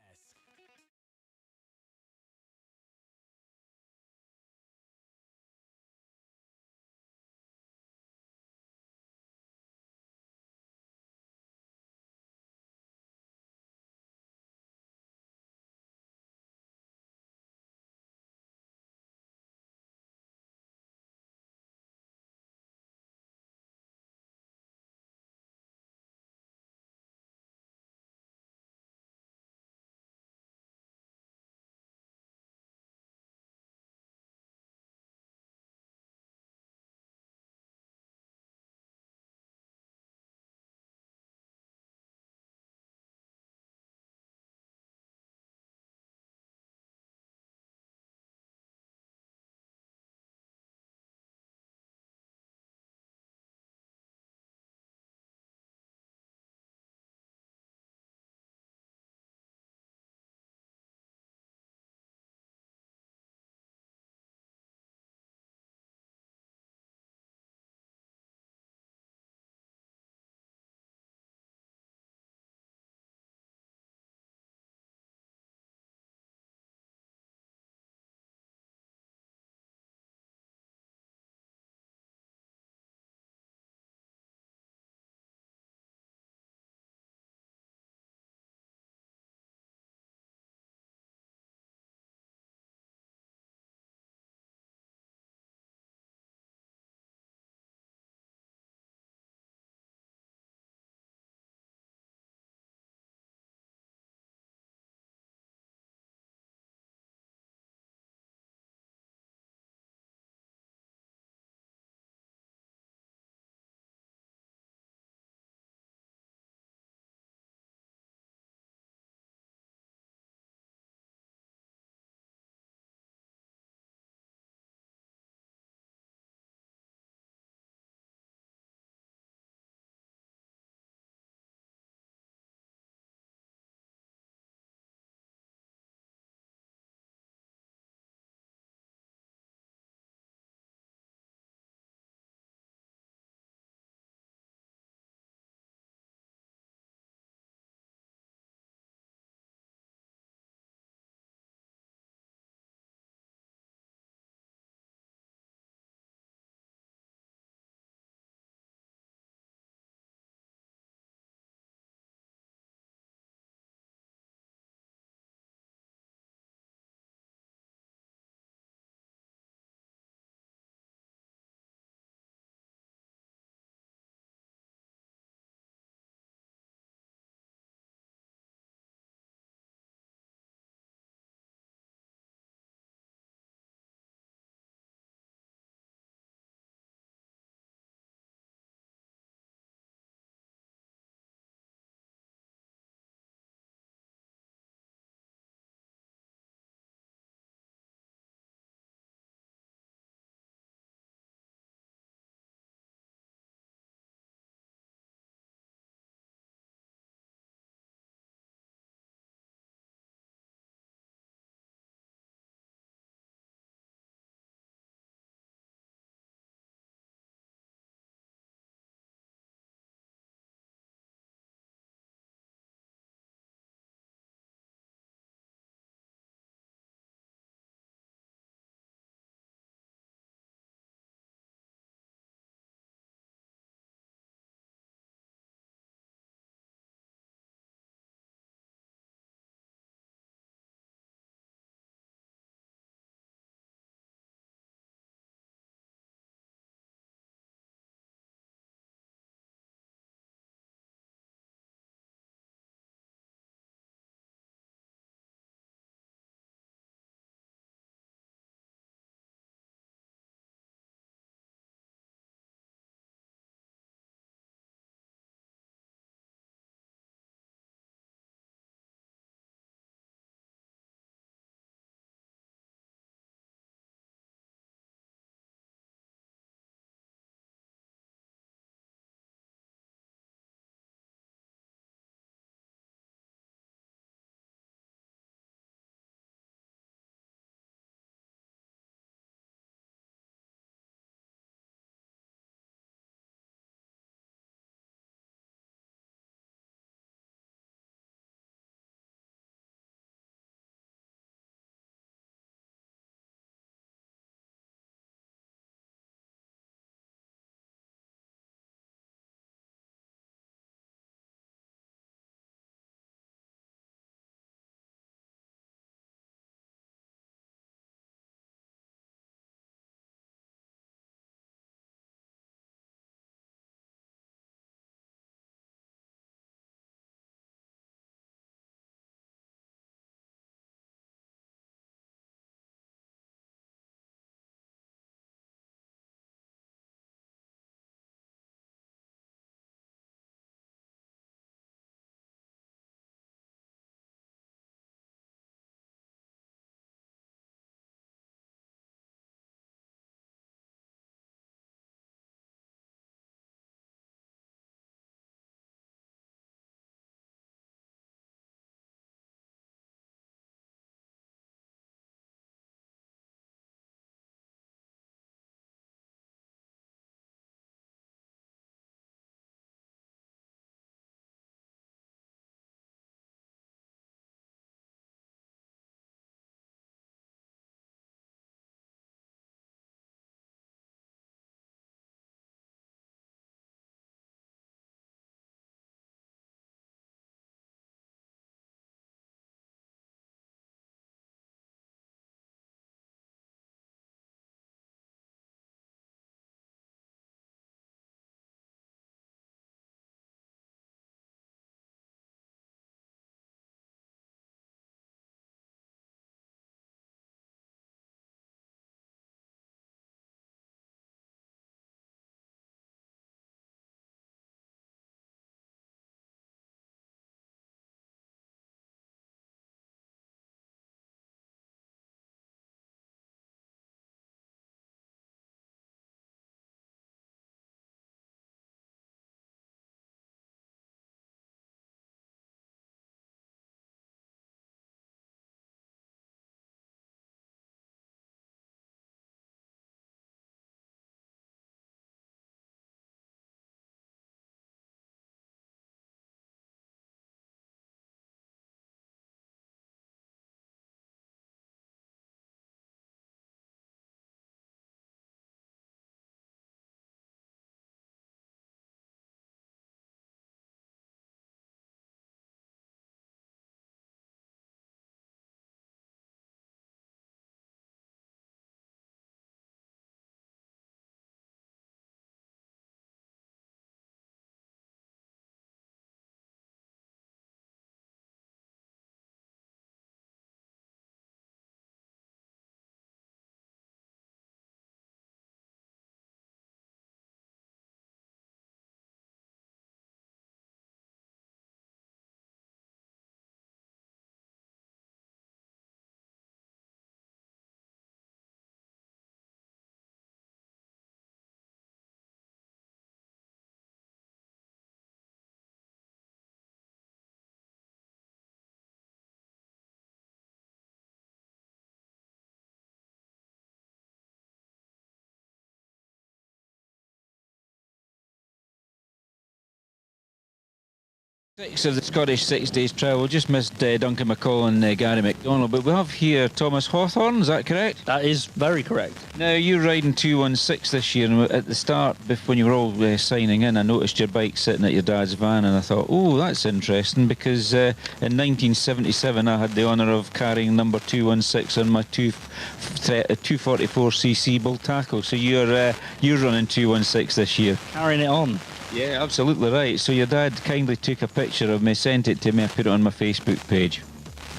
Six of the Scottish 6 Days Trial. We just missed Duncan McCall and Gary McDonald, but we have here Thomas Hawthorne, is that correct? That is very correct. Now, you're riding 216 this year, and at the start, when you were all signing in, I noticed your bike sitting at your dad's van, and I thought, oh, that's interesting, because in 1977 I had the honour of carrying number 216 on my 244cc bull tackle, so you're running 216 this year. Carrying it on. Yeah, absolutely right. So your dad kindly took a picture of me, sent it to me, I put it on my Facebook page.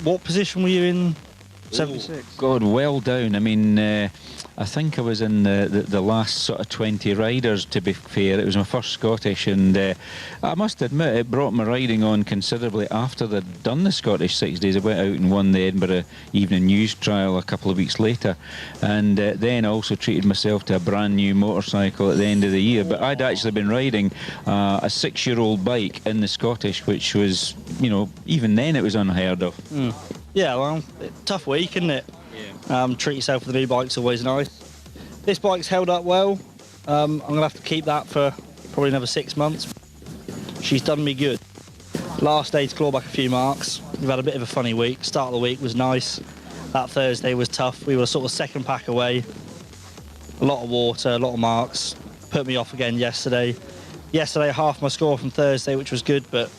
What position were you in? 76? God, well down. I mean, I think I was in the last sort of 20 riders, to be fair. It was my first Scottish, and I must admit, it brought my riding on considerably after they'd done the Scottish 6 Days. I went out and won the Edinburgh Evening News Trial a couple of weeks later, and then I also treated myself to a brand new motorcycle at the end of the year. But I'd actually been riding a 6-year-old bike in the Scottish, which was, you know, even then it was unheard of. Mm. Yeah, well, tough week, isn't it? Yeah. Treat yourself with a new bike's always nice. This bike's held up well. I'm going to have to keep that for probably another 6 months. She's done me good. Last day to claw back a few marks. We've had a bit of a funny week. Start of the week was nice. That Thursday was tough. We were sort of second pack away. A lot of water, a lot of marks. Put me off again yesterday. Yesterday, half my score from Thursday, which was good, but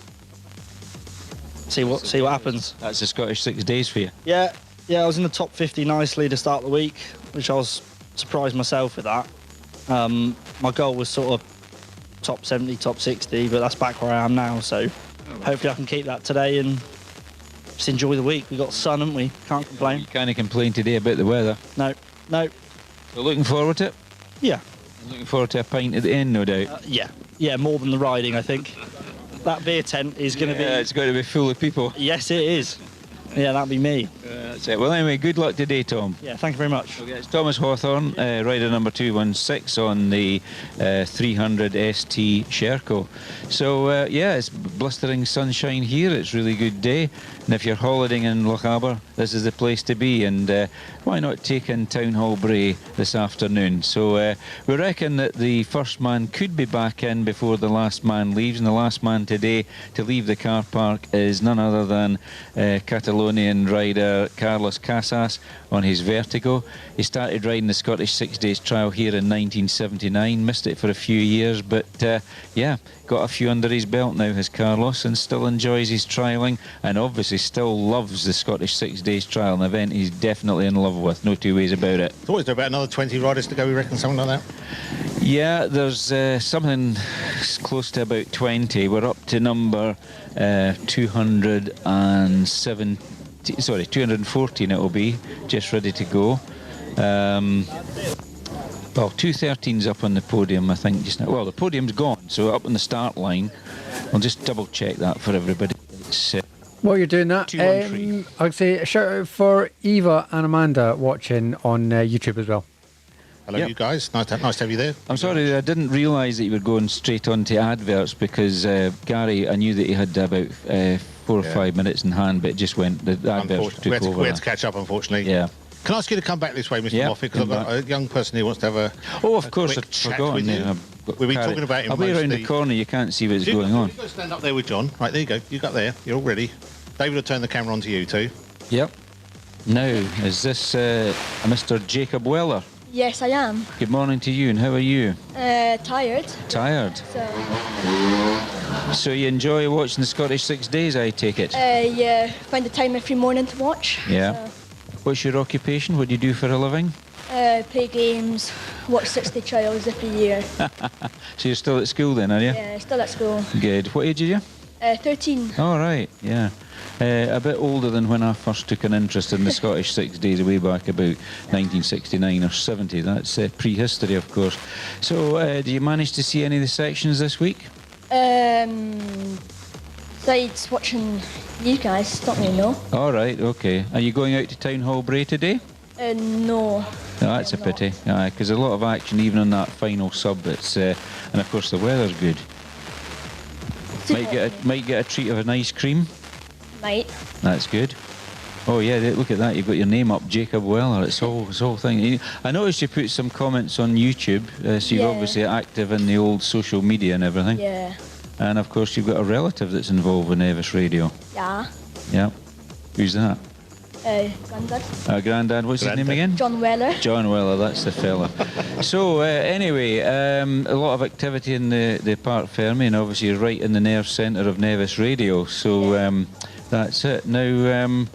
see what happens. That's the Scottish 6 Days for you. Yeah, I was in the top 50 nicely to start the week, which I was surprised myself with that. My goal was sort of top 70, top 60, but that's back where I am now, so hopefully I can keep that today and just enjoy the week. We got sun, haven't we? Can't complain. You can't complain today about the weather. No. So looking forward to it? Yeah. Looking forward to a pint at the end, no doubt. Yeah, more than the riding, I think. That beer tent is going to be... Yeah, it's going to be full of people. Yes, it is. Yeah, that'd be me. That's it. Well, anyway, good luck today, Tom. Yeah, thank you very much. Okay, it's Thomas Hawthorne, rider number 216 on the 300 ST Sherco. So, yeah, it's blistering sunshine here. It's a really good day. And if you're holidaying in Lochaber, this is the place to be. And why not take in Town Hall Bray this afternoon? So we reckon that the first man could be back in before the last man leaves. And the last man today to leave the car park is none other than Catalonian rider Carlos Casas on his Vertigo. He started riding the Scottish 6 Days Trial here in 1979, missed it for a few years, but yeah, got a few under his belt now, has Carlos, and still enjoys his trialling, and obviously still loves the Scottish 6 Days Trial, an event he's definitely in love with, no two ways about it. It's always about another 20 riders to go, we reckon, something like that? Yeah, there's something close to about 20. We're up to number 214 it'll be, just ready to go. Well, 213's up on the podium, I think, just now. Well, the podium's gone, so up on the start line. I'll just double check that for everybody. It's, while you're doing that, I'd say a shout out for Eva and Amanda watching on YouTube as well. Hello, you guys. Nice to have you there. I'm sorry, I didn't realise that you were going straight on to adverts because Gary, I knew that he had about 4 or 5 minutes in hand, but it just went, the adverts took over. We had to catch up, unfortunately. Yeah. Can I ask you to come back this way, Mr. Moffat, because I've got a young person who wants to have a of course, I've forgotten. Yeah, we've been talking about him. I'll be around the corner, you can't see what's going on. You've got to stand up there with John. Right, there you go. You got there. You're all ready. David will turn the camera on to you too. Yep. Now, is this Mr. Jacob Weller? Yes, I am. Good morning to you, and how are you? Tired. Tired? So you enjoy watching the Scottish 6 Days, I take it? Yeah, find the time every morning to watch. Yeah. So. What's your occupation? What do you do for a living? Play games, watch 60 trials every year. So you're still at school then, are you? Yeah, still at school. Good. What age are you? 13. All right, yeah. A bit older than when I first took an interest in the Scottish 6 Days way back about 1969 or 70. That's prehistory, of course. So, do you manage to see any of the sections this week? Besides watching you guys, don't really know. All right, okay. Are you going out to Town Hall Bray today? No. No, that's a pity. Because a lot of action even on that final sub. It's and of course the weather's good. Might get a treat of an ice cream. Might. That's good. Oh yeah, look at that. You've got your name up, Jacob Weller. It's whole thing. I noticed you put some comments on YouTube, so you're obviously active in the old social media and everything. Yeah. And of course, you've got a relative that's involved with Nevis Radio. Yeah. Yeah. Who's that? Granddad. Granddad, what's his name again? John Weller. John Weller, that's the fella. So, anyway, a lot of activity in the Parc Ferme, and obviously right in the nerve centre of Nevis Radio. So, that's it. Now,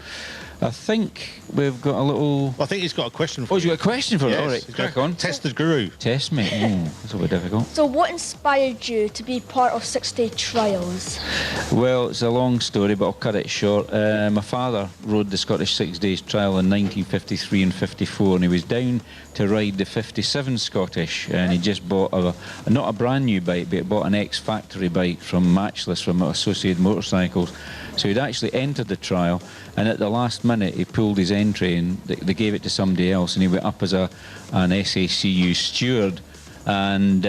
I think we've got a little... I think he's got a question for you. Oh, you've got a question for yes, it? All right, crack on. Test the guru. Test me? Oh, that's a bit difficult. So what inspired you to be part of 6-day trials? Well, it's a long story, but I'll cut it short. My father rode the Scottish 6 Days trial in 1953 and 54, and he was down to ride the 57 Scottish, and he just bought not a brand new bike, but he bought an ex-factory bike from Matchless, from Associated Motorcycles. So he'd actually entered the trial, and at the last minute he pulled his entry and they gave it to somebody else, and he went up as an SACU steward. And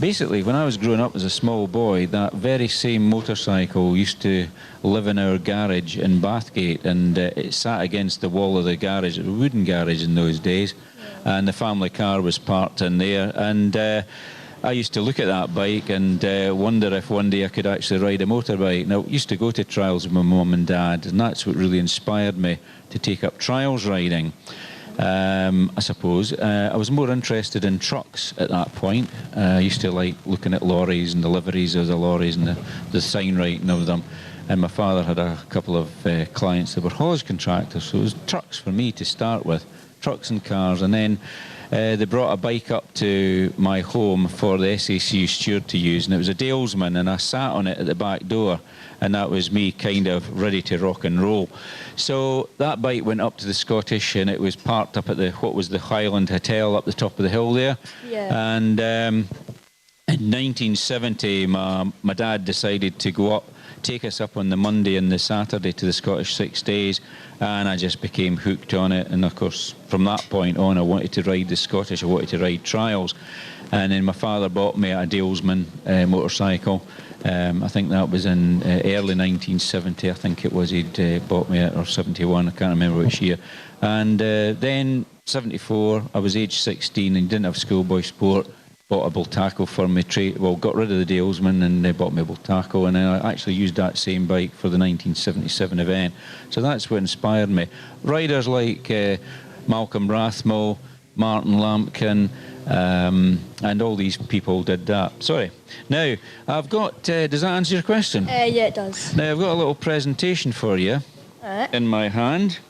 basically, when I was growing up as a small boy, that very same motorcycle used to live in our garage in Bathgate, and it sat against the wall of the garage. It was a wooden garage in those days, and the family car was parked in there, and I used to look at that bike and wonder if one day I could actually ride a motorbike. Now, I used to go to trials with my mum and dad, and that's what really inspired me to take up trials riding. I suppose. I was more interested in trucks at that point. I used to like looking at lorries and the liveries of the lorries and the sign writing of them. And my father had a couple of clients that were haulage contractors, so it was trucks for me to start with, trucks and cars. And then they brought a bike up to my home for the SACU steward to use, and it was a Dalesman, and I sat on it at the back door, and that was me kind of ready to rock and roll. So that bike went up to the Scottish, and it was parked up at what was the Highland Hotel up the top of the hill there. Yeah. And in 1970, my dad decided to go up, take us up on the Monday and the Saturday to the Scottish 6 Days, and I just became hooked on it. And of course, from that point on, I wanted to ride the Scottish, I wanted to ride trials. And then my father bought me a Dalesman motorcycle. I think that was in early 1970, I think it was, he'd bought me it, or 71, I can't remember which year. And then 74, I was age 16 and didn't have schoolboy sport. Bought a Bultaco for me, got rid of the Dalesman, and they bought me a Bultaco, and then I actually used that same bike for the 1977 event. So that's what inspired me. Riders like Malcolm Rathmole, Martin Lampkin, and all these people did that. Sorry. Now, I've got, does that answer your question? Yeah, it does. Now, I've got a little presentation for you in my hand,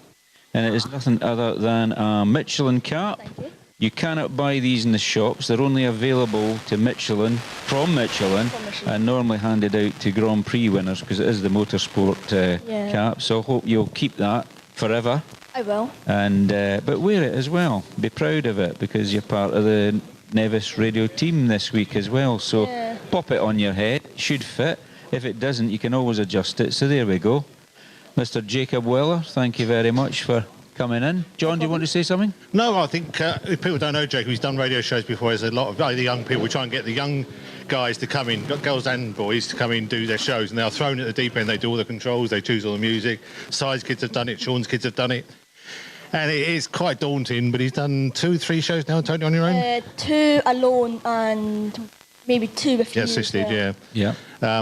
and it is nothing other than a Michelin cap. Thank you. You cannot buy these in the shops. They're only available to Michelin, from Michelin, and normally handed out to Grand Prix winners, because it is the motorsport cap. So I hope you'll keep that forever. I will. And but wear it as well. Be proud of it, because you're part of the Nevis Radio team this week as well. So pop it on your head. It should fit. If it doesn't, you can always adjust it. So there we go. Mr. Jacob Weller, thank you very much for coming in. John, do you want to say something? No, I think if people don't know Jacob, he's done radio shows before. There's a lot of the young people. We try and get the young guys to come in, girls and boys, to come in and do their shows, and they're thrown at the deep end. They do all the controls, they choose all the music. Si's kids have done it, Sean's kids have done it. And it is quite daunting, but he's done 2-3 shows now, Tony, on your own? 2 alone and maybe 2 with you. Yeah, assisted, yeah.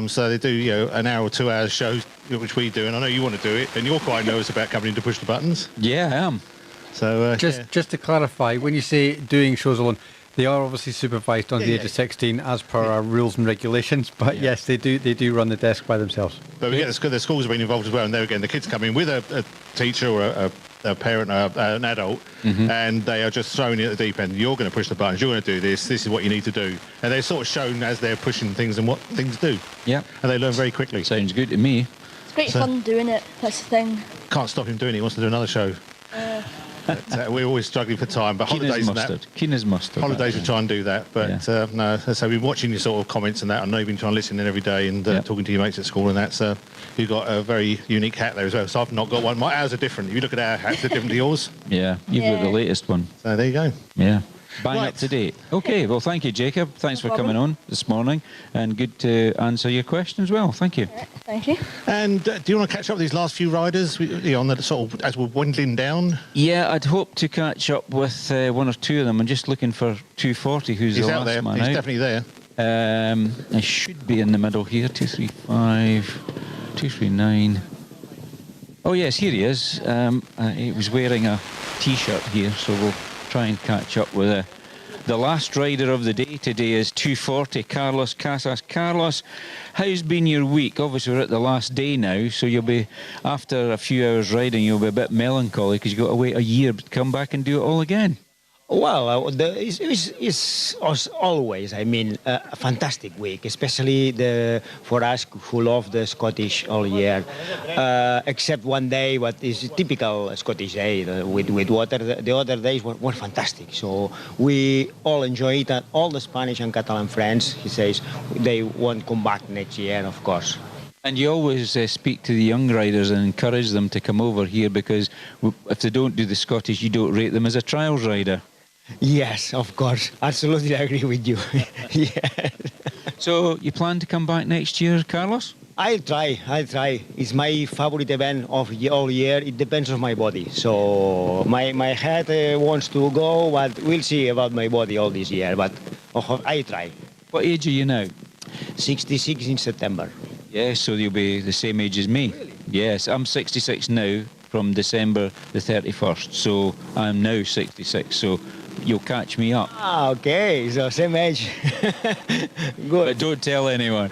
So they do, an hour or 2 hours shows, which we do, and I know you want to do it, and you're quite nervous about coming in to push the buttons. Yeah, I am. So just to clarify, when you say doing shows alone, they are obviously supervised on the age of 16 as per our rules and regulations, but yes, they do run the desk by themselves. But we get the schools have been involved as well, and there again, the kids come in with a teacher or a parent, an adult, and they are just thrown in at the deep end. You're going to push the buttons, you're going to do this is what you need to do. And they're sort of shown as they're pushing things and what things do. Yeah. And they learn very quickly. Sounds good to me. It's great fun doing it, that's the thing. Can't stop him doing it, he wants to do another show. But, we're always struggling for time, but holidays and that. Keen as mustard. Holidays we try and do that, but no. So we've been watching your sort of comments and that. I know you've been trying to listen in every day and talking to your mates at school and that. So you've got a very unique hat there as well. So I've not got one. My ours are different. If you look at our hats, they're different to yours. Yeah, you've got the latest one. So there you go. Yeah. Bang up to date. Okay, well, thank you, Jacob. Thanks for coming on this morning, and good to answer your question as well. Thank you. Thank you. And do you want to catch up with these last few riders on the sort of as we're winding down? Yeah, I'd hope to catch up with 1 or 2 of them. I'm just looking for 240, who's He's the out last there. man He's out. definitely there. I should be in the middle here. 235, 239. Oh yes, here he is. He was wearing a T-shirt here, so we'll try and catch up with the last rider of the day today is 240, Carlos Casas. Carlos, how's been your week? Obviously we're at the last day now, so you'll be, after a few hours riding, you'll be a bit melancholy because you've got to wait a year to come back and do it all again. Well, it's as always, I mean, a fantastic week, especially for us who love the Scottish all year, except one day, what is typical Scottish day with water. The other days were fantastic, so we all enjoy it, and all the Spanish and Catalan friends, he says, they won't come back next year, of course. And you always speak to the young riders and encourage them to come over here because if they don't do the Scottish, you don't rate them as a trials rider. Yes, of course. Absolutely, I agree with you. Yeah. So you plan to come back next year, Carlos? I'll try. It's my favorite event of all year. It depends on my body. So my head wants to go, but we'll see about my body all this year. But I try. What age are you now? 66 in September. Yes, so you'll be the same age as me. Really? Yes, I'm 66 now from December the 31st. So I'm now 66. So you'll catch me up. Ah, okay, so same age. Good. But don't tell anyone.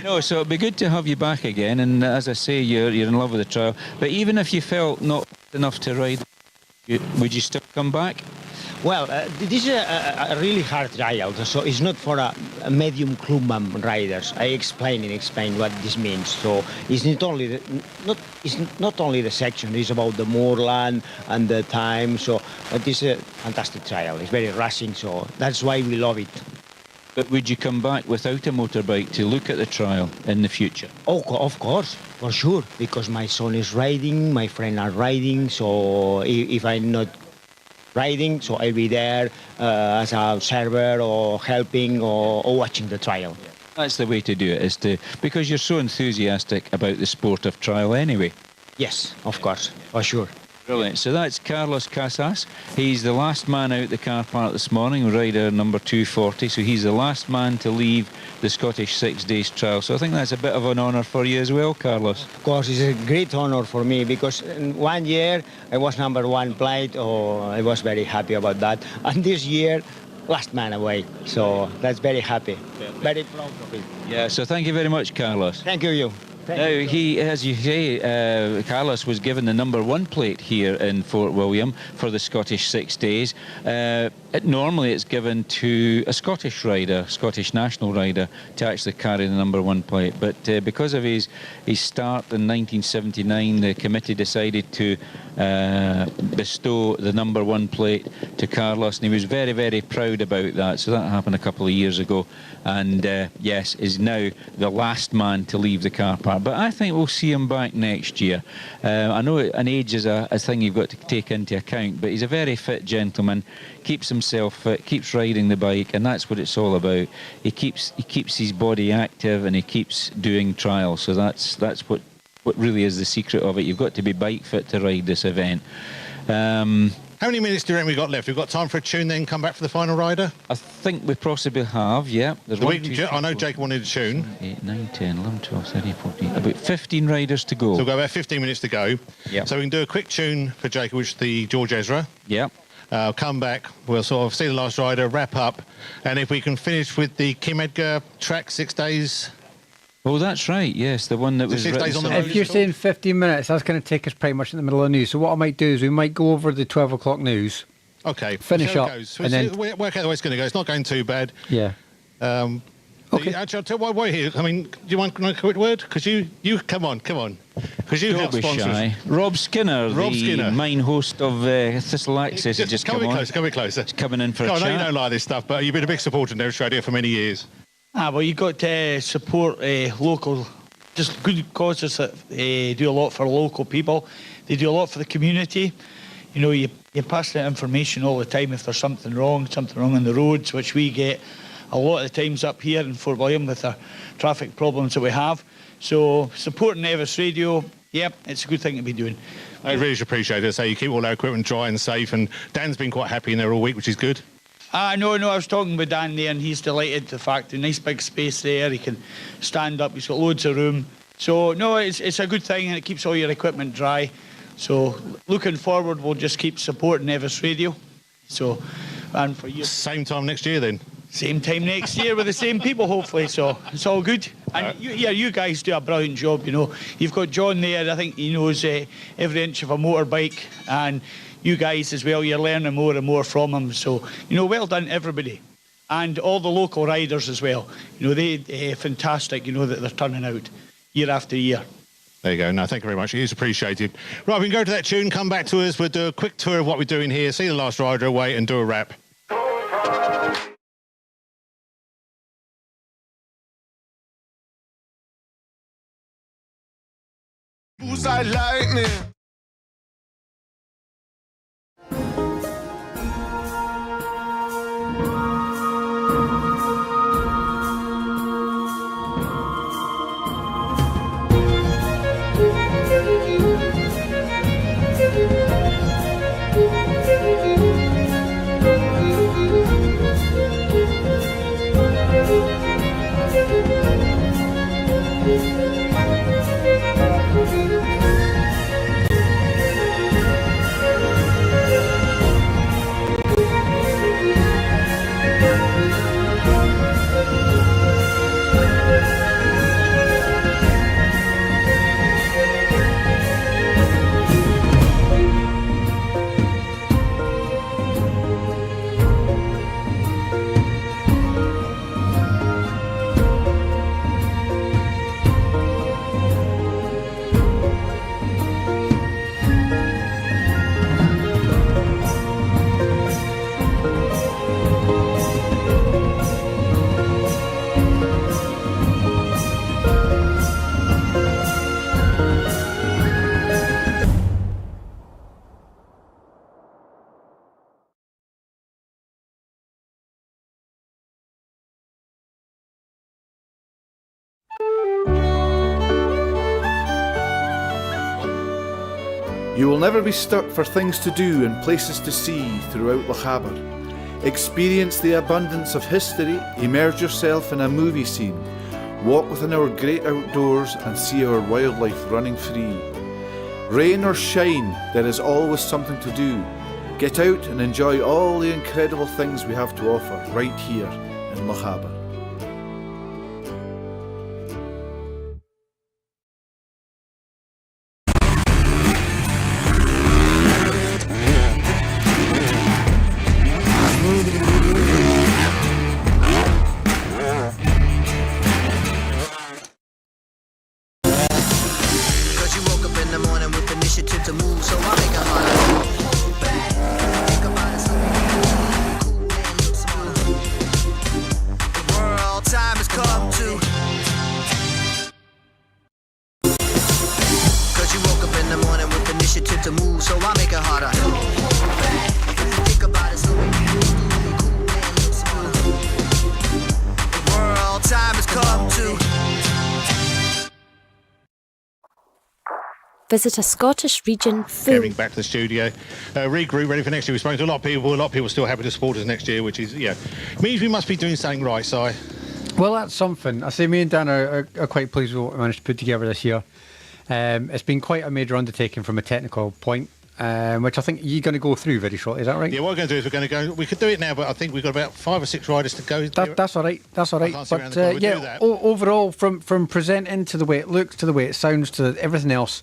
No, so it'd be good to have you back again. And as I say, you're in love with the trial. But even if you felt not enough to ride, would you still come back? Well, this is a really hard trial, so it's not for a medium clubman riders. I explain what this means. So it's not only the section. It's about the moorland and the time. So it is a fantastic trial. It's very rushing, so that's why we love it. But would you come back without a motorbike to look at the trial in the future? Oh, of course, for sure, because my son is riding, my friends are riding. So if I'm not riding, so I'll be there as a server or helping or watching the trial. That's the way to do it, because you're so enthusiastic about the sport of trial anyway. Yes, of course, for sure. Brilliant. So that's Carlos Casas. He's the last man out the car park this morning, rider number 240. So he's the last man to leave the Scottish 6 Days trial. So I think that's a bit of an honour for you as well, Carlos. Of course, it's a great honour for me because in 1 year I was #1 plate. I was very happy about that. And this year, last man away. So that's very happy. Very proud of it. Yeah, so thank you very much, Carlos. Thank you. Now, he, as you say, Carlos was given the #1 plate here in Fort William for the Scottish 6 Days. Normally it's given to a Scottish rider, Scottish national rider, to actually carry the #1 plate. But because of his start in 1979, the committee decided to bestow the #1 plate to Carlos, and he was very, very proud about that. So that happened a couple of years ago. And yes, is now the last man to leave the car park. But I think we'll see him back next year. I know an age is a thing you've got to take into account, but he's a very fit gentleman, keeps himself fit, keeps riding the bike, and that's what it's all about. He keeps his body active and he keeps doing trials. So that's what really is the secret of it. You've got to be bike fit to ride this event. How many minutes do you reckon we've got left? We've got time for a tune, then come back for the final rider? I think we possibly have, yeah. There's I know Jacob wanted a tune. 7, 8, 9, 10, 11, 12, 13, 14. About 15 riders to go. So we've got about 15 minutes to go. Yeah. So we can do a quick tune for Jacob, which is the George Ezra. Yeah. Come back, we'll sort of see the last rider, wrap up, and if we can finish with the Kim Edgar track, 6 days. Oh, that's right, yes, the one that was 6 days on the road. If you're saying 15 minutes, that's going to take us pretty much in the middle of the news. So what I might do is we might go over the 12 o'clock news. Okay. Finish up. And then work out the way it's going to go. It's not going too bad. Yeah. Okay. Actually, I'll tell you what here. I mean, do you want a quick word? Because you come on. Because you help sponsors. Shy. Rob Skinner, the main host of Thistle Access, has just come on. Come a bit closer. He's coming in for a chat. I know you don't like this stuff, but you've been a big supporter of Nevis Radio for many years. Well, you've got to support local, just good causes that do a lot for local people. They do a lot for the community. You know, you pass that information all the time if there's something wrong on the roads, which we get a lot of the times up here in Fort William with the traffic problems that we have. So supporting Nevis Radio, yeah, it's a good thing to be doing. I really appreciate it. So you keep all our equipment dry and safe, and Dan's been quite happy in there all week, which is good. No, I was talking with Dan there, and he's delighted the fact the nice big space there. He can stand up. He's got loads of room. So no, it's a good thing, and it keeps all your equipment dry. So looking forward, we'll just keep supporting Nevis Radio. So, and for you. Same time next year then. Same time next year with the same people, hopefully. So it's all good. And you guys do a brilliant job. You know, you've got John there. I think he knows every inch of a motorbike, and you guys as well. You're learning more and more from him. So you know, well done everybody, and all the local riders as well. You know, they're fantastic. You know that they're turning out year after year. There you go. No, thank you very much. It is appreciated. Right, we can go to that tune, come back to us. We'll do a quick tour of what we're doing here, see the last rider away, and do a wrap. Who's like lightning? You will never be stuck for things to do and places to see throughout Lochaber. Experience the abundance of history, immerse yourself in a movie scene, walk within our great outdoors and see our wildlife running free. Rain or shine, there is always something to do. Get out and enjoy all the incredible things we have to offer right here in Lochaber. Visit a Scottish region full. Getting back to the studio, regroup, ready for next year. We've spoken to a lot of people. A lot of people still happy to support us next year, which is, means we must be doing something right, Si. Well, that's something. I say me and Dan are quite pleased with what we managed to put together this year. It's been quite a major undertaking from a technical point, which I think you're going to go through very shortly. Is that right? Yeah, what we're going to do is we're going to go. We could do it now, but I think we've got about 5 or 6 riders to go. That's all right. That's all right. But overall, from presenting to the way it looks, to the way it sounds, to everything else,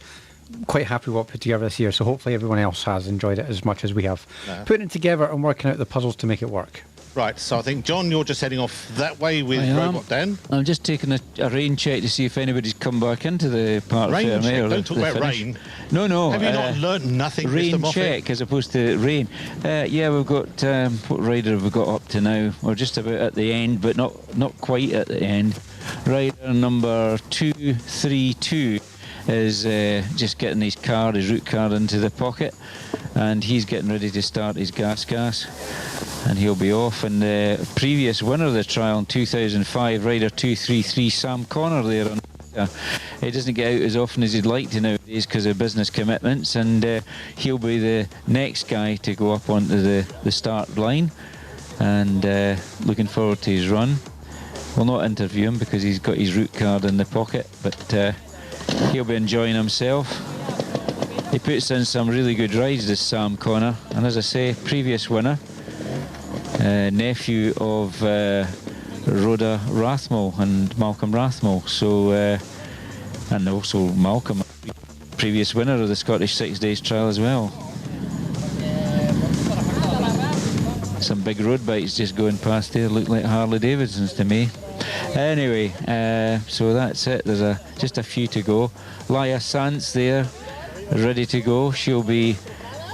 quite happy with what we put together this year. So hopefully everyone else has enjoyed it as much as we have. Putting it together and working out the puzzles to make it work. Right, so I think, John, you're just heading off that way with Robot Dan. I'm just taking a rain check to see if anybody's come back into the Parc. Rain check? Don't talk about rain. No. Have you not learnt nothing, rain Mr. Moffat? check as opposed to rain. Yeah, we've got, what rider have we got up to now? We're just about at the end, but not quite at the end. Rider number 232 is just getting his route card into the pocket, and he's getting ready to start his gas, and he'll be off. And the previous winner of the trial in 2005, rider 233, Sam Connor there on he doesn't get out as often as he'd like to nowadays because of business commitments, and he'll be the next guy to go up onto the start line. and looking forward to his run. We'll not interview him because he's got his route card in the pocket, but he'll be enjoying himself. He puts in some really good rides, this Sam Connor, and as I say, previous winner, nephew of Rhoda Rathmole and Malcolm Rathmole, so and also Malcolm, previous winner of the Scottish 6 Days Trial as well. Some big road bikes just going past there, look like Harley Davidsons to me. Anyway, so that's it. There's just a few to go. Laia Sants there, ready to go. She'll be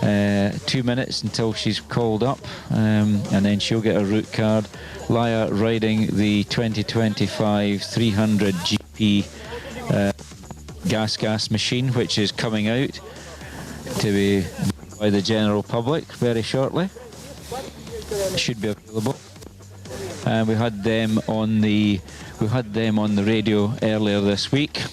2 minutes until she's called up, and then she'll get a route card. Laia riding the 2025 300 GP gas machine, which is coming out to be by the general public very shortly. Should be available. And we had them on the radio earlier this week.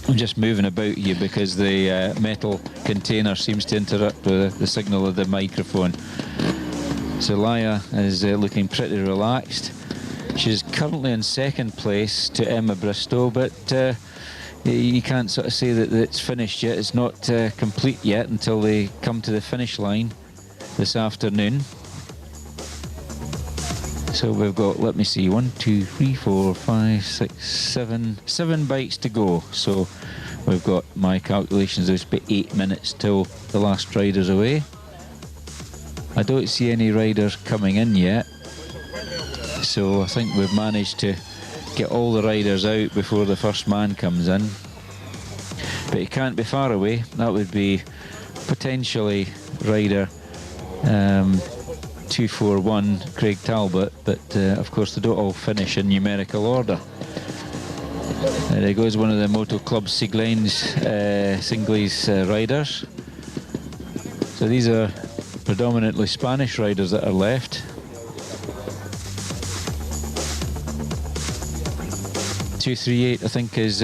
I'm just moving about here because the metal container seems to interrupt the signal of the microphone. So Laia is looking pretty relaxed. She's currently in second place to Emma Bristow, but you can't sort of say that it's finished yet. It's not complete yet until they come to the finish line this afternoon. So we've got, let me see, 1, 2, 3, 4, 5, 6, 7 bikes to go. So we've got, my calculations, there's about 8 minutes till the last rider's away. I don't see any riders coming in yet. So I think we've managed to get all the riders out before the first man comes in. But he can't be far away. That would be potentially rider 241, Craig Talbot, but of course they don't all finish in numerical order. There goes one of the Moto Club Singles riders. So these are predominantly Spanish riders that are left. 238, I think, is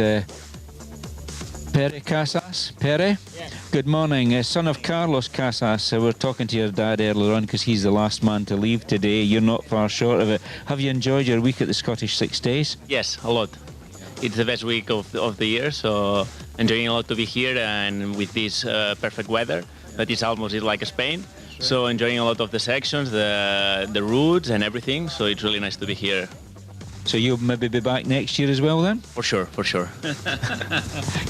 Pere Casas. Pere? Yeah. Good morning. Son of Carlos Casas. We're talking to your dad earlier on because he's the last man to leave today. You're not far short of it. Have you enjoyed your week at the Scottish 6 Days? Yes, a lot. It's the best week of the year, so enjoying a lot to be here and with this perfect weather that is almost like Spain. So enjoying a lot of the sections, the routes and everything. So it's really nice to be here. So you'll maybe be back next year as well then? For sure, for sure.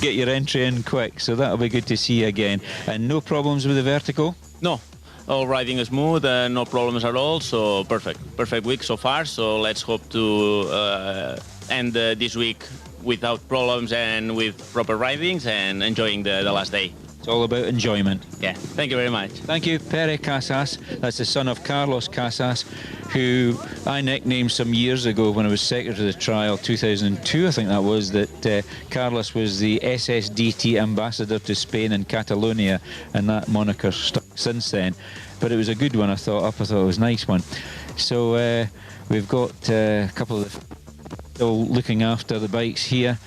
Get your entry in quick, so that'll be good to see you again. And no problems with the vertical? No, all riding is smooth, no problems at all, so perfect week so far. So let's hope to end this week without problems and with proper ridings and enjoying the last day. It's all about enjoyment. Yeah, thank you very much. Thank you, Pere Casas. That's the son of Carlos Casas, who I nicknamed some years ago when I was secretary of the trial, 2002 I think that was, that Carlos was the SSDT ambassador to Spain and Catalonia, and that moniker stuck since then. But it was a good one, I thought it was a nice one. So we've got a couple of still looking after the bikes here.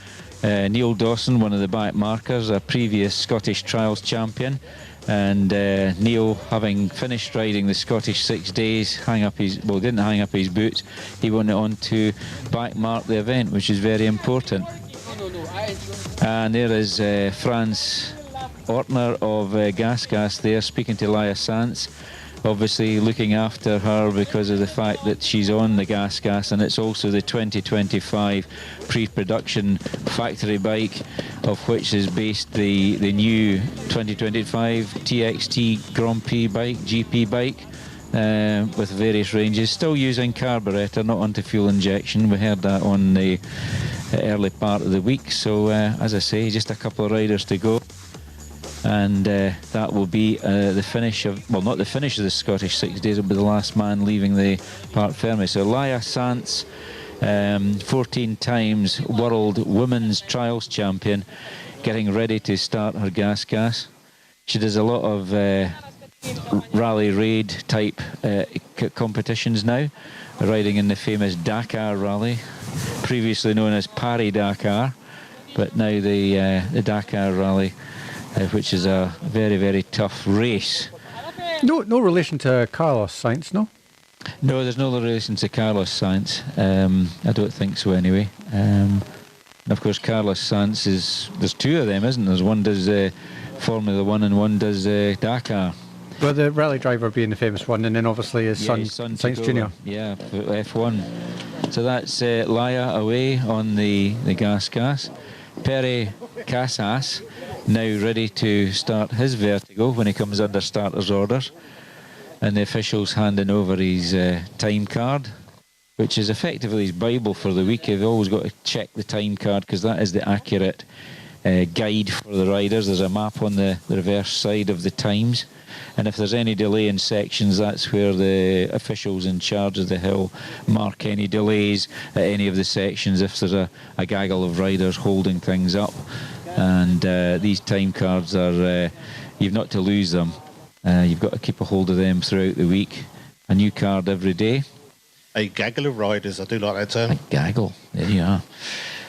Neil Dawson, one of the back markers, a previous Scottish Trials champion, and Neil, having finished riding the Scottish 6 Days, didn't hang up his boots. He went on to back mark the event, which is very important. And there is Franz Ortner of Gas there, speaking to Laia Sants. Obviously looking after her because of the fact that she's on the gas, and it's also the 2025 pre-production factory bike, of which is based the new 2025 TXT Grand Prix bike, GP bike, with various ranges, still using carburetor, not onto fuel injection. We heard that on the early part of the week. So as I say, just a couple of riders to go. And that will be the finish of, well, not the finish of the Scottish 6 Days, it'll be the last man leaving the Parc Ferme. So Laia Sants, 14 times World Women's Trials Champion, getting ready to start her gas. She does a lot of rally raid type competitions now, riding in the famous Dakar Rally, previously known as Paris-Dakar, but now the Dakar Rally, which is a very, very tough race. No relation to Carlos Sainz, no? No, there's no relation to Carlos Sainz. I don't think so anyway. And of course, Carlos Sainz there's two of them, isn't there? One does Formula 1 and one does Dakar. Well, the rally driver being the famous one, and then obviously his son Sainz Jr. Yeah, for F1. So that's Laia away on the gas. Pere Casas now ready to start his vertigo when he comes under starter's orders. And the official's handing over his time card, which is effectively his Bible for the week. You've always got to check the time card because that is the accurate guide for the riders. There's a map on the reverse side of the times. And if there's any delay in sections, that's where the officials in charge of the hill mark any delays at any of the sections if there's a gaggle of riders holding things up. And these time cards are, you've not to lose them. You've got to keep a hold of them throughout the week. A new card every day. A gaggle of riders, I do like that term. A gaggle, there you are.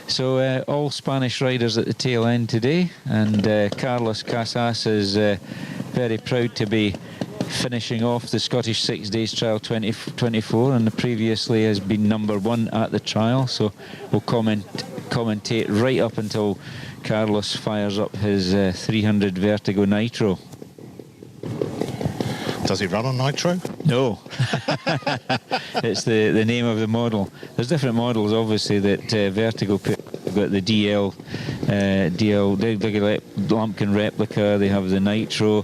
So all Spanish riders at the tail end today, and Carlos Casas is very proud to be finishing off the Scottish 6 Days Trial 2024, and previously has been number 1 at the trial, so we'll commentate right up until Carlos fires up his 300 Vertigo Nitro. Does he run on nitro? No. It's the name of the model. There's different models, obviously, that Vertigo put. They've got the DL, Lampkin replica, they have the nitro,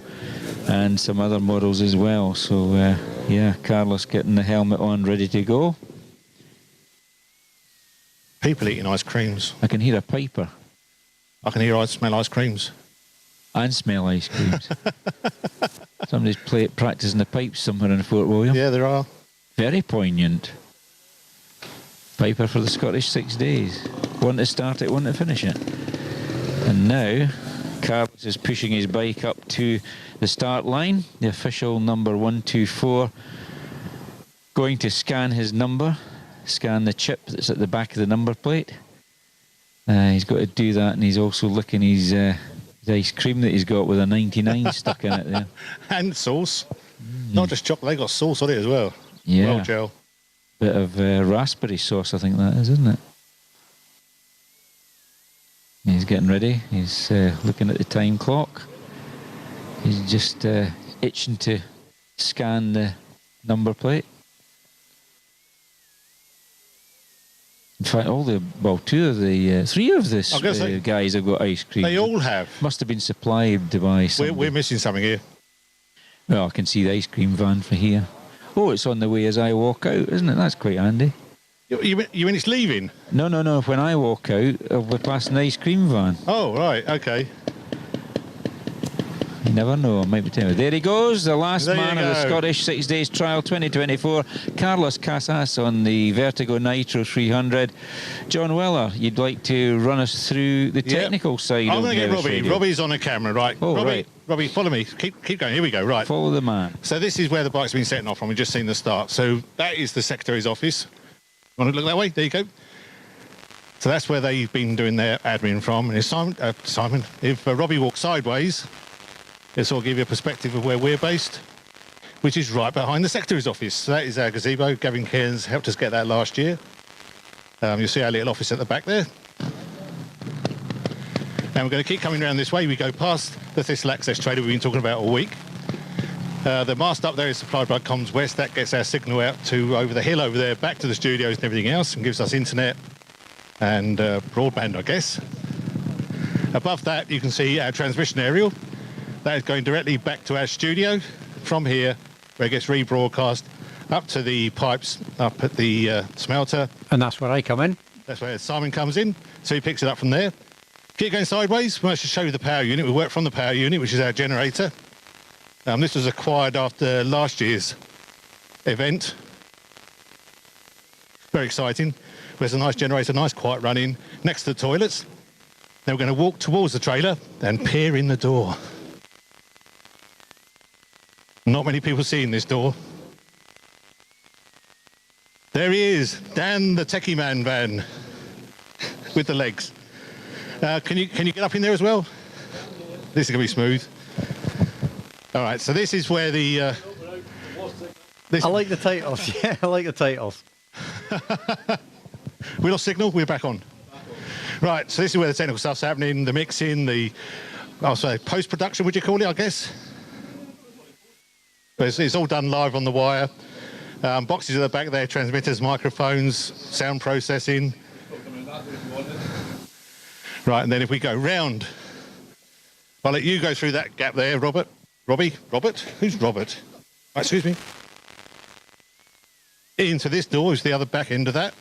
and some other models as well. So, yeah, Carlos getting the helmet on, ready to go. People eating ice creams. I can hear a piper. I can hear smell ice creams. And smell ice creams. Somebody's practising the pipes somewhere in Fort William. Yeah, there are. Very poignant. Piper for the Scottish 6 Days. One to start it, one to finish it. And now, Carlos is pushing his bike up to the start line. The official number 124. Going to scan his number. Scan the chip that's at the back of the number plate. He's got to do that, and he's also licking his ice cream that he's got with a 99 stuck in it there. And sauce. Not just chocolate, they got sauce on it as well. Yeah. Well, Joe. Bit of raspberry sauce, I think that is, isn't it? He's getting ready. He's looking at the time clock. He's just itching to scan the number plate. In fact, three of the guys have got ice cream. They all have. Must have been supplied by somebody. We're missing something here. Well, I can see the ice cream van for here. Oh, it's on the way as I walk out, isn't it? That's quite handy. You mean it's leaving? No. When I walk out, we're past an ice cream van. Oh, right, okay. You never know, I might be telling you. There he goes, the last man of the go. Scottish 6 Days Trial 2024, Carlos Casas on the Vertigo Nitro 300. John Weller, you'd like to run us through the technical side I'm of going to get Nevis Robbie. Radio. Robbie's on the camera, right? Oh, Robbie, right. Robbie, follow me. Keep going. Here we go, right. Follow the man. So this is where the bike's been setting off from. We've just seen the start. So that is the Secretary's office. You want to look that way? There you go. So that's where they've been doing their admin from. And if Simon, if Robbie walks sideways, this will give you a perspective of where we're based, which is right behind the Secretary's office. So that is our gazebo. Gavin Cairns helped us get that last year. You'll see our little office at the back there. And we're going to keep coming around this way. We go past the Thistle Access trailer we've been talking about all week. The mast up there is supplied by Comms West. That gets our signal out to over the hill over there, back to the studios and everything else, and gives us internet and broadband, I guess. Above that, you can see our transmission aerial. That is going directly back to our studio from here, where it gets rebroadcast up to the pipes up at the smelter. And that's where I come in. That's where Simon comes in, so he picks it up from there. Keep going sideways. We must show you the power unit. We work from the power unit, which is our generator. This was acquired after last year's event. Very exciting. There's a nice generator, nice quiet running next to the toilets. Then we're going to walk towards the trailer and peer in the door. Not many people seeing this door. There he is, Dan the Techie Man van with the legs. Can you get up in there as well? This is going to be smooth. All right, so this is where the I like the titles. Yeah, I like the titles. We lost signal. We're back on. Right, so this is where the technical stuff's happening, the mixing, post-production, would you call it, I guess? But it's all done live on the wire. Boxes at the back there, transmitters, microphones, sound processing. Right, and then if we go round, I'll let you go through that gap there, Robert. Robert? Who's Robert? Right, excuse me. Into this door is the other back end of that.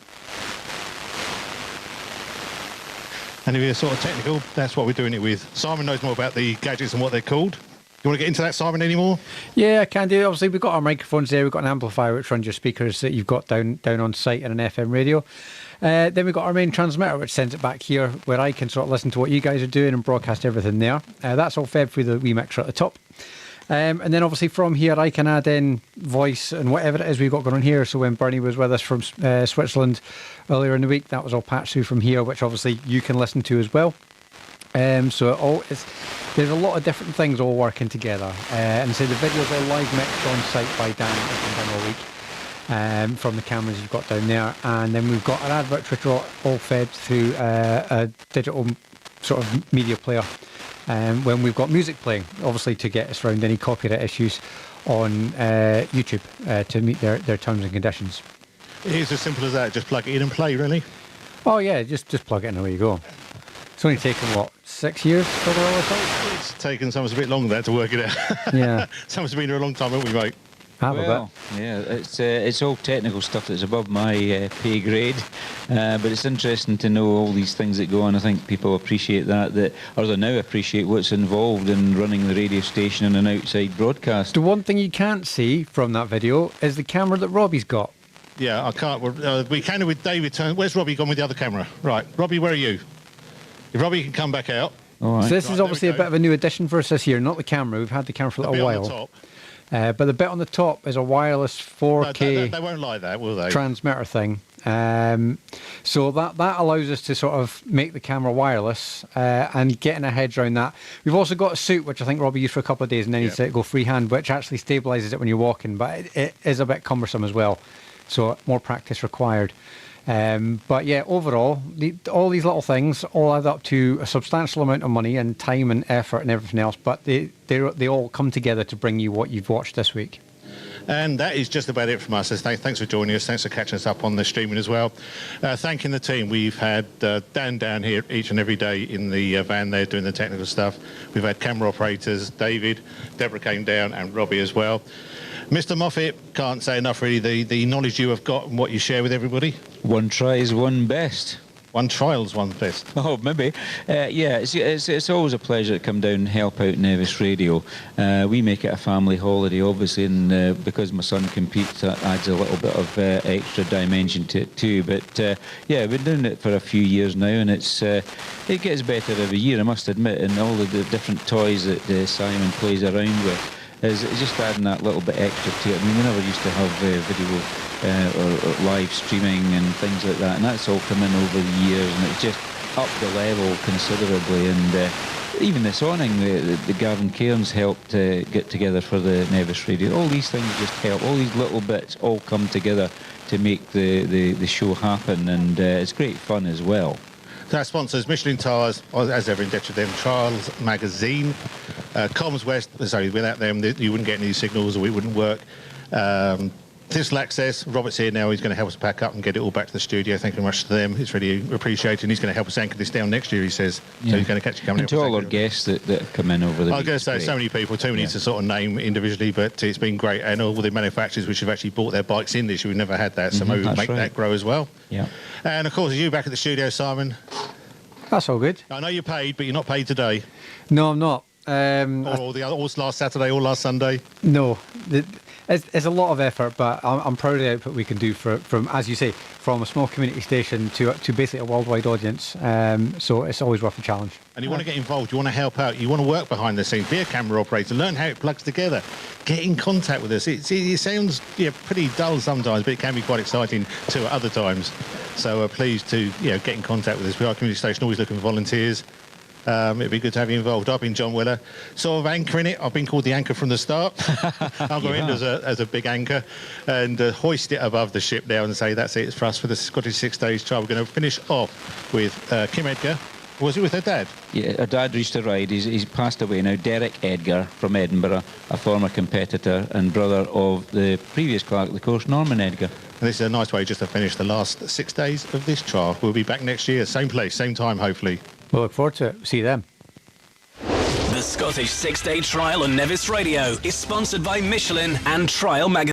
And if you're sort of technical, that's what we're doing it with. Simon knows more about the gadgets and what they're called. You want to get into that, Simon, anymore? Yeah, I can do. Obviously, we've got our microphones there. We've got an amplifier which runs your speakers that you've got down on site and an FM radio. Then we've got our main transmitter which sends it back here where I can sort of listen to what you guys are doing and broadcast everything there. That's all fed through the wee mixer at the top. And then obviously from here I can add in voice and whatever it is we've got going on here. So when Bernie was with us from Switzerland earlier in the week, that was all patched through from here, which obviously you can listen to as well. So there's a lot of different things all working together. And so the videos are live mixed on site by Dan that's been done all week from the cameras you've got down there. And then we've got an adverts which are all fed through a digital sort of media player. When we've got music playing, obviously to get us around any copyright issues on YouTube to meet their terms and conditions. It is as simple as that, just plug it in and play, really? Oh yeah, just plug it in and away you go. It's only taken, 6 years to figure all this out? It's taken someone's a bit longer than that to work it out. Yeah. Someone's been here a long time, haven't we, mate? Yeah, it's all technical stuff that's above my pay grade, but it's interesting to know all these things that go on. I think people appreciate that, or they now appreciate what's involved in running the radio station and an outside broadcast. The one thing you can't see from that video is the camera that Robbie's got. Yeah, I can't. We can with David. Where's Robbie gone with the other camera? Right, Robbie, where are you? If Robbie can come back out. All right. So this is obviously a bit of a new addition for us this year, not the camera. We've had the camera for a little while. On the top. But the bit on the top is a wireless 4K they won't like that, will they? Transmitter thing. So that allows us to sort of make the camera wireless and getting our heads around that. We've also got a suit, which I think Robbie used for a couple of days and then needs to go freehand, which actually stabilises it when you're walking, but it is a bit cumbersome as well. So more practice required. But yeah, overall, all these little things all add up to a substantial amount of money and time and effort and everything else, but they all come together to bring you what you've watched this week. And that is just about it from us. Thanks for joining us. Thanks for catching us up on the streaming as well. Thanking the team. We've had Dan down here each and every day in the van there doing the technical stuff. We've had camera operators, David, Deborah came down, and Robbie as well. Mr. Moffat, can't say enough really, the knowledge you have got and what you share with everybody. One tries, one best. One trials, one best. Oh, maybe. Yeah, it's always a pleasure to come down and help out Nevis Radio. We make it a family holiday, obviously, and because my son competes, that adds a little bit of extra dimension to it too. But yeah, we've been doing it for a few years now, and it gets better every year, I must admit, and all the different toys that Simon plays around with. Is just adding that little bit extra to it. I mean, we never used to have video or live streaming and things like that, and that's all come in over the years, and it's just upped the level considerably. And even this awning, the Gavin Cairns helped get together for the Nevis Radio. All these things just help. All these little bits all come together to make the show happen, and it's great fun as well. Our sponsors, Michelin Tires, as ever indebted to them, Trials Magazine, Comms West, sorry, without them you wouldn't get any signals or it wouldn't work. Thistle Access, Robert's here now, he's going to help us pack up and get it all back to the studio. Thank you very much to them, it's really appreciated. And he's going to help us anchor this down next year, he says. Yeah. So he's going to catch you coming and to all our guests that have come in over the I was going to say, so many people, too many to sort of name individually, but it's been great. And all the manufacturers which have actually bought their bikes in this year, we've never had that, so maybe we'll make that grow as well. Yeah. And of course, you back at the studio, Simon. That's all good. I know you're paid, but you're not paid today. No, I'm not. Or last Saturday, or last Sunday. No, it's a lot of effort, but I'm proud of the output we can do from, as you say, from a small community station to basically a worldwide audience. So it's always worth a challenge. And you want to get involved, you want to help out, you want to work behind the scenes, be a camera operator, learn how it plugs together, get in contact with us. It sounds pretty dull sometimes, but it can be quite exciting too at other times. So please to get in contact with us. We are a community station, always looking for volunteers. It'd be good to have you involved. I've been John Weller, sort of anchoring it. I've been called the anchor from the start. I'll go in as a big anchor and hoist it above the ship now and say that's it, it's for us for the Scottish 6 Days trial. We're going to finish off with Kim Edgar. Was it with her dad? Yeah, her dad used to ride. He's passed away now. Derek Edgar from Edinburgh, a former competitor and brother of the previous Clerk of the course, Norman Edgar. And this is a nice way just to finish the last 6 days of this trial. We'll be back next year, same place, same time, hopefully. We'll look forward to it. See you then. The Scottish 6 Day Trial on Nevis Radio is sponsored by Michelin and Trial Magazine.